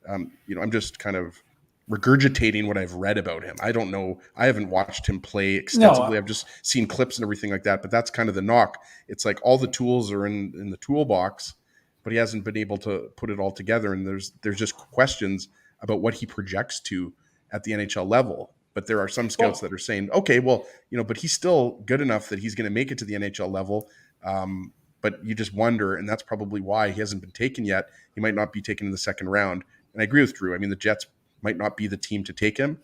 I'm just kind of regurgitating what I've read about him. I don't know. I haven't watched him play extensively. I've just seen clips and everything like that. But that's kind of the knock. It's like all the tools are in the toolbox, but he hasn't been able to put it all together. And there's just questions about what he projects to at the NHL level. But there are some scouts that are saying, okay, well, but he's still good enough that he's going to make it to the NHL level. But you just wonder, and that's probably why he hasn't been taken yet. He might not be taken in the second round. And I agree with Drew. I mean, the Jets might not be the team to take him,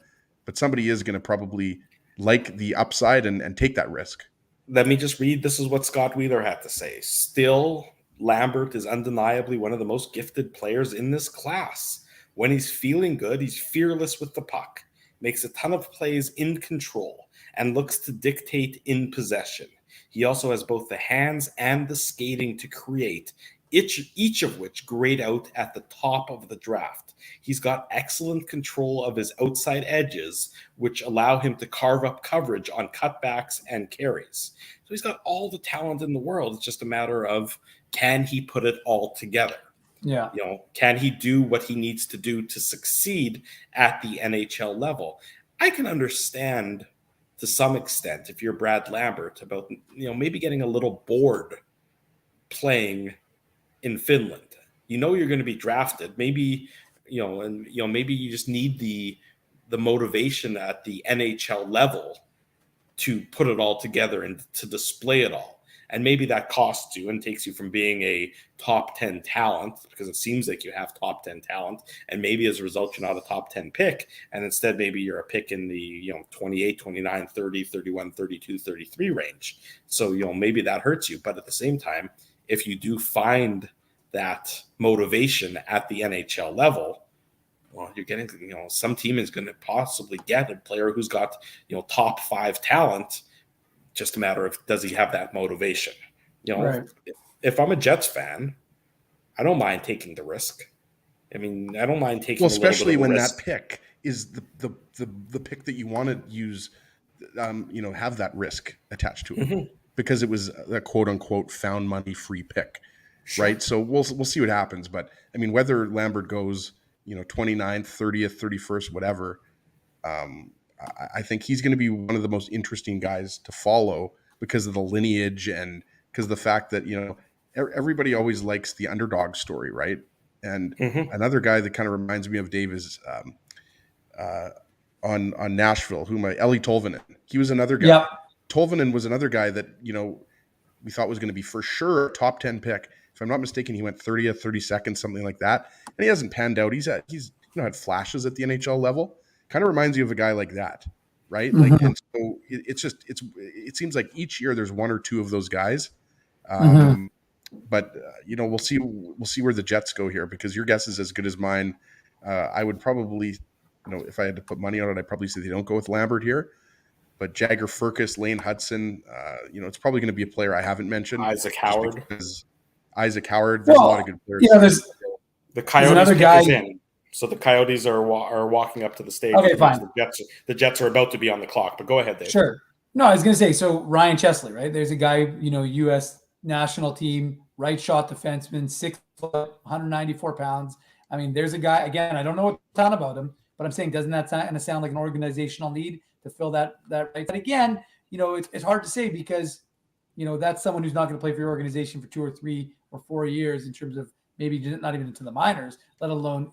but somebody is going to probably like the upside and take that risk. Let me just read. This is what Scott Wheeler had to say. Still, Lambert is undeniably one of the most gifted players in this class. When he's feeling good, he's fearless with the puck, makes a ton of plays in control, and looks to dictate in possession. He also has both the hands and the skating to create, each of which grade out at the top of the draft. He's got excellent control of his outside edges, which allow him to carve up coverage on cutbacks and carries. So he's got all the talent in the world. It's just a matter of, can he put it all together? Yeah. Can he do what he needs to do to succeed at the NHL level? I can understand to some extent, if you're Brad Lambert, about maybe getting a little bored playing in Finland. You're going to be drafted. Maybe maybe you just need the motivation at the NHL level to put it all together and to display it all. And maybe that costs you and takes you from being a top 10 talent, because it seems like you have top 10 talent, and maybe as a result, you're not a top 10 pick. And instead, maybe you're a pick in the 28, 29, 30, 31, 32, 33 range. So, maybe that hurts you. But at the same time, if you do find that motivation at the NHL level, well, you're getting, some team is going to possibly get a player who's got, top 5 talent. Just a matter of, does he have that motivation? Right. If I'm a Jets fan, I don't mind taking the risk. I mean, I don't mind taking. Well, especially when risk. That pick is the pick that you want to use, have that risk attached to it, because it was a quote unquote found money free pick. right? So we'll see what happens. But I mean, whether Lambert goes, 29th, 30th, 31st, whatever, I think he's going to be one of the most interesting guys to follow because of the lineage and because of the fact that, everybody always likes the underdog story, right? And another guy that kind of reminds me of Dave is on Nashville, Ellie Tolvanen. He was another guy. Yep. Tolvanen was another guy that, we thought was going to be for sure a top 10 pick. If I'm not mistaken, he went 30th, 32nd, something like that. And he hasn't panned out. He's had flashes at the NHL level. Kind of reminds you of a guy like that, right? Mm-hmm. Like, and so it seems like each year there's one or two of those guys. But we'll see where the Jets go here, because your guess is as good as mine. I would probably, if I had to put money on it, I'd probably say they don't go with Lambert here. But Jagger Furcus, Lane Hudson, it's probably going to be a player I haven't mentioned. Isaac Howard. Isaac Howard. There's a lot of good players. There's the Coyotes another pick guy. is in. So the Coyotes are walking up to the stage. Okay, fine. The Jets are about to be on the clock, but go ahead, Dave. Sure. No, I was going to say, so Ryan Chesley, right? There's a guy, U.S. national team, right shot defenseman, 6 foot, 194 pounds. I mean, there's a guy, again, I don't know a ton about him, but I'm saying, doesn't that sound like an organizational need to fill that right? But again, it's hard to say because, that's someone who's not going to play for your organization for 2 or 3 or 4 years in terms of maybe not even into the minors, let alone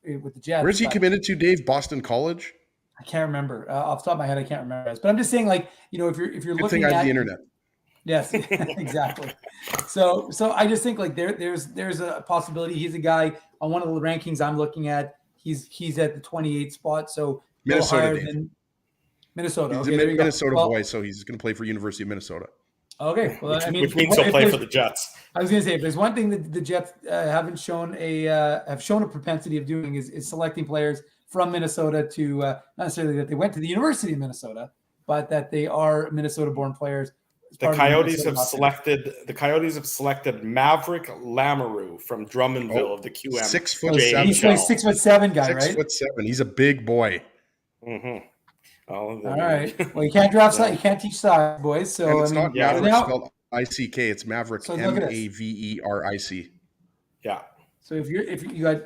with the Jets. Where's he committed to, Dave? Boston College? I can't remember. Off the top of my head, I can't remember. But I'm just saying, like, if you're Good looking thing I have the internet. Yes, exactly. So I just think like there's a possibility. He's a guy on one of the rankings I'm looking at. He's at the 28th spot, so Minnesota, higher Dave. than Minnesota. He's Okay, a Minnesota boy, so he's going to play for University of Minnesota. Okay, well, which means he'll play for the Jets. I was going to say, if there's one thing that the Jets have shown a propensity of doing is selecting players from Minnesota to not necessarily that they went to the University of Minnesota, but that they are Minnesota-born players. The Coyotes have selected Maverick Lamoureux from Drummondville of the QM. 6'7". He's like 6'7" guy, right? 6'7". He's a big boy. Mm-hmm. All right. Well, you can't draft size. You can't teach size, boys. So and it's not Maverick spelled ICK. It's Maverick, so Maveric. Yeah. So if you got,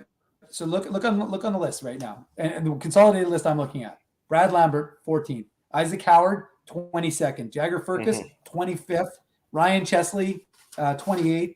so look on the list right now, and the consolidated list I'm looking at: Brad Lambert, 14th; Isaac Howard, 22nd; Jagger Furcus, 25th; Ryan Chesley, 28th;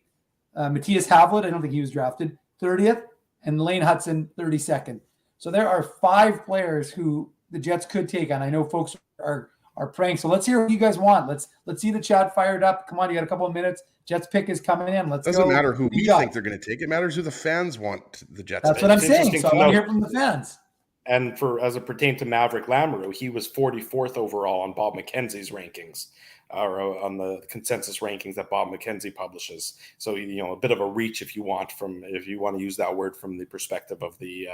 Matthias Havlet, I don't think he was drafted, 30th; and Lane Hudson, 32nd. So there are 5 players who the Jets could take on. I know folks are praying. So let's hear what you guys want. Let's see the chat fired up. Come on, you got a couple of minutes. Jets pick is coming in. Let's Doesn't go. matter who we think they're going to take. It matters who the fans want the Jets. That's what I'm saying. So I want to hear from the fans. And as it pertained to Maverick Lamoureux, he was 44th overall on Bob McKenzie's rankings, or on the consensus rankings that Bob McKenzie publishes. So, a bit of a reach if you want to use that word from the perspective of the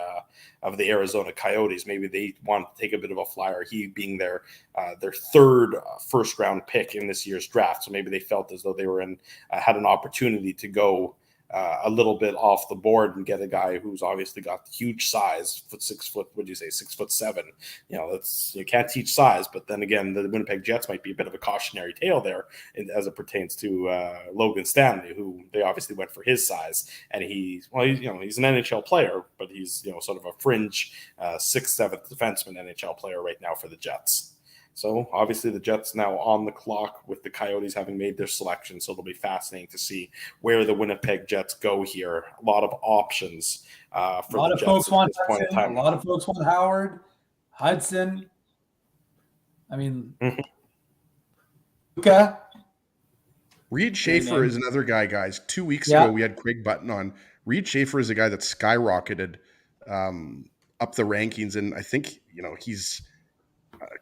Arizona Coyotes. Maybe they want to take a bit of a flyer, he being their third first round pick in this year's draft. So maybe they felt as though they were had an opportunity to go a little bit off the board and get a guy who's obviously got huge size, 6 foot, would you say 6'7"? You can't teach size, but then again, the Winnipeg Jets might be a bit of a cautionary tale there as it pertains to Logan Stanley, who they obviously went for his size, and he's an NHL player, but he's sort of a fringe 6th, 7th defenseman NHL player right now for the Jets. So obviously the Jets now on the clock with the Coyotes having made their selection. So it'll be fascinating to see where the Winnipeg Jets go here. A lot of options for a lot the of Jets folks want at this point in Hudson. time. A lot of folks want Howard, Hudson. I mean, Luka. Reed Schaefer is another guy, guys. 2 weeks ago, we had Craig Button on. Reed Schaefer is a guy that skyrocketed up the rankings. And I think, he's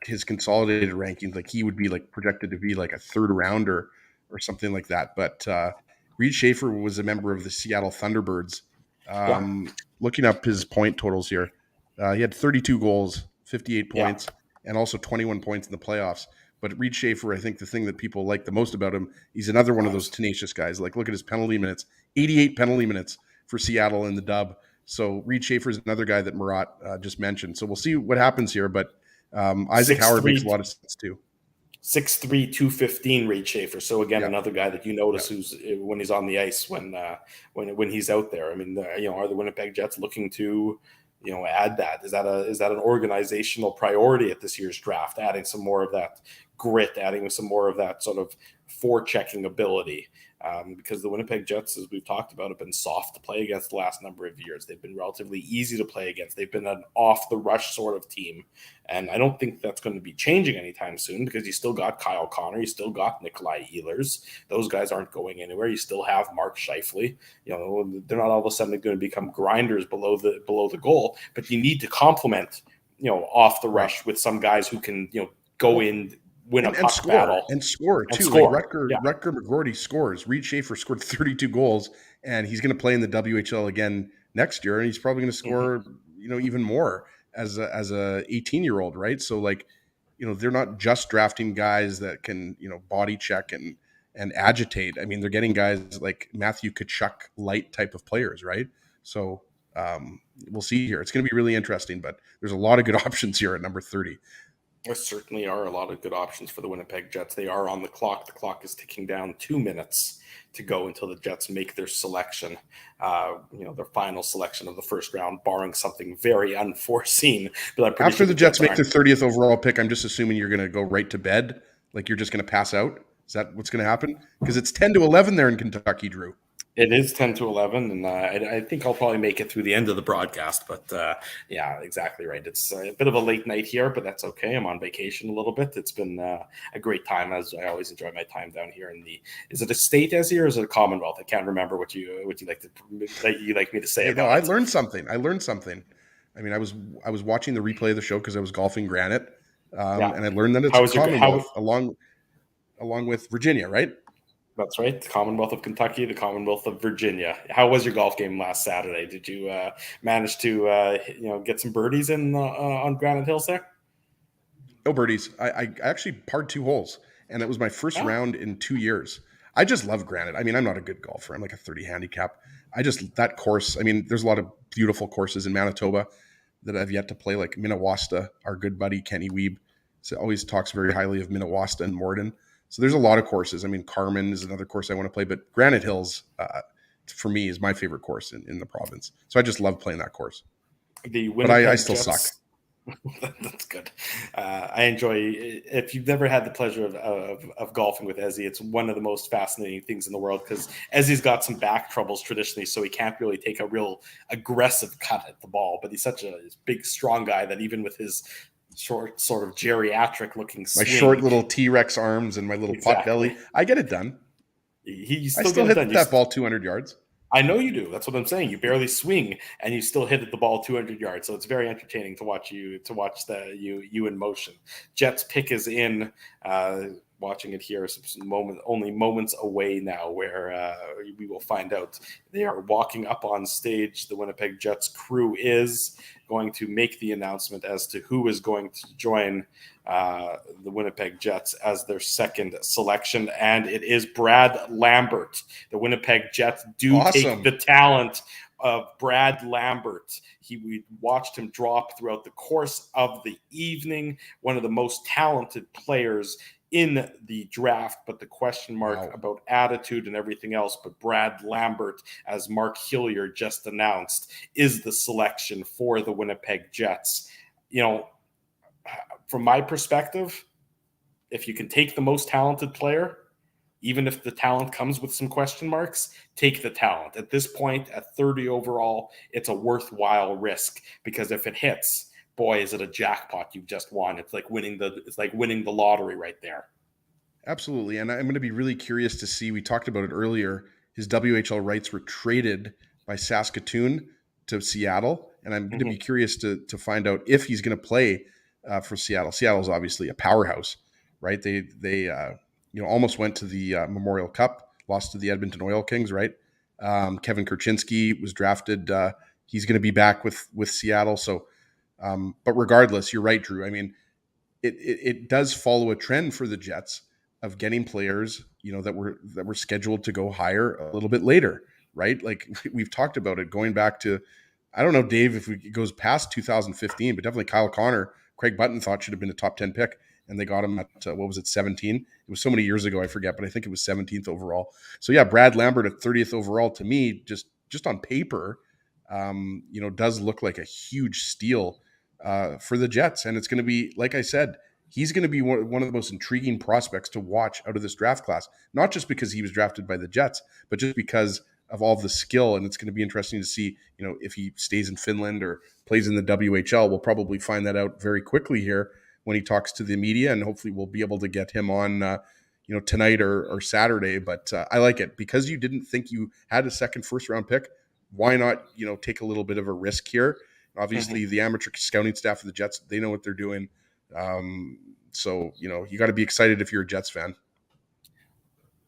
his consolidated rankings, like he would be projected to be like a third rounder or something like that. But Reed Schaefer was a member of the Seattle Thunderbirds. Looking up his point totals here, he had 32 goals, 58 points, and also 21 points in the playoffs. But Reed Schaefer, I think the thing that people like the most about him, he's another one of those tenacious guys. Like, look at his penalty minutes, 88 penalty minutes for Seattle in the dub. So Reed Schaefer is another guy that Murat just mentioned. So we'll see what happens here. But Isaac Howard makes a lot of sense too. 6'3", 215, Reed Schaefer. So again, another guy that you notice who's when he's on the ice, when he's out there. I mean, are the Winnipeg Jets looking to, add that? Is that an organizational priority at this year's draft? Adding some more of that grit, adding some more of that sort of forechecking ability. Because the Winnipeg Jets, as we've talked about, have been soft to play against the last number of years. They've been relatively easy to play against. They've been an off-the-rush sort of team. And I don't think that's going to be changing anytime soon, because you still got Kyle Connor. You still got Nikolai Ehlers. Those guys aren't going anywhere. You still have Mark Scheifele. They're not all of a sudden going to become grinders below the goal. But you need to complement, off the rush with some guys who can, go in, win a puck battle. And score, too. Like Rutger McGroarty scores. Reed Schaefer scored 32 goals, and he's going to play in the WHL again next year, and he's probably going to score, even more as a 18-year-old, right? So, they're not just drafting guys that can, body check and agitate. I mean, they're getting guys like Matthew Tkachuk light type of players, right? So we'll see here. It's going to be really interesting, but there's a lot of good options here at number 30. There certainly are a lot of good options for the Winnipeg Jets. They are on the clock. The clock is ticking down 2 minutes to go until the Jets make their selection, their final selection of the first round, barring something very unforeseen. But after the Jets make their 30th overall pick, I'm just assuming you're going to go right to bed, like you're just going to pass out. Is that what's going to happen? Because it's 10-11 there in Kentucky, Drew. It is 10-11, and I think I'll probably make it through the end of the broadcast. But yeah, exactly right. It's a bit of a late night here, but that's okay. I'm on vacation a little bit. It's been a great time, as I always enjoy my time down here in the. Is it a state, Ezzy, or is it a Commonwealth? I can't remember what you like me to say. No, I learned something. I mean, I was watching the replay of the show because I was golfing Granite, and I learned that it's a Commonwealth along with Virginia, right? That's right. The Commonwealth of Kentucky, the Commonwealth of Virginia. How was your golf game last Saturday? Did you manage to get some birdies in on Granite Hills there? No birdies. I actually parred 2 holes, and it was my first round in 2 years. I just love Granite. I mean, I'm not a good golfer. I'm like a 30 handicap. That course. I mean, there's a lot of beautiful courses in Manitoba that I've yet to play, like Minnewasta. Our good buddy Kenny Weeb always talks very highly of Minnewasta and Morden. So there's a lot of courses. I mean, Carmen is another course I want to play, but Granite Hills, for me, is my favorite course in the province. So I just love playing that course. But I still suck. That's good. I enjoy. If you've never had the pleasure of golfing with Ezzy, it's one of the most fascinating things in the world, because Ezzy's got some back troubles traditionally, so he can't really take a real aggressive cut at the ball. But he's such a big, strong guy that even with his short, sort of geriatric looking swing, my short little T-Rex arms and my little pot belly, I get it done. I still hit that ball 200 yards. I know you do. That's what I'm saying. You barely swing, and you still hit the ball 200 yards. So it's very entertaining to watch you in motion. Jets pick is in. Watching it here, only moments away now, where we will find out. They are walking up on stage. The Winnipeg Jets crew is going to make the announcement as to who is going to join the Winnipeg Jets as their second selection, and it is Brad Lambert. The Winnipeg Jets do take the talent of Brad Lambert. We watched him drop throughout the course of the evening. One of the most talented players in the draft, but the question mark about attitude and everything else. But Brad Lambert, as Mark Hillier just announced, is the selection for the Winnipeg Jets. From my perspective, if you can take the most talented player, even if the talent comes with some question marks, take the talent. At this point, at 30 overall, it's a worthwhile risk, because if it hits, boy, is it a jackpot you've just won. It's like winning the lottery right there. Absolutely. And I'm going to be really curious to see, we talked about it earlier, his WHL rights were traded by Saskatoon to Seattle. And I'm going to be curious to find out if he's going to play for Seattle. Seattle's obviously a powerhouse, right? They almost went to the Memorial Cup, lost to the Edmonton Oil Kings, right? Kevin Kurchinski was drafted. He's going to be back with Seattle. So, but regardless, you're right, Drew. I mean, it does follow a trend for the Jets of getting players, that were scheduled to go higher a little bit later, right? Like we've talked about it going back to, I don't know, Dave, if it goes past 2015, but definitely Kyle Connor, Craig Button thought should have been a top 10 pick. and they got him at, what was it, 17? It was so many years ago, I forget, but I think it was 17th overall. So yeah, Brad Lambert at 30th overall, to me, just on paper, does look like a huge steal for the Jets. And it's going to be, like I said, he's going to be one of the most intriguing prospects to watch out of this draft class, not just because he was drafted by the Jets, but just because of all of the skill. And it's going to be interesting to see, if he stays in Finland or plays in the WHL. We'll probably find that out very quickly here when he talks to the media, and hopefully we'll be able to get him on, tonight or Saturday. But I like it because you didn't think you had a second first round pick. Why not, take a little bit of a risk here? Obviously, the amateur scouting staff of the Jets, they know what they're doing. So, you got to be excited if you're a Jets fan.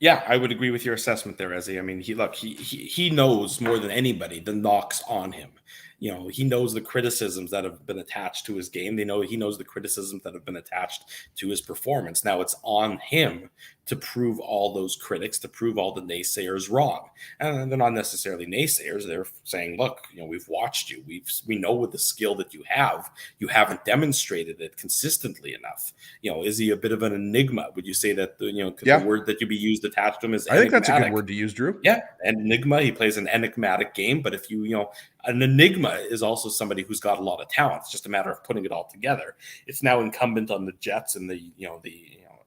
Yeah, I would agree with your assessment there, Ezzy. I mean, he knows more than anybody the knocks on him. He knows the criticisms that have been attached to his game. He knows the criticisms that have been attached to his performance. Now it's on him to prove all those critics, to prove all the naysayers wrong. And they're not necessarily naysayers. They're saying, look, we've watched you. We know with the skill that you haven't demonstrated it consistently enough. Is he a bit of an enigma? Would you say that, the word that you be used attached to him is enigmatic? I think that's a good word to use, Drew. Yeah, enigma. He plays an enigmatic game, but if an enigma is also somebody who's got a lot of talent. It's just a matter of putting it all together. It's now incumbent on the Jets and the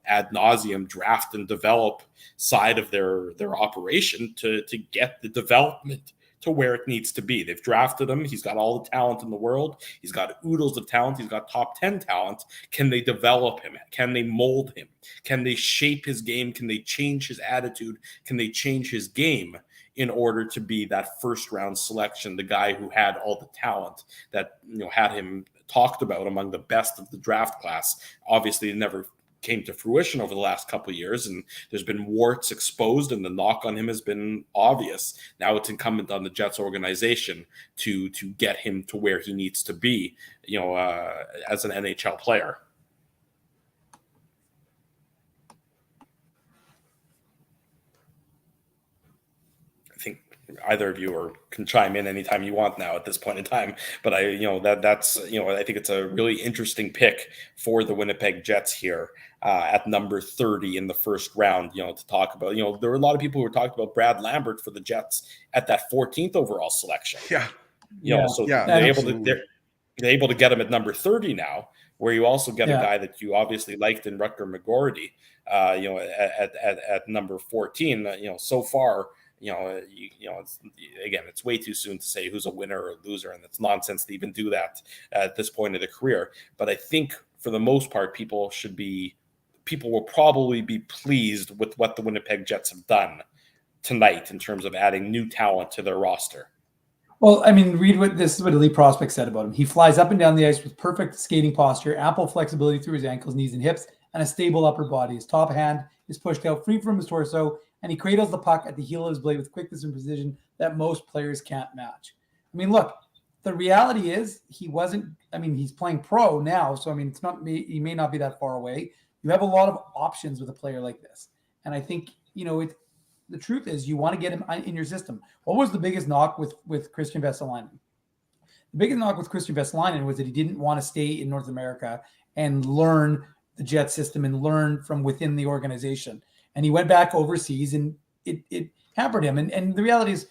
ad nauseum draft and develop side of their operation to get the development to where it needs to be. They've drafted him. He's got all the talent in the world. He's got oodles of talent. He's got top 10 talent. Can they develop him? Can they mold him? Can they shape his game? Can they change his attitude? Can they change his game in order to be that first round selection, the guy who had all the talent that had him talked about among the best of the draft class? Obviously, it never came to fruition over the last couple of years, and there's been warts exposed, and the knock on him has been obvious. Now it's incumbent on the Jets organization to get him to where he needs to be, as an NHL player. I think either of you can chime in anytime you want now at this point in time, but I think it's a really interesting pick for the Winnipeg Jets here at number 30 in the first round, to talk about, there were a lot of people who were talking about Brad Lambert for the Jets at that 14th overall selection. They're able to get him at number 30 now, where you also get a guy that you obviously liked in Rutger McGordy, at number 14, so far. It's way too soon to say who's a winner or a loser, and it's nonsense to even do that at this point of the career. But I think for the most part, people will probably be pleased with what the Winnipeg Jets have done tonight in terms of adding new talent to their roster. Well, I mean, this is what Elite Prospect said about him. He flies up and down the ice with perfect skating posture, ample flexibility through his ankles, knees, and hips, and a stable upper body. His top hand is pushed out free from his torso, and he cradles the puck at the heel of his blade with quickness and precision that most players can't match. I mean, look, the reality is he's playing pro now, so he may not be that far away. You have a lot of options with a player like this. And I think, the truth is you want to get him in your system. What was the biggest knock with Christian Vesalainen? The biggest knock with Christian Vesalainen was that he didn't want to stay in North America and learn the Jet system and learn from within the organization. And he went back overseas, and it hampered him. And the reality is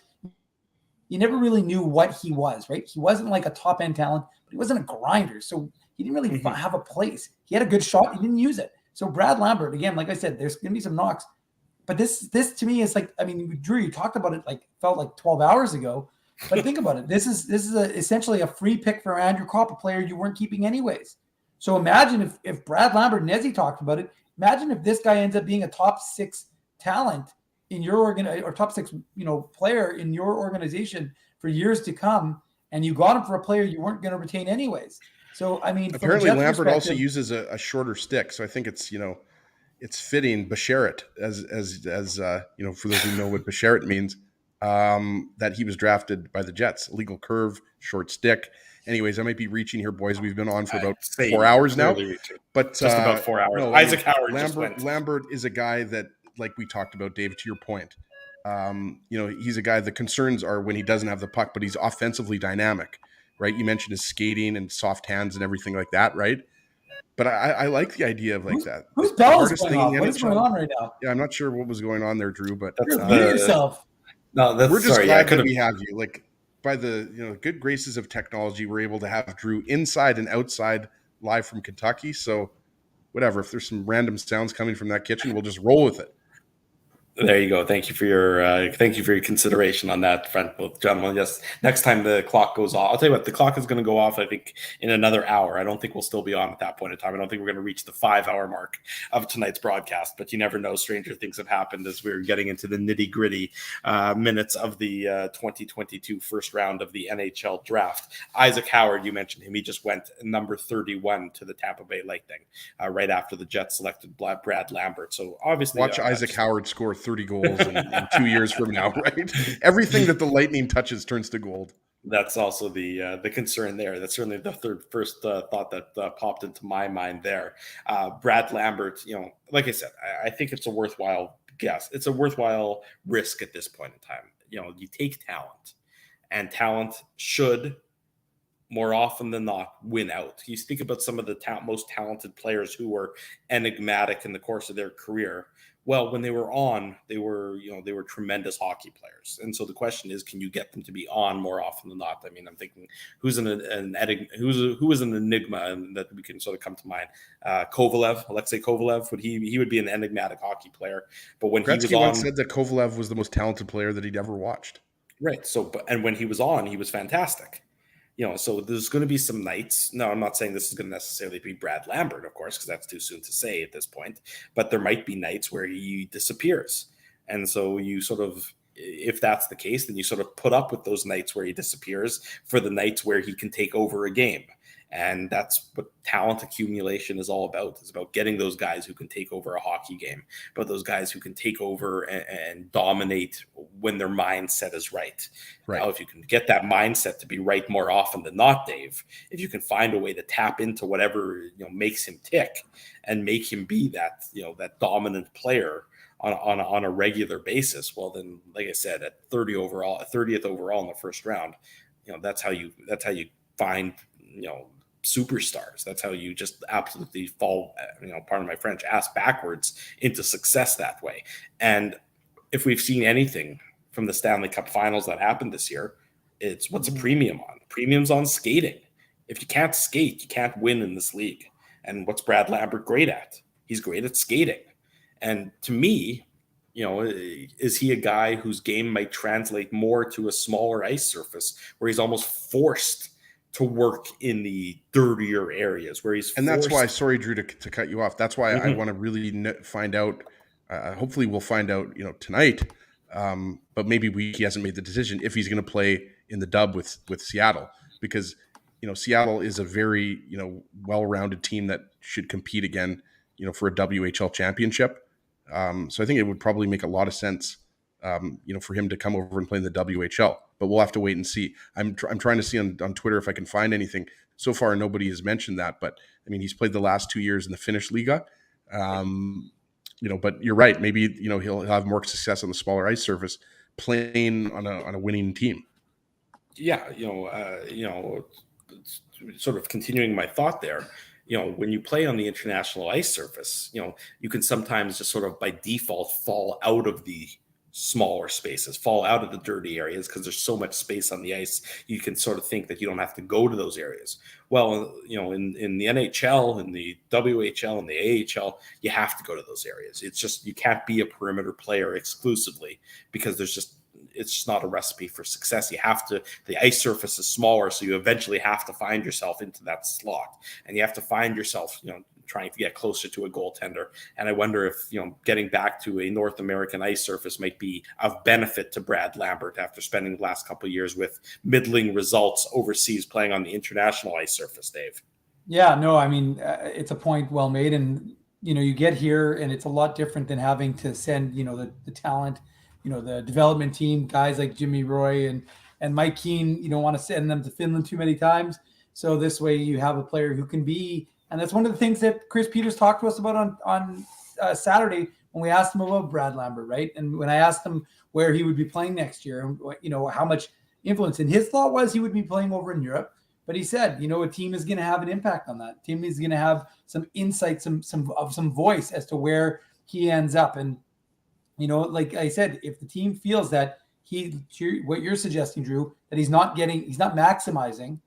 you never really knew what he was, right? He wasn't like a top-end talent, but he wasn't a grinder. So he didn't really have a place. He had a good shot. He didn't use it. So Brad Lambert, again, like I said, there's going to be some knocks. But this to me is like, Drew, you talked about it felt like 12 hours ago. But think about it. This is essentially a free pick for Andrew Kopp, a player you weren't keeping anyways. So imagine if Brad Lambert and Ezzy talked about it. Imagine if this guy ends up being a top 6 talent in your or top 6, player in your organization for years to come, and you got him for a player you weren't going to retain anyways. So apparently Lambert also uses a shorter stick, so I think it's it's fitting Becheret as for those who know what Becheret means, that he was drafted by the Jets. Legal curve, short stick. Anyways, I might be reaching here, boys. We've been on for about 4 hours now. But just about 4 hours. No, Isaac Howard Lambert is a guy that, like we talked about, Dave, to your point. He's a guy, the concerns are when he doesn't have the puck, but he's offensively dynamic, right? You mentioned his skating and soft hands and everything like that, right? But I like the idea of like that. Whose The bell is hardest going thing in off? the What is going NHL on right now? Yeah, I'm not sure what was going on there, Drew, but You're muting yourself. No, that's we're just sorry. glad I that could we have you. Like by the good graces of technology, we're able to have Drew inside and outside live from Kentucky. So whatever, if there's some random sounds coming from that kitchen, we'll just roll with it. There you go. Thank you for your consideration on that front, both gentlemen. Yes, next time the clock goes off, I'll tell you what, the clock is going to go off, I think, in another hour. I don't think we'll still be on at that point in time. I don't think we're going to reach the 5-hour mark of tonight's broadcast, but you never know. Stranger things have happened as we're getting into the nitty-gritty minutes of the 2022 first round of the NHL Draft. Isaac Howard, you mentioned him. He just went number 31 to the Tampa Bay Lightning right after the Jets selected Brad Lambert. So obviously, watch Isaac Howard score 30 goals in 2 years from now, right? Everything that the Lightning touches turns to gold. That's also the concern there. That's certainly the first thought that popped into my mind there. Brad Lambert, like I said, I think it's a worthwhile guess. It's a worthwhile risk at this point in time. You take talent, and talent should more often than not win out. You think about some of the most talented players who were enigmatic in the course of their career. Well, when they were on, they were tremendous hockey players. And so the question is, can you get them to be on more often than not? I mean, I'm thinking who is an enigma and that we can sort of come to mind? Alexei Kovalev, he would be an enigmatic hockey player. But when Gretzky he was on, once said that Kovalev was the most talented player that he'd ever watched. Right. So, and when he was on, he was fantastic. So there's going to be some nights. No, I'm not saying this is going to necessarily be Brad Lambert, of course, because that's too soon to say at this point. But there might be nights where he disappears. And so you sort of, if that's the case, then you sort of put up with those nights where he disappears for the nights where he can take over a game. And that's what talent accumulation is all about. It's about getting those guys who can take over a hockey game, but those guys who can take over and dominate when their mindset is right. Now, if you can get that mindset to be right more often than not, Dave, if you can find a way to tap into whatever makes him tick and make him be that that dominant player on a regular basis, well, then, like I said, at 30th overall in the first round, that's how you find superstars. That's how you just absolutely fall, pardon my French, ass backwards into success that way. And if we've seen anything from the Stanley Cup Finals that happened this year, it's what's a premium on. Premium's on skating. If you can't skate, you can't win in this league. And what's Brad Lambert great at? He's great at skating. And to me, is he a guy whose game might translate more to a smaller ice surface where he's almost forced to work in the dirtier areas where he's. And that's why, sorry, Drew, to cut you off. That's why I want to really find out. Hopefully we'll find out, tonight. But maybe he hasn't made the decision if he's going to play in the dub with Seattle, because, Seattle is a very, well-rounded team that should compete again, for a WHL championship. So I think it would probably make a lot of sense, for him to come over and play in the WHL. But we'll have to wait and see. I'm trying to see on Twitter if I can find anything. So far, nobody has mentioned that. But I mean, he's played the last 2 years in the Finnish Liga. But you're right. Maybe he'll have more success on the smaller ice surface playing on a winning team. Yeah, sort of continuing my thought there. When you play on the international ice surface, you can sometimes just sort of by default fall out of the smaller spaces, fall out of the dirty areas because there's so much space on the ice. You can sort of think that you don't have to go to those areas. Well, in the NHL, in the WHL, and the AHL, you have to go to those areas. It's just, you can't be a perimeter player exclusively because it's just not a recipe for success. The ice surface is smaller, so you eventually have to find yourself into that slot, and you have to find yourself, trying to get closer to a goaltender. And I wonder if, getting back to a North American ice surface might be of benefit to Brad Lambert after spending the last couple of years with middling results overseas playing on the international ice surface, Dave. Yeah, no, I mean, it's a point well made. And, you get here and it's a lot different than having to send, the talent, the development team, guys like Jimmy Roy and Mike Keane. You don't want to send them to Finland too many times. So this way you have a player who can be. And that's one of the things that Chris Peters talked to us about on Saturday when we asked him about Brad Lambert, right? And when I asked him where he would be playing next year, and how much influence. And his thought was he would be playing over in Europe But he said, a team is going to have an impact on that. Team is going to have some insight, some voice as to where he ends up. And, like I said, if the team feels that what you're suggesting, Drew, that he's not maximizing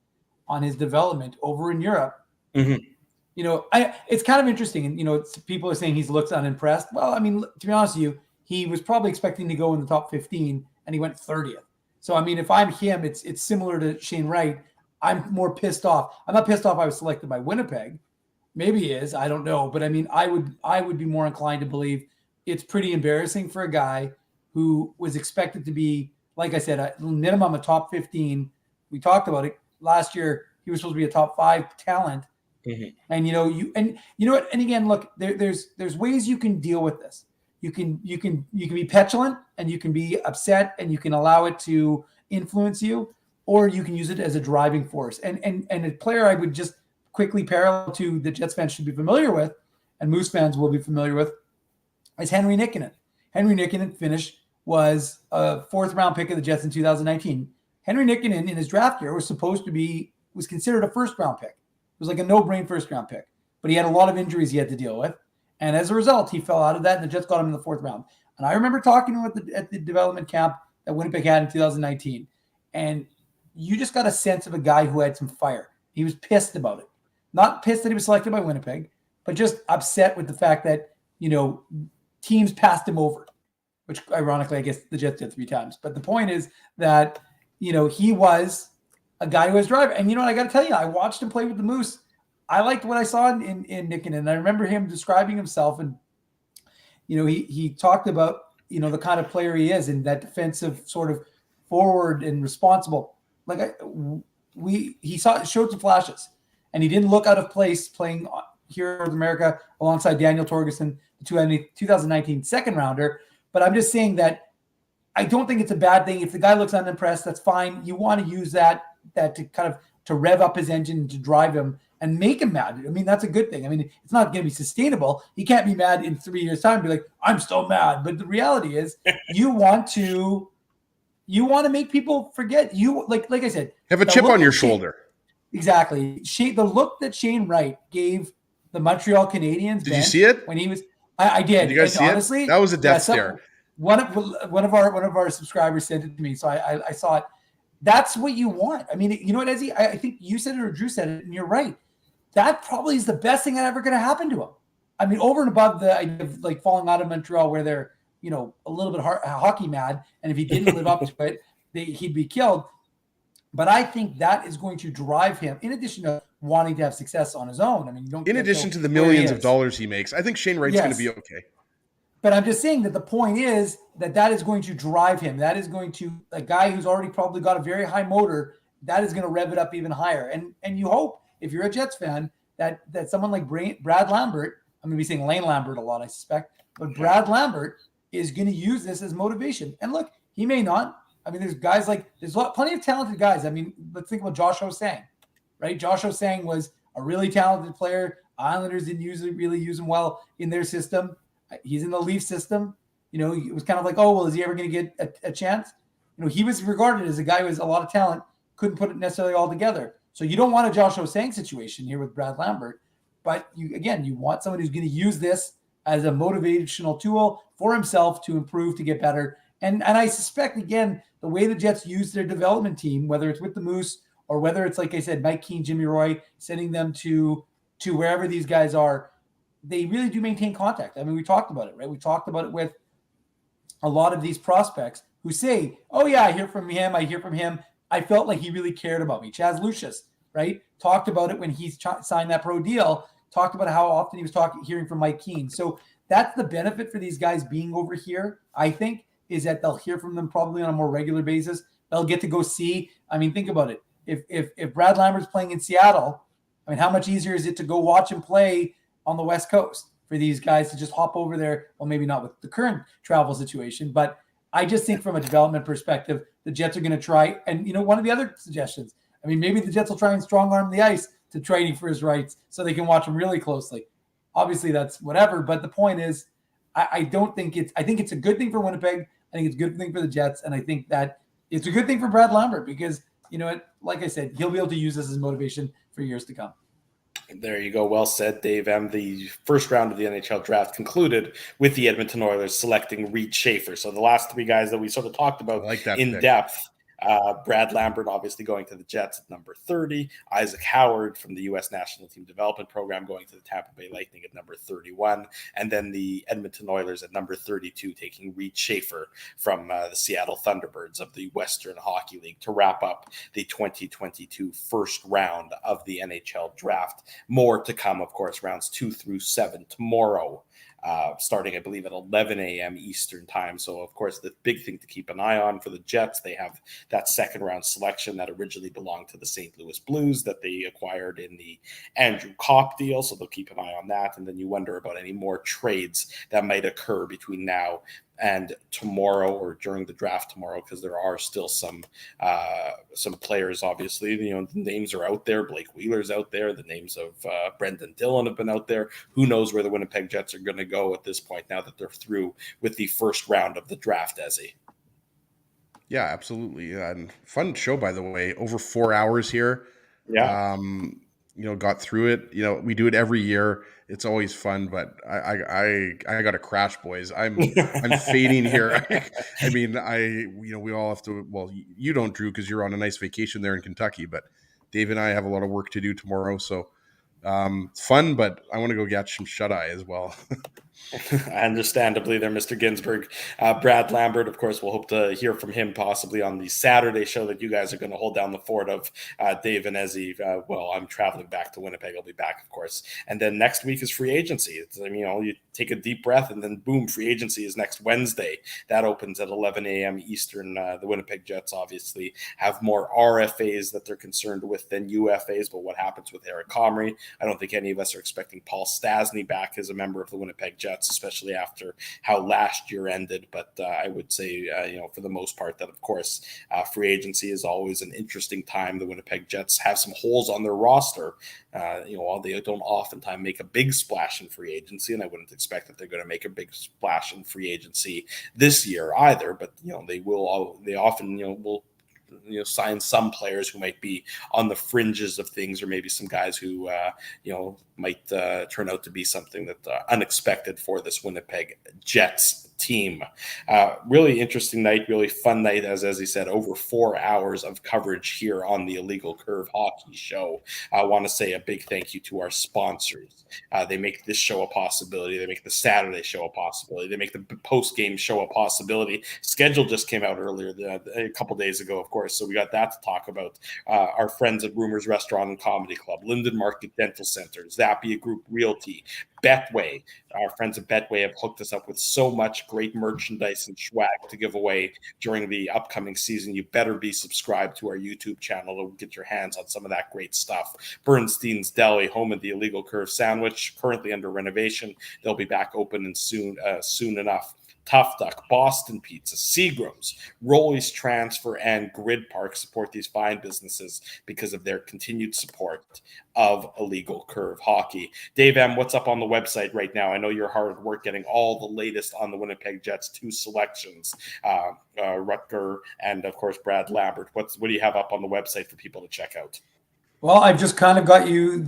on his development over in Europe, it's kind of interesting. And, people are saying he looks unimpressed. Well, I mean, to be honest with you, he was probably expecting to go in the top 15 and he went 30th. So, I mean, if I'm him, it's similar to Shane Wright. I'm more pissed off. I'm not pissed off I was selected by Winnipeg. Maybe he is. I don't know. But I mean, I would be more inclined to believe it's pretty embarrassing for a guy who was expected to be, like I said, a minimum a top 15. We talked about it last year. He was supposed to be a top 5 talent. And you know what? And again, look, there's ways you can deal with this. You can be petulant and you can be upset and you can allow it to influence you, or you can use it as a driving force. And a player I would just quickly parallel to the Jets fans should be familiar with, and Moose fans will be familiar with, is Henry Nikkanen. Henry Nikkanen was a 4th round pick of the Jets in 2019. Henry Nikkanen in his draft year was considered a 1st round pick. It was like a no-brain 1st round pick, but he had a lot of injuries he had to deal with. And as a result, he fell out of that, and the Jets got him in the 4th round. And I remember talking to him at the development camp that Winnipeg had in 2019. And you just got a sense of a guy who had some fire. He was pissed about it. Not pissed that he was selected by Winnipeg, but just upset with the fact that, teams passed him over, which ironically, I guess the Jets did 3 times. But the point is that, he was a guy who has drive. And I got to tell you, I watched him play with the Moose. I liked what I saw in Nikkanen. I remember him describing himself, and he talked about the kind of player he is, and that defensive sort of forward and responsible. Like he showed some flashes, and he didn't look out of place playing here in North America alongside Daniel Torgerson, the 2019 2nd rounder. But I'm just saying that I don't think it's a bad thing if the guy looks unimpressed. That's fine. You want to use that to kind of to rev up his engine and to drive him and make him mad. I mean, that's a good thing. I mean, it's not going to be sustainable. He can't be mad in 3 years' time and be like, I'm still mad. But the reality is you want to make people forget. You like I said, have a chip on your shoulder. Exactly. The look that Shane Wright gave the Montreal Canadiens. Did you see it? When he was, I did. Did you guys see honestly, it? That was a death stare. One of our subscribers sent it to me, so I saw it. That's what you want. I mean, you know what, Ezzy? I think you said it or Drew said it, and you're right. That probably is the best thing that ever going to happen to him. I mean, over and above the idea of like falling out of Montreal, where they're a little bit hockey mad, and if he didn't live up to it, he'd be killed. But I think that is going to drive him, in addition to wanting to have success on his own. I mean, in addition to the millions of dollars he makes, I think Shane Wright's going to be okay. But I'm just saying that the point is that is going to drive him. That is going to, a guy who's already probably got a very high motor, that is going to rev it up even higher. And you hope, if you're a Jets fan, that someone like Brad Lambert, I'm going to be saying Lane Lambert a lot, I suspect, but Brad Lambert is going to use this as motivation. And look, he may not. I mean, there's guys plenty of talented guys. I mean, let's think about Josh Ho-Sang, right? Josh Ho-Sang was a really talented player. Islanders didn't really use him well in their system. He's in the Leaf system. It was kind of like, oh, well, is he ever going to get a chance? He was regarded as a guy who has a lot of talent, couldn't put it necessarily all together. So you don't want a Josh Ho-Sang situation here with Brad Lambert, but you want someone who's going to use this as a motivational tool for himself to improve, to get better. And I suspect, again, the way the Jets use their development team, whether it's with the Moose or whether it's, like I said, Mike Keane, Jimmy Roy, sending them to wherever these guys are, they really do maintain contact. I mean, we talked about it, right? We talked about it with a lot of these prospects who say, oh, yeah, I hear from him. I felt like he really cared about me. Chaz Lucius, right? Talked about it when he signed that pro deal, talked about how often he was hearing from Mike Keane. So that's the benefit for these guys being over here, I think, is that they'll hear from them probably on a more regular basis. They'll get to go see. I mean, think about it. If Brad Lambert's playing in Seattle, I mean, how much easier is it to go watch him play on the West Coast for these guys to just hop over there? Well, maybe not with the current travel situation, but I just think from a development perspective, the Jets are going to try. And, one of the other suggestions, I mean, maybe the Jets will try and strong arm the ice to trading for his rights so they can watch him really closely. Obviously, that's whatever. But the point is, I think it's a good thing for Winnipeg. I think it's a good thing for the Jets. And I think that it's a good thing for Brad Lambert because, you know what? Like I said, he'll be able to use this as motivation for years to come. There you go. Well said, Dave M. The first round of the NHL draft concluded with the Edmonton Oilers selecting Reed Schaefer. So the last three guys that we sort of talked about in depth, Brad Lambert obviously going to the Jets at number 30, Isaac Howard from the U.S. National Team Development Program going to the Tampa Bay Lightning at number 31, and then the Edmonton Oilers at number 32 taking Reed Schaefer from the Seattle Thunderbirds of the Western Hockey League to wrap up the 2022 first round of the NHL draft. More to come, of course, rounds 2 through 7 tomorrow. Starting, I believe, at 11 a.m. Eastern time. So, of course, the big thing to keep an eye on for the Jets, they have that second round selection that originally belonged to the St. Louis Blues that they acquired in the Andrew Kopp deal. So they'll keep an eye on that. And then you wonder about any more trades that might occur between now and tomorrow, or during the draft tomorrow, because there are still some players, obviously. You know, the names are out there. Blake Wheeler's out there. The names of Brendan Dillon have been out there. Who knows where the Winnipeg Jets are going to go at this point now that they're through with the first round of the draft, Ezzy? Yeah, absolutely. And fun show, by the way. Over 4 hours here. Yeah. You know, got through it. You know, we do it every year. It's always fun, but I got to crash, boys. I'm fading here. I mean, we all have to. Well, you don't, Drew, because you're on a nice vacation there in Kentucky. But Dave and I have a lot of work to do tomorrow, so fun. But I want to go get some shut eye as well. Understandably there, Mr. Ginsburg. Brad Lambert, of course, we'll hope to hear from him possibly on the Saturday show that you guys are going to hold down the fort of. Dave and Ezzy, well, I'm traveling back to Winnipeg. I'll be back, of course. And then next week is free agency. You take a deep breath and then boom, free agency is next Wednesday. That opens at 11 a.m. Eastern. The Winnipeg Jets obviously have more RFAs that they're concerned with than UFAs, but what happens with Eric Comrie? I don't think any of us are expecting Paul Stastny back as a member of the Winnipeg Jets, especially after how last year ended. But I would say, for the most part, that, of course, free agency is always an interesting time. The Winnipeg Jets have some holes on their roster. While they don't oftentimes make a big splash in free agency, and I wouldn't expect that they're going to make a big splash in free agency this year either. But, they often will sign some players who might be on the fringes of things, or maybe some guys who, might turn out to be something that unexpected for this Winnipeg Jets team. Really interesting night, really fun night, as he said, over 4 hours of coverage here on the Illegal Curve Hockey Show. I want to say a big thank you to our sponsors. They make this show a possibility. They make the Saturday show a possibility. They make the post-game show a possibility. Schedule just came out earlier, a couple days ago, of course, so we got that to talk about. Our friends at Rumors Restaurant and Comedy Club, Linden Market Dental Center, Zappia Group Realty, Betway. Our friends at Betway have hooked us up with so much great merchandise and swag to give away during the upcoming season. You better be subscribed to our YouTube channel to get your hands on some of that great stuff. Bernstein's Deli, home of the Illegal Curve Sandwich, currently under renovation. They'll be back open and soon enough. Tough Duck, Boston Pizza, Seagram's, Rolly's Transfer, and Grid Park support these fine businesses because of their continued support of Illegal Curve Hockey. Dave M., what's up on the website right now? I know you're hard at work getting all the latest on the Winnipeg Jets 2 selections, Rutger and, of course, Brad Lambert. What do you have up on the website for people to check out? Well, I've just kind of got you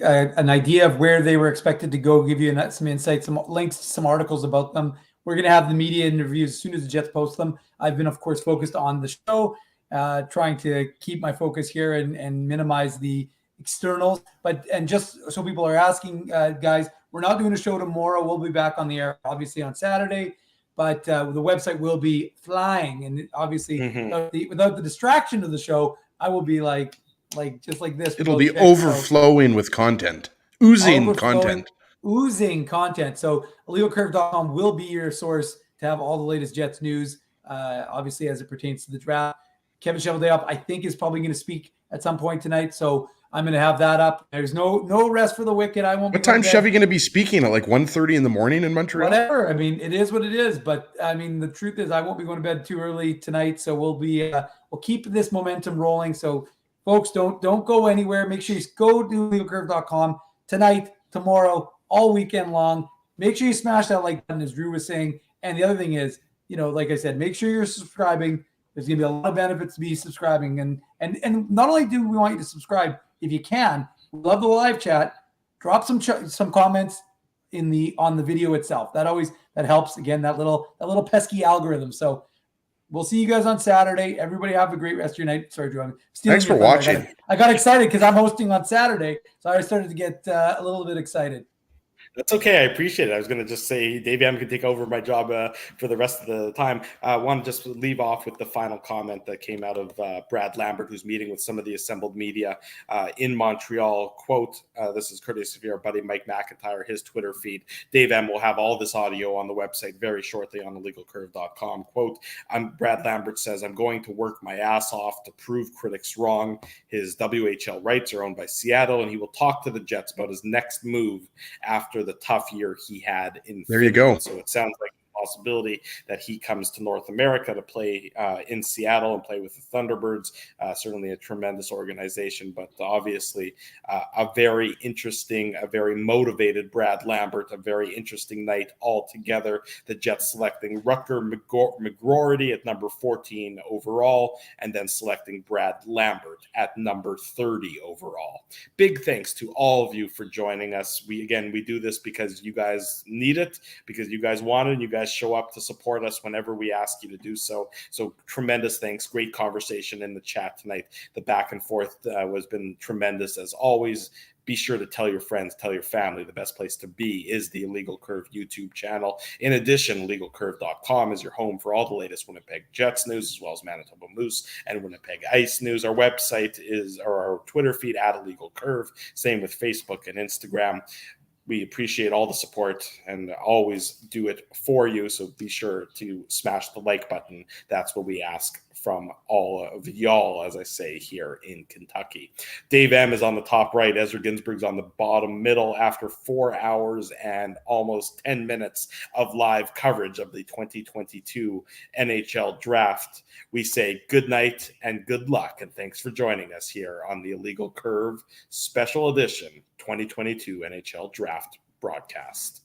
an idea of where they were expected to go, give you some insights, some links to some articles about them. We're going to have the media interviews as soon as the Jets post them. I've been, of course, focused on the show, trying to keep my focus here and minimize the externals. And just so people are asking, guys, we're not doing a show tomorrow. We'll be back on the air, obviously, on Saturday. But the website will be flying. And obviously, without the distraction of the show, I will be just like this. It'll be overflowing with content, oozing content. So illegalcurve.com will be your source to have all the latest Jets news, obviously, as it pertains to the draft. Kevin Cheveldayoff, I think, is probably going to speak at some point tonight, so I'm going to have that up. There's no rest for the wicked. I won't. What time's Chevy going to be speaking at? Like 1:30 in the morning in Montreal? Whatever. I mean, it is what it is. But I mean, the truth is, I won't be going to bed too early tonight, so we'll keep this momentum rolling. So, folks, don't go anywhere. Make sure you go to illegalcurve.com tonight, tomorrow, all weekend long. Make sure you smash that like button, as Drew was saying. And the other thing is, like I said, make sure you're subscribing. There's going to be a lot of benefits to be subscribing. And not only do we want you to subscribe, if you can, we love the live chat. Drop some comments on the video itself. That helps. Again, that little pesky algorithm. So we'll see you guys on Saturday. Everybody have a great rest of your night. Sorry, Drew. Thanks for watching. I got excited because I'm hosting on Saturday, so I started to get a little bit excited. That's okay. I appreciate it. I was going to just say Dave M can take over my job for the rest of the time. I want to just leave off with the final comment that came out of Brad Lambert, who's meeting with some of the assembled media in Montreal. Quote, this is courtesy of our buddy Mike McIntyre, his Twitter feed. Dave M will have all this audio on the website very shortly on thelegalcurve.com. Quote, Brad Lambert says, I'm going to work my ass off to prove critics wrong. His WHL rights are owned by Seattle, and he will talk to the Jets about his next move after the tough year he had in there. You go. So it sounds like possibility that he comes to North America to play in Seattle and play with the Thunderbirds. Certainly a tremendous organization, but obviously a very interesting, a very motivated Brad Lambert, a very interesting night altogether. The Jets selecting Rutger McGroarty at number 14 overall, and then selecting Brad Lambert at number 30 overall. Big thanks to all of you for joining us. We do this because you guys need it, because you guys want it, and you guys show up to support us whenever we ask you to do so. So tremendous thanks. Great conversation in the chat tonight. The back and forth has been tremendous as always. Be sure to tell your friends, tell your family. The best place to be is the Illegal Curve YouTube channel. In addition, LegalCurve.com is your home for all the latest Winnipeg Jets news, as well as Manitoba Moose and Winnipeg Ice news. Our website our Twitter feed at Illegal Curve. Same with Facebook and Instagram. We appreciate all the support and always do it for you. So be sure to smash the like button. That's what we ask from all of y'all, as I say, here in Kentucky. Dave M is on the top right. Ezra Ginsburg's on the bottom middle. After 4 hours and almost 10 minutes of live coverage of the 2022 NHL Draft, we say good night and good luck. And thanks for joining us here on the Illegal Curve Special Edition 2022 NHL Draft broadcast.